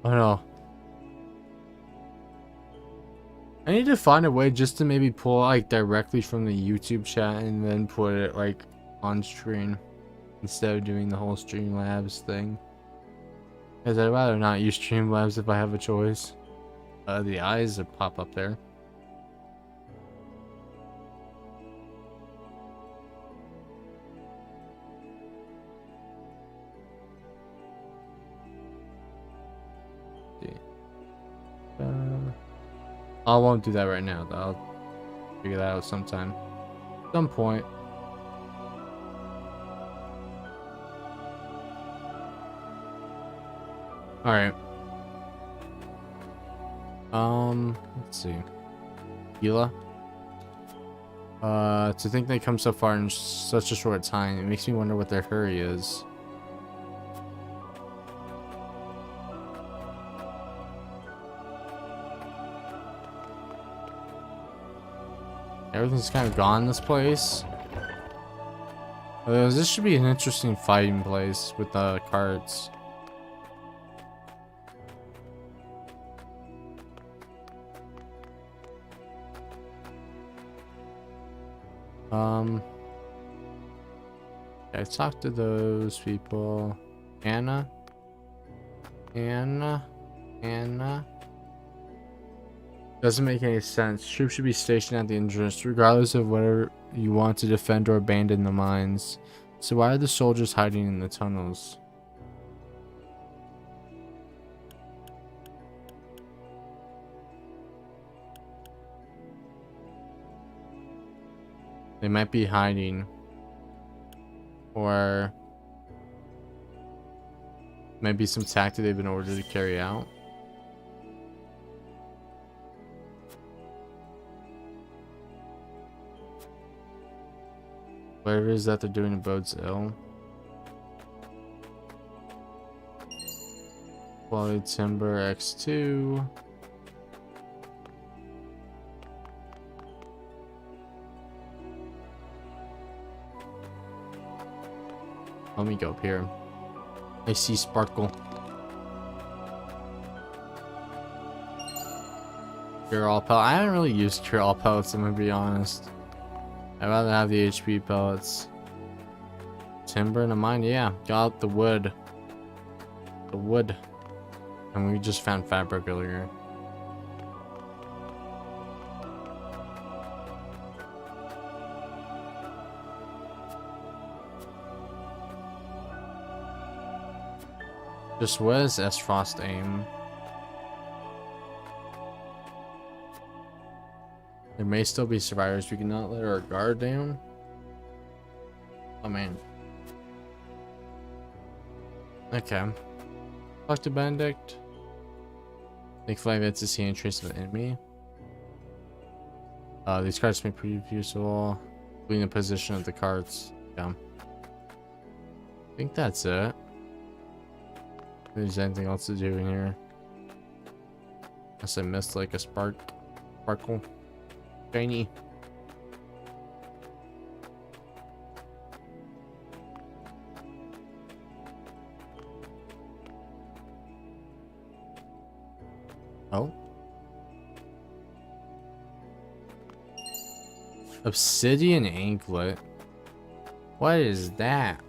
A: Oh no. I need to find a way just to maybe pull like directly from the YouTube chat and then put it like on screen instead of doing the whole Streamlabs thing. Because I'd rather not use Streamlabs if I have a choice. The eyes that pop up there. I won't do that right now, though. I'll figure that out sometime. Some point. Alright. Let's see. Gila. To think they come so far in such a short time, it makes me wonder what their hurry is. Everything's kind of gone in this place. This should be an interesting fighting place with the cards. I talked to those people. Anna. Doesn't make any sense. Troops should be stationed at the entrance, regardless of whether you want to defend or abandon the mines. So why are the soldiers hiding in the tunnels? They might be hiding. Or maybe some tactic they've been ordered to carry out. Whatever it is that they're doing in bodes ill. Quality timber X2. Let me go up here. I see sparkle. Cure all pellet. I haven't really used cure all pellets, I'm gonna be honest. I'd rather have the HP pellets. Timber in a mine, yeah. Got out the wood. The wood. And we just found fabric earlier. Just what is Aesfrost aim? There may still be survivors. We cannot let our guard down. Oh man. Okay. Talk to Benedict. Make 5 hits to see any trace of an enemy. These cards may prove useful. Including the position of the cards. Yeah. I think that's it. If there's anything else to do in here. Unless I missed like a sparkle. Shiny. Oh. Obsidian anklet. What is that?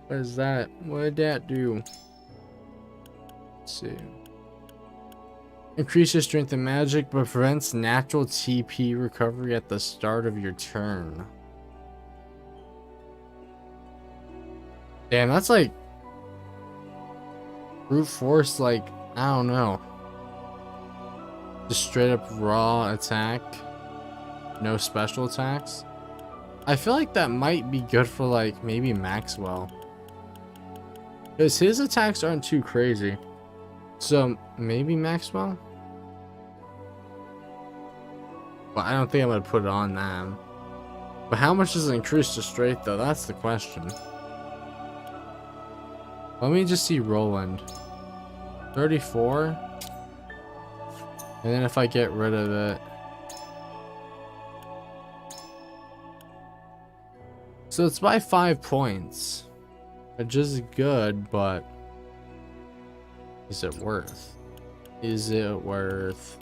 A: What is that? What did that do? Let's see. Increases strength and magic, but prevents natural TP recovery at the start of your turn. Damn, that's like brute force, like, I don't know. Just straight up raw attack. No special attacks. I feel like that might be good for like maybe Maxwell. Because his attacks aren't too crazy. So maybe Maxwell? Well, I don't think I'm going to put it on them. But how much does it increase to straight though? That's the question. Let me just see Roland. 34. And then if I get rid of it. So it's by 5 points. Which is good, but is it worth? Is it worth?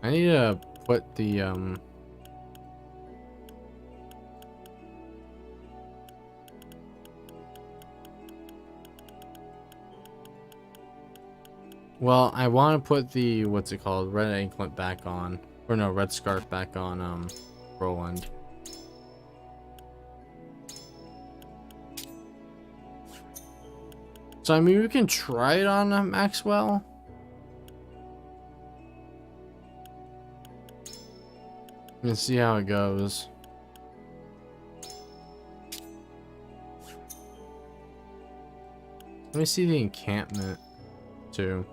A: I need to put the well, I want to put the what's it called? Red anklet back on. Or no, red scarf back on Roland. So I mean we can try it on Maxwell. And see how it goes. Let me see the encampment too.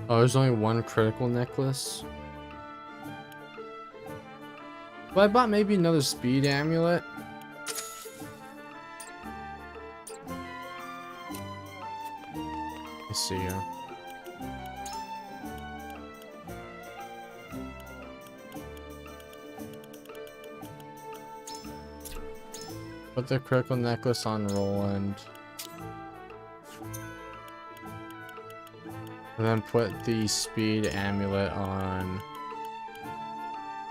A: Oh, there's only one critical necklace. But I bought maybe another speed amulet. Let's see here. Put the critical necklace on Roland. And then put the speed amulet on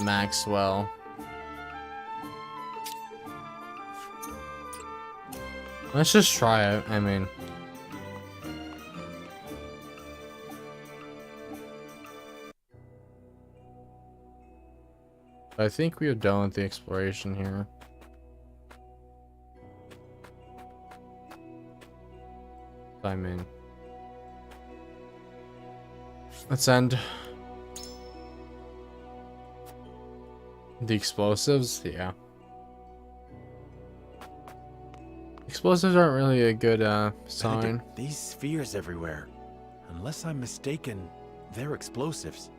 A: Maxwell. Let's just try it. I mean, I think we are done with the exploration here. I'm in. Let's end. The explosives, yeah. Explosives aren't really a good sign.
C: Benedict, these spheres everywhere. Unless I'm mistaken, they're explosives.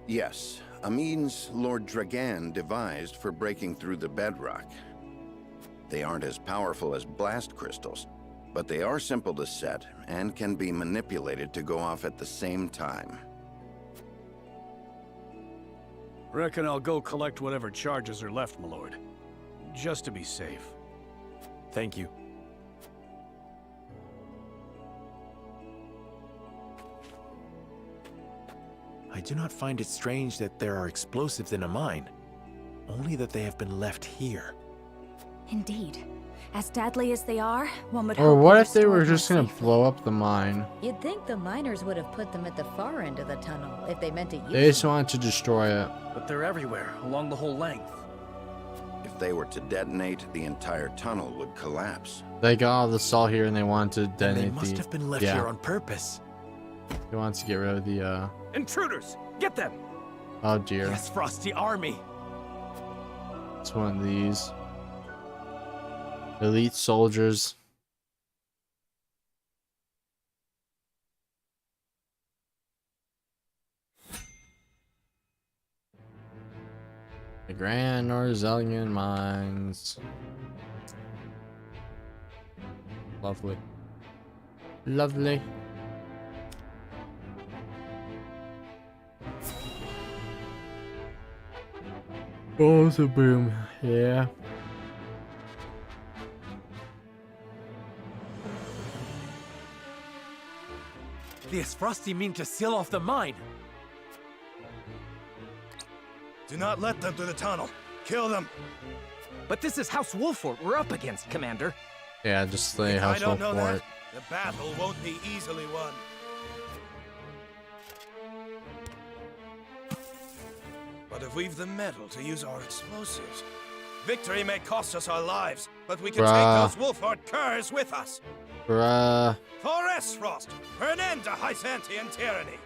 O: Yes, a means Lord Dragan devised for breaking through the bedrock. They aren't as powerful as blast crystals, but they are simple to set and can be manipulated to go off at the same time.
M: Reckon I'll go collect whatever charges are left, my lord. Just to be safe.
C: Thank you. I do not find it strange that there are explosives in a mine, only that they have been left here.
T: Indeed. As deadly as they are, one would
A: Or
T: hope
A: what
T: they're
A: if they were
T: stored
A: just
T: more
A: gonna
T: safely.
A: blow up the mine?
L: You'd think the miners would have put them at the far end of the tunnel if they meant to use
A: They just
L: them.
A: wanted to destroy it.
D: But they're everywhere, along the whole length.
O: If they were to detonate, the entire tunnel would collapse.
A: They got all the salt here and they wanted to
C: And
A: detonate
C: they must have been left here on purpose.
A: They wanted to get rid of the
C: Intruders! Get them!
A: oh dear.
C: Yes, Frosty Army!
A: It's one of these. Elite soldiers. The Grand Norzelian Mines. Lovely. Lovely. Oh, it's a boom. Yeah.
C: The Aesfrosti mean to seal off the mine!
K: Do not let them through the tunnel. Kill them.
N: But this is House Wolfort we're up against, Commander.
A: Yeah, just the
K: I
A: household
K: don't know
A: fort.
K: that. The battle won't be easily won. But if we've the metal to use our explosives, victory may cost us our lives, but we can
A: Bruh.
K: take those Wolfort curs with us.
A: Bruh.
K: For Aesfrost, for an end to Hyzantian tyranny.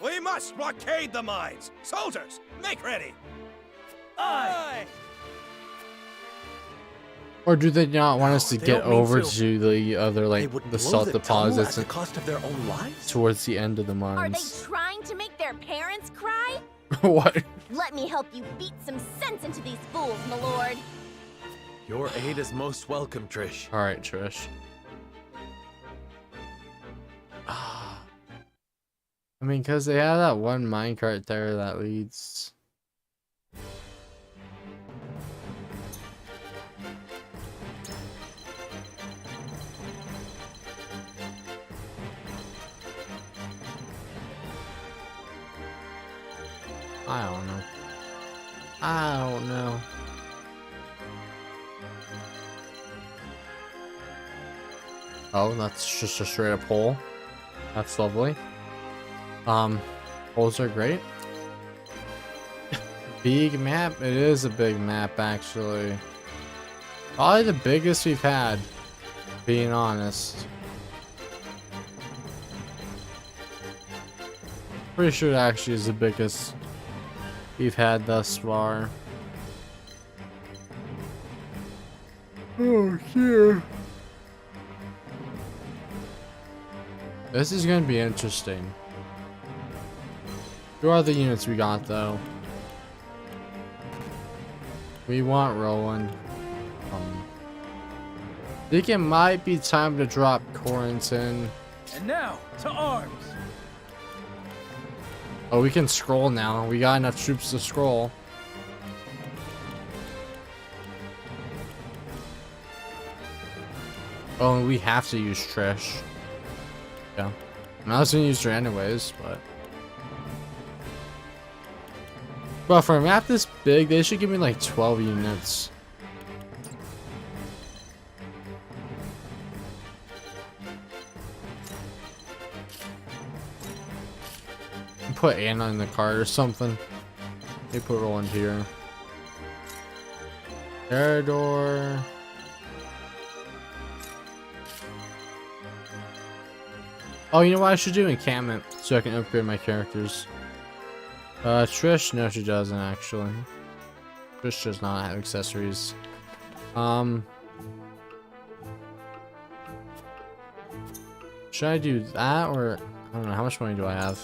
K: We must blockade the mines. Soldiers, make ready. Aye!
A: Or do they not want us to
C: they
A: get
C: don't mean
A: over
C: to.
A: to the other,
C: They
A: like,
C: would
A: the
C: blow
A: salt
C: the tunnel
A: deposits
C: at the
A: and
C: cost of their own lives?
A: towards the end of the
P: Are they
A: mines?
P: trying to make their parents cry?
A: What?
P: Let me help you beat some sense into these fools, my lord.
C: Your aid is most welcome, Trish.
A: Alright, Trish. I mean, because they have that one minecart there that leads. I don't know. I don't know. Oh, that's just a straight up hole. That's lovely. Holes are great. Big map? It is a big map, actually. Probably the biggest we've had, being honest. Pretty sure it actually is the biggest we've had thus far. Oh, shit. This is gonna be interesting. Who are the units we got, though? We want Roland. I think it might be time to drop Corrington.
K: And now, to arms!
A: Oh, we can scroll now. We got enough troops to scroll. Oh, and we have to use Trish. Yeah. I was gonna use her anyways, but... But for a map this big, they should give me like 12 units. Put Anna in the cart or something. They put Roland here. Eridor. Oh, you know what I should do? Encampment, so I can upgrade my characters. Trish, no, she doesn't actually. Trish does not have accessories. Should I do that, or I don't know, how much money do I have?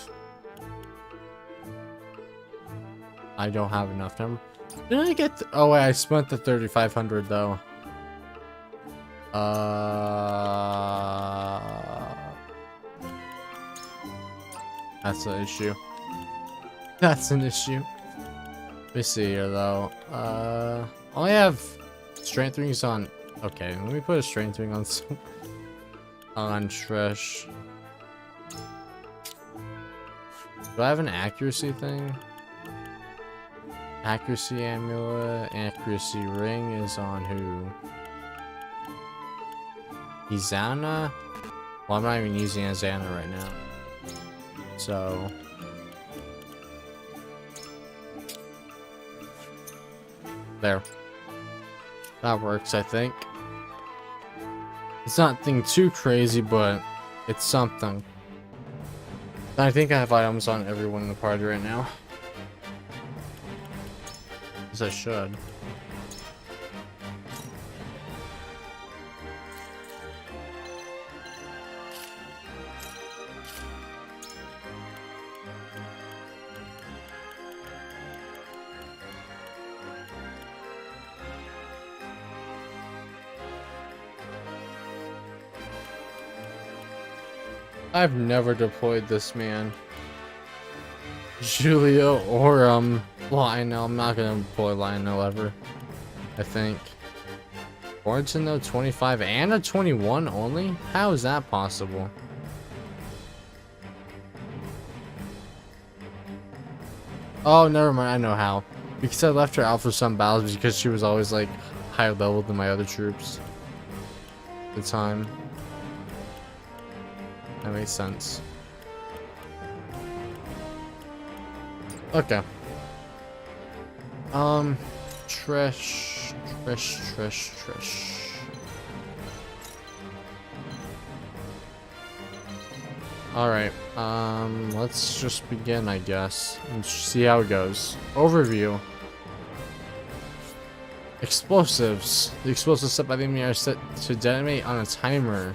A: I don't have enough. Didn't I get? Oh wait, I spent the 3,500 though. That's an issue. That's an issue. Let me see here though. Only have strength rings on. Okay, let me put a strength ring on on Trish. Do I have an accuracy thing? Accuracy amulet, accuracy ring is on who? Izana? Well, I'm not even using Izana right now. So... there. That works, I think. It's not nothing too crazy, but it's something. I think I have items on everyone in the party right now. As I should. I've never deployed this man. Julio or Lionel. I'm not gonna deploy Lionel ever, I think. Origin though, 25 and a 21 only? How is that possible? Oh, never mind, I know how. Because I left her out for some battles because she was always like higher level than my other troops at the time. That makes sense. Okay. Trish. Alright, let's just begin, I guess, and see how it goes. Overview. Explosives. The explosives set by the enemy are set to detonate on a timer.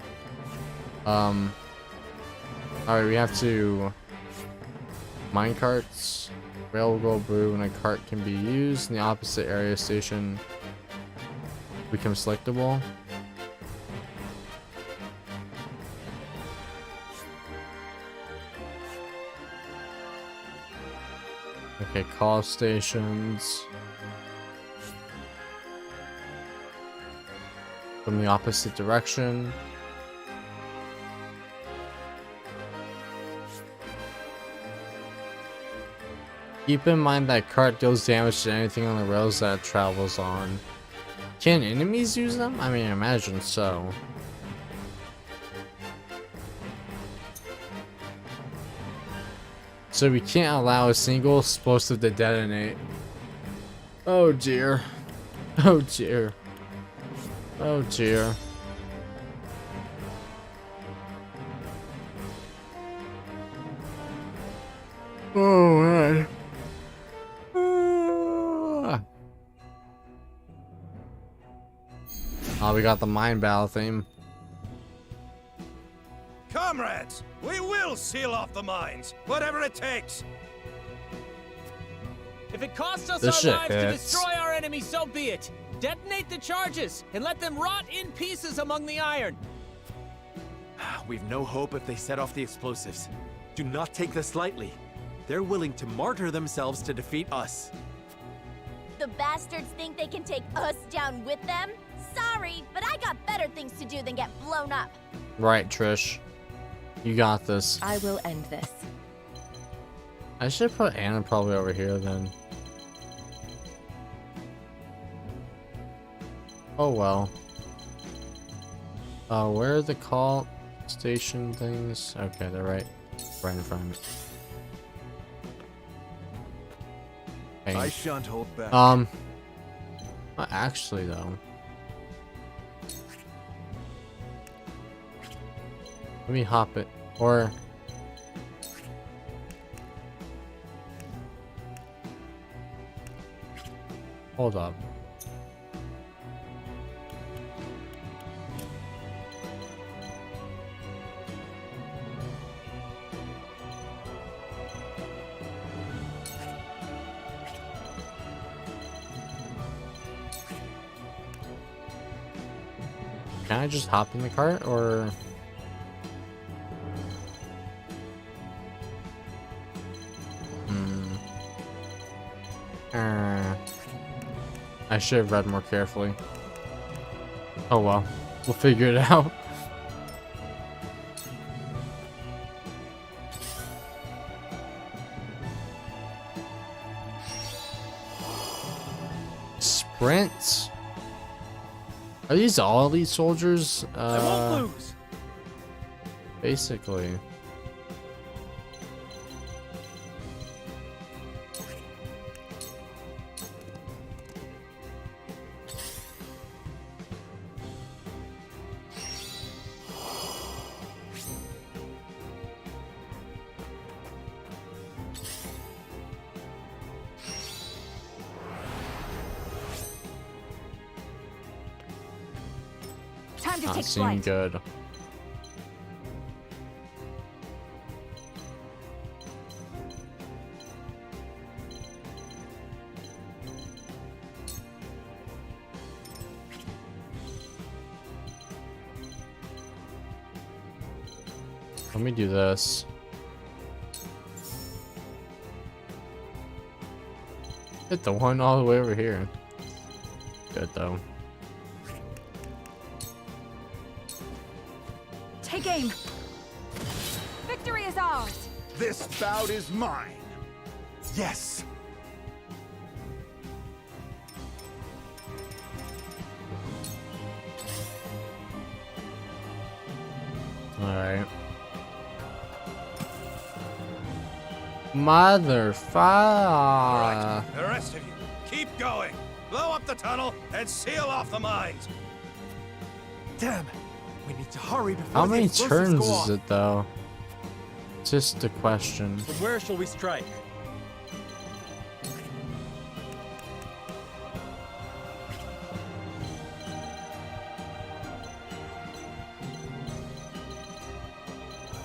A: Alright, we have to... mine carts. Rail will go blue when a cart can be used. In the opposite area station becomes selectable. Okay, call stations. From the opposite direction. Keep in mind that cart deals damage to anything on the rails that it travels on. Can enemies use them? I mean, I imagine so. So we can't allow a single explosive to detonate Oh dear. Oh dear. Oh dear. Oh man. Oh, we got the mine battle theme.
K: Comrades, we will seal off the mines, whatever it takes.
G: If it costs us
A: This
G: our
A: shit
G: lives to
A: hits.
G: destroy our enemy, so be it. Detonate the charges and let them rot in pieces among the iron.
C: We've no hope if they set off the explosives. Do not take this lightly. They're willing to martyr themselves to defeat us.
P: The bastards think they can take us down with them? Sorry, but I got better things to do than get blown up.
A: Right, Trish. You got this.
R: I will end this.
A: I should put Anna probably over here then. Oh well. Where are the call station things? Okay, they're right in front of me. Okay.
J: I shan't hold back.
A: Not actually though. Let me hop it, or hold up. Can I just hop in the cart, or? I should have read more carefully. Oh well, we'll figure it out. Sprints? Are these all elite soldiers?
G: I won't lose.
A: Basically.
T: Time to
A: Not
T: take
A: seeming
T: flight.
A: good. Let me do this. Hit the one all the way over here. Good though.
T: Take aim. Victory is ours.
I: This bout is mine. Yes.
A: Alright. Motherfucker.
K: The rest of you, keep going. Blow up the tunnel and seal off the mines.
C: Damn. We need to hurry before
A: How
C: the
A: many
C: explosives
A: turns
C: go
A: is
C: off.
A: it though? Just a question.
E: From where shall we strike?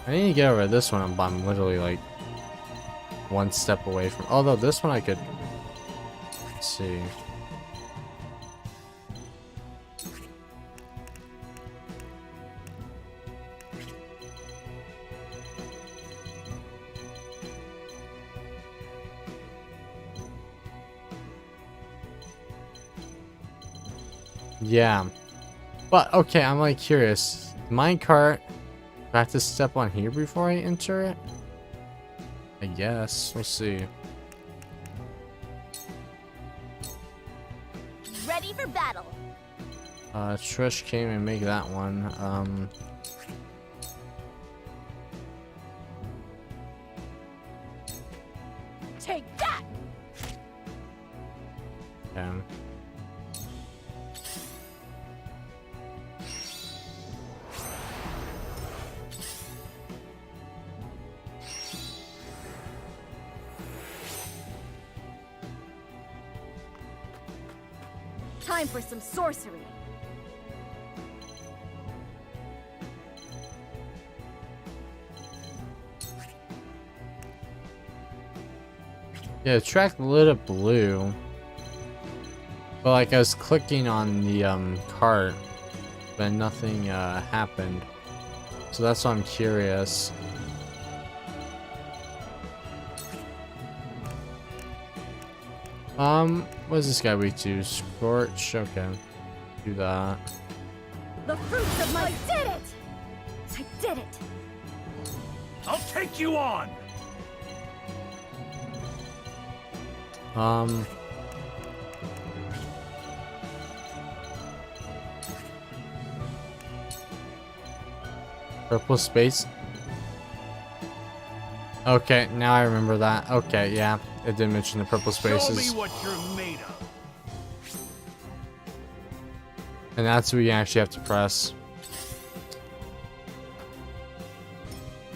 A: I need to get over this one, but I'm literally like one step away from. Although this one I could. Let's see. Yeah, but okay, I'm like curious. Minecart, do I have to step on here before I enter it? I guess. We'll see.
P: Ready for battle.
A: Trish came and make that one.
T: Take that.
A: Okay.
T: Time for some sorcery.
A: Yeah, the track lit up blue. But like I was clicking on the cart, but nothing happened. So that's why I'm curious. What is this guy weak to? Scorch? Okay. Do that.
T: The fruits of my— I did it! I did it!
K: I'll take you on!
A: Purple space. Okay, now I remember that. Okay, yeah. It did mention the purple spaces.
K: Show me what you're made of.
A: And that's what you actually have to press.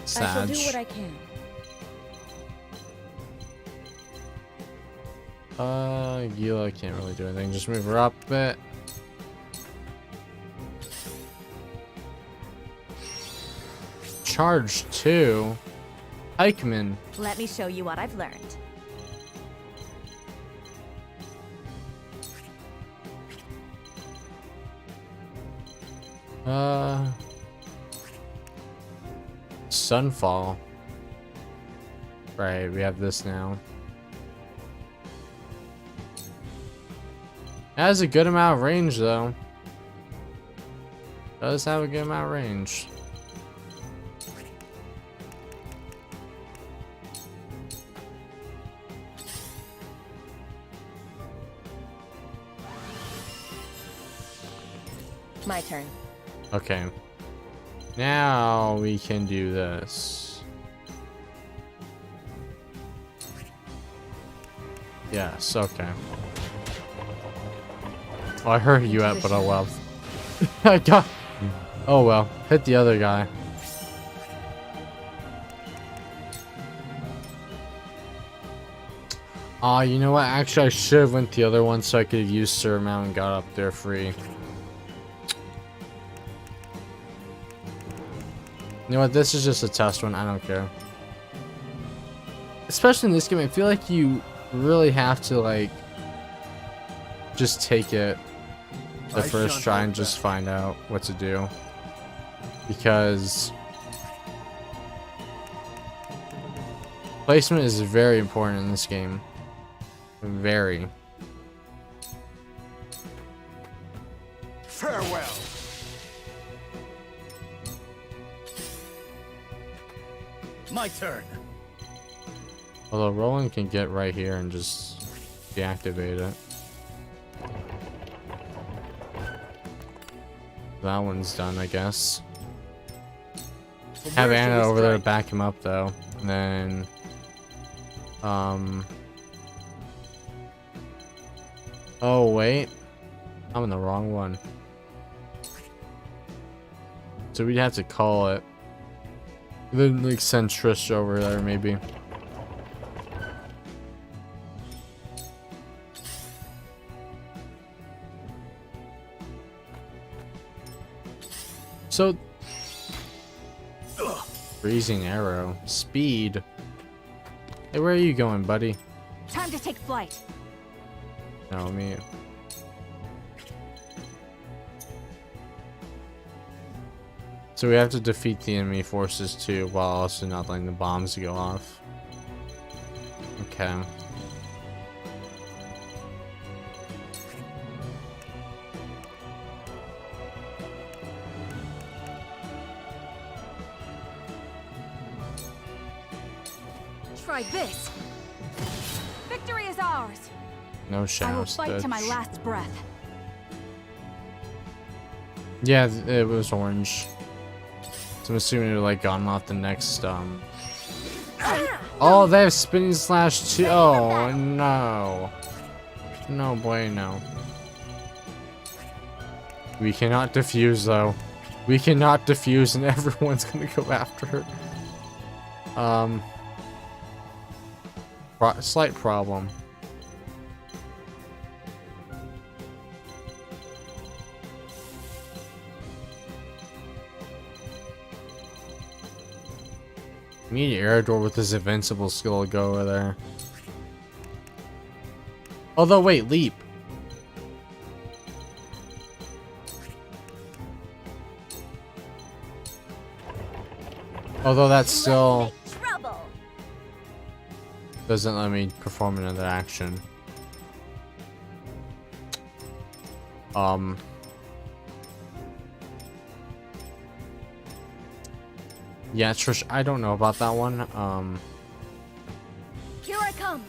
A: Sag.
L: I shall do what I can.
A: Gila can't really do anything. Just move her up a bit. Charge 2. Pikeman.
T: Let me show you what I've learned.
A: Sunfall. Right, we have this now. Has a good amount of range though. Does have a good amount of range.
T: My turn.
A: Okay. Now we can do this. Yes, okay. Oh, I heard you at, but oh well. I got. Oh well. Hit the other guy. You know what? Actually, I should have went the other one so I could have used Sir Mount and got up there free. You know what? This is just a test one. I don't care. Especially in this game, I feel like you really have to like just take it the first try and just find out what to do, because placement is very important in this game. Very.
K: Farewell. My turn.
A: Although Roland can get right here and just deactivate it. That one's done, I guess. Have Anna over there to back him up though. And then oh wait. I'm in the wrong one. So we'd have to call it. Then like send Trish over there maybe. So freezing arrow. Speed. Hey, where are you going, buddy?
T: Time to take flight.
A: No, me. So we have to defeat the enemy forces too, while also not letting the bombs go off. Okay.
T: Try this. Victory is ours.
A: No shadow.
T: I will fight to my last breath.
A: Yeah, it was orange. So I'm assuming it like gone off the next Oh, they have spinning slash too. Oh no. No bueno. We cannot defuse though. We cannot defuse and everyone's gonna go after her. Slight problem. We need Erador with his invincible skill to go over there. Although, wait, leap. Although that still doesn't let me perform another action. Yeah, Trish, I don't know about that one.
T: Here I come.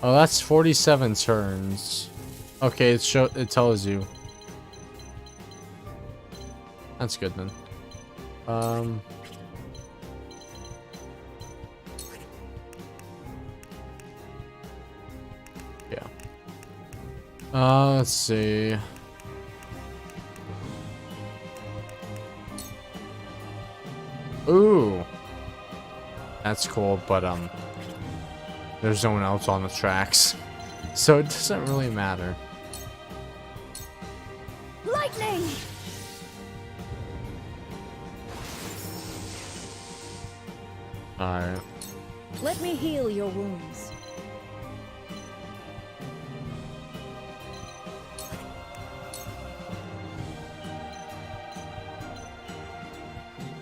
A: Oh, that's 47 turns. Okay, it tells you. That's good then. Yeah. Let's see. Ooh. That's cool, but there's no one else on the tracks. So it doesn't really matter.
T: Lightning!
A: Alright.
L: Let me heal your wounds.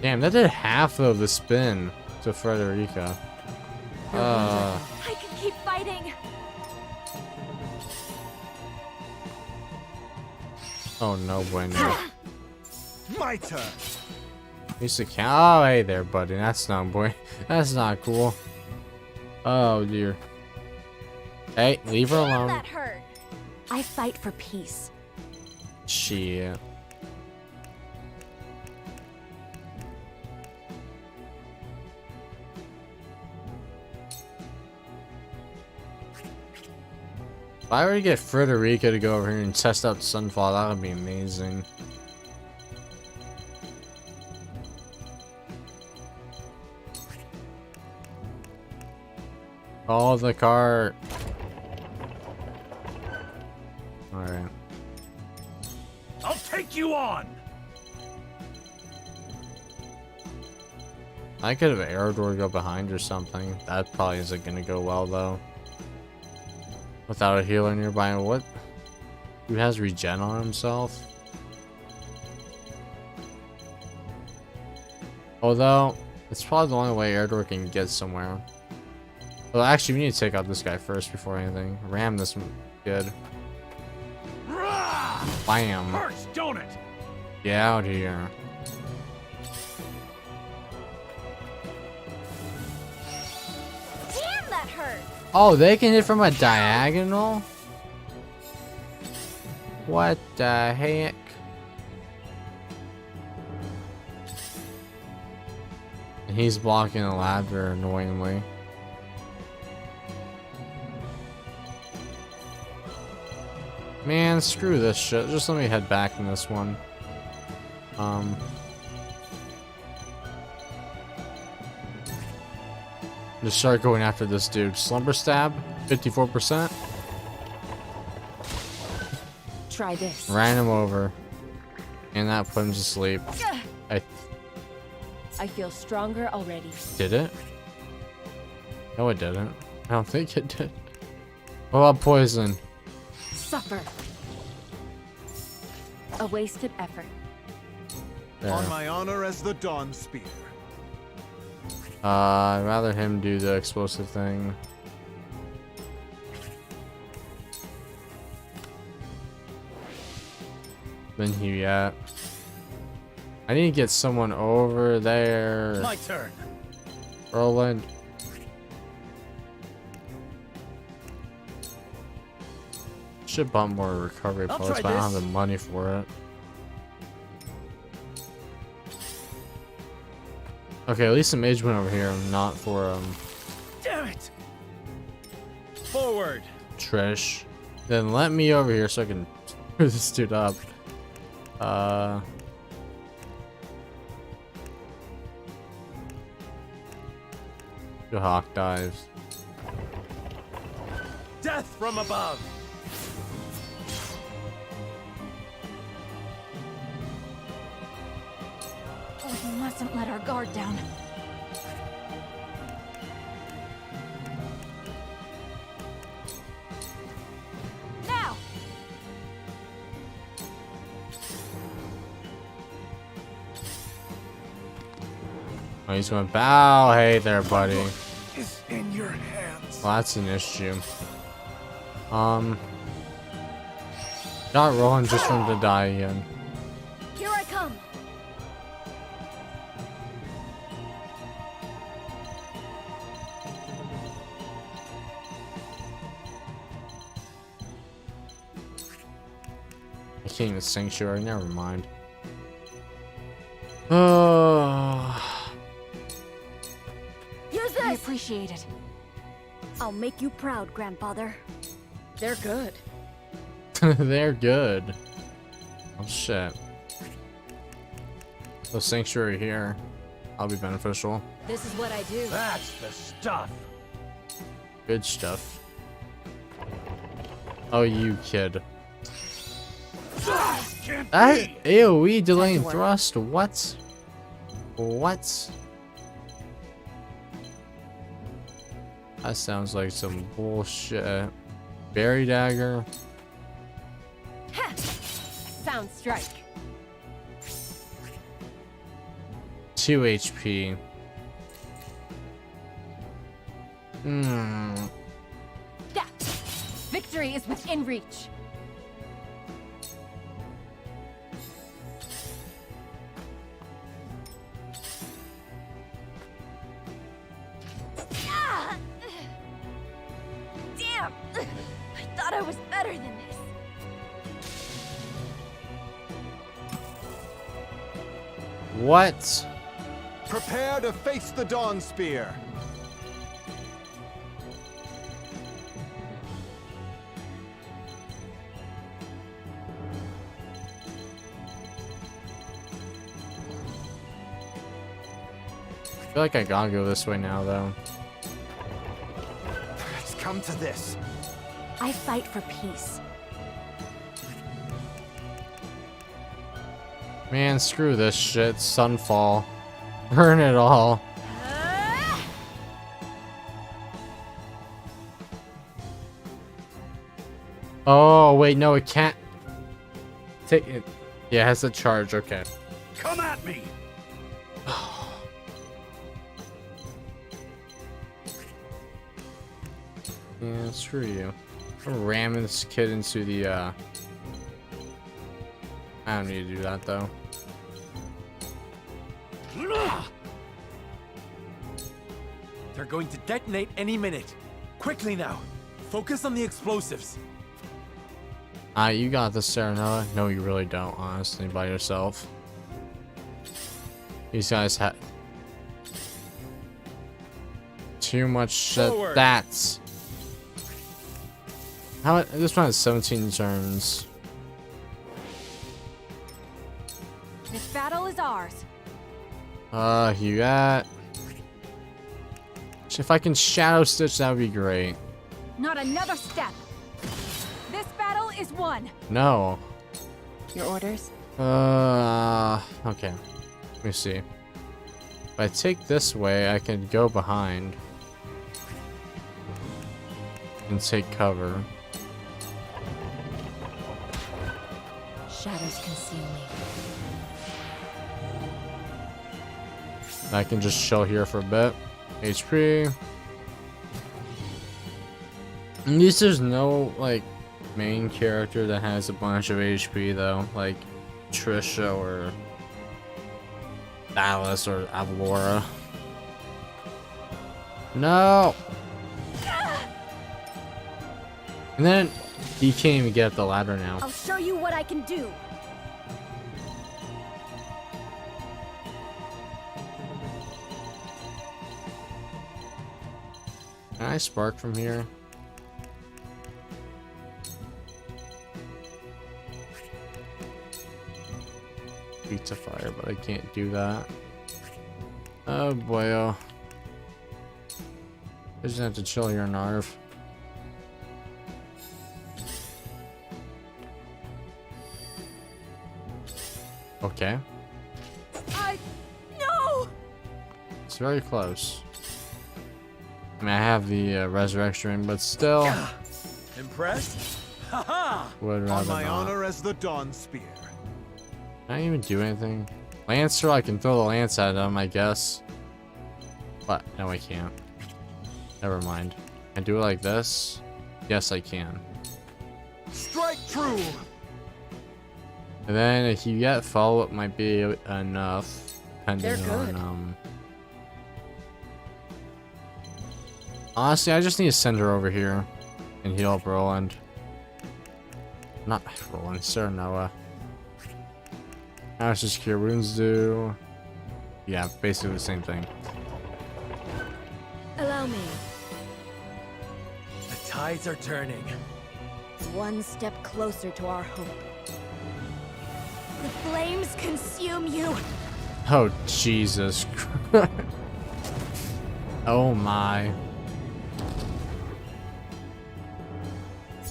A: Damn, that did half of the spin to Frederica.
P: I can keep fighting.
A: Oh no bueno.
K: My turn.
A: Used to count. Oh, hey there, buddy. That's not boy. That's not cool. Oh dear. Hey, leave her alone.
T: That hurt. I fight for peace.
A: Shit. If I were to get Frederica to go over here and test out Sunfall, that would be amazing. Call the cart. Alright.
K: I'll take you on.
A: I could have Erador go behind or something. That probably isn't gonna go well though. Without a healer nearby. What? Who has regen on himself? Although, it's probably the only way Erador can get somewhere. Well, actually, we need to take out this guy first before anything. Ram this kid. Bam.
K: Hurts, don't it?
A: Get out here.
P: Damn, that hurt.
A: Oh, they can hit from a diagonal? What the heck? And he's blocking the ladder annoyingly. Man, screw this shit. Just let me head back in this one. Just start going after this dude. Slumber stab, 54%.
R: Try this.
A: Ran him over. And that put him to sleep.
R: I feel stronger already.
A: Did it? No, it didn't. I don't think it did. What about poison?
R: Suffer. A wasted effort.
A: There.
K: On my honor as the Dawn Spear.
A: I'd rather him do the explosive thing. Than he yet. I need to get someone over there.
K: My turn.
A: Roland. Should bump more recovery points, but I don't have the money for it. Okay, at least the mage went over here, not for
K: Damn it!
E: Forward.
A: Trish. Then let me over here so I can screw this dude up. Do hawk dives.
K: Death from above!
H: We mustn't let our guard down. Now!
A: Oh, he's going bow. Hey there, buddy.
K: Is in your hands.
A: Well, that's an issue. Got Roland just wanted to die again.
T: Here I come.
A: I can't even sanctuary. Never mind. Oh.
T: Use this.
H: I appreciate it.
T: I'll make you proud, grandfather.
L: They're good.
A: They're good. Oh shit. The sanctuary here. I'll be beneficial.
L: This is what I do.
K: That's the stuff.
A: Good stuff. Oh, you kid. That AoE delaying thrust. What? What? That sounds like some bullshit. Berry dagger.
R: Sound strike.
A: 2 HP.
R: That victory is within reach.
P: Damn! I thought I was better than this.
A: What?
F: Prepare to face the Dawn Spear.
A: I feel like I gotta go this way now, though.
F: It's come to this.
T: I fight for peace.
A: Man, screw this shit. Sunfall. Burn it all. Oh, wait, no, it can't. Take it. Yeah, it has a charge, okay.
K: Come at me!
A: Yeah, screw you. I'm ramming this kid into the, I don't need to do that, though.
C: They're going to detonate any minute. Quickly now. Focus on the explosives.
A: You got this, Sarah. No, you really don't, honestly, by yourself. These guys have too much shit. That's how this one has 17 turns.
H: This battle is ours.
A: You got. If I can Shadow Stitch, that would be great.
H: Not another step. This battle is won.
A: No.
R: Your orders?
A: Okay. Let me see. If I take this way, I can go behind and take cover.
R: Shadows conceal me.
A: I can just chill here for a bit. HP. At least there's no, like, main character that has a bunch of HP, though. Like, Trisha or Alice or Avalora. No! And then, he can't even get up the ladder now.
T: I'll show you what I can do.
A: Can I spark from here? Pizza fire, but I can't do that. Oh boy, oh. I just have to chill here, Narv. Okay.
T: No!
A: It's very close. I mean, I have the resurrection ring, but still.
K: Impressed? Haha!
A: Would rather
F: On my
A: not.
F: honor as the Dawn Spear.
A: Can I even do anything? Lancer, I can throw the lance at him, I guess. But, no, I can't. Never mind. Can I do it like this? Yes, I can.
F: Strike true!
A: And then if you get follow-up might be enough. Depending on, honestly, I just need to send her over here and heal up Roland. Not Roland, Sarah Noah. Ashes Cure Wounds do. Yeah, basically the same thing.
T: Allow me.
C: The tides are turning.
T: One step closer to our hope. The flames consume you.
A: Oh, Jesus Christ. Oh my.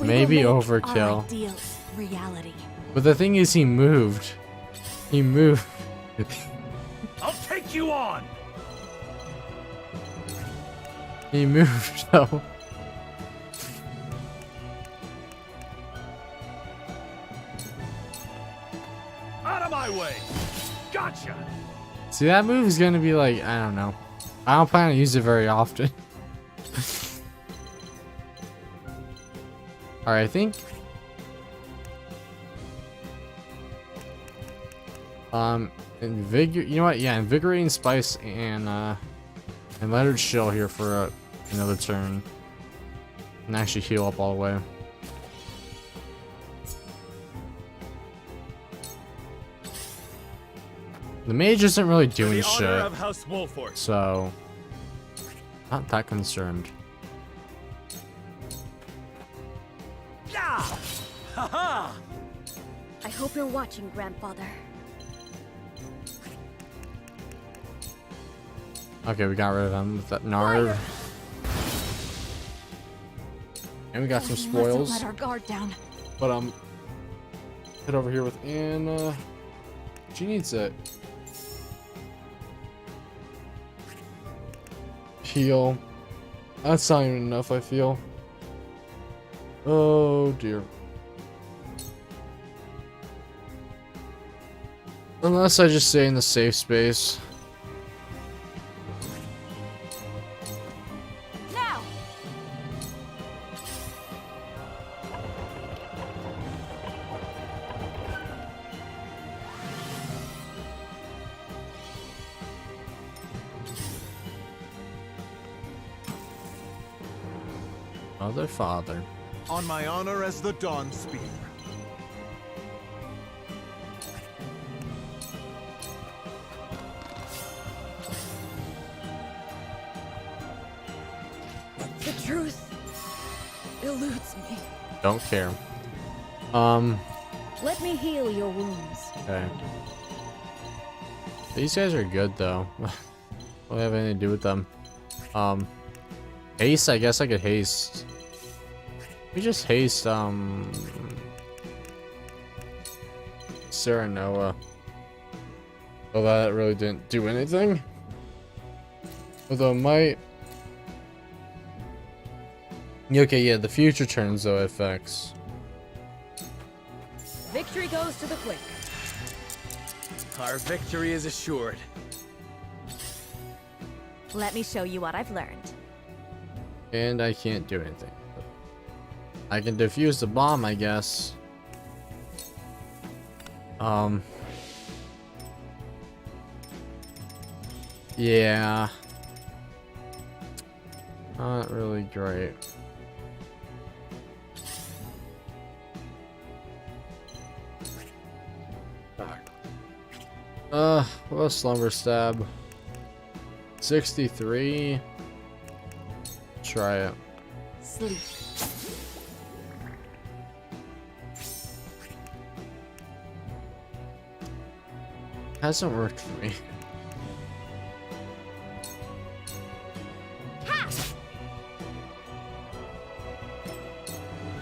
A: Maybe overkill.
T: Our ideals reality.
A: But the thing is, he moved. He moved.
K: I'll take you on!
A: He moved, though.
K: Out of my way! Gotcha!
A: See, that move is gonna be like, I don't know. I don't plan to use it very often. Alright, I think. You know what? Yeah, invigorating spice and lettered chill here for another turn. And actually heal up all the way. The mage isn't really doing shit, so not that concerned.
T: I hope you're watching, Grandfather.
A: Okay, we got rid of him with that Narv. And we got some spoils.
H: Let our guard down.
A: But head over here with Anna. She needs it. Heal. That's not even enough, I feel. Oh dear. Unless I just stay in the safe space.
T: Now.
A: Mother, father.
F: On my honor as the Dawn Spear.
T: The truth eludes me.
A: Don't care.
T: Let me heal your wounds.
A: Okay. These guys are good though. Don't have anything to do with them. Haste, I guess I could haste. We just haste Sarah Noah. Although that really didn't do anything. Although it might. Okay, yeah, the future turns though affects.
T: Victory goes to the quick.
C: Our victory is assured.
T: Let me show you what I've learned.
A: And I can't do anything. I can defuse the bomb, I guess. Yeah. Not really great. Well, slumber stab. 63. try it.
S: Sleep.
A: Hasn't worked for me.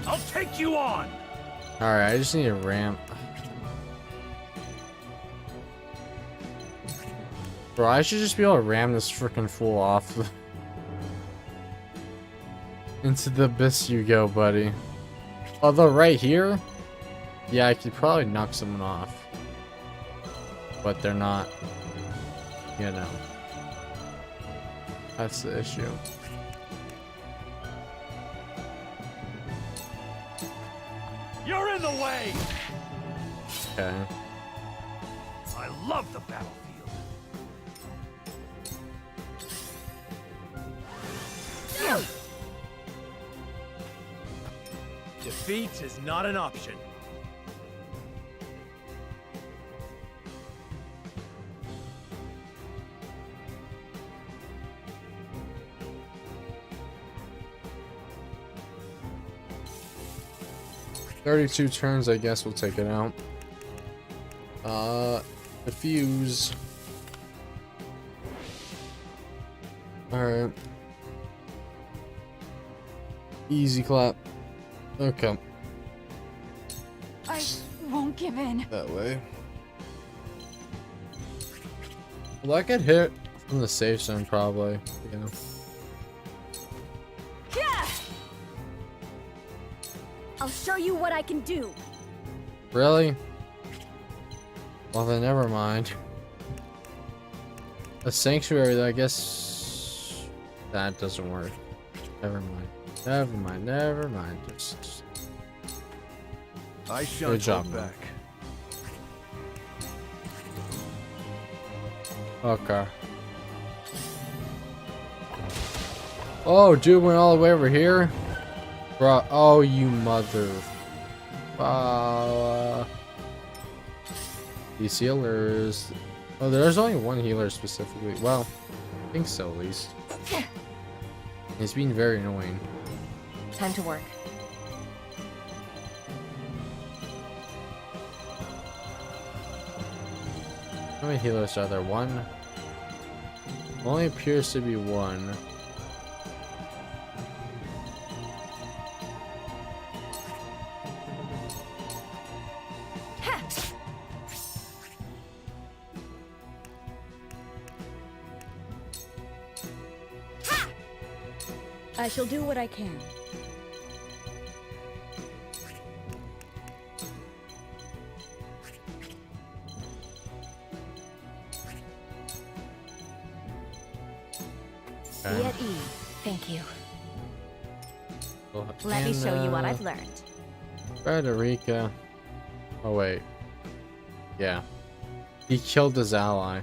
K: I'll take you on.
A: Alright, I just need a ramp. Bro, I should just be able to ram this freaking fool off. Into the abyss you go, buddy. Although right here, yeah, I could probably knock someone off. But they're not, you know. That's the issue.
K: You're in the way.
A: Okay.
K: I love the battlefield. Defeat is not an option.
A: "32 turns, I guess we'll take it out." Diffuse. Alright. Easy clap. Okay.
S: I won't give in.
A: That way. Well, I get hit from the safe zone, probably. Yeah.
T: I'll show you what I can do.
A: Really? Well, then never mind. A sanctuary, I guess that doesn't work. Never mind. Never mind. Never mind. Just...
F: I shan't
A: Good job,
F: hold back.
A: Okay. Oh, dude went all the way over here? Bro, oh, you mother. These healers. Oh, there's only one healer specifically. Well, I think so at least. He's being very annoying.
R: Time to work.
A: How many healers are there? One? Only appears to be one.
L: I shall do what I can.
P: Be at ease. Thank you.
A: Well,
P: Let me show you what I've learned.
A: Frederica. Oh, wait. Yeah. He killed his ally.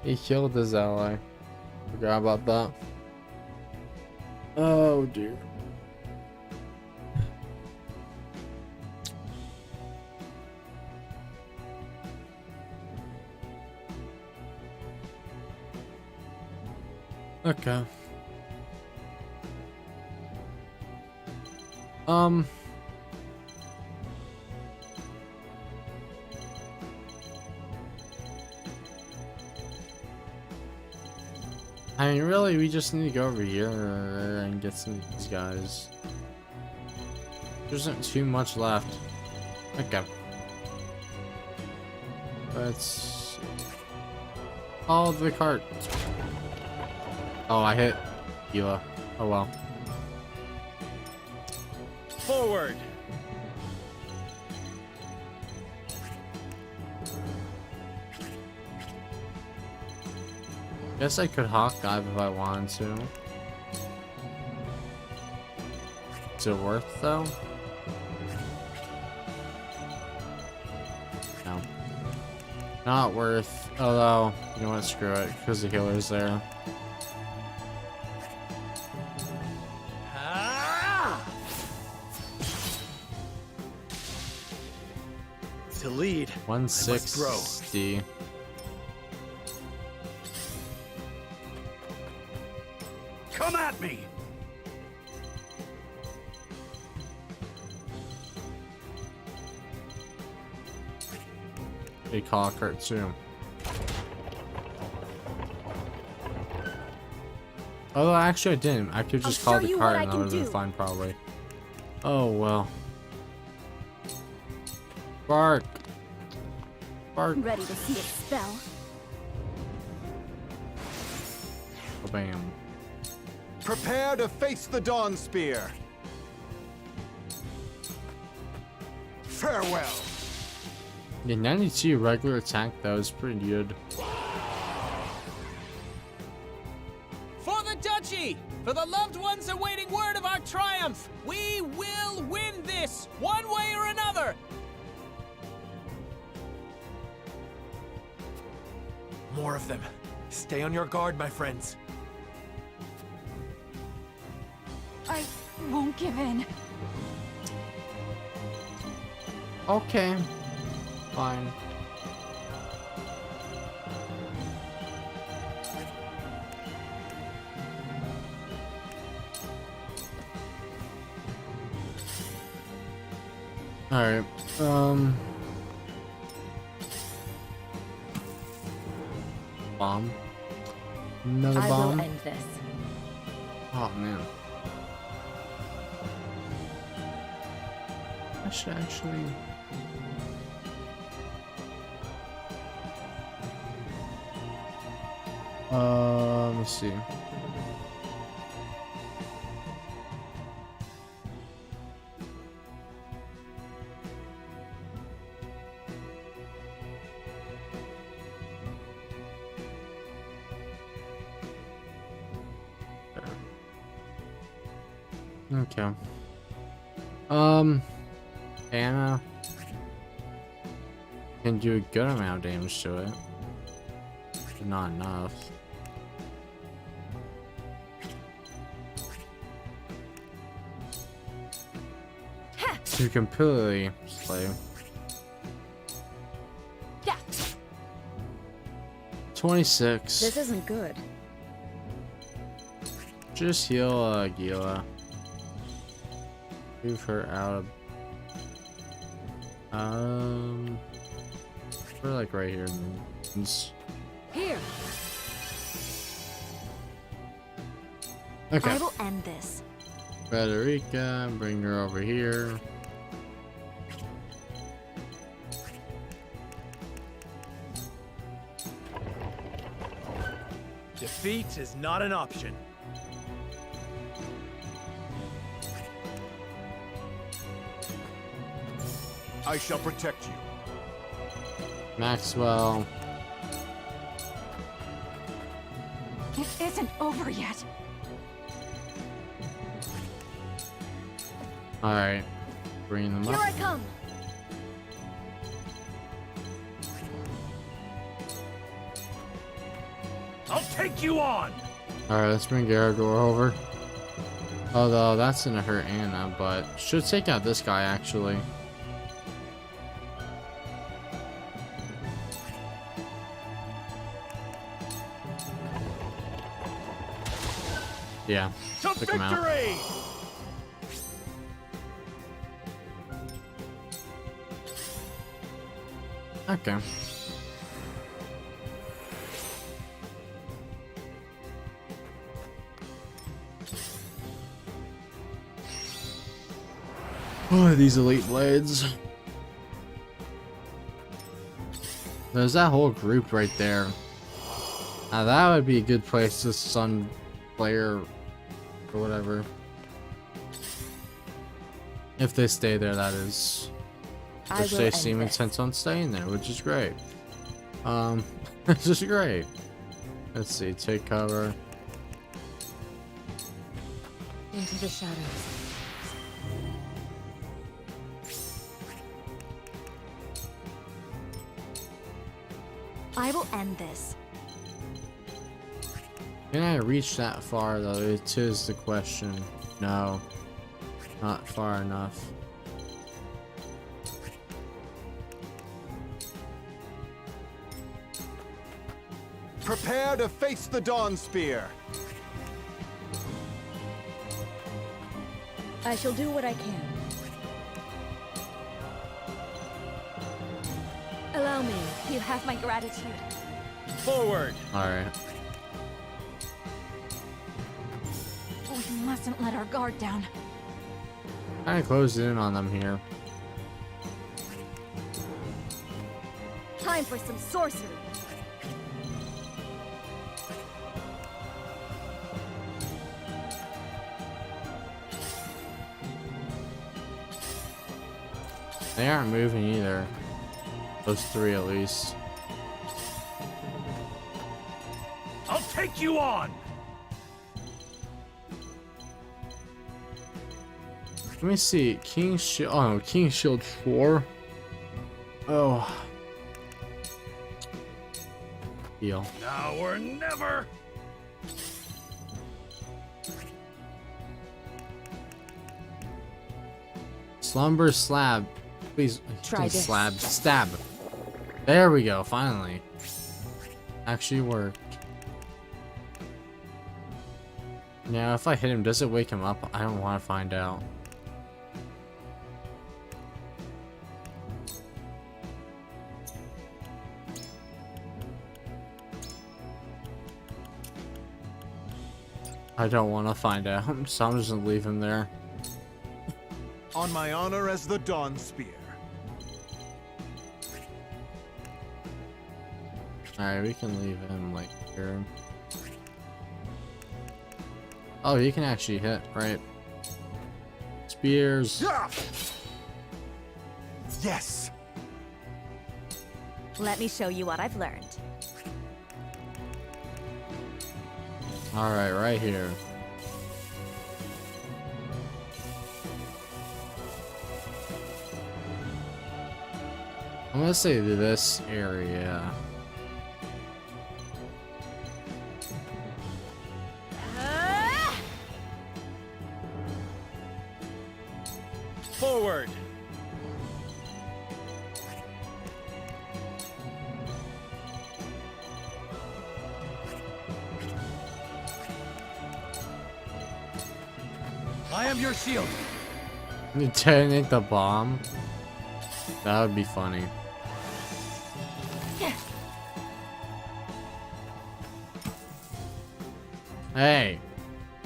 A: He killed his ally. Forgot about that. Oh, dear. Okay. I mean, really, we just need to go over here and get some of these guys. There isn't too much left. Okay. Let's... follow the cart. Oh, I hit Gila. Oh, well.
K: Forward.
A: Guess I could hawk dive if I wanted to. Is it worth though? No. Not worth. Although, you know what? Screw it, because the healer's there.
K: To lead,
A: 160.
I: at me!
A: They call a cartoon. Oh, actually, I didn't. I could just call the card and that would have been fine, probably. Oh, well. Bark. Bark.
T: Ready to see it spell.
A: Oh, bam.
F: Prepare to face the Dawn Spear. Farewell.
A: Yeah, 92 regular attack, that was pretty good.
G: For the Duchy! For the loved ones awaiting word of our triumph! We will win this, one way or another!
C: More of them. Stay on your guard, my friends.
S: I won't give in.
A: Okay. Fine. Alright, bomb. Another
L: I
A: bomb.
L: will end this.
A: Oh man. I should actually. Let me see. Okay. Anna can do a good amount of damage to it, but not enough. To completely slay. 26.
L: This isn't good.
A: Just heal Gila. Move her out of we're like right here.
L: Here.
A: Okay.
T: I will end this.
A: Frederica, bring her over here.
C: Defeat is not an option.
F: I shall protect you.
A: Maxwell.
S: It isn't over yet.
A: Alright. Bring them
T: Here
A: up.
T: I come.
K: I'll take you on.
A: Alright, let's bring Garagor over. Although that's gonna hurt Anna, but should take out this guy actually. Yeah,
K: To
A: took him out.
K: victory!
A: Okay. Oh, these elite blades. There's that whole group right there. Now that would be a good place to stun player or whatever. If they stay there, that is. Which they seem intent on staying there, which is great. This is great. Let's see, take cover.
R: Into the shadows.
T: I will end this.
A: Can I reach that far though? It is the question. No. Not far enough.
F: Prepare to face the Dawn Spear.
T: I shall do what I can. Allow me.
P: You have my gratitude.
E: Forward!
A: Alright.
H: We mustn't let our guard down.
A: Kinda closed in on them here.
T: Time for some sorcery.
A: They aren't moving either. Those three at least.
K: I'll take you on!
A: Let me see. King Shield. Oh no, King Shield 4. Oh. Heal.
K: Now or never!
A: Slumber Slab. Please.
R: Try this.
A: Slab. Stab. There we go. Finally. Actually worked. Now, if I hit him, does it wake him up? I don't want to find out. I don't want to find out, so I'm just gonna leave him there.
F: On my honor as the Dawn Spear.
A: Alright, we can leave him like here. Oh, he can actually hit, right? Spears.
F: Yes.
P: Let me show you what I've learned.
A: Alright, right here. I'm gonna say this area.
E: Forward!
K: I am your shield.
A: You detonate the bomb? That would be funny. Hey!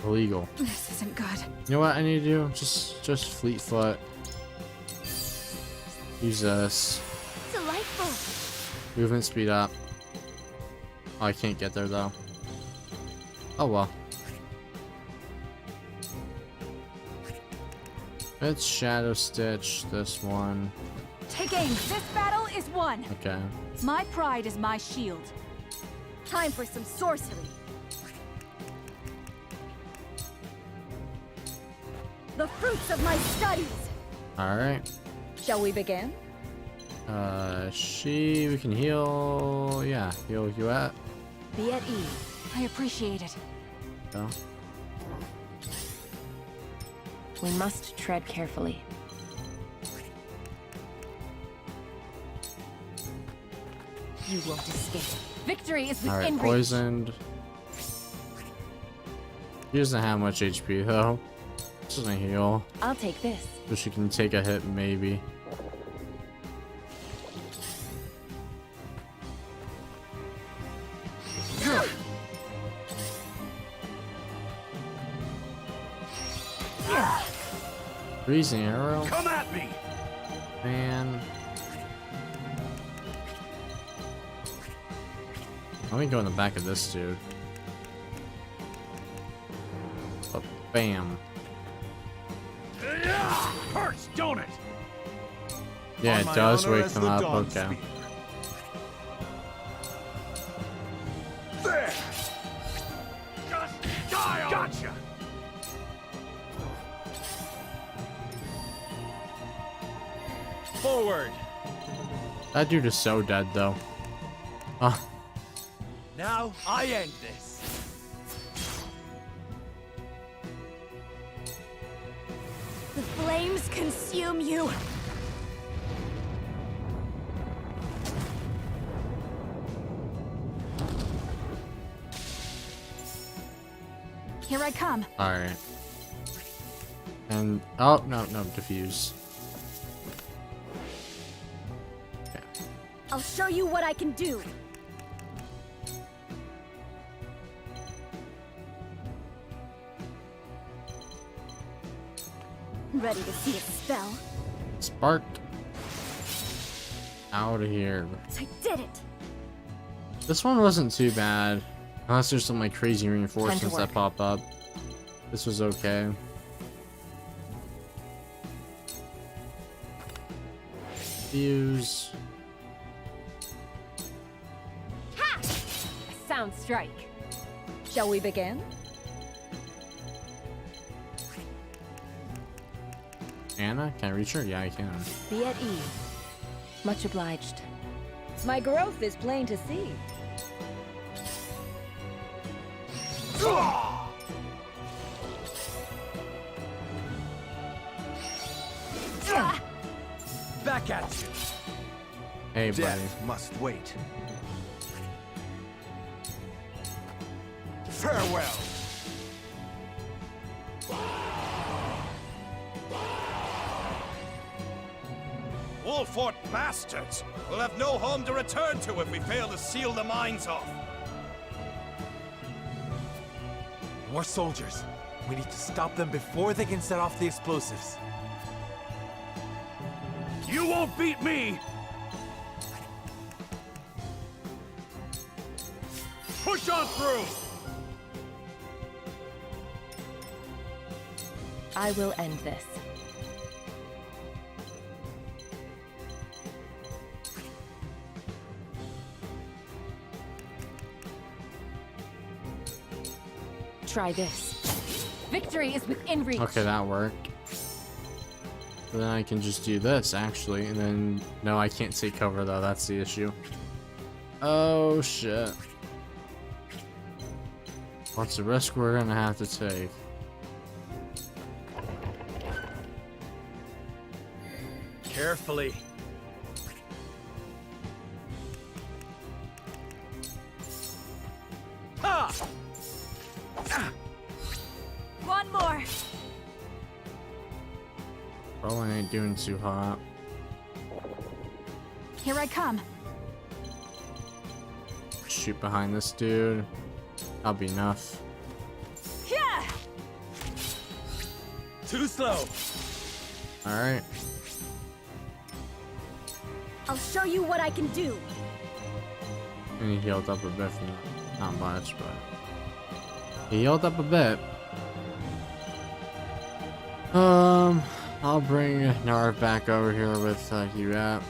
A: Illegal.
H: This isn't good.
A: You know what I need to do? Just fleet foot. Use this.
P: Delightful.
A: Movement speed up. Oh, I can't get there though. Oh well. Let's Shadow Stitch this one.
S: Take aim. This battle is won.
A: Okay.
S: My pride is my shield.
T: Time for some sorcery. The fruits of my studies.
A: Alright.
T: Shall we begin?
A: We can heal. Yeah, heal you at.
S: Be at ease. I appreciate it.
A: No.
R: We must tread carefully. You won't escape.
S: Victory is within
A: Alright,
S: reach.
A: poisoned. He doesn't have much HP though. This doesn't heal.
R: I'll take this.
A: So she can take a hit maybe. Freezing arrow.
K: Come at me!
A: Man. Let me go in the back of this dude. Oh, bam.
K: Hurts, don't it?
A: Yeah,
F: On
A: it
F: my
A: does
F: honor
A: wake
F: as
A: them
F: the
A: up.
F: Dawn
A: Okay.
F: Spear.
K: There! Just die! Gotcha!
E: Forward!
A: That dude is so dead though.
K: Now I end this.
P: The flames consume you.
S: Here I come.
A: Alright. And oh no, diffuse.
T: I'll show you what I can do. Ready to see a spell?
A: Spark. Out of here.
T: I did it.
A: This one wasn't too bad. Unless there's some like crazy reinforcements that
T: work.
A: pop up. This was okay. Fuse.
R: Ha! A sound strike.
L: Shall we begin?
A: Anna, can I reach her? Yeah, I can.
L: Be at ease. Much obliged. My growth is plain to see.
K: Back at you.
A: Hey, buddy.
K: Death must wait. Farewell. Wolfort bastards! We'll have no home to return to if we fail to seal the mines off.
B: More soldiers. We need to stop them before they can set off the explosives.
M: You won't beat me! Push on through!
R: I will end this. Try this. Victory is within reach.
A: Okay, that worked. Then I can just do this, actually, and then... No, I can't take cover, though. That's the issue. Oh, shit. What's the risk we're gonna have to take?
K: Carefully.
T: Ha! One more.
A: Probably ain't doing too hot.
H: Here I come.
A: Shoot behind this dude. That'll be enough.
T: Yeah.
K: Too slow.
A: Alright.
T: I'll show you what I can do.
A: And he healed up a bit from not much, but he healed up a bit. I'll bring Narv back over here with you at.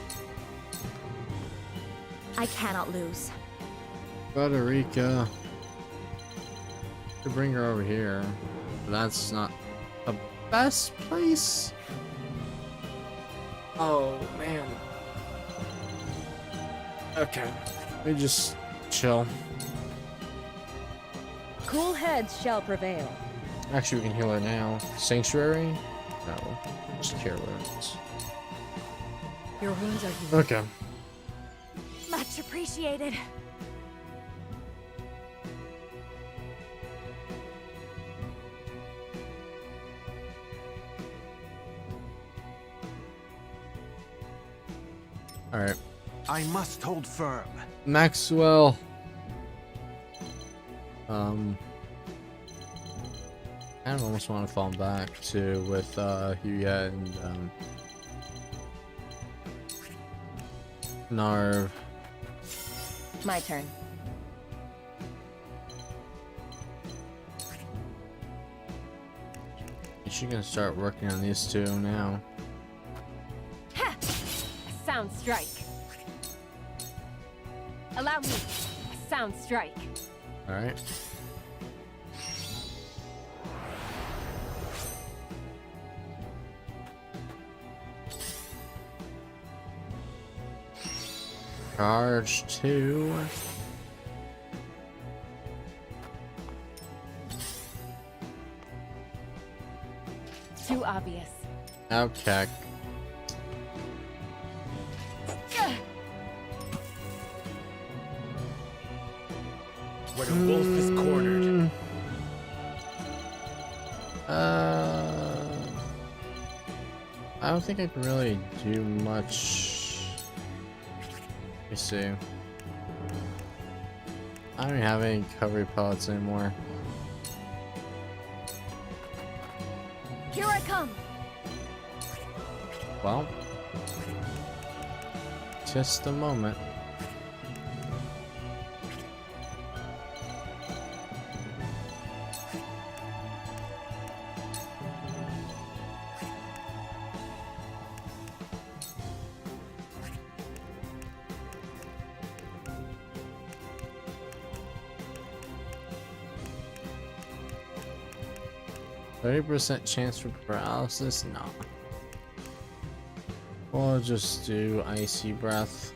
T: I cannot lose.
A: Frederica. Could bring her over here. But that's not the best place. Oh man. Okay. Let me just chill.
L: Cool heads shall prevail.
A: Actually, we can heal her now. Sanctuary? No. Just cure wounds.
L: Your wounds are healed.
A: Okay.
T: Much appreciated.
A: Alright.
F: I must hold firm.
A: Maxwell. I almost want to fall back to with Hughette and Narv.
R: My turn.
A: She's gonna start working on these two now.
R: Ha! A sound strike. Allow me. A sound strike.
A: Alright. Charge 2.
R: Too obvious.
A: Okay.
B: Where the wolf is cornered.
A: I don't think I can really do much. Let me see. I don't even have any recovery pellets anymore.
T: Here I come.
A: Well, just a moment. %30 chance for paralysis? No. We'll just do icy breath.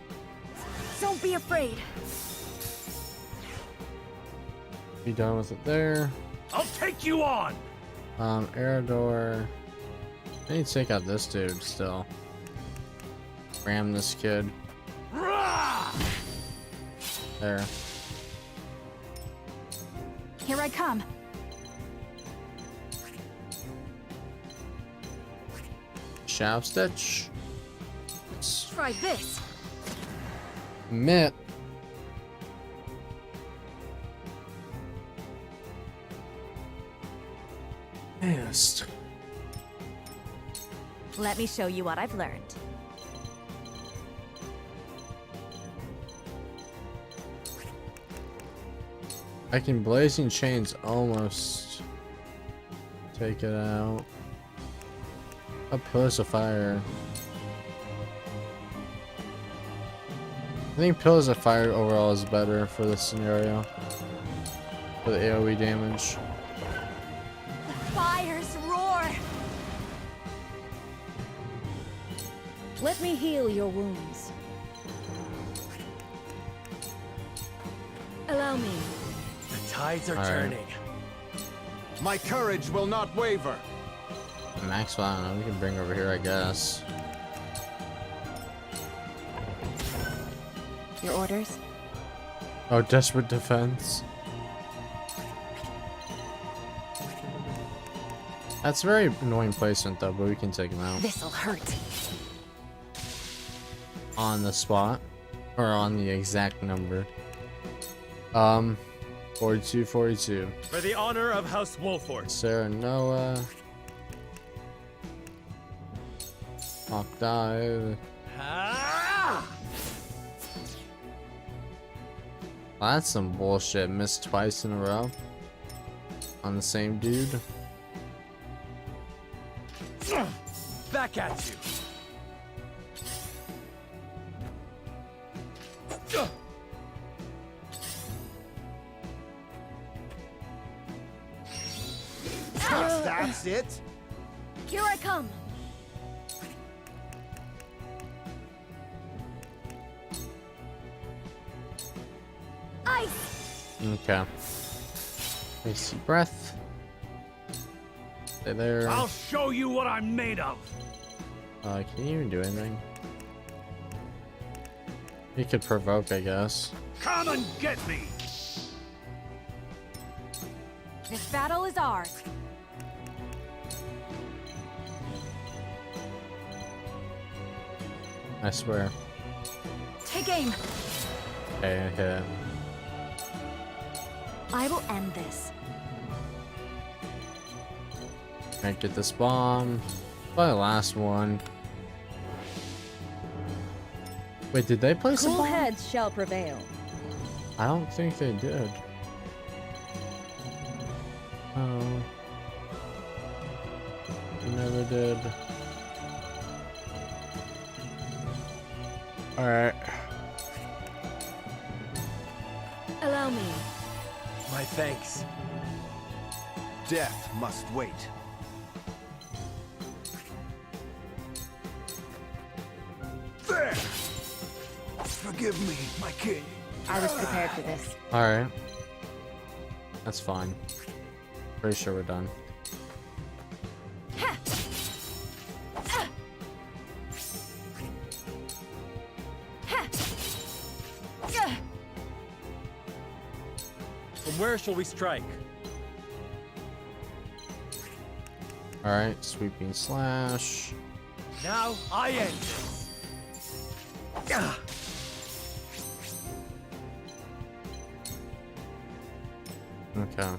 T: Don't be afraid.
A: Be done with it there.
K: I'll take you on.
A: Aerodor. I need to take out this dude still. Ram this kid. There.
H: Here I come.
A: Shadow Stitch.
T: Try this.
A: Mitt. Missed.
T: Let me show you what I've learned.
A: I can Blazing Chains almost take it out. A Pillars of Fire. I think Pillars of Fire overall is better for this scenario. For the AoE damage.
T: The fires roar.
L: Let me heal your wounds. Allow me.
C: The tides are
A: All right.
C: turning.
F: My courage will not waver.
A: Maxwell, I don't know, we can bring over here, I guess.
T: Your orders?
A: Oh, Desperate Defense. That's a very annoying placement though, but we can take him out.
T: This'll hurt.
A: On the spot. Or on the exact number. 42.
K: For the honor of House Wolford.
A: Sarah Noah. Hawk dive. Well, that's some bullshit. Missed twice in a row. On the same dude.
C: Back at you.
F: That's it.
T: Here I come. Ice.
A: Okay. Icy breath. Stay there.
K: I'll show you what I'm made of.
A: Can you even do anything? You could provoke, I guess.
K: Come and get me.
T: This battle is ours.
A: I swear.
T: Take aim.
A: Okay, okay.
T: I will end this.
A: Might get this bomb. Probably the last one. Wait, did they place a
L: Cool
A: bomb?
L: heads shall prevail.
A: I don't think they did. Oh. They never did. Alright.
L: Allow me.
C: My thanks.
F: Death must wait.
I: There! Forgive me, my king.
T: I was prepared for this.
A: Alright. That's fine. Pretty sure we're done.
K: From where shall we strike?
A: Alright, sweeping slash.
B: Now I end this.
A: Okay.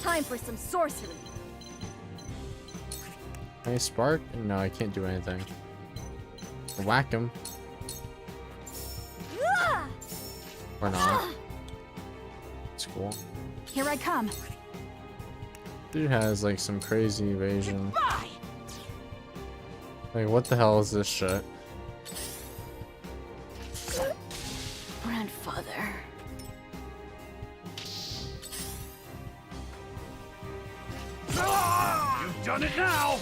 T: Time for some sorcery.
A: Can I spark? No, I can't do anything. Whack him. Or not. It's cool.
H: Here I come.
A: Dude has like some crazy evasion. Like, what the hell is this shit?
T: Grandfather.
M: You've done it now!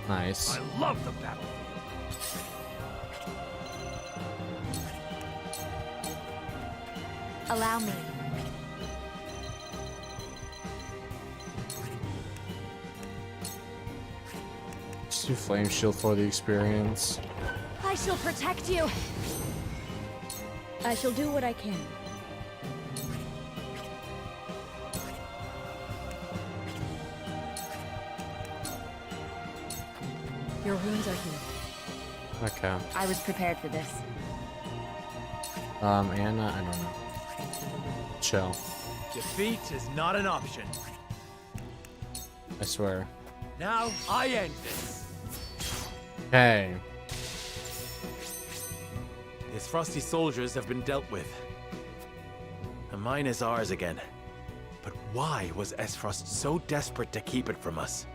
A: Nice.
M: I love the battle.
H: Allow me.
A: Just do flame shield for the experience.
T: I shall protect you.
L: I shall do what I can. Your wounds are healed.
A: Okay.
S: I was prepared for this.
A: Anna, I don't know. Chill.
B: Defeat is not an option.
A: I swear.
B: Now I end this.
A: Okay.
C: His frosty soldiers have been dealt with. The mine is ours again. But why was Aesfrost so desperate to keep it from us?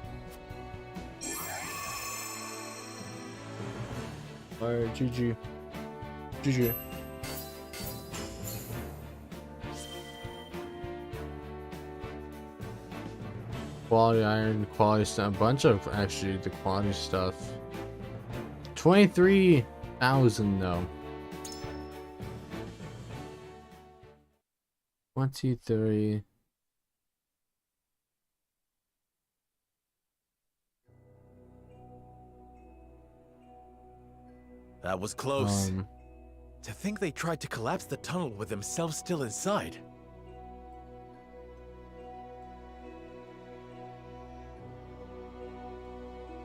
A: Alright, GG. GG. Quality iron, quality stuff, a bunch of actually the quality stuff. 23,000 though. 23.
C: That was close. To think they tried to collapse the tunnel with themselves still inside.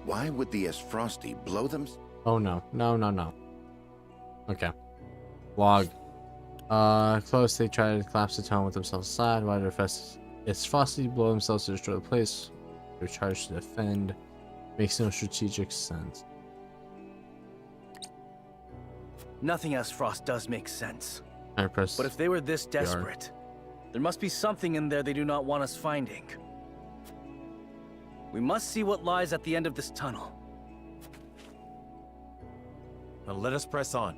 O: Why would the Aesfrosti blow them?
A: Oh no. No. Okay. Log. Close, they try to collapse the tunnel with themselves inside. Why did Aesfrosti blow themselves to destroy the place? They're charged to defend. Makes no strategic sense.
D: Nothing Aesfrost does make sense.
A: I press
D: But if they were this desperate, there must be something in there they do not want us finding. We must see what lies at the end of this tunnel.
C: Now let us press on.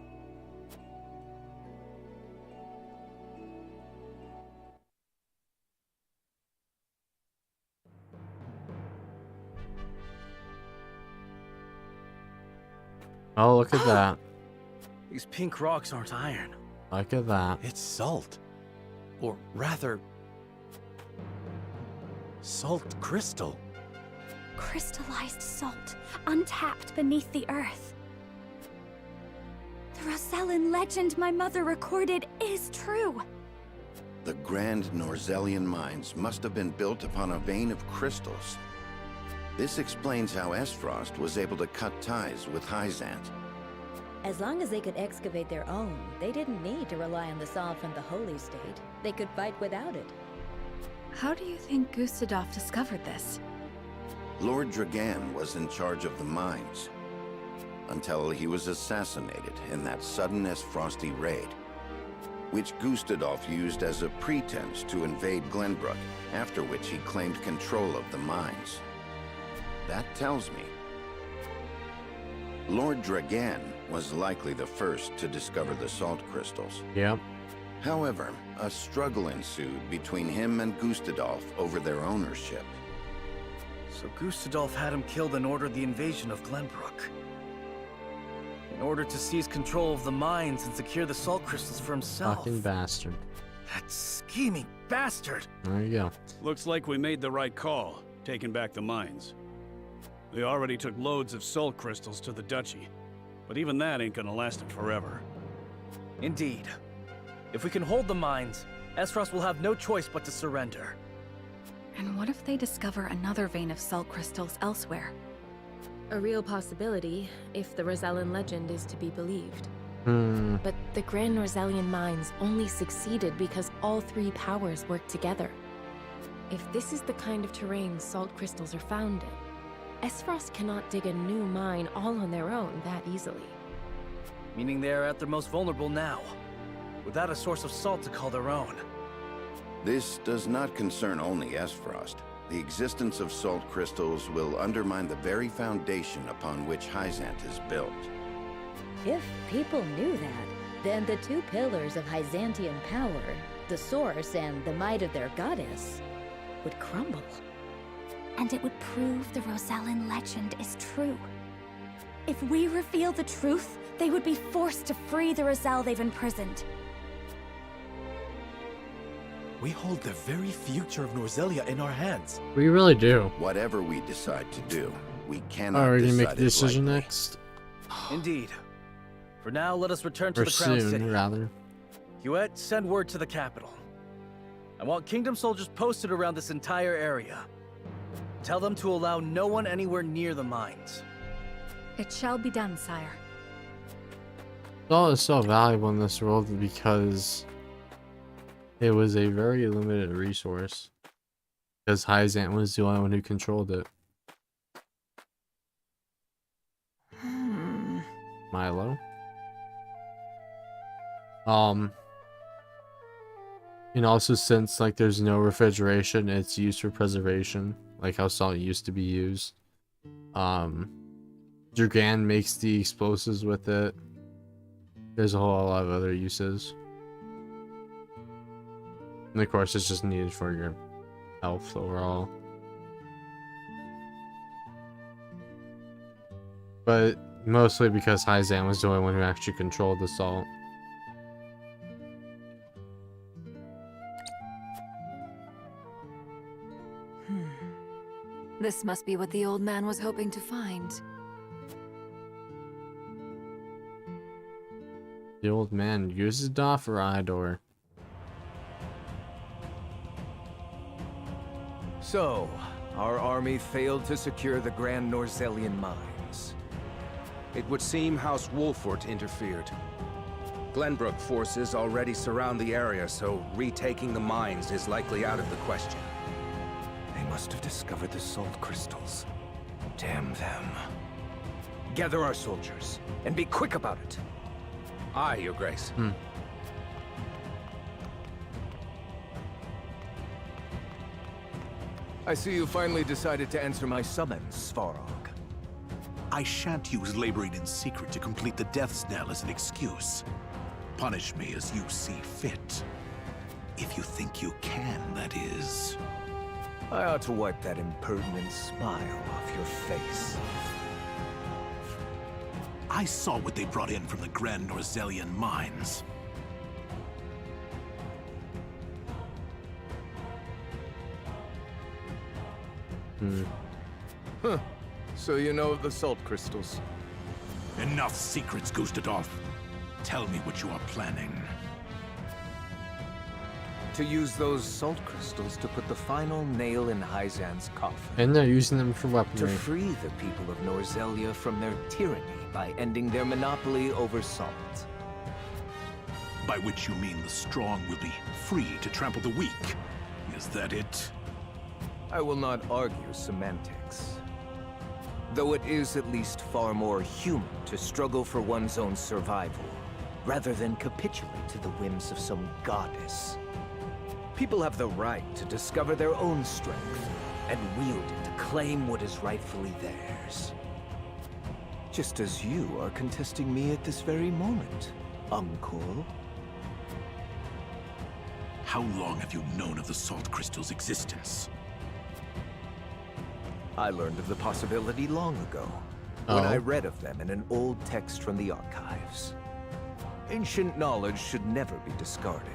A: Oh, look at that.
D: These pink rocks aren't iron.
A: Look at that.
C: It's salt. Or rather, salt crystal.
T: Crystallized salt, untapped beneath the earth. The Rosellan legend my mother recorded is true.
O: The grand Norzellian mines must have been built upon a vein of crystals. This explains how Aesfrost was able to cut ties with Hyzant.
L: As long as they could excavate their own, they didn't need to rely on the Sol from the Holy State. They could fight without it.
H: How do you think Gustadolf discovered this?
O: Lord Dragan was in charge of the mines, until he was assassinated in that sudden Aesfrosti raid, which Gustadolf used as a pretense to invade Glenbrook, after which he claimed control of the mines. That tells me Lord Dragan was likely the first to discover the salt crystals.
A: Yep.
O: However, a struggle ensued between him and Gustadolf over their ownership.
D: So Gustadolf had him killed and ordered the invasion of Glenbrook. In order to seize control of the mines and secure the salt crystals for himself.
A: Fucking bastard.
D: That scheming bastard!
A: There you go.
M: Looks like we made the right call, taking back the mines. They already took loads of salt crystals to the duchy, but even that ain't gonna last them forever.
D: Indeed. If we can hold the mines, Aesfrost will have no choice but to surrender.
H: And what if they discover another vein of salt crystals elsewhere?
R: A real possibility, if the Rosellan legend is to be believed. But the Grand Norzellian mines only succeeded because all three powers worked together. If this is the kind of terrain salt crystals are found in, Aesfrost cannot dig a new mine all on their own that easily.
D: Meaning they are at their most vulnerable now, without a source of salt to call their own.
O: This does not concern only Aesfrost. The existence of salt crystals will undermine the very foundation upon which Hyzant is built.
L: If people knew that, then the two pillars of Hyzantian power, the source and the might of their goddess, would crumble.
P: And it would prove the Rosellan legend is true. If we reveal the truth, they would be forced to free the Rosell they've imprisoned.
B: We hold the very future of Norzelia in our hands.
A: We really do.
O: Whatever we decide to do, we cannot
A: Are we gonna make
O: decide
A: a decision
O: lightly.
A: next?
D: Indeed. For now, let us return to
A: Or
D: the Crown
A: soon,
D: City.
A: rather.
D: Hewitt, send word to the capital. I want Kingdom soldiers posted around this entire area. Tell them to allow no one anywhere near the mines.
H: It shall be done, sire.
A: Salt is so valuable in this world because it was a very limited resource. Because Hyzant was the only one who controlled it. Milo. And also since like there's no refrigeration, it's used for preservation, like how salt used to be used. Dragan makes the explosives with it. There's a whole lot of other uses. And of course it's just needed for your health overall. But mostly because Hyzant was the only one who actually controlled the salt.
H: This must be what the old man was hoping to find.
A: The old man uses Doff or Idor.
N: So, our army failed to secure the Grand Norzellian mines.
J: It would seem House Wolfort interfered. Glenbrook forces already surround the area, so retaking the mines is likely out of the question.
N: They must have discovered the salt crystals. Damn them. Gather our soldiers, and be quick about it.
J: Aye, Your Grace.
N: I see you finally decided to answer my summons, Svarog.
I: I shan't use laboring in secret to complete the death knell as an excuse. Punish me as you see fit. If you think you can, that is.
N: I ought to wipe that impertinent smile off your face.
I: I saw what they brought in from the Grand Norzellian mines.
N: Huh. So you know of the salt crystals?
I: Enough secrets, Gustadolf. Tell me what you are planning.
N: To use those salt crystals to put the final nail in Hyzant's coffin.
A: And they're using them for
N: To
A: weaponry.
N: free the people of Norzelia from their tyranny by ending their monopoly over salt.
I: By which you mean the strong will be free to trample the weak. Is that it?
N: I will not argue semantics. Though it is at least far more human to struggle for one's own survival, rather than capitulate to the whims of some goddess. People have the right to discover their own strength, and wield it to claim what is rightfully theirs. Just as you are contesting me at this very moment, Uncle.
I: How long have you known of the salt crystal's existence?
N: I learned of the possibility long ago, when I read of them in an old text from the archives. Ancient knowledge should never be discarded,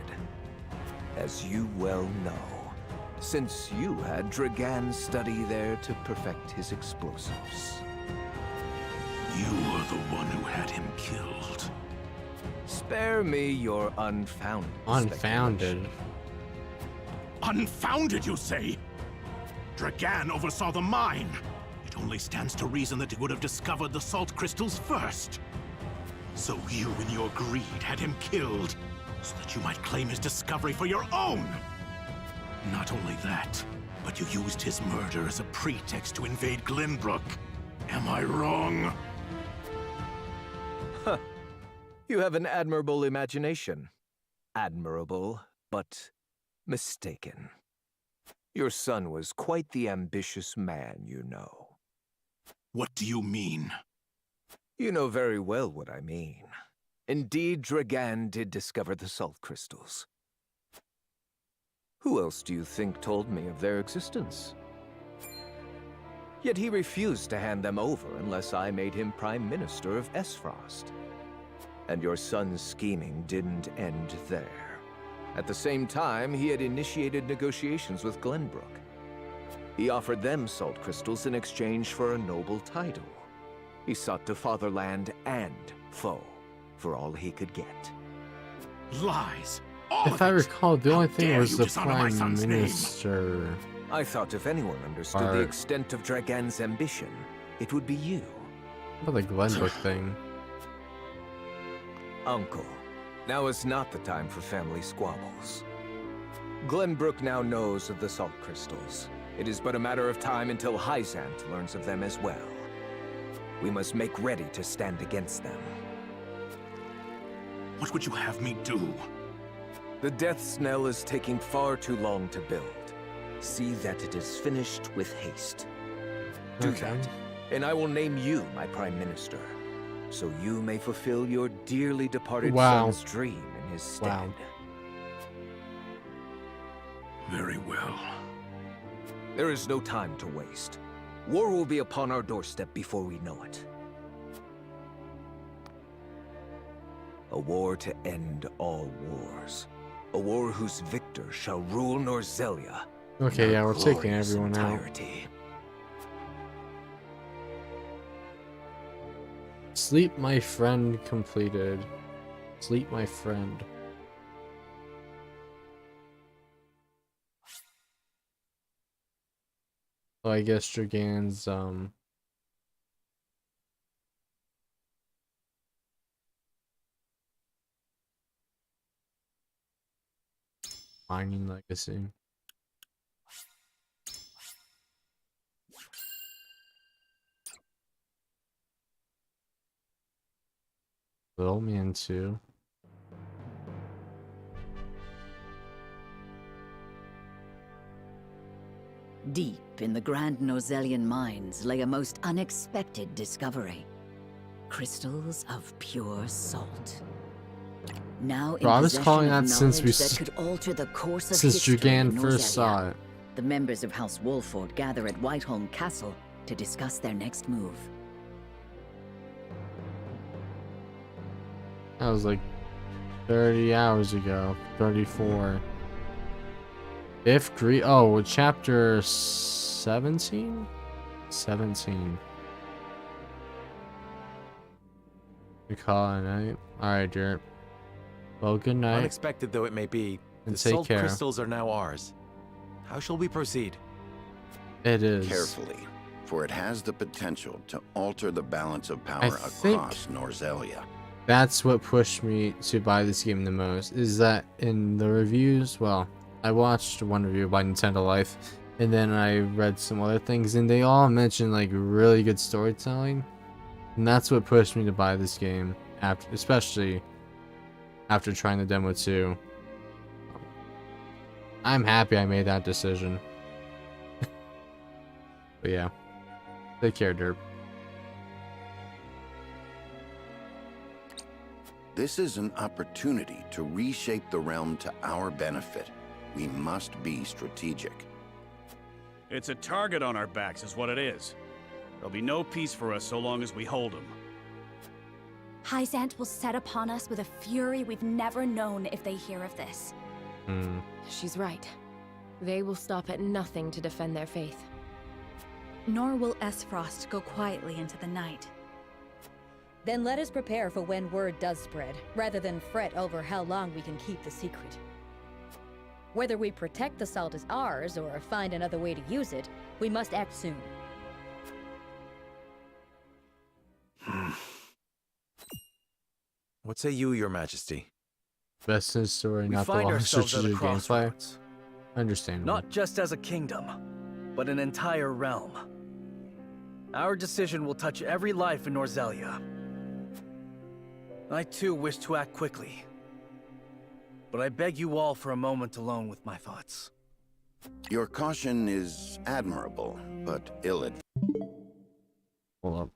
N: as you well know, since you had Dragan study there to perfect his explosives.
I: You are the one who had him killed.
N: Spare me your unfounded
A: Unfounded.
I: Unfounded, you say? Dragan oversaw the mine. It only stands to reason that he would have discovered the salt crystals first. So you, in your greed, had him killed, so that you might claim his discovery for your own! Not only that, but you used his murder as a pretext to invade Glenbrook. Am I wrong?
N: Huh. You have an admirable imagination. Admirable, but mistaken. Your son was quite the ambitious man, you know.
I: What do you mean?
N: You know very well what I mean. Indeed, Dragan did discover the salt crystals. Who else do you think told me of their existence? Yet he refused to hand them over unless I made him Prime Minister of Aesfrost. And your son's scheming didn't end there. At the same time, he had initiated negotiations with Glenbrook. He offered them salt crystals in exchange for a noble title. He sought to fatherland and foe for all he could get.
I: Lies!
A: If I recall, the only thing was the Prime Minister.
N: I thought if anyone understood the extent of Dragan's ambition, it would be you.
A: What about the Glenbrook thing?
N: Uncle, now is not the time for family squabbles. Glenbrook now knows of the salt crystals. It is but a matter of time until Hyzant learns of them as well. We must make ready to stand against them.
I: What would you have me do?
N: The death knell is taking far too long to build. See that it is finished with haste. Do that, and I will name you my Prime Minister, so you may fulfill your dearly departed son's dream in his stead.
I: Very well.
N: There is no time to waste. War will be upon our doorstep before we know it. A war to end all wars. A war whose victor shall rule Norzelia.
A: Okay, yeah, we're taking everyone out. Sleep, my friend, completed. Sleep, my friend. So I guess Dragan's, mining legacy. Little man too.
Q: Deep in the Grand Norzelian mines lay a most unexpected discovery. Crystals of pure salt. Now in
A: I was
Q: possession
A: calling
Q: of
A: that since we
Q: knowledge that could alter the course of
A: since
Q: history
A: Dragan
Q: in
A: first saw
Q: Norzelia.
A: it.
Q: The members of House Wolford gather at Whiteholm Castle to discuss their next move.
A: That was like 30 hours ago. 34. If Greed. Oh, chapter 17? 17. We call it a night. Alright, Dirt. Well, good night.
C: Unexpected though it may be,
A: And
C: the
A: take
C: salt
A: care.
C: crystals are now ours. How shall we proceed?
A: It is.
O: Carefully, for it has the potential to alter the balance of power
A: think-
O: across Norzelia.
A: That's what pushed me to buy this game the most, is that in the reviews, well, I watched one review by Nintendo Life, and then I read some other things, and they all mentioned like really good storytelling, and that's what pushed me to buy this game, especially after trying the demo too. I'm happy I made that decision. But yeah, take care, Derp.
O: This is an opportunity to reshape the realm to our benefit. We must be strategic.
M: It's a target on our backs is what it is. There'll be no peace for us so long as we hold him.
T: Hyzant will set upon us with a fury we've never known if they hear of this.
R: She's right. They will stop at nothing to defend their faith.
H: Nor will Aesfrost go quietly into the night.
L: Then let us prepare for when word does spread, rather than fret over how long we can keep the secret. Whether we protect the salt as ours or find another way to use it, we must act soon.
C: What say you, your majesty?
A: Best in story,
D: We
A: not the
D: find
A: long
D: ourselves at a
A: strategic gameplay.
D: crossroads.
A: Understandable.
D: Not just as a kingdom, but an entire realm. Our decision will touch every life in Norzelia. I too wish to act quickly, but I beg you all for a moment alone with my thoughts.
O: Your caution is admirable, but ill-advised.
A: Hold up.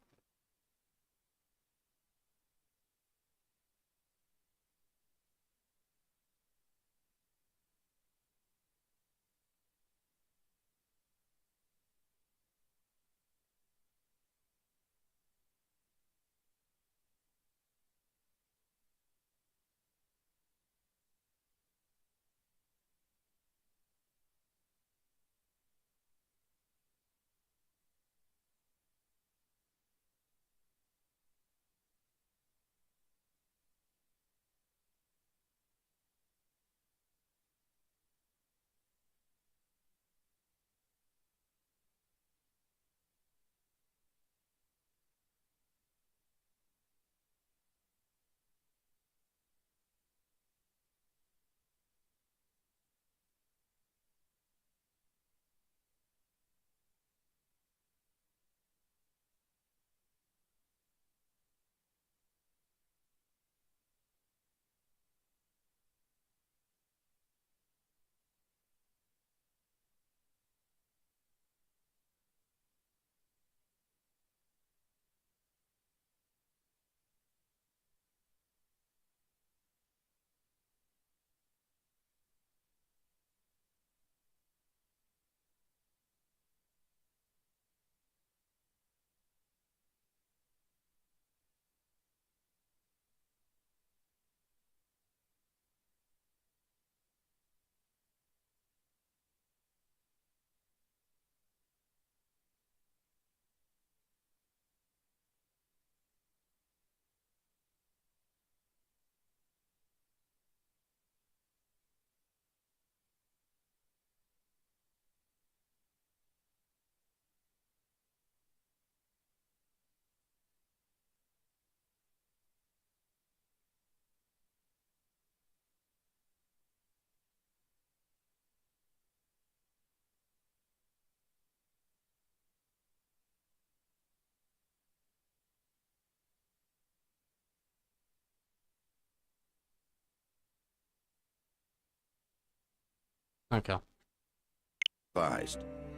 A: Okay.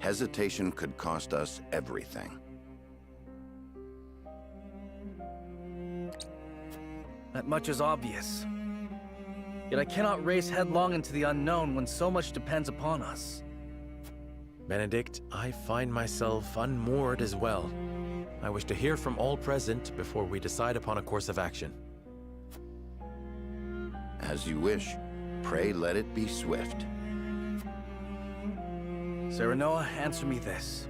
O: Hesitation could cost us everything.
D: That much is obvious. Yet I cannot race headlong into the unknown when so much depends upon us.
C: Benedict, I find myself unmoored as well. I wish to hear from all present before we decide upon a course of action.
O: As you wish. Pray let it be swift.
D: Serenoa, answer me this.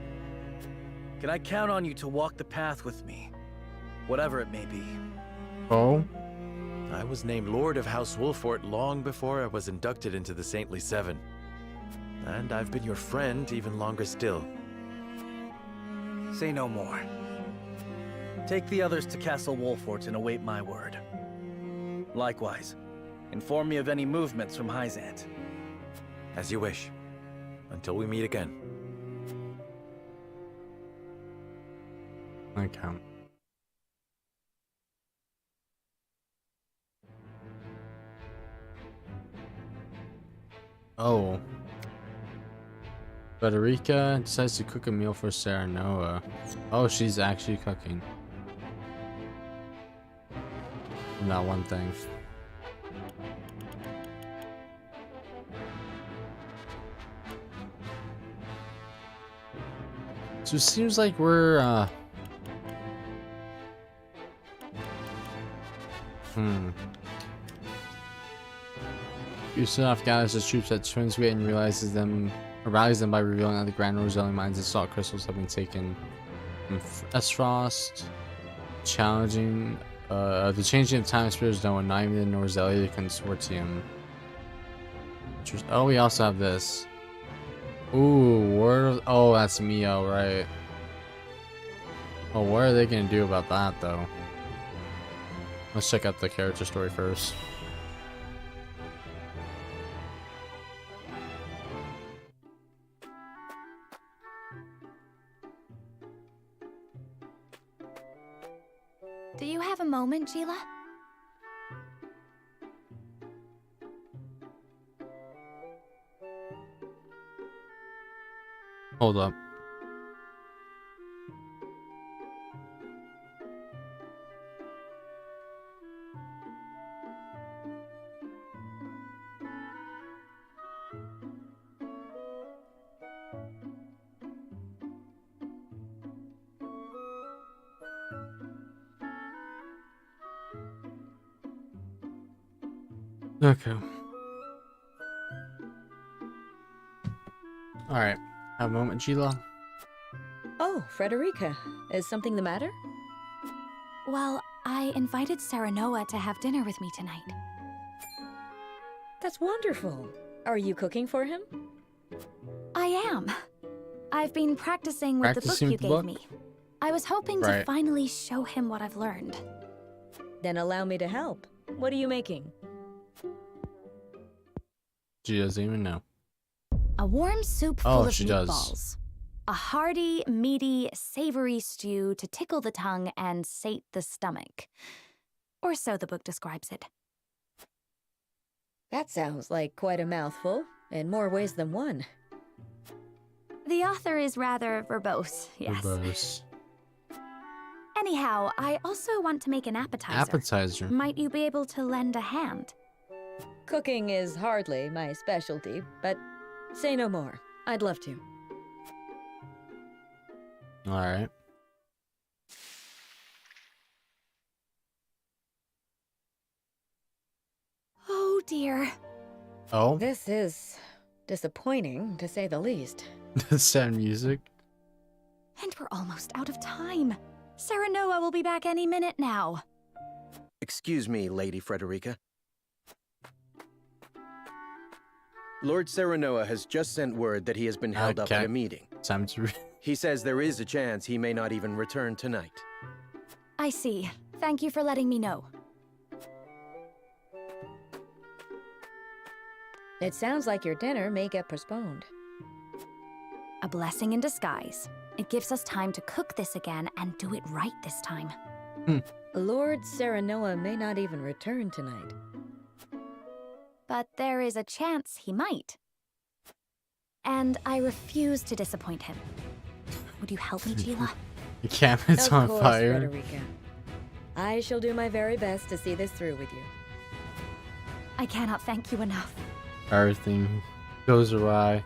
D: Can I count on you to walk the path with me, whatever it may be?
A: Oh?
C: I was named Lord of House Wolfort long before I was inducted into the Saintly Seven. And I've been your friend even longer still.
D: Say no more. Take the others to Castle Wolfort and await my word. Likewise, inform me of any movements from Hyzant.
C: As you wish. Until we meet again.
A: Okay. Oh. Federica decides to cook a meal for Serenoa. Oh, she's actually cooking. Not one thing. So it seems like we're, Yusuf gathers his troops at Twinsgate and rallies them by revealing that the Grand Roselli mines and salt crystals have been taken from Aesfrost, challenging the changing of time spheres done with not even the Norzelia Consortium. Oh, we also have this. Ooh, oh, that's Mio, right? Oh, what are they gonna do about that, though? Let's check out the character story first.
H: Do you have a moment, Sheila?
A: Hold up. Okay. Alright. Have a moment, Sheila.
L: Oh, Frederica. Is something the matter?
H: Well, I invited Serenoa to have dinner with me tonight.
L: That's wonderful. Are you cooking for him?
H: I am. I've been practicing with the book you gave me. I was hoping to finally show him what I've learned.
L: Then allow me to help. What are you making?
A: She doesn't even know.
H: A warm soup full of
A: she
H: meatballs.
A: does.
H: A hearty, meaty, savory stew to tickle the tongue and sate the stomach. Or so the book describes it.
L: That sounds like quite a mouthful, in more ways than one.
H: The author is rather verbose, yes.
A: Verbose.
H: Anyhow, I also want to make an appetizer.
A: Appetizer.
H: Might you be able to lend a hand?
L: Cooking is hardly my specialty, but say no more. I'd love to.
A: Alright.
H: Oh dear.
A: Oh?
L: This is disappointing, to say the least.
A: Sad music.
H: And we're almost out of time. Serenoa will be back any minute now.
C: Excuse me, Lady Frederica. Lord Serenoa has just sent word that he has been held up at a meeting.
A: Time to
C: He says there is a chance he may not even return tonight.
H: I see. Thank you for letting me know.
L: It sounds like your dinner may get postponed.
H: A blessing in disguise. It gives us time to cook this again and do it right this time.
L: Lord Serenoa may not even return tonight.
H: But there is a chance he might. And I refuse to disappoint him. Would you help me, Sheila?
A: The cabinet's on
L: course,
A: fire.
L: Frederica. I shall do my very best to see this through with you.
H: I cannot thank you enough.
A: Everything goes awry.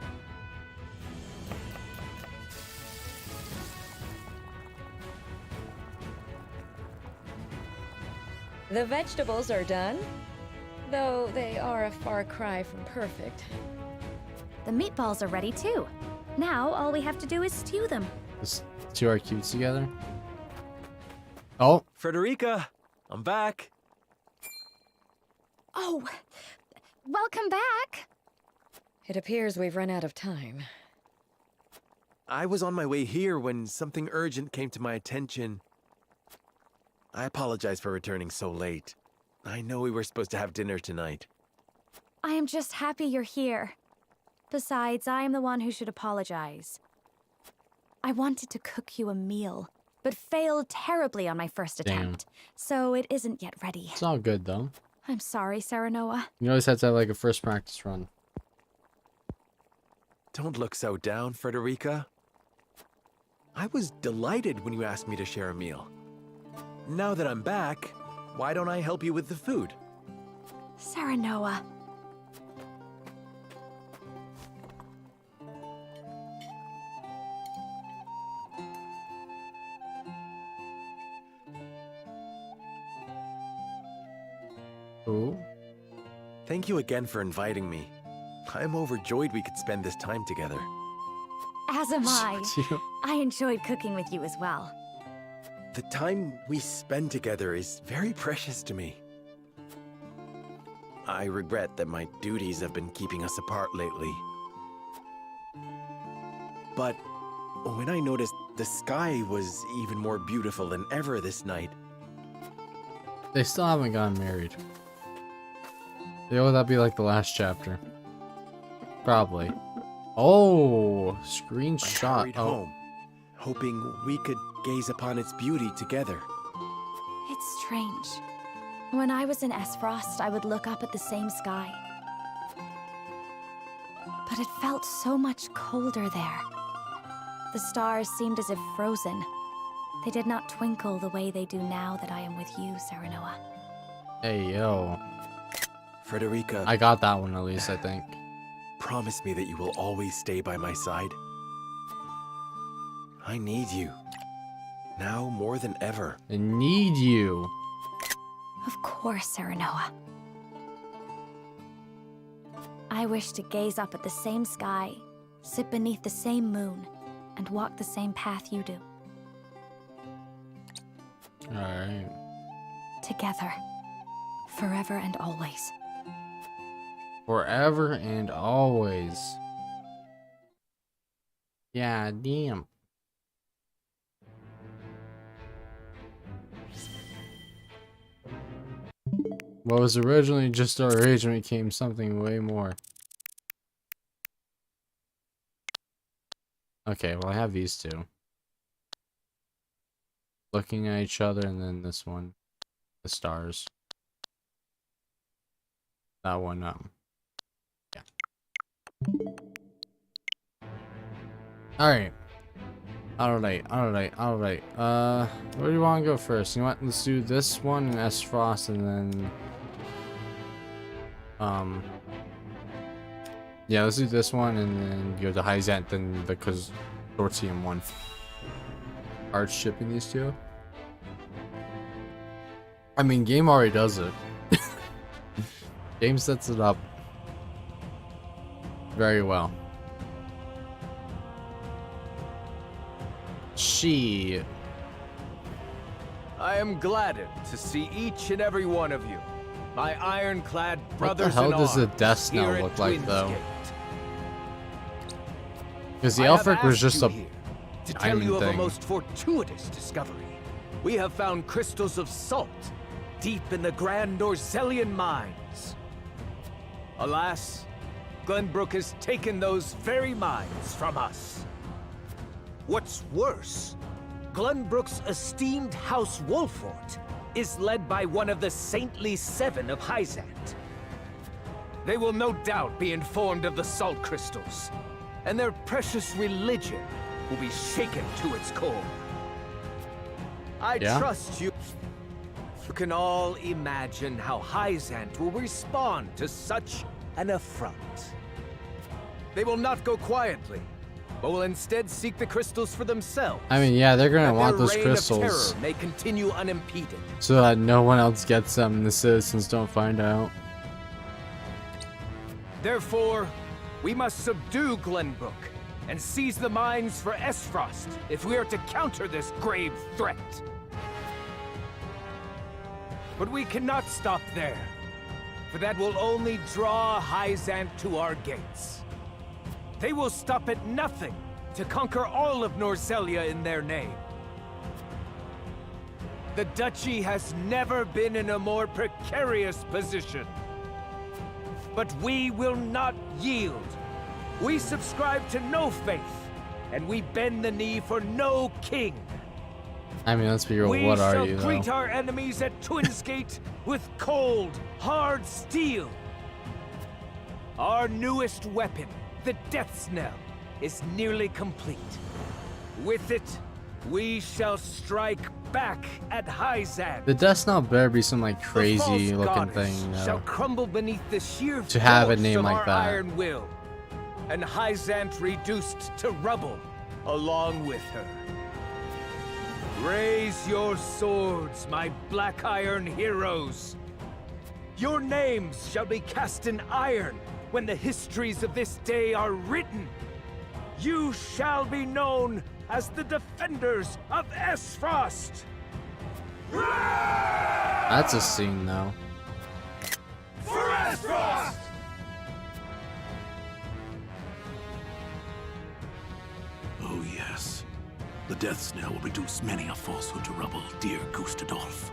L: The vegetables are done, though they are a far cry from perfect.
H: The meatballs are ready too. Now all we have to do is stew them.
A: This two are cute together. Oh,
C: Frederica, I'm back.
H: Oh, welcome back.
L: It appears we've run out of time.
C: I was on my way here when something urgent came to my attention. I apologize for returning so late. I know we were supposed to have dinner tonight.
H: I am just happy you're here. Besides, I am the one who should apologize. I wanted to cook you a meal, but failed terribly on my first attempt, so it isn't yet ready.
A: it's all good though.
H: I'm sorry, Serenoa.
A: You always have to have like a first practice run.
C: Don't look so down, Frederica. I was delighted when you asked me to share a meal. Now that I'm back, why don't I help you with the food?
H: Serenoa.
A: Ooh.
C: Thank you again for inviting me. I'm overjoyed we could spend this time together.
H: As am I.
A: Cute.
H: I enjoyed cooking with you as well.
C: The time we spend together is very precious to me. I regret that my duties have been keeping us apart lately. But when I noticed the sky was even more beautiful than ever this night,
A: They still haven't gotten married. Would that be like the last chapter? Probably. Oh, screenshot.
C: I hurried home, hoping we could gaze upon its beauty together.
H: It's strange. When I was in Aesfrost, I would look up at the same sky. But it felt so much colder there. The stars seemed as if frozen. They did not twinkle the way they do now that I am with you, Serenoa.
A: Hey, yo.
C: Frederica.
A: I got that one at least, I think.
C: Promise me that you will always stay by my side. I need you. Now more than ever.
A: I need you.
H: Of course, Serenoa. I wish to gaze up at the same sky, sit beneath the same moon, and walk the same path you do.
A: Alright.
H: Together. Forever and always.
A: Forever and always. Yeah, damn. What was originally just our arrangement became something way more. Okay, well I have these two. Looking at each other, and then this one. The stars. That one, yeah. Alright. Alright. Where do you want to go first? You know what? Let's do this one and Aesfrost, and then yeah, let's do this one and then go to Hyzant, then the Consortium one. Hard shipping these two. I mean, game already does it. Game sets it up very well.
N: I am gladdened to see each and every one of you, my ironclad brothers in arms.
A: What the hell does the Death Snow look like, though? Because the
N: I have
A: Elfric was
N: asked
A: just
N: you
A: a
N: here to tell you of a
A: thing.
N: most fortuitous discovery. We have found crystals of salt deep in the Grand Orzelian mines. Alas, Glenbrook has taken those very mines from us. What's worse, Glenbrook's esteemed House Wolfort is led by one of the Saintly Seven of Hyzant. They will no doubt be informed of the salt crystals, and their precious religion will be shaken to its core. I trust you. You can all imagine how Hyzant will respond to such an affront. They will not go quietly, but will instead seek the crystals for themselves.
A: I mean, yeah, they're gonna want those
N: reign of
A: crystals
N: terror may continue unimpeded.
A: so that no one else gets them and the citizens don't find out.
N: Therefore, we must subdue Glenbrook and seize the mines for Aesfrost if we are to counter this grave threat. But we cannot stop there, for that will only draw Hyzant to our gates. They will stop at nothing to conquer all of Norzelia in their name. The Duchy has never been in a more precarious position. But we will not yield. We subscribe to no faith, and we bend the knee for no king.
A: I mean, let's be real, what are you,
N: We shall greet our enemies at Twin's Gate with cold, hard steel. Our newest weapon, the Death Knell, is nearly complete. With it, we shall strike back at Hyzant.
A: The Death Snow better be some like crazy looking thing,
N: shall crumble beneath the sheer
A: to have a
N: force
A: name
N: of
A: like
N: our
A: that.
N: iron will, and Hyzant reduced to rubble along with her. Raise your swords, my black iron heroes. Your names shall be cast in iron when the histories of this day are written. You shall be known as the defenders of Aesfrost.
A: That's a scene, though.
K: For Aesfrost!
I: Oh yes. The Death Snare will reduce many a falsehood to rubble, dear Gustadolf.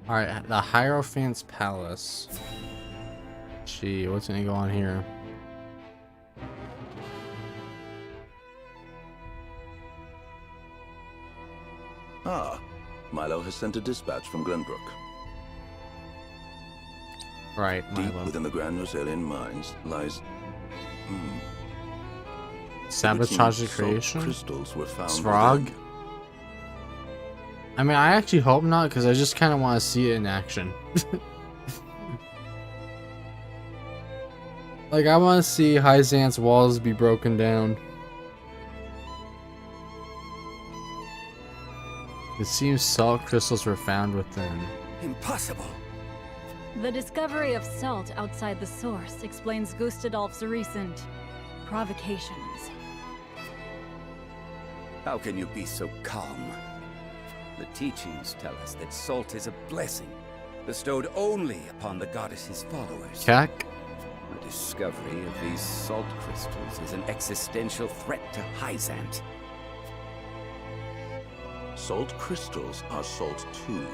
A: Alright, the Hierophant's Palace. Gee, what's gonna go on here?
O: Ah, Milo has sent a dispatch from Glenbrook.
A: Right,
O: Deep
A: Milo.
O: within the Grand Rosalian mines lies...
A: Sabotage the
O: salt
A: creation?
O: crystals were found
A: Srog?
O: within.
A: I mean, I actually hope not, because I just kind of want to see it in action. Like, I want to see Hyzant's walls be broken down. It seems salt crystals were found within.
N: Impossible.
S: The discovery of salt outside the source explains Gustadolf's recent provocations.
N: How can you be so calm? The teachings tell us that salt is a blessing, bestowed only upon the goddess's followers.
A: Kak?
N: The discovery of these salt crystals is an existential threat to Hyzant.
O: Salt crystals are salt too.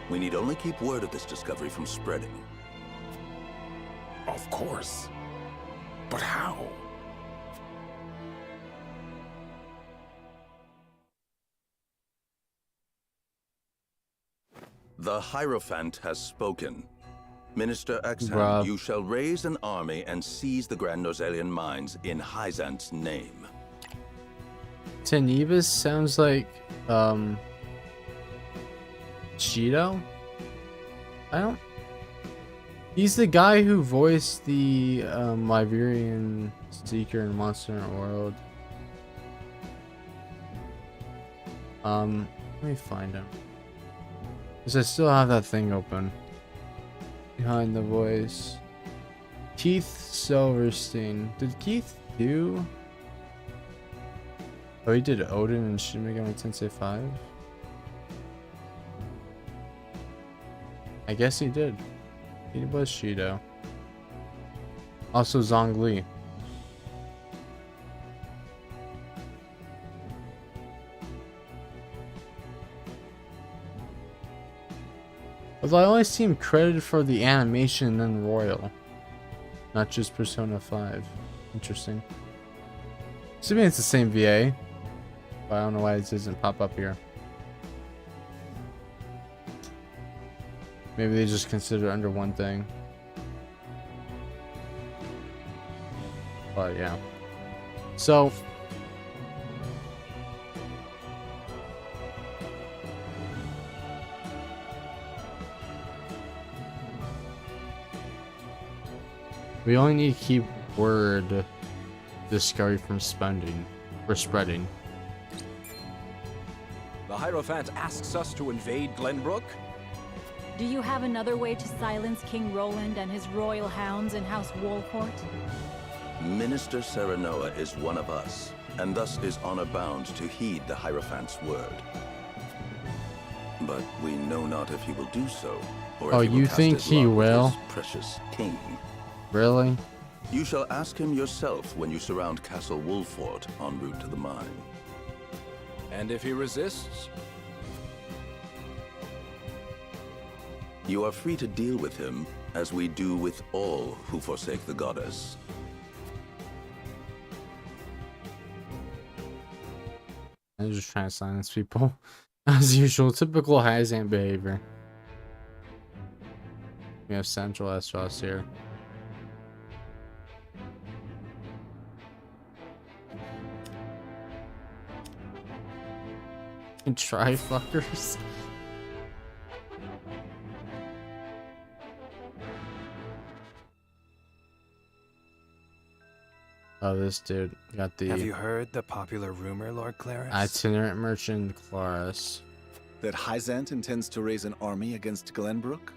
O: We need only keep word of this discovery from spreading.
I: Of course. But how?
O: The Hierophant has spoken. Minister Exham,
A: Bruh.
O: you shall raise an army and seize the Grand Rosalian mines in Hyzant's name.
A: Tenebus sounds like, Cheeto? I don't... He's the guy who voiced the, Liberian Seeker in Monster Hunter World. Let me find him. Because I still have that thing open. Behind the voice. Keith Silverstein. Did Keith do... Oh, he did Odin and Shin Megami Tensei 5? I guess he did. He was Shido. Also Zhongli. Although I only see him credited for the animation and then Royal. Not just Persona 5. Interesting. Assuming it's the same VA. But I don't know why it doesn't pop up here. Maybe they just consider it under one thing. But yeah. So we only need to keep word discovery from spreading.
E: The Hierophant asks us to invade Glenbrook?
S: Do you have another way to silence King Roland and his royal hounds in House Wolfort?
O: Minister Serenoa is one of us, and thus is honor-bound to heed the Hierophant's word. But we know not if he will do so, or
A: Oh,
O: if he
A: you
O: will cast
A: think
O: his
A: he
O: lot with
A: will?
O: his precious king.
A: Really?
O: You shall ask him yourself when you surround Castle Wolfort en route to the mine.
E: And if he resists?
O: You are free to deal with him, as we do with all who forsake the goddess.
A: I'm just trying to silence people. As usual, typical Hyzant behavior. We have Central Aesfrost here. And try fuckers. Oh, this dude got the
B: Have you heard the popular rumor, Lord Claris?
A: itinerant merchant Claris.
F: That Hyzant intends to raise an army against Glenbrook?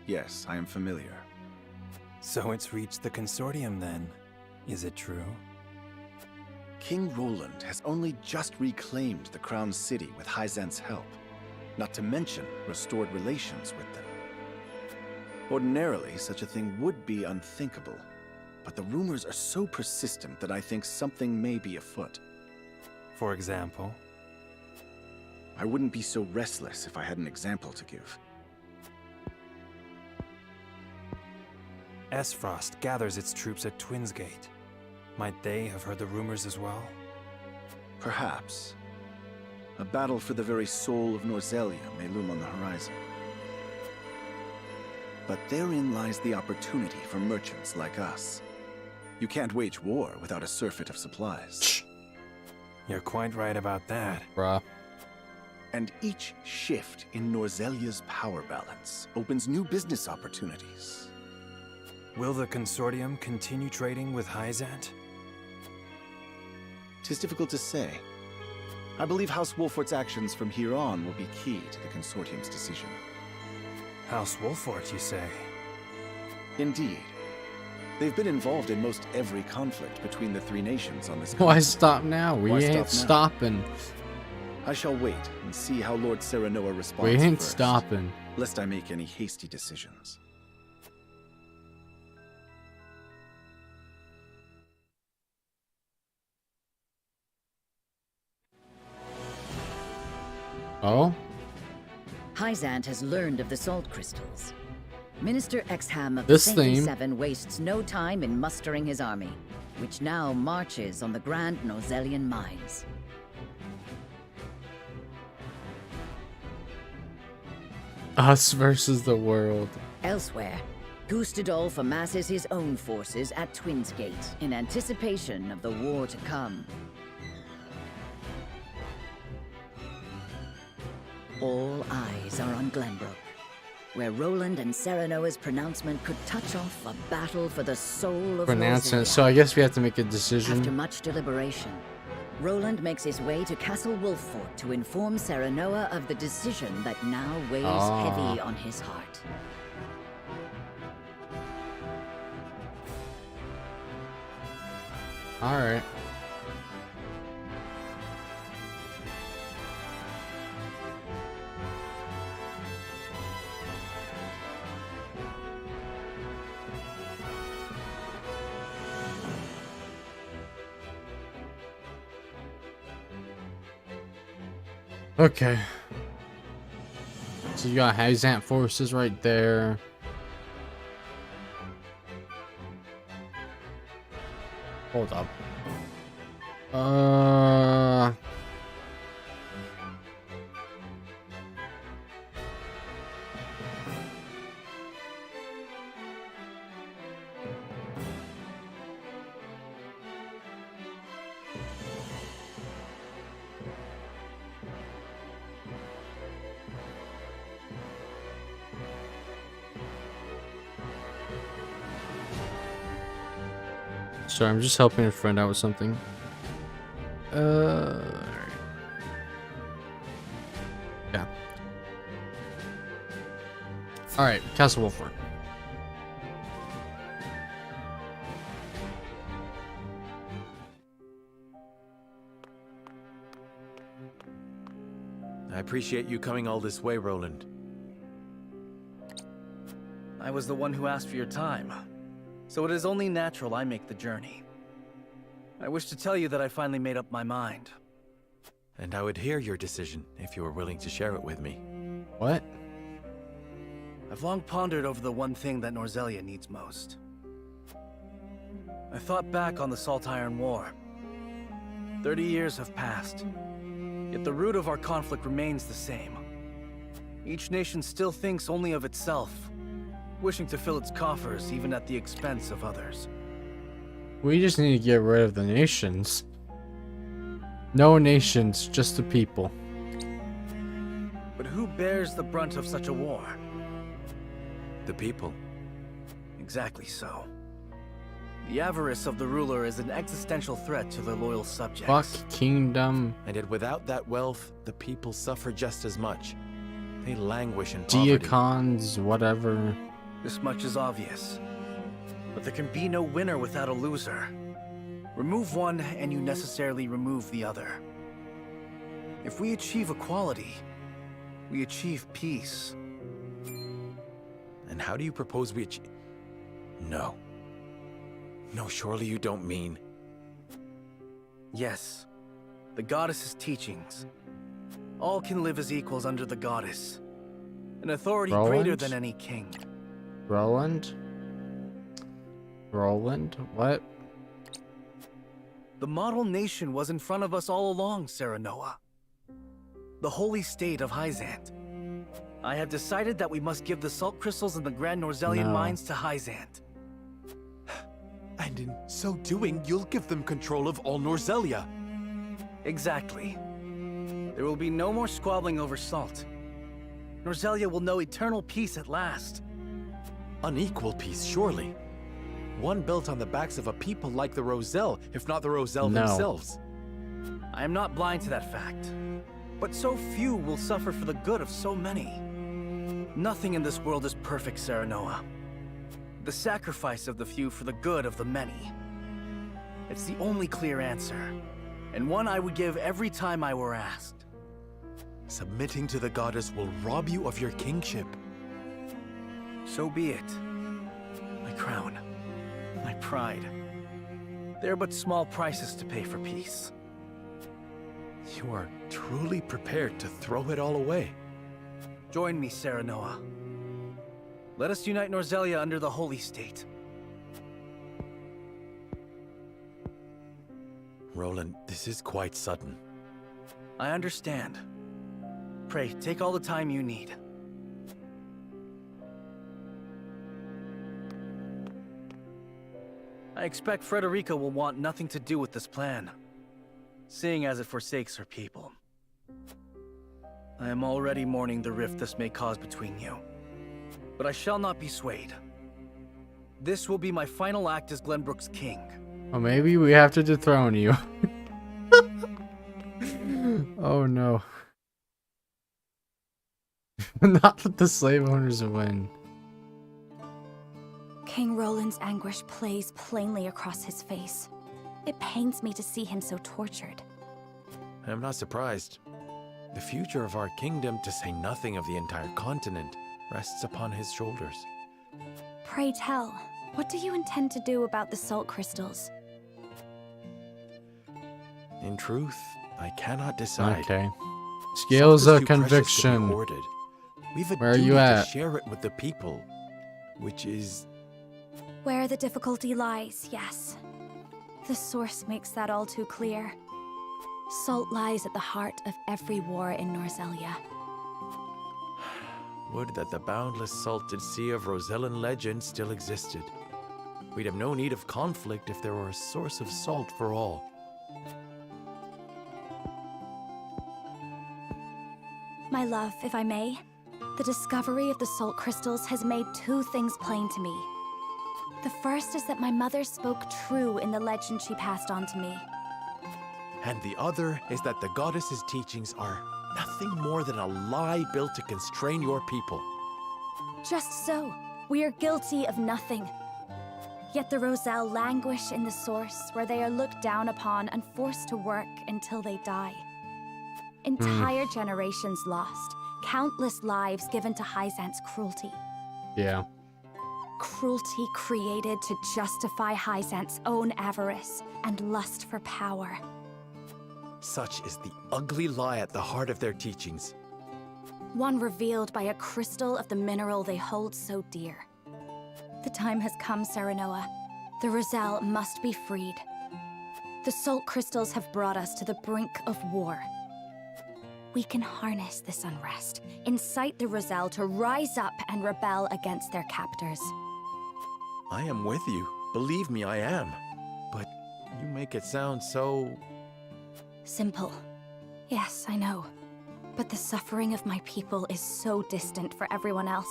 F: Yes, I am familiar.
B: So it's reached the consortium then. Is it true?
F: King Roland has only just reclaimed the Crown City with Hyzant's help, not to mention restored relations with them. Ordinarily, such a thing would be unthinkable, but the rumors are so persistent that I think something may be afoot.
B: For example?
F: I wouldn't be so restless if I had an example to give.
B: Aesfrost gathers its troops at Twins Gate. Might they have heard the rumors as well?
F: Perhaps. A battle for the very soul of Norzelia may loom on the horizon. But therein lies the opportunity for merchants like us. You can't wage war without a surfeit of supplies.
B: You're quite right about that.
A: Bruh.
F: And each shift in Norzelia's power balance opens new business opportunities.
B: Will the Consortium continue trading with Hyzant?
F: 'Tis difficult to say. I believe House Wolfort's actions from here on will be key to the Consortium's decision.
B: House Wolfort, you say?
F: Indeed. They've been involved in most every conflict between the three nations on this
A: Why
F: continent.
A: stop now? We
F: Why
A: ain't
F: stop now?
A: stopping.
F: I shall wait and see how Lord Serenoa responds
A: We ain't
F: first,
A: stopping.
F: lest I make any hasty decisions.
A: Oh?
Q: Hyzant has learned of the salt crystals. Minister Exham of
A: This
Q: the Saintly
A: theme-
Q: Seven wastes no time in mustering his army, which now marches on the Grand Norzelian mines.
A: Us versus the world.
Q: Elsewhere, Gustadolf amasses his own forces at Twins Gate in anticipation of the war to come. All eyes are on Glenbrook, where Roland and Serenoa's pronouncement could touch off a battle for the soul of
A: Pronouncing.
Q: Norzelia.
A: So I guess we have to make a
Q: After
A: decision.
Q: much deliberation, Roland makes his way to Castle Wolffort to inform Serenoa of the decision that now weighs heavy on his heart.
A: Alright. Okay. So you got Hyzant forces right there. Hold up. Sorry, I'm just helping a friend out with something. Yeah. Alright, Castle Wolford.
C: I appreciate you coming all this way, Roland.
D: I was the one who asked for your time, so it is only natural I make the journey. I wish to tell you that I finally made up my mind.
C: And I would hear your decision if you were willing to share it with me.
A: What?
D: I've long pondered over the one thing that Norzelia needs most. I thought back on the Salt Iron War. 30 years have passed, yet the root of our conflict remains the same. Each nation still thinks only of itself, wishing to fill its coffers even at the expense of others.
A: We just need to get rid of the nations. No nations, just the people.
D: But who bears the brunt of such a war?
C: The people.
D: Exactly so. The avarice of the ruler is an existential threat to their loyal subjects.
A: Fuck kingdom.
C: And yet without that wealth, the people suffer just as much. They languish in poverty.
A: Diacons, whatever.
D: This much is obvious. But there can be no winner without a loser. Remove one, and you necessarily remove the other. If we achieve equality, we achieve peace.
C: And how do you propose we achieve? No. No, surely you don't mean...
D: Yes. The goddess's teachings. All can live as equals under the goddess. An authority greater
A: Roland?
D: than any king.
A: Roland? Roland? What?
D: The model nation was in front of us all along, Serenoa. The holy state of Hyzant. I have decided that we must give the salt crystals in the Grand Norzelian mines to Hyzant.
B: And in so doing, you'll give them control of all Norzelia.
D: Exactly. There will be no more squabbling over salt. Norzelia will know eternal peace at last.
B: Unequal peace, surely. One built on the backs of a people like the Roselle, if not the Roselle themselves.
D: I am not blind to that fact. But so few will suffer for the good of so many. Nothing in this world is perfect, Serenoa. The sacrifice of the few for the good of the many. It's the only clear answer, and one I would give every time I were asked.
B: Submitting to the goddess will rob you of your kingship.
D: So be it. My crown, my pride. They're but small prices to pay for peace.
B: You are truly prepared to throw it all away.
D: Join me, Serenoa. Let us unite Norzelia under the Holy State.
B: Roland, this is quite sudden.
D: I understand. Pray, take all the time you need. I expect Frederica will want nothing to do with this plan, seeing as it forsakes her people. I am already mourning the rift this may cause between you, but I shall not be swayed. This will be my final act as Glenbrook's king.
A: Well, maybe we have to dethrone you. Oh no. Not let the slave owners win.
H: King Roland's anguish plays plainly across his face. It pains me to see him so tortured.
C: I am not surprised. The future of our kingdom, to say nothing of the entire continent, rests upon his shoulders.
H: Pray tell, what do you intend to do about the salt crystals?
C: In truth, I cannot decide.
A: Okay. Scales
C: Salt is
A: of
C: too precious to be
A: conviction.
C: hoarded. We've a
A: Where are
C: duty
A: you at?
C: to share it with the people, which is...
H: Where the difficulty lies, yes. The source makes that all too clear. Salt lies at the heart of every war in Norzelia.
C: Would that the boundless salted sea of Rosellan legend still existed. We'd have no need of conflict if there were a source of salt for all.
H: My love, if I may, the discovery of the salt crystals has made two things plain to me. The first is that my mother spoke true in the legend she passed on to me.
C: And the other is that the goddess's teachings are nothing more than a lie built to constrain your people.
H: Just so, we are guilty of nothing. Yet the Roselle languish in the source, where they are looked down upon and forced to work until they die. Entire generations lost, countless lives given to Hyzant's cruelty.
A: Yeah.
H: Cruelty created to justify Hyzant's own avarice and lust for power.
C: Such is the ugly lie at the heart of their teachings.
H: One revealed by a crystal of the mineral they hold so dear. The time has come, Serenoa. The Roselle must be freed. The salt crystals have brought us to the brink of war. We can harness this unrest, incite the Roselle to rise up and rebel against their captors.
C: I am with you. Believe me, I am. But you make it sound so...
H: Simple. Yes, I know. But the suffering of my people is so distant for everyone else.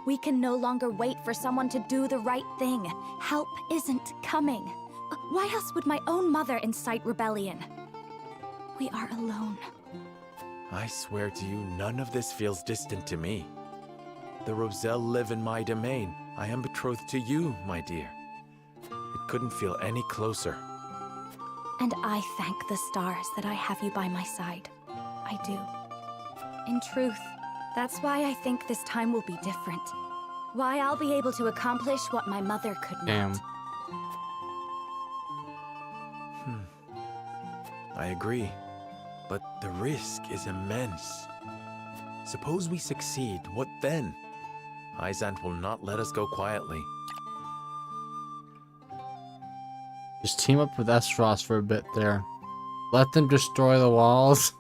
H: We can no longer wait for someone to do the right thing. Help isn't coming. Why else would my own mother incite rebellion? We are alone.
C: I swear to you, none of this feels distant to me. The Roselle live in my domain. I am betrothed to you, my dear. It couldn't feel any closer.
H: And I thank the stars that I have you by my side. I do. In truth, that's why I think this time will be different. Why I'll be able to accomplish what my mother could not.
C: I agree. But the risk is immense. Suppose we succeed, what then? Hyzant will not let us go quietly.
A: Just team up with Aesfrost for a bit there. Let them destroy the walls.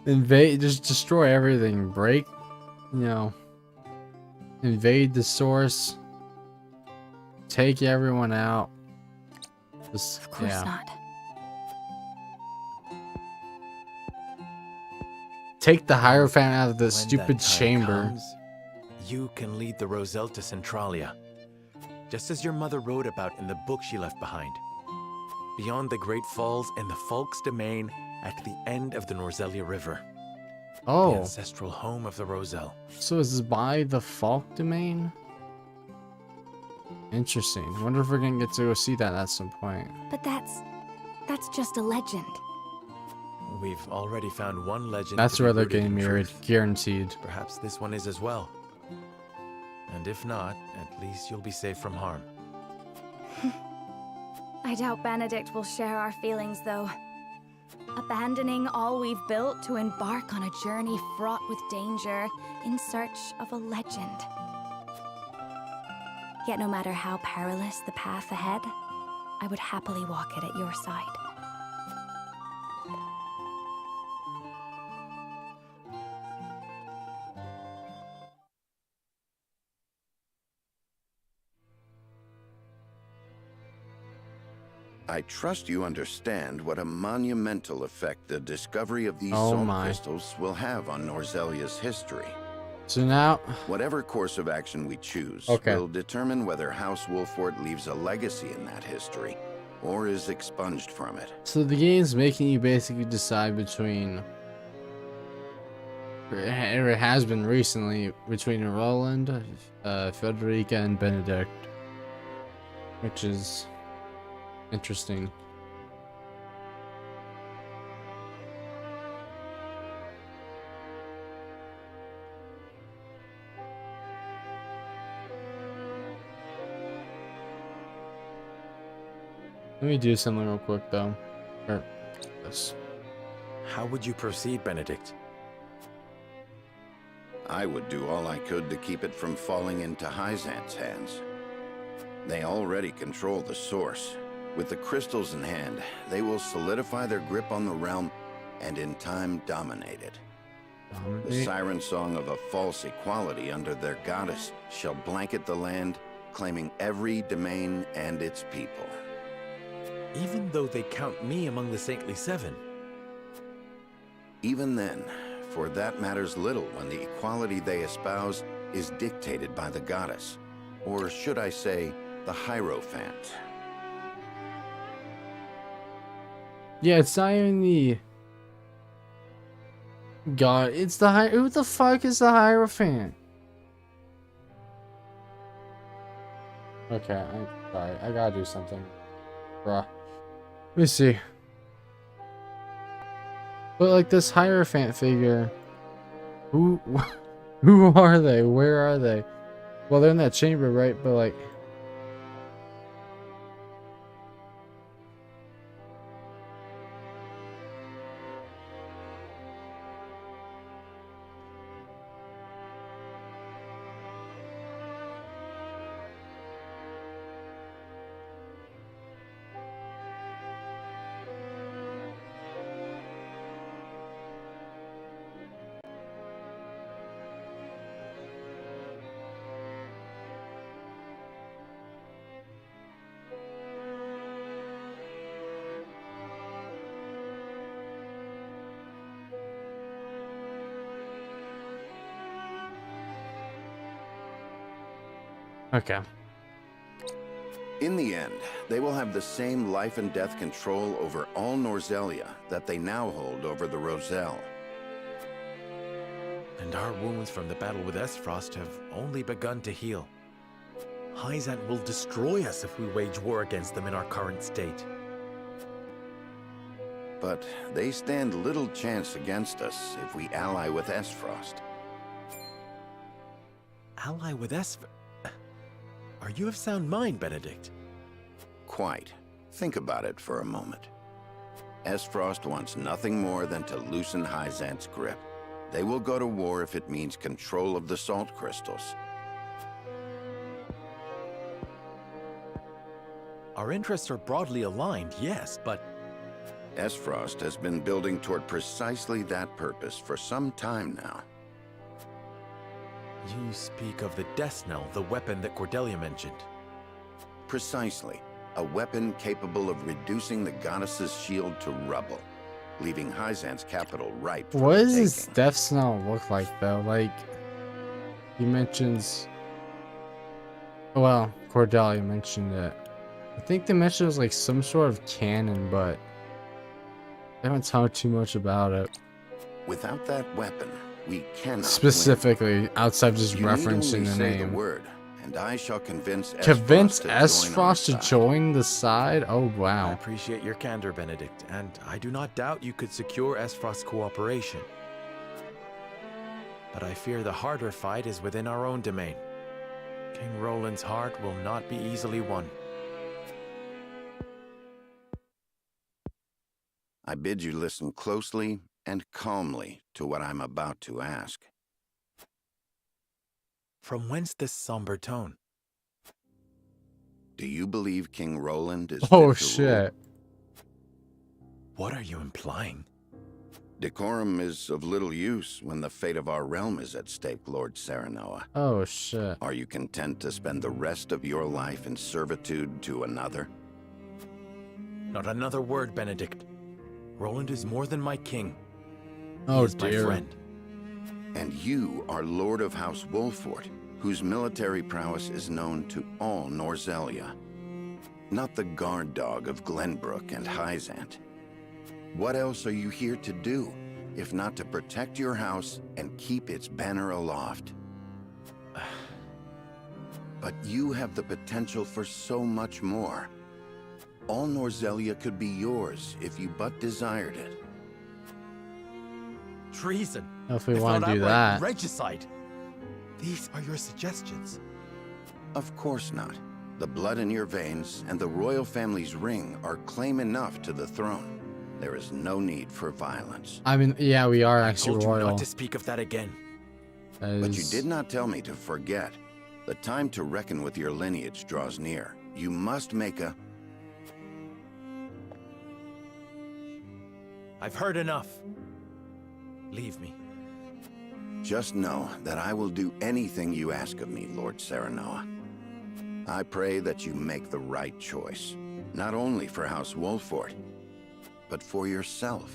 A: Invade, just destroy everything. Break, you know, invade the source. Take everyone out. Just,
H: of course not.
A: Take the Hierophant out of the
C: When
A: stupid
C: that time
A: chamber.
C: comes, you can lead the Roselle to Centralia, just as your mother wrote about in the book she left behind. Beyond the Great Falls and the Falk's domain at the end of the Norzelia River.
A: Oh.
C: The ancestral home of the Roselle.
A: So is this by the Falk domain? Interesting. Wonder if we're gonna get to go see that at some point.
T: But that's just a legend.
C: We've already found one legend.
A: That's
C: to be
A: where they're
C: rooted
A: getting
C: in
A: married,
C: truth.
A: guaranteed.
C: Perhaps this one is as well. And if not, at least you'll be safe from harm.
T: I doubt Benedict will share our feelings, though. Abandoning all we've built to embark on a journey fraught with danger in search of a legend. Yet no matter how perilous the path ahead, I would happily walk it at your side.
O: I trust you understand what a monumental effect the discovery of these
A: Oh
O: salt
A: my.
O: crystals will have on Norzelia's history.
A: So now,
O: whatever course of action we choose will determine whether House Wolfort leaves a legacy in that history or is expunged from it.
A: so the game's making you basically decide between, or it has been recently, between Roland, Frederica, and Benedict, which is interesting. Let me do something real quick though. Or this.
C: How would you proceed, Benedict?
O: I would do all I could to keep it from falling into Hyzant's hands. They already control the source. With the crystals in hand, they will solidify their grip on the realm and in time dominate it. The siren song of a false equality under their goddess shall blanket the land, claiming every domain and its people.
C: Even though they count me among the Saintly Seven.
O: Even then, for that matters little when the equality they espouse is dictated by the goddess, or should I say, the Hierophant.
A: Yeah, it's not even the God. It's the who the fuck is the Hierophant? Okay, I'm sorry. I gotta do something, bruh. Let me see. But like this Hierophant figure, who are they? Where are they? Well, they're in that chamber, right? But like. Okay.
O: In the end, they will have the same life and death control over all Norzelia that they now hold over the Roselle.
C: And our wounds from the battle with Aesfrost have only begun to heal. Hyzant will destroy us if we wage war against them in our current state.
O: But they stand little chance against us if we ally with Aesfrost.
C: Ally with Aesfrost? Are you of sound mind, Benedict?
O: Quite. Think about it for a moment. Aesfrost wants nothing more than to loosen Hyzant's grip. They will go to war if it means control of the salt crystals.
B: Our interests are broadly aligned, yes, but...
O: Aesfrost has been building toward precisely that purpose for some time now.
B: You speak of the Death Knell, the weapon that Cordelia mentioned.
O: Precisely. A weapon capable of reducing the goddess's shield to rubble, leaving Hyzant's capital ripe for
A: What does
O: the
A: this
O: taking.
A: Death Knell look like, though? Like, he mentions... Well, Cordelia mentioned it. I think they mentioned it was like some sort of cannon, but they haven't talked too much about it.
O: Without that weapon, we cannot
A: Specifically,
O: win.
A: outside just
O: You
A: referencing
O: need only
A: the
O: say
A: name.
O: The word, and I shall convince
A: Aesfrost to join the side? Oh, wow.
B: I appreciate your candor, Benedict, and I do not doubt you could secure Aesfrost's cooperation. But I fear the harder fight is within our own domain. King Roland's heart will not be easily won.
O: I bid you listen closely and calmly to what I'm about to ask.
B: From whence this somber tone?
O: Do you believe King Roland is
A: Oh,
O: fit to
A: shit.
O: rule?
B: What are you implying?
O: Decorum is of little use when the fate of our realm is at stake, Lord Serenoa.
A: Oh, shit.
O: Are you content to spend the rest of your life in servitude to another?
B: Not another word, Benedict. Roland is more than my king.
A: Oh,
B: He is my
A: dear.
B: friend.
O: And you are Lord of House Wolfort, whose military prowess is known to all Norzelia. Not the guard dog of Glenbrook and Hyzant. What else are you here to do, if not to protect your house and keep its banner aloft? But you have the potential for so much more. All Norzelia could be yours if you but desired it.
B: Treason.
A: If we
B: If
A: want
B: not
A: to do
B: outright
A: that.
B: regicide. These are your suggestions.
O: Of course not. The blood in your veins and the royal family's ring are claim enough to the throne. There is no need for violence.
A: I mean, yeah, we are
B: I
A: actually
B: told you
A: royal.
B: not to speak of that again.
O: But you did not tell me to forget. The time to reckon with your lineage draws near. You must make a...
B: I've heard enough. Leave me.
O: Just know that I will do anything you ask of me, Lord Serenoa. I pray that you make the right choice. Not only for House Wolfort, but for yourself.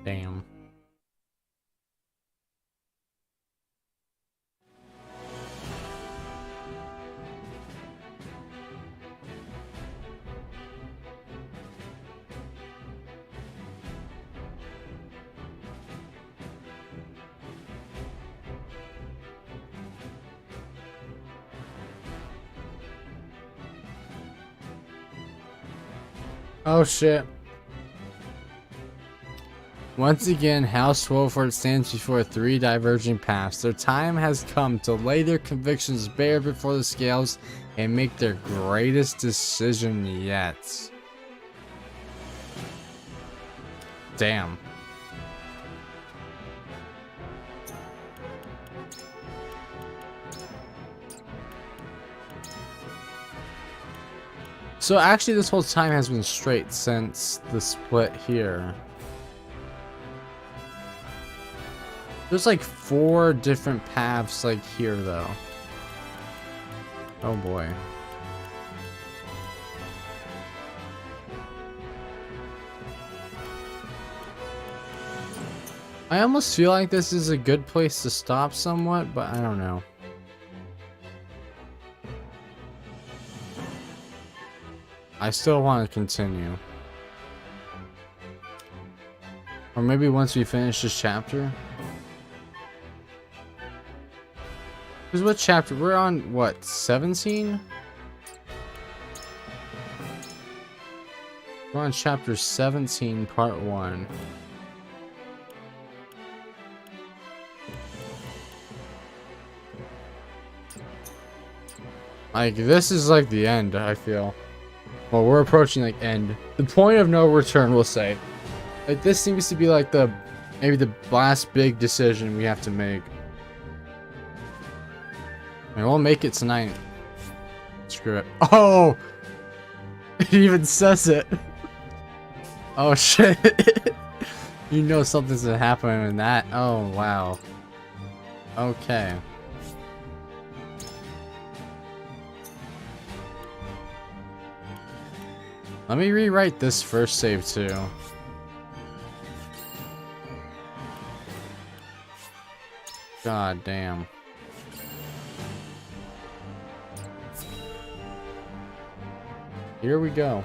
A: Damn. Oh shit. Once again, House Wolford stands before three diverging paths. Their time has come to lay their convictions bare before the scales and make their greatest decision yet. Damn. So actually this whole time has been straight since the split here. There's like 4 different paths like here though. Oh boy. I almost feel like this is a good place to stop somewhat, but I don't know. I still want to continue. Or maybe once we finish this chapter. Because what chapter? We're on, what, 17? We're on chapter 17, part 1. Like, this is like the end, I feel. Well, we're approaching like end. The point of no return, we'll say. Like, this seems to be like the Maybe the last big decision we have to make. And we'll make it tonight. Screw it. Oh! It even says it. Oh shit. You know something's gonna happen in that. Oh wow. Okay. Let me rewrite this first save too. God damn. Here we go.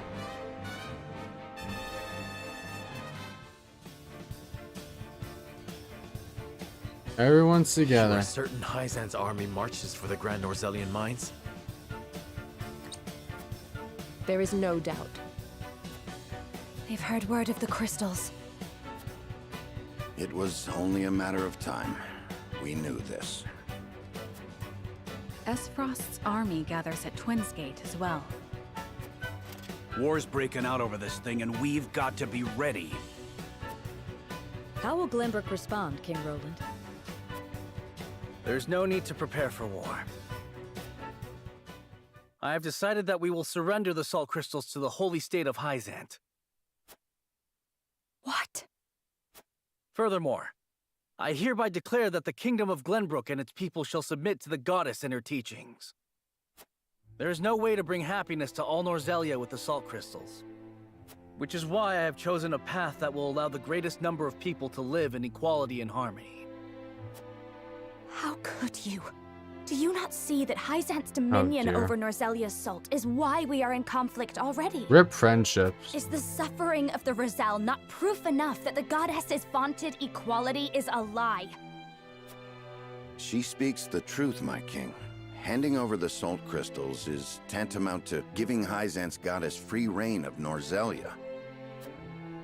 A: Everyone's together.
B: You are certain Hyzan's army marches for the Grand Norzelian mines?
R: There is no doubt.
T: They've heard word of the crystals.
O: It was only a matter of time. We knew this.
H: Aesfrost's army gathers at Twins Gate as well.
M: War's breaking out over this thing, and we've got to be ready.
L: How will Glenbrook respond, King Roland?
D: There's no need to prepare for war. I have decided that we will surrender the salt crystals to the holy state of Hyzant.
T: What?
D: Furthermore, I hereby declare that the kingdom of Glenbrook and its people shall submit to the goddess and her teachings. There is no way to bring happiness to all Norzelia with the salt crystals, which is why I have chosen a path that will allow the greatest number of people to live in equality and harmony.
T: How could you? Do you not see that Hyzant's dominion over Norzelia's salt is why we are in conflict already?
A: Rip friendships.
T: Is the suffering of the Roselle not proof enough that the goddess's vaunted equality is a lie?
O: She speaks the truth, my king. Handing over the salt crystals is tantamount to giving Hyzant's goddess free reign of Norzelia.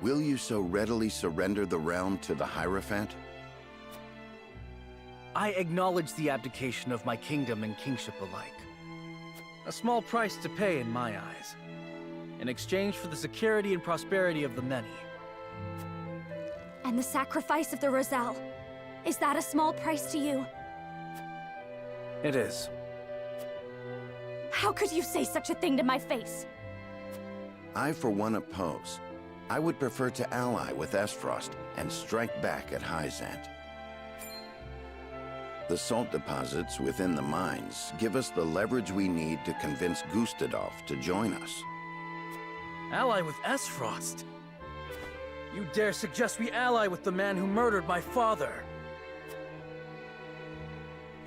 O: Will you so readily surrender the realm to the Hierophant?
D: I acknowledge the abdication of my kingdom and kingship alike. A small price to pay in my eyes, in exchange for the security and prosperity of the many.
T: And the sacrifice of the Roselle, is that a small price to you?
D: It is.
T: How could you say such a thing to my face?
O: I, for one, oppose. I would prefer to ally with Aesfrost and strike back at Hyzant. The salt deposits within the mines give us the leverage we need to convince Gustadolf to join us.
D: Ally with Aesfrost? You dare suggest we ally with the man who murdered my father?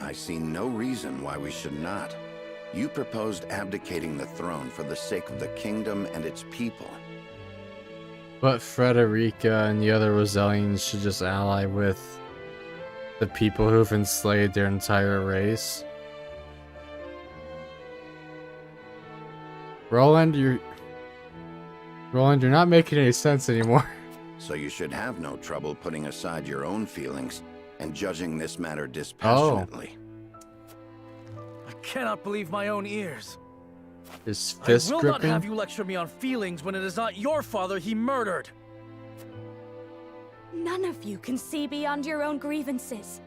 O: I see no reason why we should not. You proposed abdicating the throne for the sake of the kingdom and its people.
A: But Frederica and the other Roselians should just ally with the people who've enslaved their entire race. Roland, you're not making any sense anymore.
O: So you should have no trouble putting aside your own feelings and judging this matter dispassionately.
D: I cannot believe my own ears.
A: His fist
D: I will
A: gripping.
D: not have you lecture me on feelings when it is not your father he murdered.
T: None of you can see beyond your own grievances.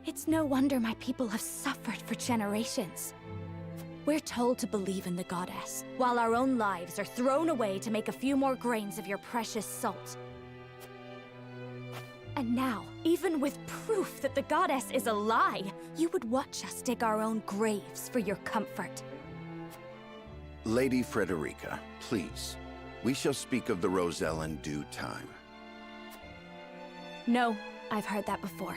T: It's no wonder my people have suffered for generations. We're told to believe in the goddess, while our own lives are thrown away to make a few more grains of your precious salt. And now, even with proof that the goddess is a lie, you would watch us dig our own graves for your comfort.
O: Lady Frederica, please. We shall speak of the Roselle in due time.
T: No, I've heard that before.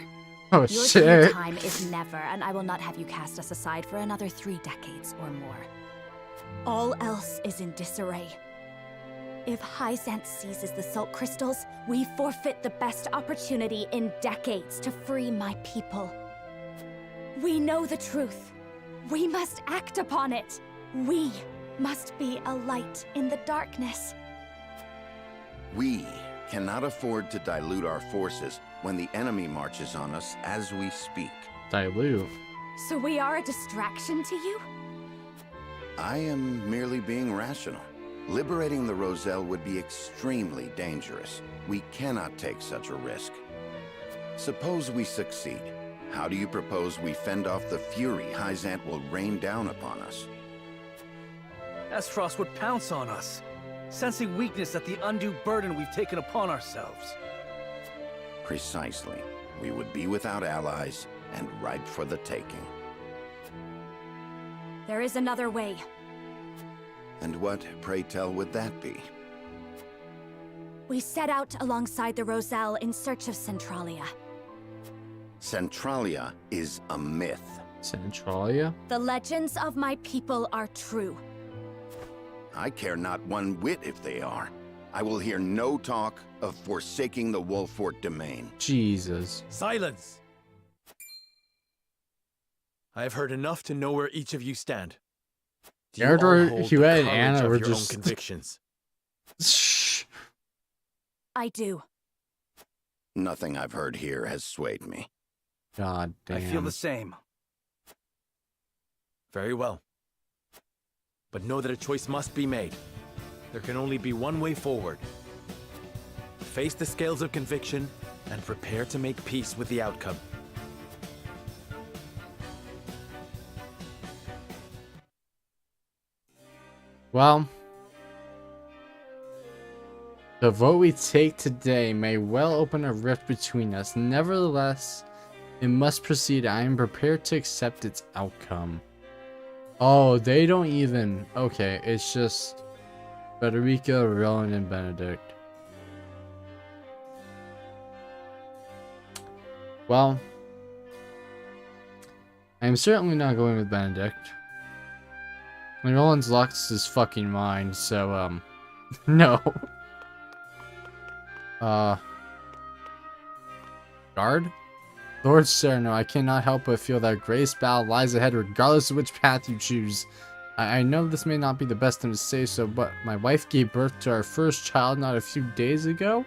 A: Oh,
T: Your
A: shit.
T: due time is never, and I will not have you cast us aside for another 3 decades or more. All else is in disarray. If Hyzant seizes the salt crystals, we forfeit the best opportunity in decades to free my people. We know the truth. We must act upon it. We must be a light in the darkness.
O: We cannot afford to dilute our forces when the enemy marches on us as we speak.
A: Dilute?
T: So we are a distraction to you?
O: I am merely being rational. Liberating the Roselle would be extremely dangerous. We cannot take such a risk. Suppose we succeed. How do you propose we fend off the fury Hyzant will rain down upon us?
D: Aesfrost would pounce on us, sensing weakness at the undue burden we've taken upon ourselves.
O: Precisely. We would be without allies and ripe for the taking.
T: There is another way.
O: And what, pray tell, would that be?
T: We set out alongside the Roselle in search of Centralia.
O: Centralia is a myth.
A: Centralia?
T: The legends of my people are true.
O: I care not one whit if they are. I will hear no talk of forsaking the Wolfort domain.
A: Jesus.
B: Silence! I have heard enough to know where each of you stand. Do you all hold the
A: Huet and
B: courage
A: Anna
B: of
A: were
B: your
A: just
B: own convictions?
A: Shh.
T: I do.
O: Nothing I've heard here has swayed me.
A: God damn.
D: I feel the same.
B: Very well. But know that a choice must be made. There can only be one way forward. Face the scales of conviction and prepare to make peace with the outcome.
A: Well, the vote we take today may well open a rift between us. Nevertheless, it must proceed. I am prepared to accept its outcome. Oh, they don't even... Okay, it's just Federica, Roland, and Benedict. Well, I'm certainly not going with Benedict. I mean, Roland's lost his fucking mind, so, no. Guard? Lord Sereno, I cannot help but feel that Grace battle lies ahead regardless of which path you choose. I know this may not be the best time to say so, but my wife gave birth to our first child not a few days ago?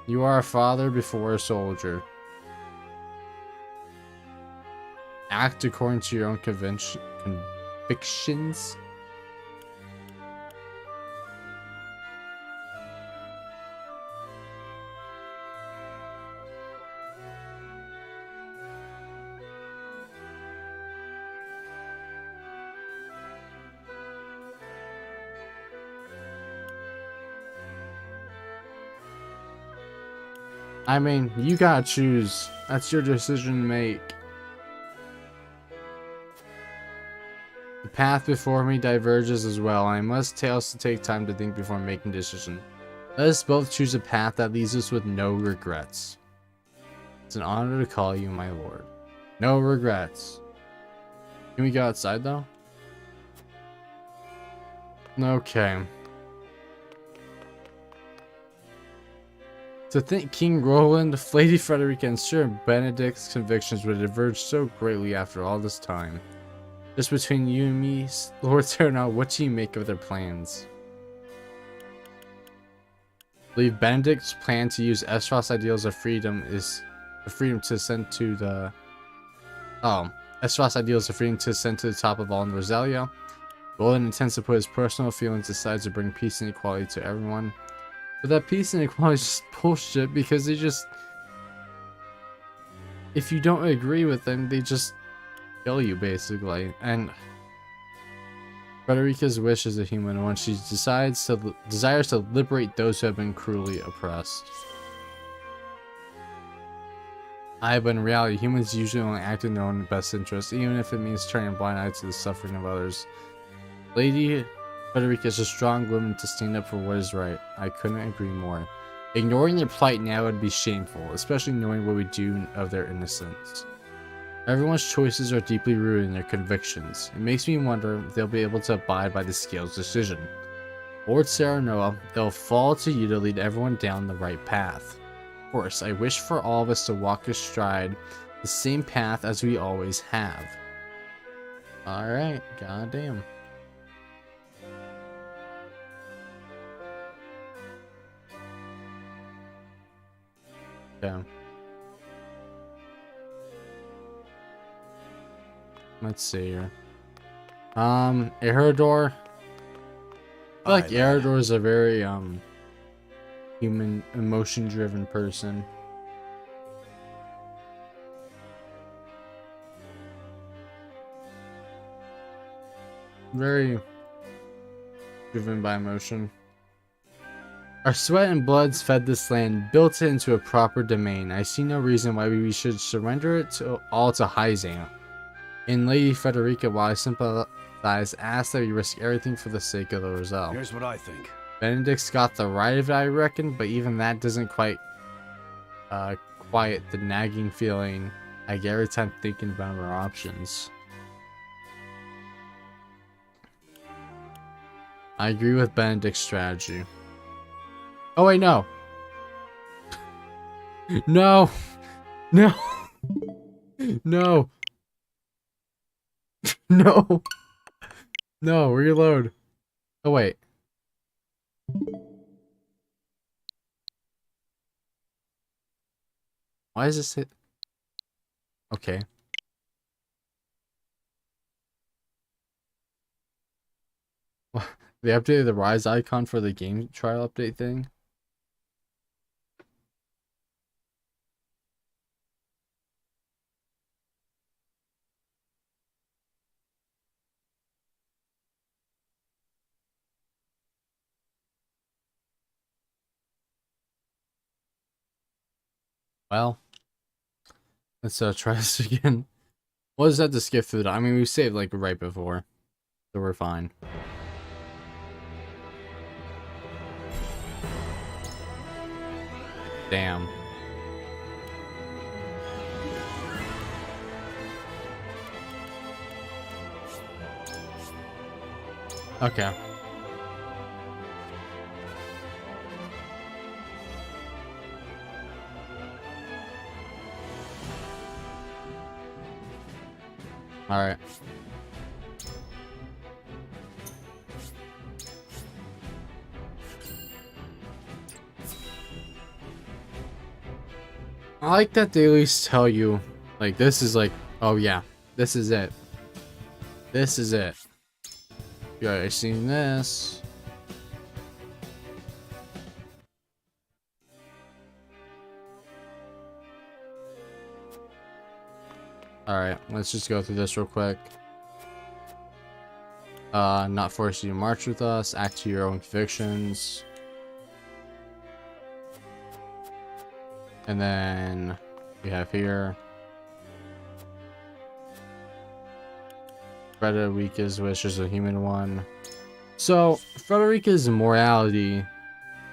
A: You are a father before a soldier. Act according to your own convictions. I mean, you gotta choose. That's your decision to make. The path before me diverges as well, and I must also take time to think before making a decision. Let us both choose a path that leaves us with no regrets. It's an honor to call you my lord. No regrets. Can we go outside though? Okay. To think King Roland, Lady Frederica, and Sir Benedict's convictions would diverge so greatly after all this time. Just between you and me, Lord Sereno, what do you make of their plans? Believe Benedict's plan to use Aesfrost's ideals of freedom is the freedom to ascend to the... Aesfrost's ideals of freedom to ascend to the top of all in Rosalia. Roland intends to put his personal feelings aside to bring peace and equality to everyone. But that peace and equality is just bullshit because they just... If you don't agree with them, they just kill you, basically. And Frederica's wish is a human one. She desires to liberate those who have been cruelly oppressed. But in reality, humans usually only act in their own best interest, even if it means turning a blind eye to the suffering of others. Lady Frederica is a strong woman to stand up for what is right. I couldn't agree more. Ignoring their plight now would be shameful, especially knowing what we do of their innocence. Everyone's choices are deeply rooted in their convictions. It makes me wonder if they'll be able to abide by the Scale's decision. Lord Serenoa, it'll fall to you to lead everyone down the right path. Of course, I wish for all of us to walk astride the same path as we always have. Alright, goddamn. Okay. Let's see here. Eridor. I feel like Eridor is a very human, emotion-driven person. Very driven by emotion. Our sweat and bloods fed this land, built it into a proper domain. I see no reason why we should surrender it all to Hyzant. And Lady Frederica, while I sympathize, asks that we risk everything for the sake of the Roselle.
M: Here's what I think.
A: Benedict's got the right of it, I reckon, but even that doesn't quite quiet the nagging feeling I get every time thinking about our options. I agree with Benedict's strategy. Oh wait, no. No. No. No. No. No, reload. Oh wait. Why is this hit? Okay. They updated the Rise icon for the game trial update thing. Well, let's try this again. We'll just have to skip through that. I mean, we saved like right before, so we're fine. Damn. Okay. All right. I like that they at least tell you, like, this is like, oh yeah, this is it. This is it. You guys seen this? Alright, let's just go through this real quick. Not force you to march with us, act to your own convictions. And then we have here Frederica's wish is a human one. So Frederica's morality,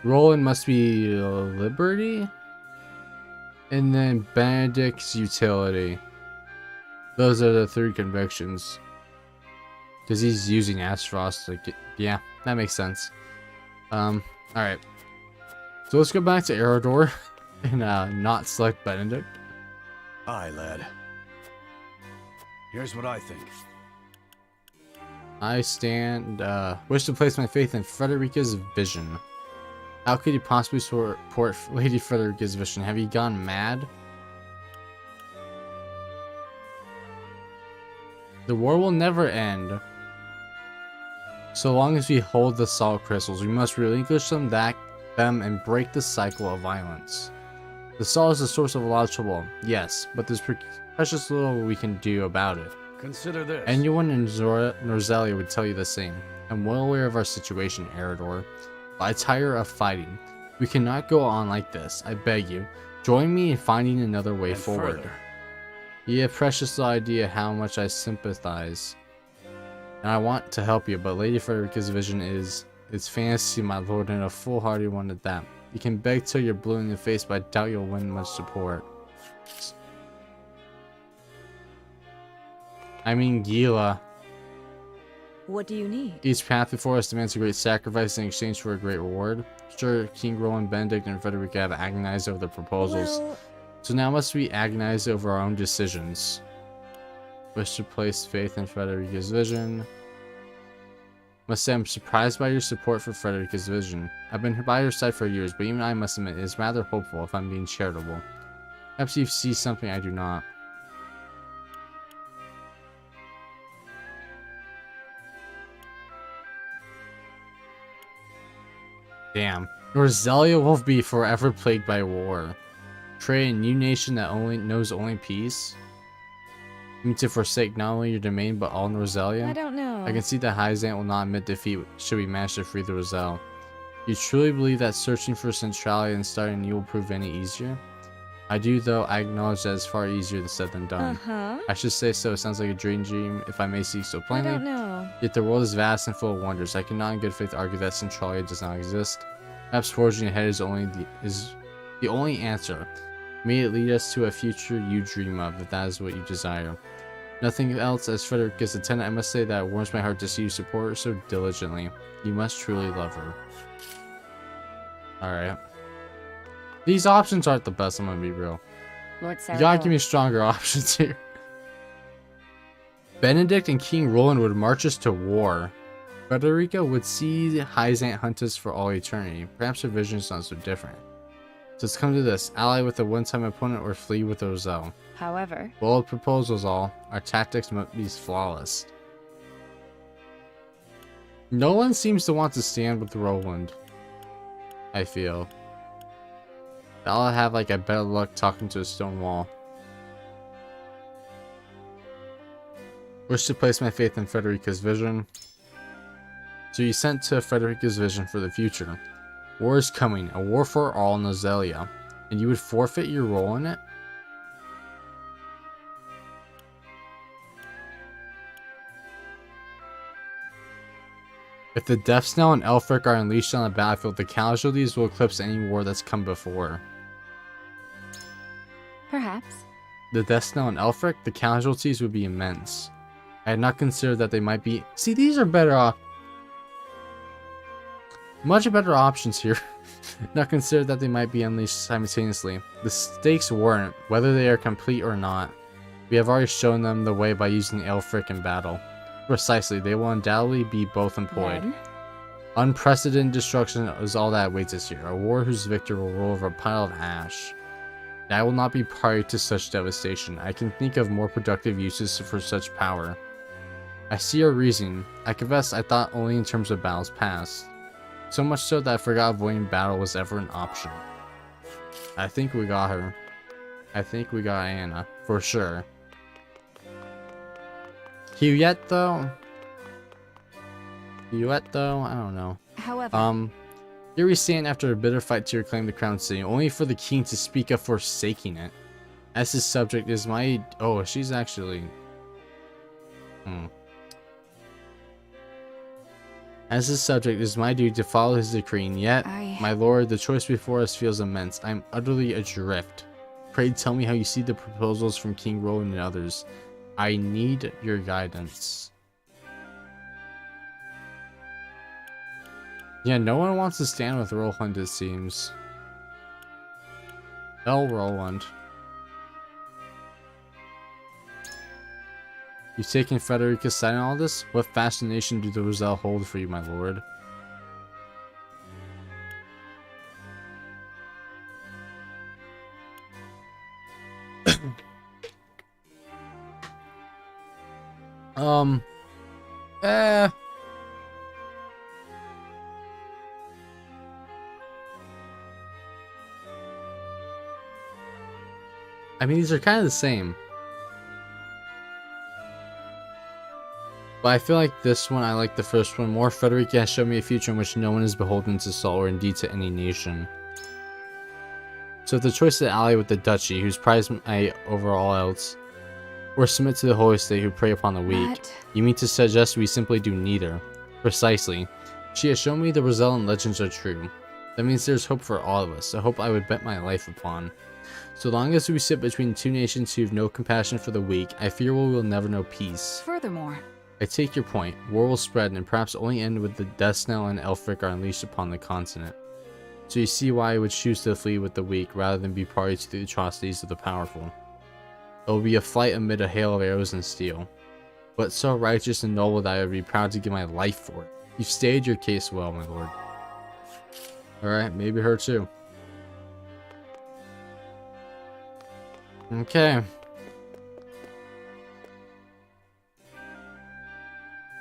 A: Roland must be liberty, and then Benedict's utility. Those are the three convictions. Because he's using Aesfrost. Like, yeah, that makes sense. Alright. So let's go back to Eridor and not select Benedict.
M: Aye, lad. Here's what I think.
A: I wish to place my faith in Frederica's vision. How could you possibly support Lady Frederica's vision? Have you gone mad? The war will never end. So long as we hold the salt crystals, we must relinquish them and break the cycle of violence. The salt is the source of a lot of trouble, yes, but there's precious little we can do about it.
M: Consider this.
A: Anyone in Norzelia would tell you the same. I'm well aware of our situation, Eridor, but I tire of fighting. We cannot go on like this. I beg you, join me in finding another way forward.
M: Further.
A: You have precious little idea how much I sympathize. And I want to help you, but Lady Frederica's vision is fantasy, my lord, and a foolhardy one at that. You can beg till you're blue in the face, but I doubt you'll win much support. I mean, Gila.
H: What do you need?
A: Each path before us demands a great sacrifice in exchange for a great reward. Sure, King Roland, Benedict, and Frederica have agonized over the proposals.
H: Well,
A: so now must we agonize over our own decisions. Wish to place faith in Frederica's vision. Must say I'm surprised by your support for Frederica's vision. I've been by your side for years, but even I must admit it is rather hopeful if I'm being charitable. Perhaps you see something I do not. Damn. Roselia will be forever plagued by war. Create a new nation that knows only peace. You mean to forsake not only your domain but all Roselia?
R: I don't know.
A: I can see that Hyzant will not admit defeat should we manage to free the Roselle. You truly believe that searching for centrality and starting new will prove any easier? I do, though I acknowledge that it's far easier said than done. I should say so, it sounds like a dream, if I may speak so plainly.
R: I don't know.
A: Yet the world is vast and full of wonders. I cannot in good faith argue that centrality does not exist. Perhaps forging ahead is the only answer. May it lead us to a future you dream of, if that is what you desire. Nothing else, as Frederick is a tenant, I must say that it warms my heart to see you support her so diligently. You must truly love her. Alright. These options aren't the best, I'm gonna be real.
R: Lord
A: You gotta give me stronger options here. Benedict and King Roland would march us to war. Frederica would see Hyzant hunt us for all eternity. Perhaps her vision is not so different. So let's come to this. Ally with a one-time opponent or flee with Roselle.
R: However,
A: Bold proposals all. Our tactics must be flawless. No one seems to want to stand with Roland. I feel. I'll have like a better luck talking to a stone wall. Wish to place my faith in Frederica's vision. So you sent to Frederica's vision for the future. War is coming, a war for all Nozelia. And you would forfeit your role in it? If the Death Snell and Elfric are unleashed on the battlefield, the casualties will eclipse any war that's come before.
R: perhaps.
A: The Death Snell and Elfric, the casualties would be immense. I had not considered that they might be... See, these are better off. Much better options here. Not considered that they might be unleashed simultaneously. The stakes warrant, whether they are complete or not. We have already shown them the way by using Elfric in battle. Precisely, they will undoubtedly be both employed.
R: Then?
A: Unprecedented destruction is all that awaits us here. A war whose victor will roll over a pile of ash. And I will not be party to such devastation. I can think of more productive uses for such power. I see your reasoning. I confess I thought only in terms of battles past. So much so that I forgot avoiding battle was ever an option. I think we got her. I think we got Anna. For sure. Huguette though? I don't know.
R: However,
A: here we stand after a bitter fight to reclaim the crown city, only for the king to speak of forsaking it. As his subject is my... Oh, she's actually... As his subject, it is my duty to follow his decree, and yet, my lord, the choice before us feels immense. I am utterly adrift. Pray tell me how you see the proposals from King Roland and others. I need your guidance. Yeah, no one wants to stand with Roland, it seems. Roland. You've taken Frederica's side in all this? What fascination do the Roselle hold for you, my lord? I mean, these are kind of the same. But I feel like this one, I like the first one more. Frederica has shown me a future in which no one is beholden to Saul or indeed to any nation. So if the choice to ally with the duchy, whose prize I over all else, or submit to the holy state who prey upon the weak, you mean to suggest we simply do neither? Precisely. She has shown me the Rosellan legends are true. That means there's hope for all of us, a hope I would bet my life upon. So long as we sit between two nations who have no compassion for the weak, I fear we will never know peace.
H: Furthermore,
A: I take your point. War will spread and perhaps only end with the Death Snell and Elfric are unleashed upon the continent. So you see why I would choose to flee with the weak rather than be party to the atrocities of the powerful. It will be a flight amid a hail of arrows and steel, but so righteous and noble that I would be proud to give my life for it. You've stated your case well, my lord. Alright, maybe her too. Okay.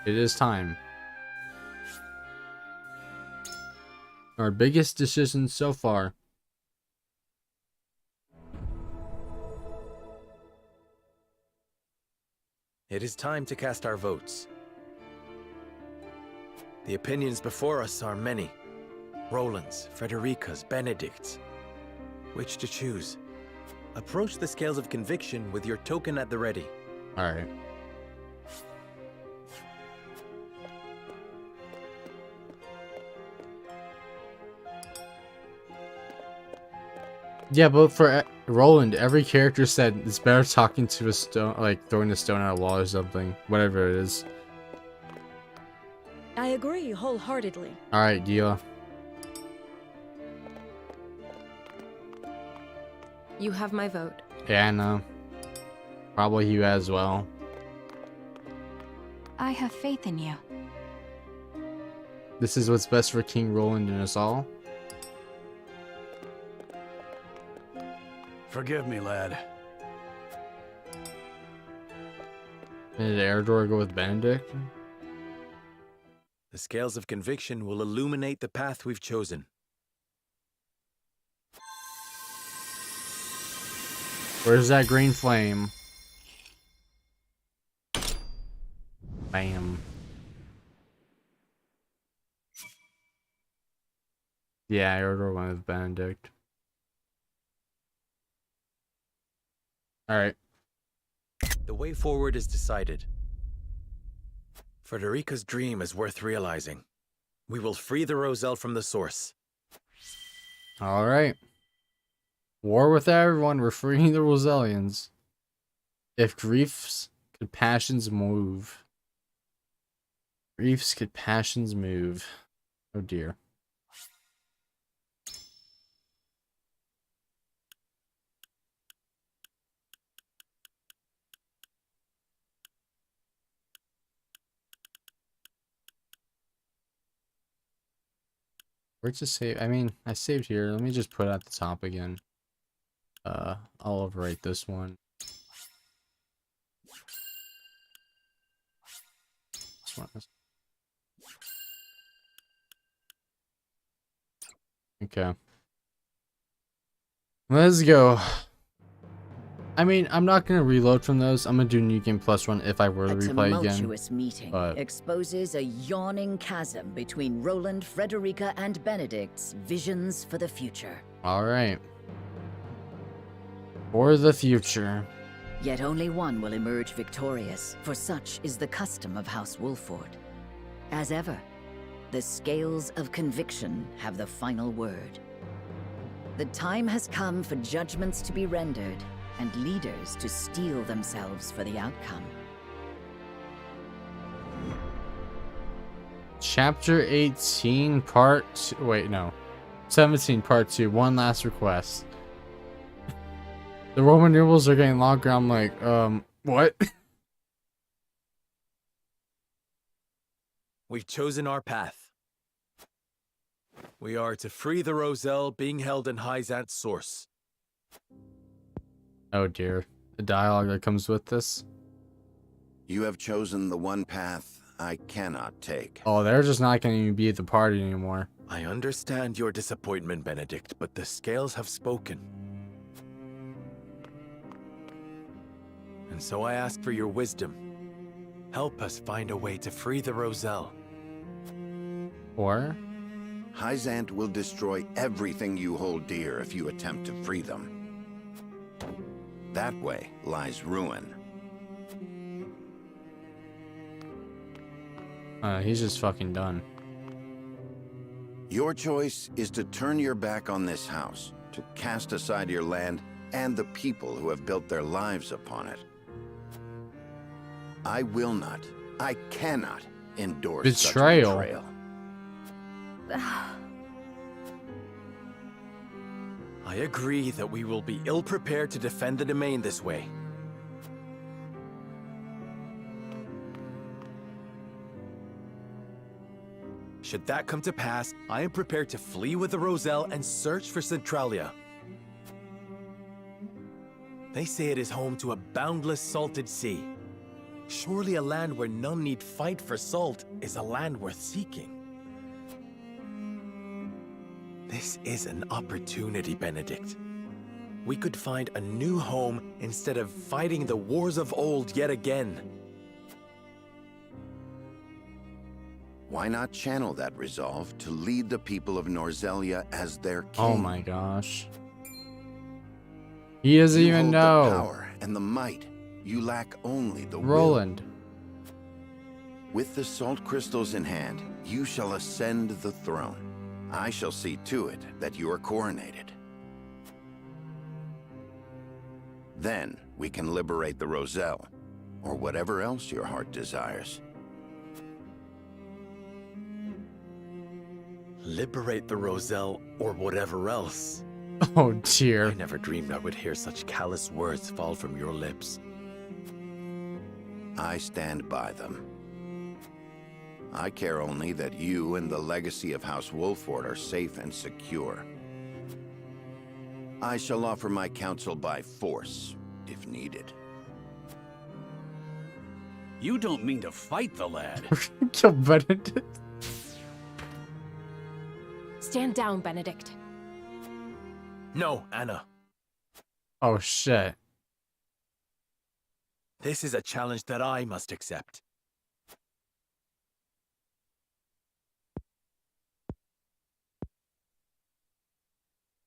A: It is time. Our biggest decision so far.
C: It is time to cast our votes. The opinions before us are many. Roland's, Frederica's, Benedict's. Which to choose? Approach the scales of conviction with your token at the ready.
A: Alright. Yeah, but for Roland, every character said it's better talking to a stone, like throwing a stone at a wall or something. Whatever it is.
U: I agree wholeheartedly.
A: Alright, deal.
R: You have my vote.
A: Yeah, I know. Probably you as well.
H: I have faith in you.
A: This is what's best for King Roland and us all.
M: Forgive me, lad.
A: Did Eredor go with Benedict?
C: The scales of conviction will illuminate the path we've chosen.
A: Where's that green flame? Bam. Yeah, Eredor went with Benedict. Alright.
C: The way forward is decided. Frederica's dream is worth realizing. We will free the Roselle from the source.
A: Alright. War with everyone, we're freeing the Rosellians. If griefs could passions move. Griefs could passions move. Oh dear. Where'd to save? I mean, I saved here. Let me just put it at the top again. I'll overwrite this one. This one is... Okay. Let's go. I mean, I'm not gonna reload from those. I'm gonna do New Game Plus one if I were to replay again.
Q: A tumultuous meeting exposes a yawning chasm between Roland, Frederica, and Benedict's visions for the future.
A: Alright. For the future.
Q: Yet only one will emerge victorious, for such is the custom of House Wolford. As ever, the scales of conviction have the final word. The time has come for judgments to be rendered, and leaders to steel themselves for the outcome.
A: Chapter 18, part 2. Wait, no. 17, part 2. One last request. The Roman numerals are getting longer. I'm like, what?
C: We've chosen our path. We are to free the Roselle being held in Hyzant's source.
A: Oh dear. The dialogue that comes with this.
O: You have chosen the one path I cannot take.
A: Oh, they're just not going to even be at the party anymore.
C: I understand your disappointment, Benedict, but the scales have spoken. And so I ask for your wisdom. Help us find a way to free the Roselle.
A: Or?
O: Hyzant will destroy everything you hold dear if you attempt to free them. That way lies ruin.
A: He's just fucking done.
O: Your choice is to turn your back on this house, to cast aside your land and the people who have built their lives upon it. I will not, I cannot endorse
A: betrayal.
O: Such betrayal.
C: I agree that we will be ill-prepared to defend the domain this way. Should that come to pass, I am prepared to flee with the Roselle and search for Centralia. They say it is home to a boundless salted sea. Surely a land where none need fight for salt is a land worth seeking.
B: This is an opportunity, Benedict. We could find a new home instead of fighting the wars of old yet again.
O: Why not channel that resolve to lead the people of Norzelia as their king?
A: Oh my gosh. He doesn't even
O: hold
A: know.
O: The power and the might. You lack only the
A: Roland.
O: will. With the salt crystals in hand, you shall ascend the throne. I shall see to it that you are coronated. Then we can liberate the Roselle, or whatever else your heart desires.
B: Liberate the Roselle, or whatever else.
A: Oh dear.
B: I never dreamed I would hear such callous words fall from your lips.
O: I stand by them. I care only that you and the legacy of House Wolford are safe and secure. I shall offer my counsel by force, if needed.
M: You don't mean to fight the lad.
A: Kill Benedict.
R: Stand down, Benedict.
B: No, Anna.
A: Oh shit.
B: This is a challenge that I must accept.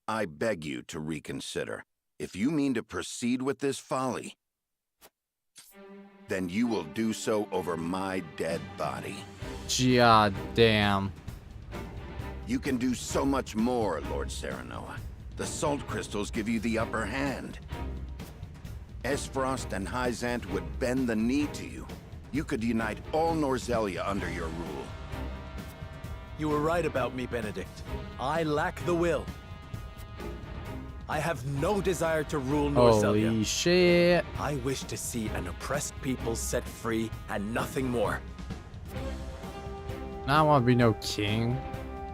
O: I beg you to reconsider. If you mean to proceed with this folly, then you will do so over my dead body.
A: God damn.
O: You can do so much more, Lord Serenoa. The salt crystals give you the upper hand. Aesfrost and Hyzant would bend the knee to you. You could unite all Norzelia under your rule.
B: You were right about me, Benedict. I lack the will. I have no desire to rule Norzelia.
A: Holy shit.
B: I wish to see an oppressed people set free and nothing more.
A: I don't want to be no king.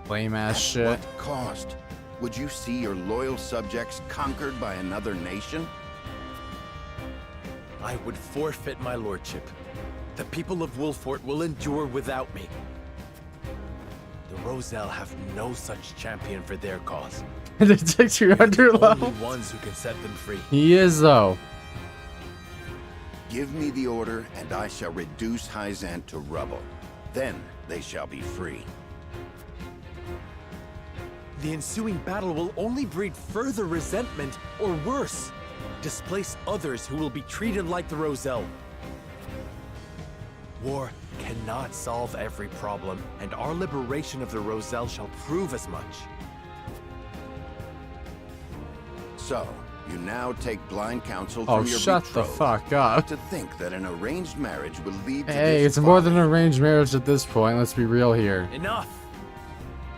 A: Lame ass shit.
O: At what cost? Would you see your loyal subjects conquered by another nation?
B: I would forfeit my lordship. The people of Wolfort will endure without me. The Roselle have no such champion for their cause.
A: They take you under
B: Only
A: level.
B: ones who can set them free.
A: He is though.
O: Give me the order, and I shall reduce Hyzant to rubble. Then they shall be free.
B: The ensuing battle will only breed further resentment, or worse, displace others who will be treated like the Roselle. War cannot solve every problem, and our liberation of the Roselle shall prove as much.
O: So, you now take blind counsel
A: Oh,
O: from your
A: shut the
O: betrothed.
A: fuck up.
O: To think that an arranged marriage will lead to
A: Hey,
O: this
A: it's more
O: folly.
A: than an arranged marriage at this point. Let's be real here.
B: Enough!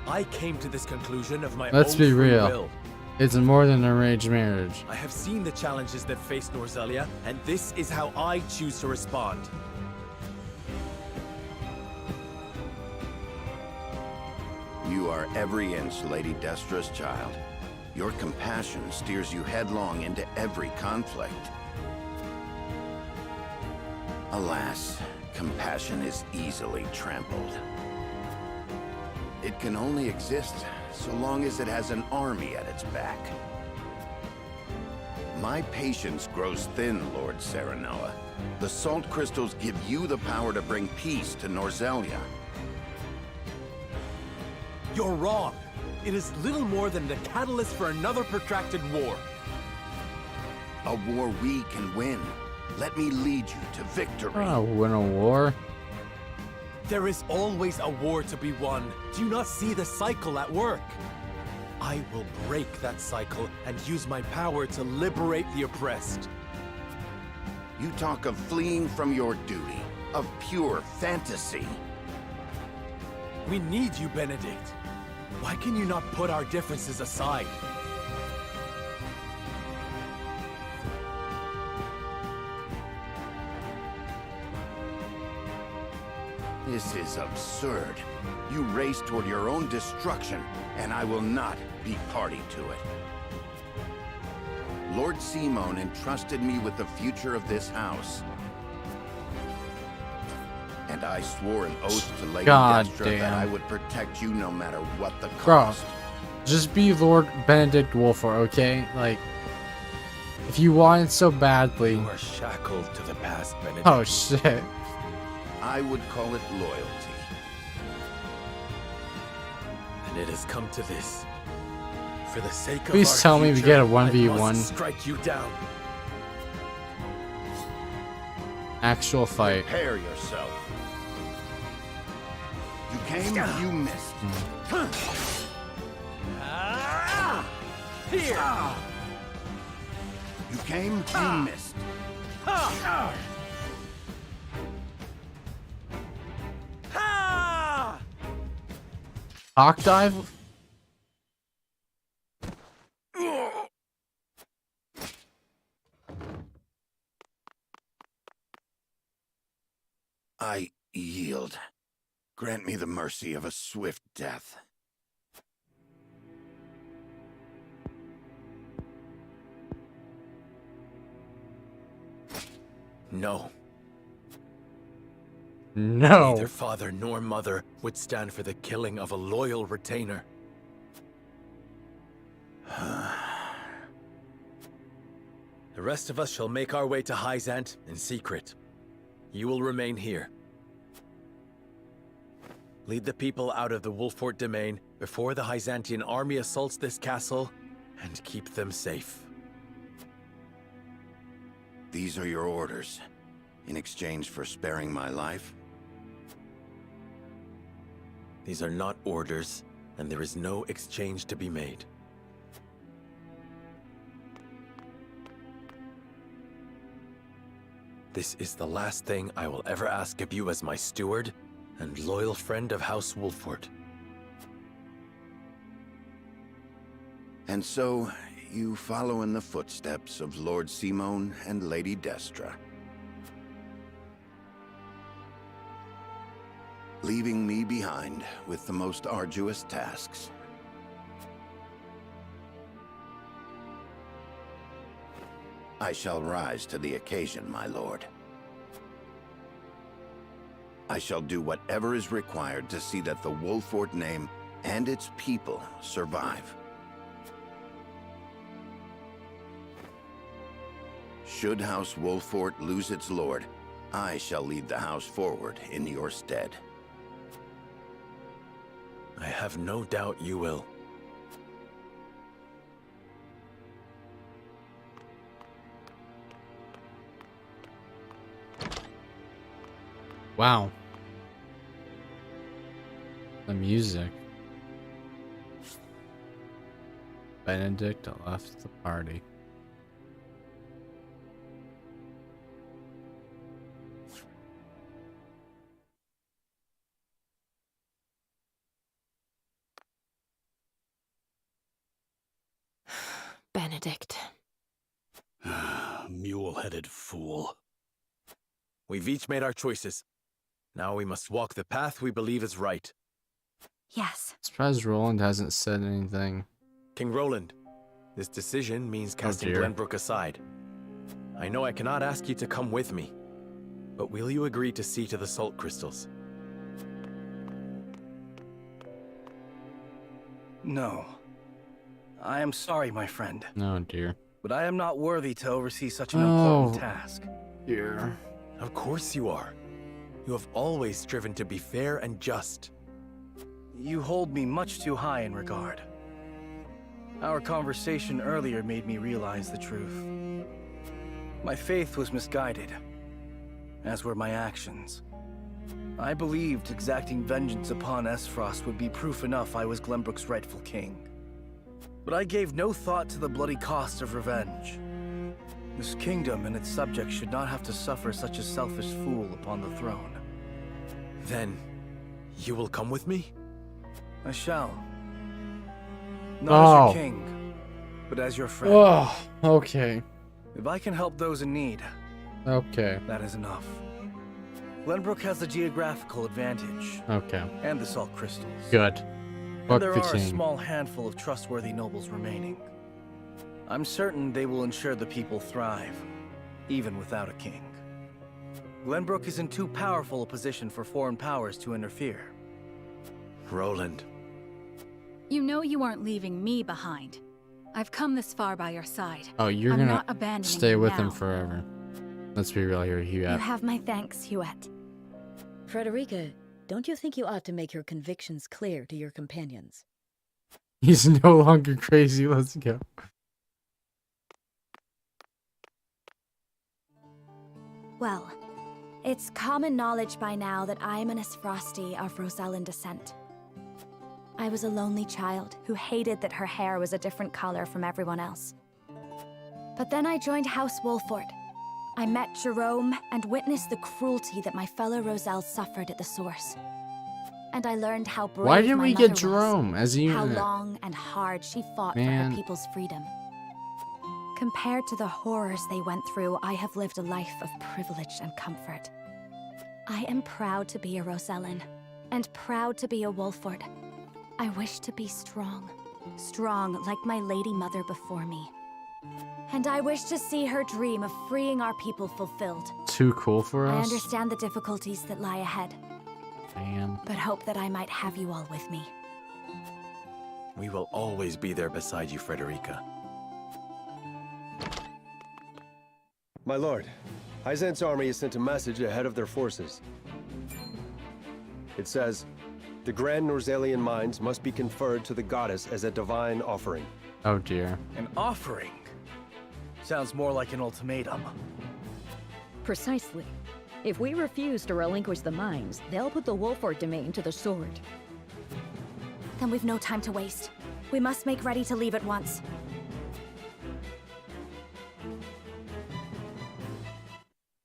B: I came to this conclusion of my
A: Let's
B: own
A: be
B: free
A: real.
B: will.
A: It's more than an arranged marriage.
B: I have seen the challenges that face Norzelia, and this is how I choose to respond.
O: You are every inch Lady Destra's child. Your compassion steers you headlong into every conflict. Alas, compassion is easily trampled. It can only exist so long as it has an army at its back. My patience grows thin, Lord Serenoa. The salt crystals give you the power to bring peace to Norzelia.
B: You're wrong. It is little more than the catalyst for another protracted war.
O: A war we can win. Let me lead you to victory.
A: Oh, win a war?
B: There is always a war to be won. Do you not see the cycle at work? I will break that cycle and use my power to liberate the oppressed.
O: You talk of fleeing from your duty, of pure fantasy.
B: We need you, Benedict. Why can you not put our differences aside?
O: This is absurd. You race toward your own destruction, and I will not be party to it. Lord Simon entrusted me with the future of this house. And I swore an oath to Lady
A: God
O: Destra
A: damn.
O: that I would protect you no matter what the
A: Bro,
O: cost.
A: Just be Lord Benedict Wolford, okay? Like, if you want it so badly.
C: You are shackled to the past, Benedict.
A: Oh shit.
O: I would call it loyalty.
C: And it has come to this. For the sake of
A: Please
C: our
A: tell me we
C: future,
A: get a
C: I
A: 1v1.
C: must strike you down.
A: Actual fight.
O: Prepare yourself. You came, you missed.
K: Here!
O: You came, you missed.
A: Hawk dive?
O: I yield. Grant me the mercy of a swift death.
C: No.
A: No.
C: Neither father nor mother would stand for the killing of a loyal retainer. The rest of us shall make our way to Hyzant in secret. You will remain here. Lead the people out of the Wolfort domain before the Hyzantian army assaults this castle, and keep them safe.
O: These are your orders, in exchange for sparing my life?
C: These are not orders, and there is no exchange to be made. This is the last thing I will ever ask of you as my steward and loyal friend of House Wolfort.
O: And so, you follow in the footsteps of Lord Simone and Lady Destra, leaving me behind with the most arduous tasks. I shall rise to the occasion, my lord. I shall do whatever is required to see that the Wolfort name and its people survive. Should House Wolfort lose its lord, I shall lead the house forward in your stead.
C: I have no doubt you will.
A: Wow. The music. Benedict left the party.
R: Benedict.
M: Mule-headed fool.
C: We've each made our choices. Now we must walk the path we believe is right.
T: Yes.
A: Surprised Roland hasn't said anything.
C: King Roland, this decision means casting
A: dear.
C: Glenbrook aside. I know I cannot ask you to come with me, but will you agree to see to the salt crystals?
D: No. I am sorry, my friend.
A: Oh dear.
D: But I am not worthy to oversee such an
A: Oh.
D: important task.
A: Dear.
C: Of course you are. You have always striven to be fair and just.
D: You hold me much too high in regard. Our conversation earlier made me realize the truth. My faith was misguided, as were my actions. I believed exacting vengeance upon Aesfrost would be proof enough I was Glenbrook's rightful king. But I gave no thought to the bloody cost of revenge. This kingdom and its subjects should not have to suffer such a selfish fool upon the throne.
C: Then, you will come with me?
D: I shall. Not as
A: Oh.
D: your king, but as your friend.
A: Oh, okay.
D: If I can help those in need,
A: Okay.
D: that is enough. Glenbrook has the geographical advantage.
A: Okay.
D: And the salt crystals.
A: Good.
D: And
A: Fuck
D: there
A: the
D: are a
A: king.
D: small handful of trustworthy nobles remaining. I'm certain they will ensure the people thrive, even without a king. Glenbrook is in too powerful a position for foreign powers to interfere.
C: Roland,
H: You know you aren't leaving me behind. I've come this far by your side.
A: Oh, you're
H: I'm
A: gonna
H: not abandoning
A: stay
H: you
A: with
H: now.
A: him forever. Let's be real here,
T: You
A: Huette.
T: have my thanks, Huette.
L: Frederica, don't you think you ought to make your convictions clear to your companions?
A: He's no longer crazy. Let's go.
T: Well, it's common knowledge by now that I'm an Aesfrosti of Rosellan descent. I was a lonely child who hated that her hair was a different color from everyone else. But then I joined House Wolford. I met Jerome and witnessed the cruelty that my fellow Roselle suffered at the source. And I learned how brave
A: Why didn't
T: my
A: we
T: mother
A: get Jerome
T: was,
A: as a
T: how
A: unit?
T: long and hard she fought for
A: Man.
T: her people's freedom. Compared to the horrors they went through, I have lived a life of privilege and comfort. I am proud to be a Rosellan, and proud to be a Wolford. I wish to be strong, strong like my lady mother before me. And I wish to see her dream of freeing our people fulfilled.
A: Too cool for
T: I
A: us?
T: understand the difficulties that lie ahead,
A: Damn.
T: but hope that I might have you all with me.
B: We will always be there beside you, Frederica.
G: My lord, Hyzant's army has sent a message ahead of their forces. It says, the Grand Norzalian mines must be conferred to the goddess as a divine offering.
A: Oh dear.
D: An offering? Sounds more like an ultimatum.
Q: Precisely. If we refuse to relinquish the mines, they'll put the Wolford domain to the sword.
T: Then we've no time to waste. We must make ready to leave at once.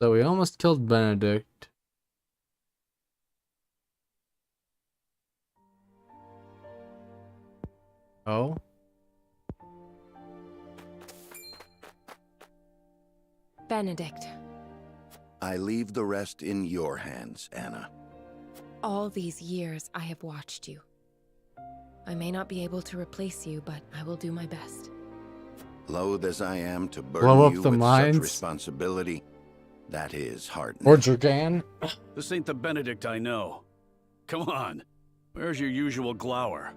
A: So we almost killed Benedict. Oh?
R: Benedict,
O: I leave the rest in your hands, Anna.
R: all these years I have watched you. I may not be able to replace you, but I will do my best.
O: Loath as I am to
A: Blow
O: burden
A: up
O: you
A: the
O: with
A: mines?
O: such responsibility, that is heartening.
A: Or Dragan?
M: This ain't the Benedict I know. Come on. Where's your usual glower?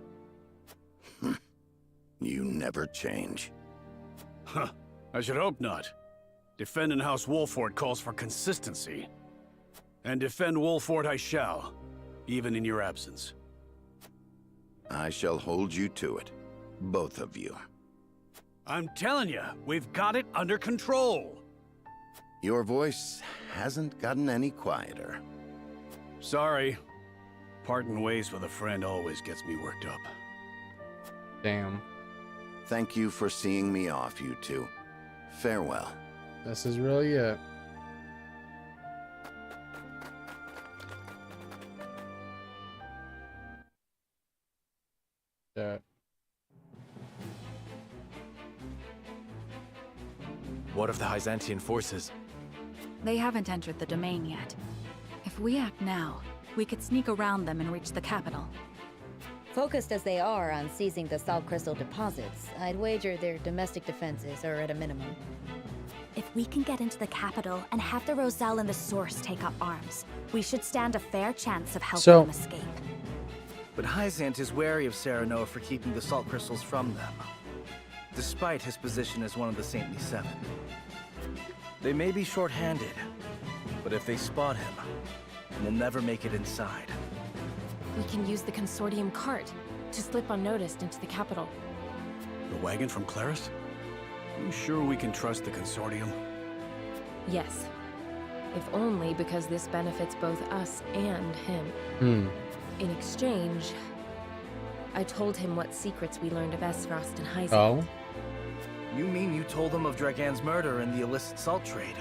O: You never change.
M: Huh. I should hope not. Defending House Wolford calls for consistency. And defend Wolford I shall, even in your absence.
O: I shall hold you to it. Both of you.
M: I'm telling you, we've got it under control.
O: Your voice hasn't gotten any quieter.
M: Sorry. Parting ways with a friend always gets me worked up.
A: Damn.
O: Thank you for seeing me off, you two. Farewell.
A: This is really it. Yeah.
B: What of the Hyzantian forces?
H: They haven't entered the domain yet. If we act now, we could sneak around them and reach the capital.
L: Focused as they are on seizing the salt crystal deposits, I'd wager their domestic defenses are at a minimum.
T: If we can get into the capital and have the Roselle and the Source take up arms, we should stand a fair chance of helping them escape.
D: But Hyzant is wary of Serenoa for keeping the salt crystals from them, despite his position as one of the Saintly Seven. They may be short-handed, but if they spot him, we'll never make it inside.
R: We can use the consortium cart to slip unnoticed into the capital.
M: The wagon from Claris? You sure we can trust the consortium?
R: Yes. If only because this benefits both us and him. In exchange, I told him what secrets we learned of Aesfrost and Hyzant.
A: Oh?
D: You mean you told him of Dragan's murder and the illicit salt trade?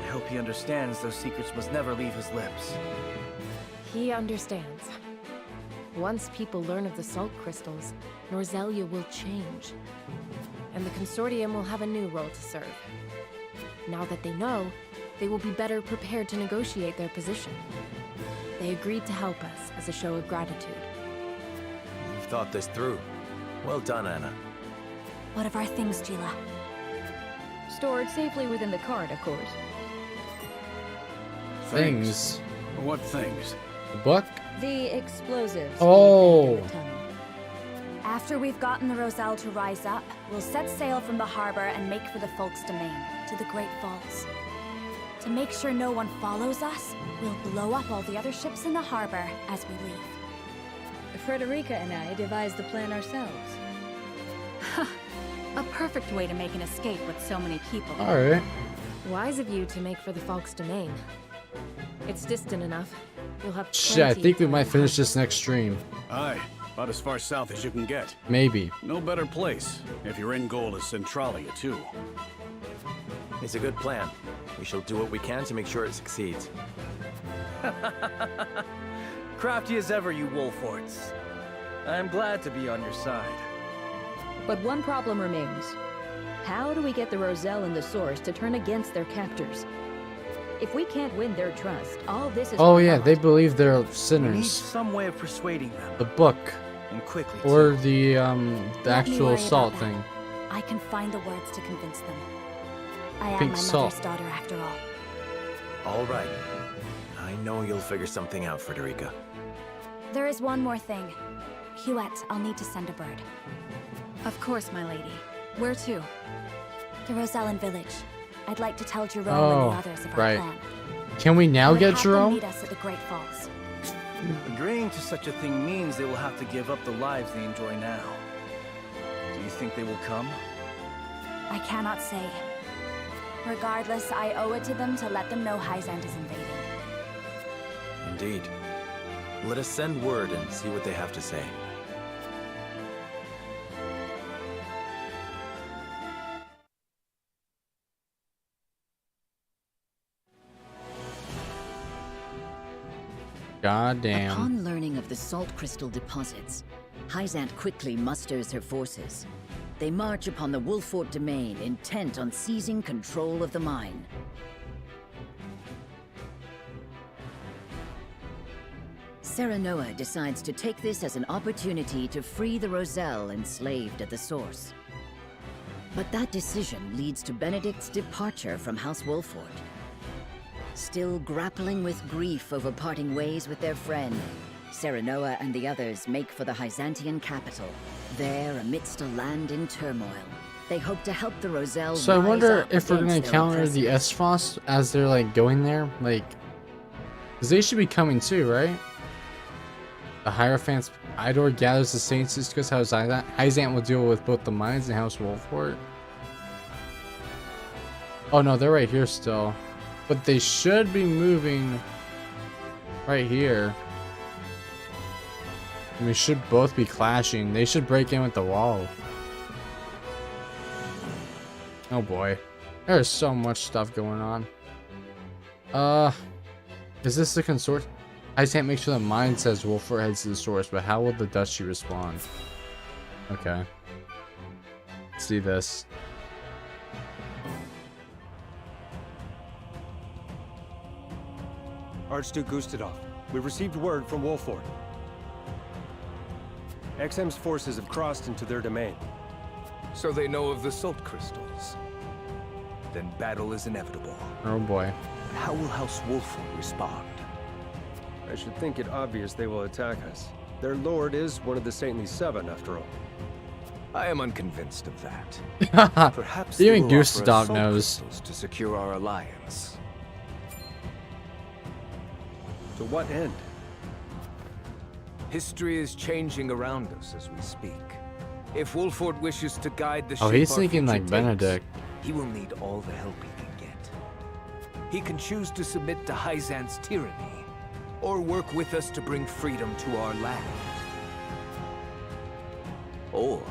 D: I hope he understands those secrets must never leave his lips.
R: He understands. Once people learn of the salt crystals, Norzelia will change. And the consortium will have a new role to serve. Now that they know, they will be better prepared to negotiate their position. They agreed to help us as a show of gratitude.
B: You've thought this through. Well done, Anna.
T: What of our things, Gila?
Q: Stored safely within the cart, of course.
A: Things?
M: What things?
A: The book?
L: The explosives.
A: Oh.
L: In the tunnel.
T: After we've gotten the Roselle to rise up, we'll set sail from the harbor and make for the Folk's Domain, to the Great Falls. To make sure no one follows us, we'll blow up all the other ships in the harbor as we leave.
L: Frederica and I devised the plan ourselves.
H: A perfect way to make an escape with so many people.
A: Alright.
R: Wise of you to make for the Folk's Domain. It's distant enough. You'll have
A: Shit, I
R: plenty
A: think we
R: of
A: might
R: time.
A: finish this next stream.
M: Aye, about as far south as you can get.
A: Maybe.
M: No better place if your end goal is Centralia, too.
B: It's a good plan. We shall do what we can to make sure it succeeds.
D: Crafty as ever, you Wolforts. I'm glad to be on your side.
Q: But one problem remains. How do we get the Roselle and the Source to turn against their captors? If we can't win their trust, all this is
A: Oh
Q: for
A: yeah,
Q: naught.
A: they believe they're
D: We need
A: sinners.
D: some way of persuading them.
A: The book.
D: And quickly,
A: Or
D: too.
A: the
T: Let me
A: actual
T: worry
A: salt
T: about that.
A: thing.
T: I can find the words to convince them. I am
A: Pink
T: my
A: salt.
T: mother's daughter after all.
B: All right. I know you'll figure something out, Frederica.
T: There is one more thing. Huette, I'll need to send a bird.
H: Of course, my lady. Where to?
T: To Rosellan Village. I'd like to tell Jerome
A: Oh,
T: and the others of
A: right.
T: our plan.
A: Can we now
T: I would
A: get
T: have them
A: Jerome?
T: meet us at the Great Falls.
D: Agreeing to such a thing means they will have to give up the lives they enjoy now. Do you think they will come?
T: I cannot say. Regardless, I owe it to them to let them know Hyzant is invading.
B: Indeed. Let us send word and see what they have to say.
A: God damn.
Q: Upon learning of the salt crystal deposits, Hyzant quickly musters her forces. They march upon the Wolfort domain, intent on seizing control of the mine. Serenoa decides to take this as an opportunity to free the Roselle enslaved at the source. But that decision leads to Benedict's departure from House Wolfort. Still grappling with grief over parting ways with their friend, Serenoa and the others make for the Hyzantian capital. There, amidst a land in turmoil, they hope to help the Roselle
A: So I
Q: rise
A: wonder
Q: up
A: if we're gonna
Q: against their
A: encounter the Aesfrost as they're like going there, like, cause they should be coming too, right? The Hierophant's Idor gathers the saints to discuss how Hyzant will deal with both the mines and House Wolfort. Oh no, they're right here still, but they should be moving right here. And we should both be clashing. They should break in with the wall. Oh boy. There's so much stuff going on. Is this the consort? I can't make sure the mine says Wolfort heads to the source, but how will the Duchy respond? Okay. Let's see this.
G: Archduke Gustadolf, we've received word from Wolfort. XM's forces have crossed into their domain.
N: So they know of the salt crystals. Then battle is inevitable.
A: Oh boy.
N: How will House Wolfort respond?
G: I should think it obvious they will attack us. Their lord is one of the Saintly Seven, after all.
N: I am unconvinced of that. Perhaps they
A: Even
N: will offer us
A: Gustadolf
N: salt
A: knows.
N: crystals to secure our alliance.
G: To what end?
N: History is changing around us as we speak. If Wolfort wishes to guide the
A: Oh,
N: ship
A: he's
N: our
A: thinking
N: future
A: like Benedict.
N: takes, he will need all the help he can get. He can choose to submit to Hyzant's tyranny, or work with us to bring freedom to our land. Or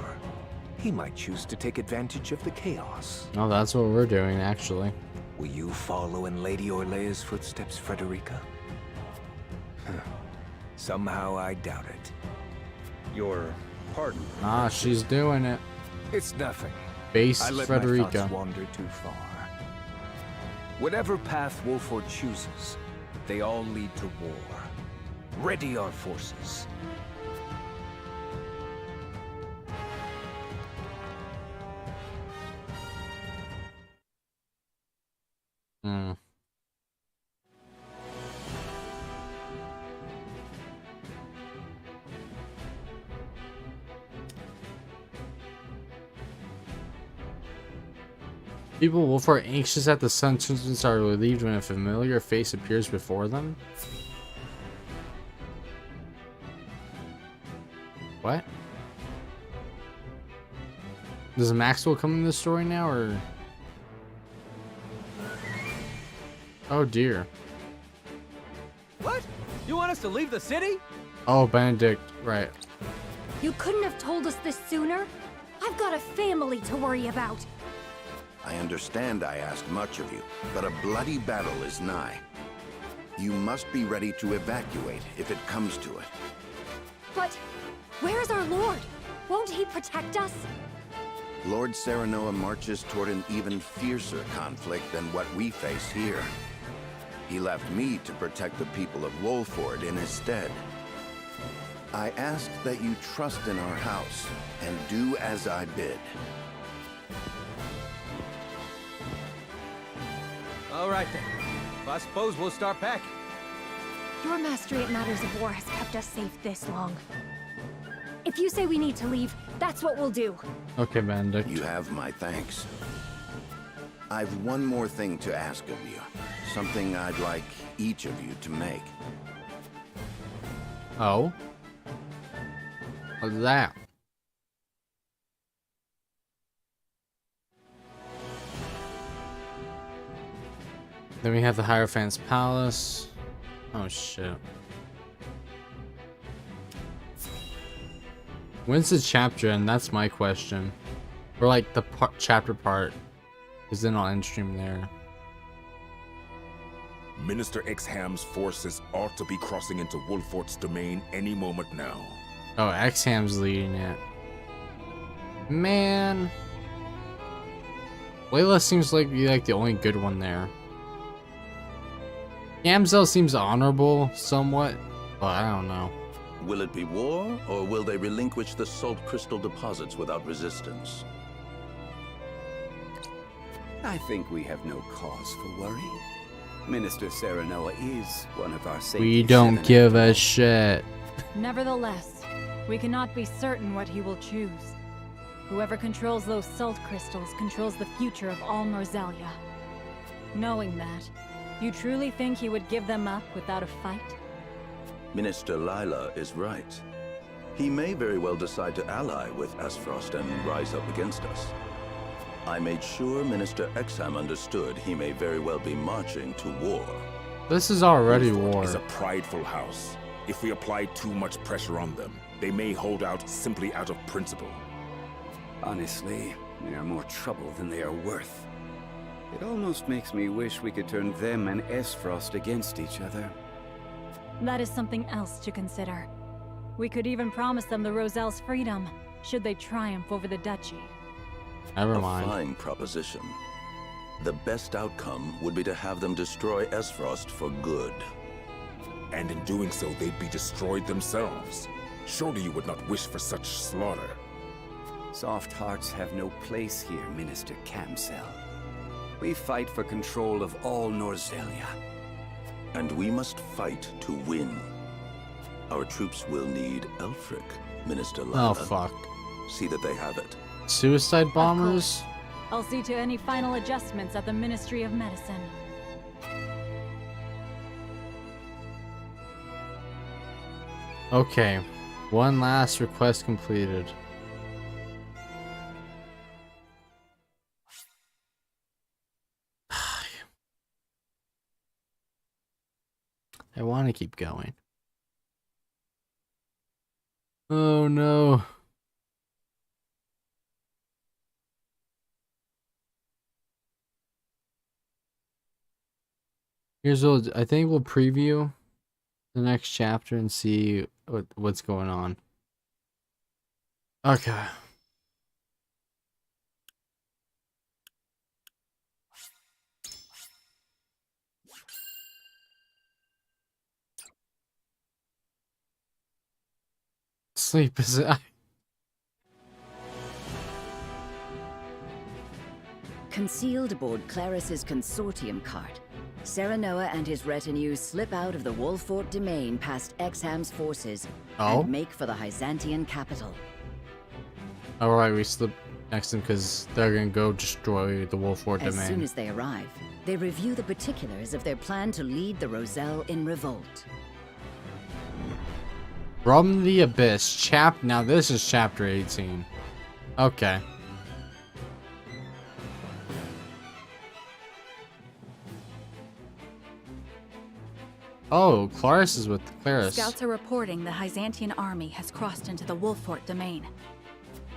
N: he might choose to take advantage of the chaos.
A: Oh, that's what we're doing, actually.
N: Will you follow in Lady Orlea's footsteps, Frederica? Somehow I doubt it.
G: Your pardon?
A: Ah, she's doing it.
N: It's nothing.
A: Base
N: I let
A: Frederica.
N: my thoughts wander too far. Whatever path Wolfort chooses, they all lead to war. Ready our forces.
A: People wolf are anxious that the sentence are relieved when a familiar face appears before them. What? Does Maxwell come in this story now, or? Oh dear.
D: What? You want us to leave the city?
A: Oh, Benedict, right.
T: You couldn't have told us this sooner? I've got a family to worry about.
O: I understand I ask much of you, but a bloody battle is nigh. You must be ready to evacuate if it comes to it.
T: But where's our lord? Won't he protect us?
O: Lord Serenoa marches toward an even fiercer conflict than what we face here. He left me to protect the people of Wolford in his stead. I ask that you trust in our house and do as I bid.
D: All right then. I suppose we'll start packing.
T: Your mastery at matters of war has kept us safe this long. If you say we need to leave, that's what we'll do.
A: Okay, Benedict.
O: You have my thanks. I've one more thing to ask of you. Something I'd like each of you to make.
A: Oh? What's that? Then we have the Hierophant's Palace. Oh shit. When's the chapter end? That's my question. Or like the chapter part. Because then I'll end stream there.
P: Minister Exham's forces ought to be crossing into Wolfort's domain any moment now.
A: Oh, Exham's leading it. Man. Layla seems like be like the only good one there. Yamzel seems honorable somewhat, but I don't know.
V: Will it be war, or will they relinquish the salt crystal deposits without resistance?
W: I think we have no cause for worry. Minister Serenoa is one of our safety.
A: We don't give a shit.
S: Nevertheless, we cannot be certain what he will choose. Whoever controls those salt crystals controls the future of all Norzelia. Knowing that, you truly think he would give them up without a fight?
V: Minister Lila is right. He may very well decide to ally with Aesfrost and rise up against us. I made sure Minister Exham understood he may very well be marching to war.
A: This is already
P: Wolford
A: war.
P: is a prideful house. If we apply too much pressure on them, they may hold out simply out of principle.
W: Honestly, they are more trouble than they are worth. It almost makes me wish we could turn them and Aesfrost against each other.
S: That is something else to consider. We could even promise them the Roselle's freedom, should they triumph over the duchy.
A: Never mind.
V: A fine proposition. The best outcome would be to have them destroy Aesfrost for good.
P: And in doing so, they'd be destroyed themselves. Surely you would not wish for such slaughter.
W: Soft hearts have no place here, Minister Camsel. We fight for control of all Norzelia.
V: And we must fight to win. Our troops will need Elfric, Minister Lila.
A: Oh, fuck.
V: See that they have it.
A: Suicide bombers?
S: I'll see to any final adjustments at the Ministry of Medicine.
A: Okay. One last request completed. I want to keep going. Oh no. Here's what I think we'll preview the next chapter and see what's going on. Okay. Sleep is
Q: Concealed aboard Claris's consortium cart, Serenoa and his retinue slip out of the Wolfort domain past Exham's forces and make for the Hyzantian capital.
A: Alright, we slip next to them because they're gonna go destroy the Wolford
Q: As
A: domain.
Q: soon as they arrive, they review the particulars of their plan to lead the Roselle in revolt.
A: From the Abyss, now this is chapter 18. Okay. Oh, Claris is with Claris.
H: Scouts are reporting the Byzantine army has crossed into the Wolfort domain.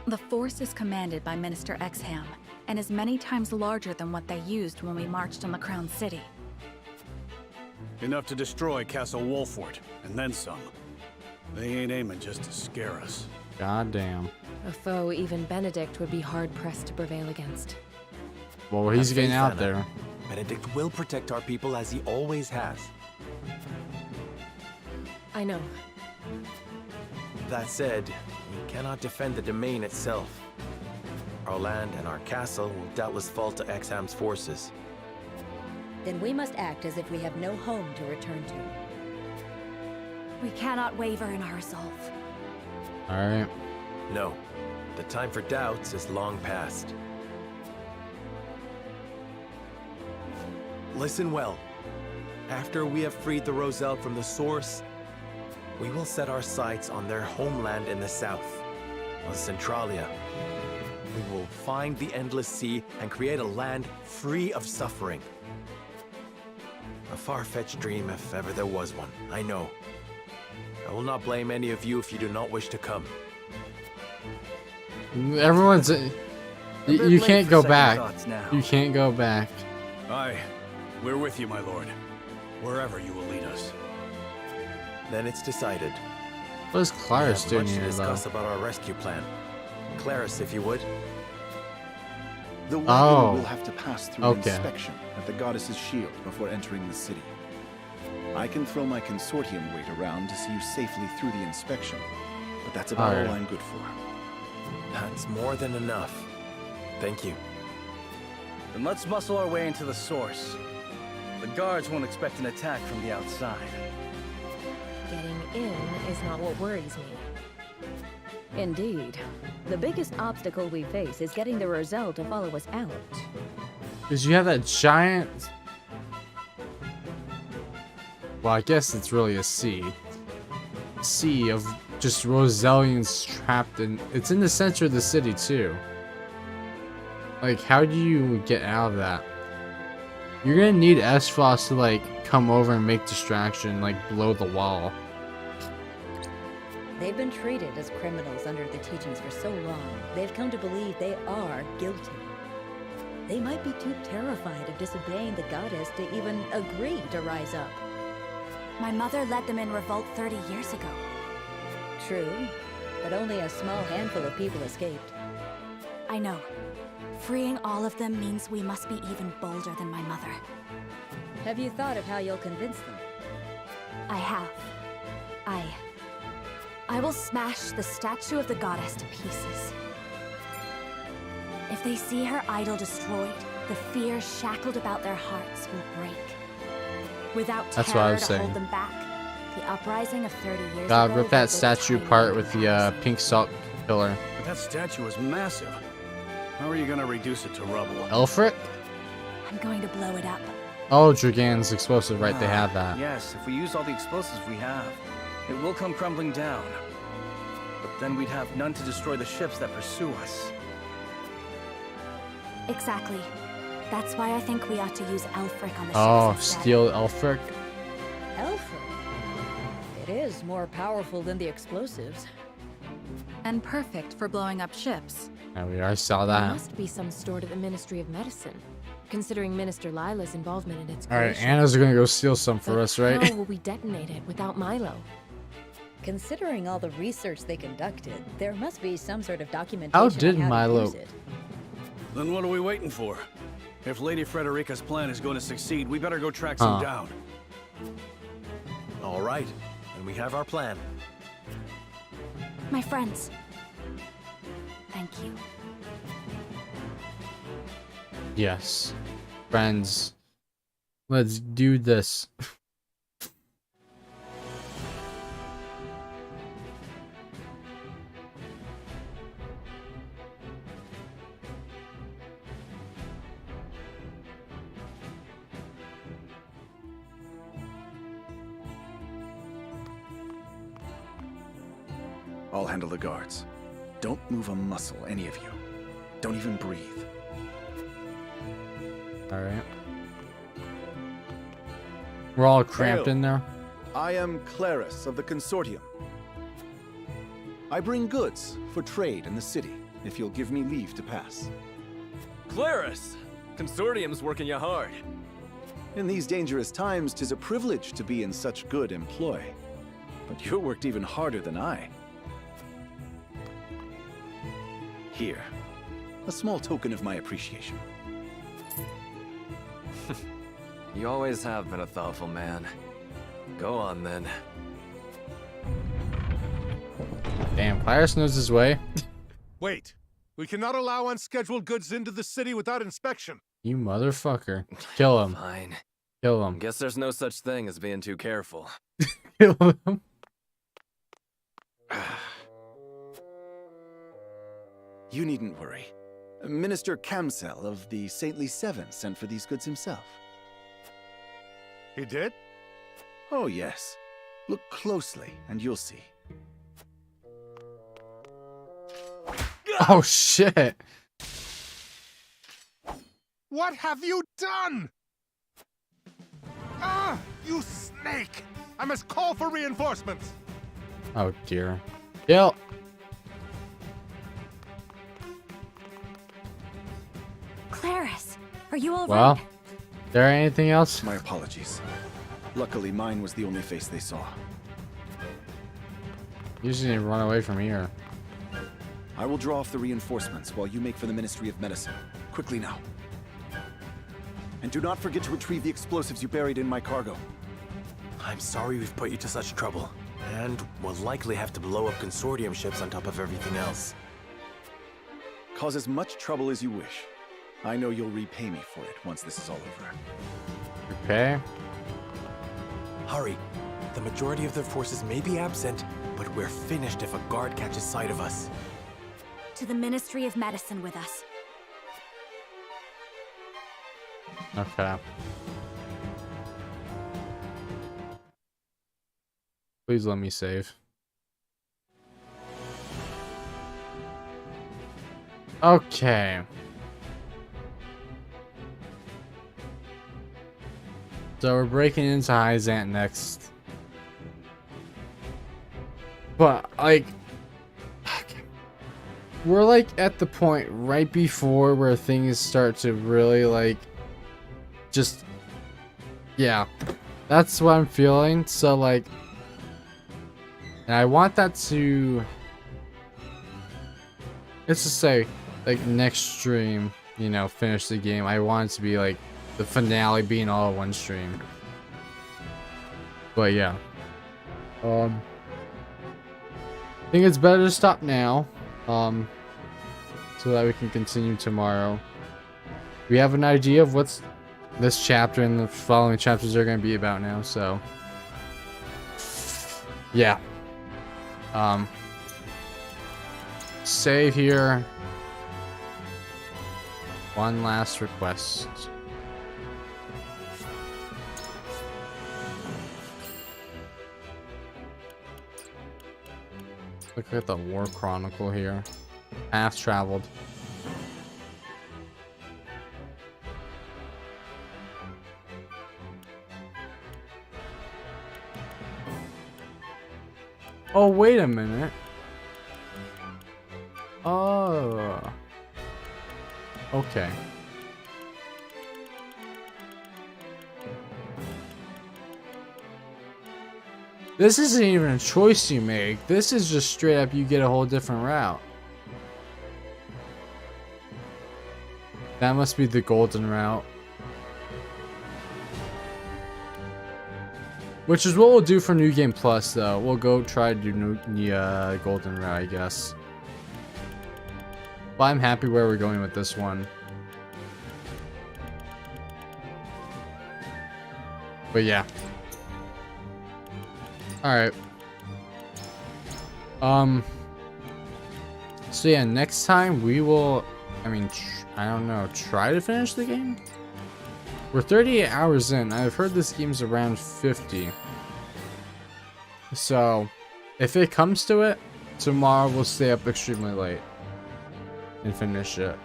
H: The force is commanded by Minister Exham and is many times larger than what they used when we marched on the Crown City.
M: Enough to destroy Castle Wolfort, and then some. They ain't aiming just to scare us.
A: God damn.
R: A foe even Benedict would be hard-pressed to prevail against.
A: Well, he's
B: Have
A: getting
B: faith,
A: out
B: Anna.
A: there.
B: Benedict will protect our people as he always has.
R: I know.
B: That said, we cannot defend the domain itself. Our land and our castle will doubtless fall to Exham's forces.
L: Then we must act as if we have no home to return to.
T: We cannot waver in our resolve.
A: Alright.
B: No, the time for doubts is long past. Listen well. After we have freed the Roselle from the source, we will set our sights on their homeland in the south, on Centralia. We will find the Endless Sea and create a land free of suffering. A far-fetched dream if ever there was one, I know. I will not blame any of you if you do not wish to come.
A: Everyone's... You can't go back. You can't go back.
M: Aye, we're with you, my lord. Wherever you will lead us.
B: Then it's decided.
A: What is Claris doing
B: much to
A: here, though?
B: discuss about our rescue plan. Claris, if you would.
F: The wagon
A: Oh.
F: will have to pass through
A: Okay.
F: inspection at the goddess's shield before entering the city. I can throw my consortium weight around to see you safely through the inspection, but that's about
A: Alright.
F: all I'm good for.
B: That's more than enough. Thank you.
D: Then let's muscle our way into the source. The guards won't expect an attack from the outside.
R: Getting in is not what worries me.
L: Indeed. The biggest obstacle we face is getting the Roselle to follow us out.
A: Because you have that giant... Well, I guess it's really a sea. Sea of just Rosellians trapped in... It's in the center of the city, too. Like, how do you get out of that? You're gonna need Aesfrost to, like, come over and make distraction, like, blow the wall.
L: They've been treated as criminals under the teachings for so long, they've come to believe they are guilty. They might be too terrified of disobeying the goddess to even agree to rise up.
T: My mother led them in revolt 30 years ago.
L: True, but only a small handful of people escaped.
T: I know. Freeing all of them means we must be even bolder than my mother.
L: Have you thought of how you'll convince them?
T: I have. I will smash the statue of the goddess to pieces. If they see her idol destroyed, the fear shackled about their hearts will break. Without
A: That's what I
T: terror
A: was
T: to
A: saying.
T: hold them back, the uprising of 30 years
A: God,
T: ago
A: rip that
T: was a
A: statue
T: tiny
A: apart with the pink salt pillar.
M: But that statue is massive. How are you gonna reduce it to rubble?
A: Elfric?
T: I'm going to blow it up.
A: Oh, Dragan's explosive, right? They have that.
D: Yes, if we use all the explosives we have, it will come crumbling down. But then we'd have none to destroy the ships that pursue us.
T: Exactly. That's why I think we ought to use Elfric on the
A: Oh,
T: ships instead.
A: steal Elfric?
L: Elfric? It is more powerful than the explosives.
H: And perfect for blowing up ships.
A: Yeah, we already saw
R: There
A: that.
R: must be some stored at the Ministry of Medicine, considering Minister Lila's involvement in its
A: Alright,
R: creation.
A: Anna's gonna go steal some for us, right?
R: How will we detonate it without Milo?
L: Considering all the research they conducted, there must be some sort of documentation
A: How
L: on
A: did
L: how
A: Milo-
L: to use it.
M: Then what are we waiting for? If Lady Frederica's plan is going to succeed, we better go track
A: Huh.
M: some down.
B: All right, and we have our plan.
T: My friends. Thank you.
A: Yes. Friends. Let's do this.
F: I'll handle the guards. Don't move a muscle, any of you. Don't even breathe.
A: Alright. We're all cramped
F: Hail.
A: in there.
F: I am Claris of the Consortium. I bring goods for trade in the city, if you'll give me leave to pass.
E: Claris! Consortium's working you hard.
F: In these dangerous times, 'tis a privilege to be in such good employ. But you're worked even harder than I. Here, a small token of my appreciation.
E: You always have been a thoughtful man. Go on, then.
A: Damn, Claris knows his way.
K: Wait. We cannot allow unscheduled goods into the city without inspection.
A: You motherfucker. Kill him.
E: Fine.
A: Kill him.
E: Guess there's no such thing as being too careful.
A: Kill him.
F: You needn't worry. Minister Kamsel of the Saintly Seven sent for these goods himself.
K: He did?
F: Oh, yes. Look closely, and you'll see.
A: Oh, shit.
K: What have you done? Ah, you snake! I must call for reinforcements.
A: Oh, dear. Kill.
T: Claris, are you all
A: Well,
T: right?
A: there anything else?
F: My apologies. Luckily, mine was the only face they saw.
A: You just need to run away from here.
F: I will draw off the reinforcements while you make for the Ministry of Medicine. Quickly now. And do not forget to retrieve the explosives you buried in my cargo.
B: I'm sorry we've put you to such trouble. And we'll likely have to blow up consortium ships on top of everything else.
F: Cause as much trouble as you wish. I know you'll repay me for it once this is all over.
A: Okay.
B: Hurry. The majority of their forces may be absent, but we're finished if a guard catches sight of us.
T: To the Ministry of Medicine with us.
A: Okay. Please let me save. Okay. So we're breaking into Hyzant next. But, like... we're, like, at the point right before where things start to really, like... just... yeah. That's what I'm feeling. So, like... and I want that to... let's just say, like, next stream, you know, finish the game. I want it to be, like, the finale being all one stream. But, yeah. I think it's better to stop now. So that we can continue tomorrow. We have an idea of what's this chapter and the following chapters are going to be about now, so... yeah. Save here. One last request. Look at the War Chronicle here. Half traveled. Oh, wait a minute. Oh. Okay. This isn't even a choice you make. This is just straight up you get a whole different route. That must be the golden route. Which is what we'll do for New Game Plus, though. We'll go try to do golden route, I guess. But I'm happy where we're going with this one. But yeah. Alright. So yeah, next time we will, I mean, I don't know, try to finish the game? We're 38 hours in. I've heard this game's around 50. So, if it comes to it, tomorrow we'll stay up extremely late and finish it.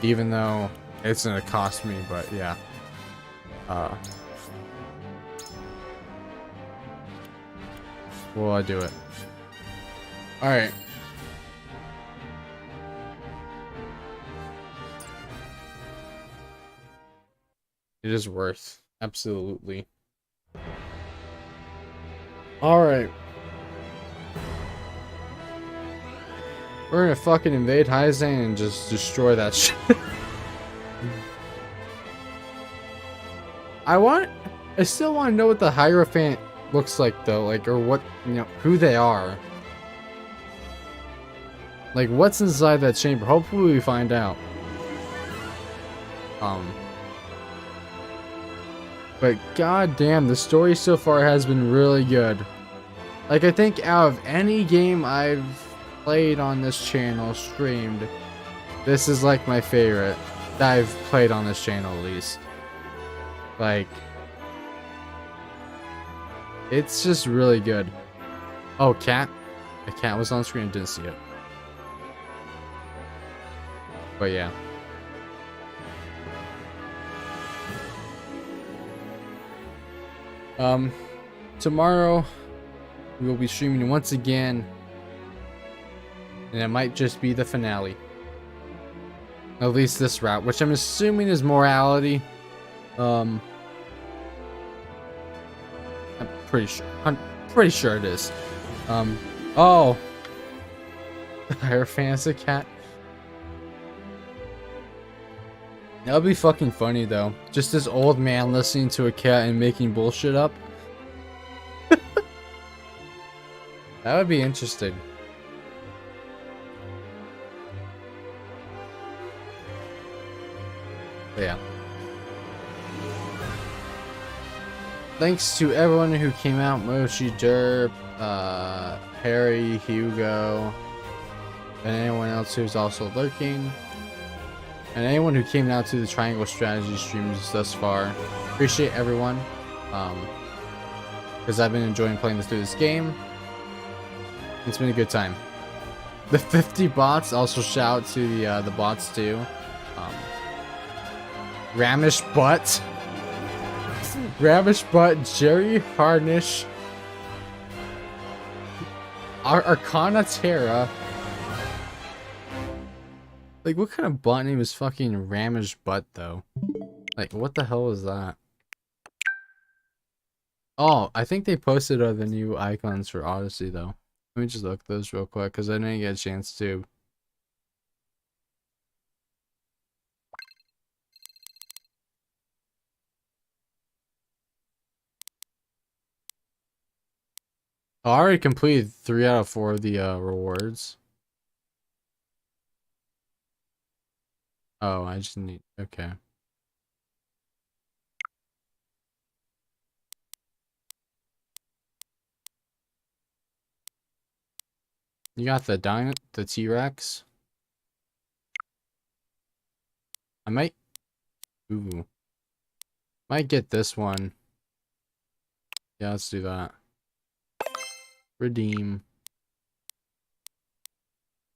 A: Even though it's gonna cost me, but yeah. Will I do it? Alright. It is worth. Absolutely. Alright. We're gonna fucking invade Hyzan and just destroy that shit. I still want to know what the Hierophant looks like though, like, or what, you know, who they are. Like, what's inside that chamber? Hopefully we find out. But goddamn, the story so far has been really good. Like, I think out of any game I've played on this channel, streamed, this is like my favorite that I've played on this channel at least. Like, it's just really good. Oh, cat. The cat was on screen, didn't see it. But yeah. Tomorrow we will be streaming once again, and it might just be the finale. At least this route, which I'm assuming is morality. I'm pretty sure it is. Oh, the Hierophant's a cat. That would be fucking funny though. Just this old man listening to a cat and making bullshit up. That would be interesting. But yeah. Thanks to everyone who came out. Mochi, Derp, Harry, Hugo, and anyone else who's also lurking. And anyone who came out to the Triangle Strategy streams thus far. Appreciate everyone. Because I've been enjoying playing through this game. It's been a good time. The 50 bots, also shout out to the bots too. Ramish Butt. Ramish Butt, Jerry Harnish. Arcana Terra. Like, what kind of bot name is fucking Ramish Butt, though? Like, what the hell is that? Oh, I think they posted the new icons for Odyssey, though. Let me just look at those real quick, because I didn't get a chance to. Oh, I already completed 3 out of 4 of the rewards. Oh, I just need... Okay. You got the T-Rex? I might... Ooh. Might get this one. Yeah, let's do that. Redeem.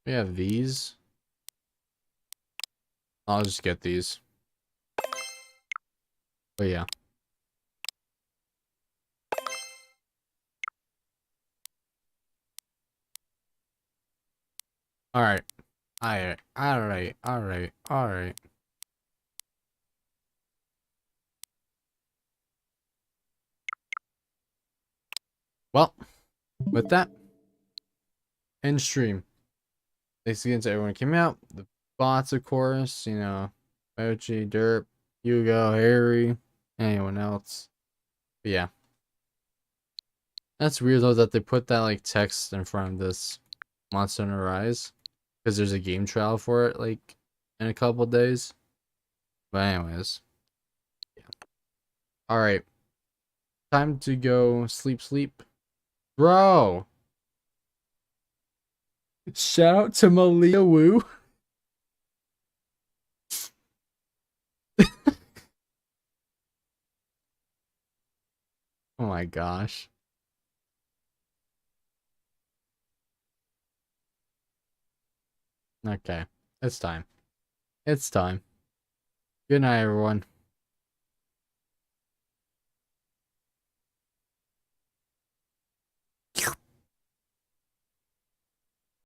A: We have these. I'll just get these. But yeah. Alright. Alright. Well, with that, end stream. Thanks again to everyone who came out. The bots, of course, you know, Mochi, Derp, Hugo, Harry, anyone else. But yeah. That's weird though that they put that like text in front of this Monster Hunter Rise. Because there's a game trial for it, like, in a couple days. But anyways. Yeah. Alright. Time to go sleep. Bro! Shout out to Malia Wu. Oh my gosh. Okay. It's time. It's time. Good night, everyone.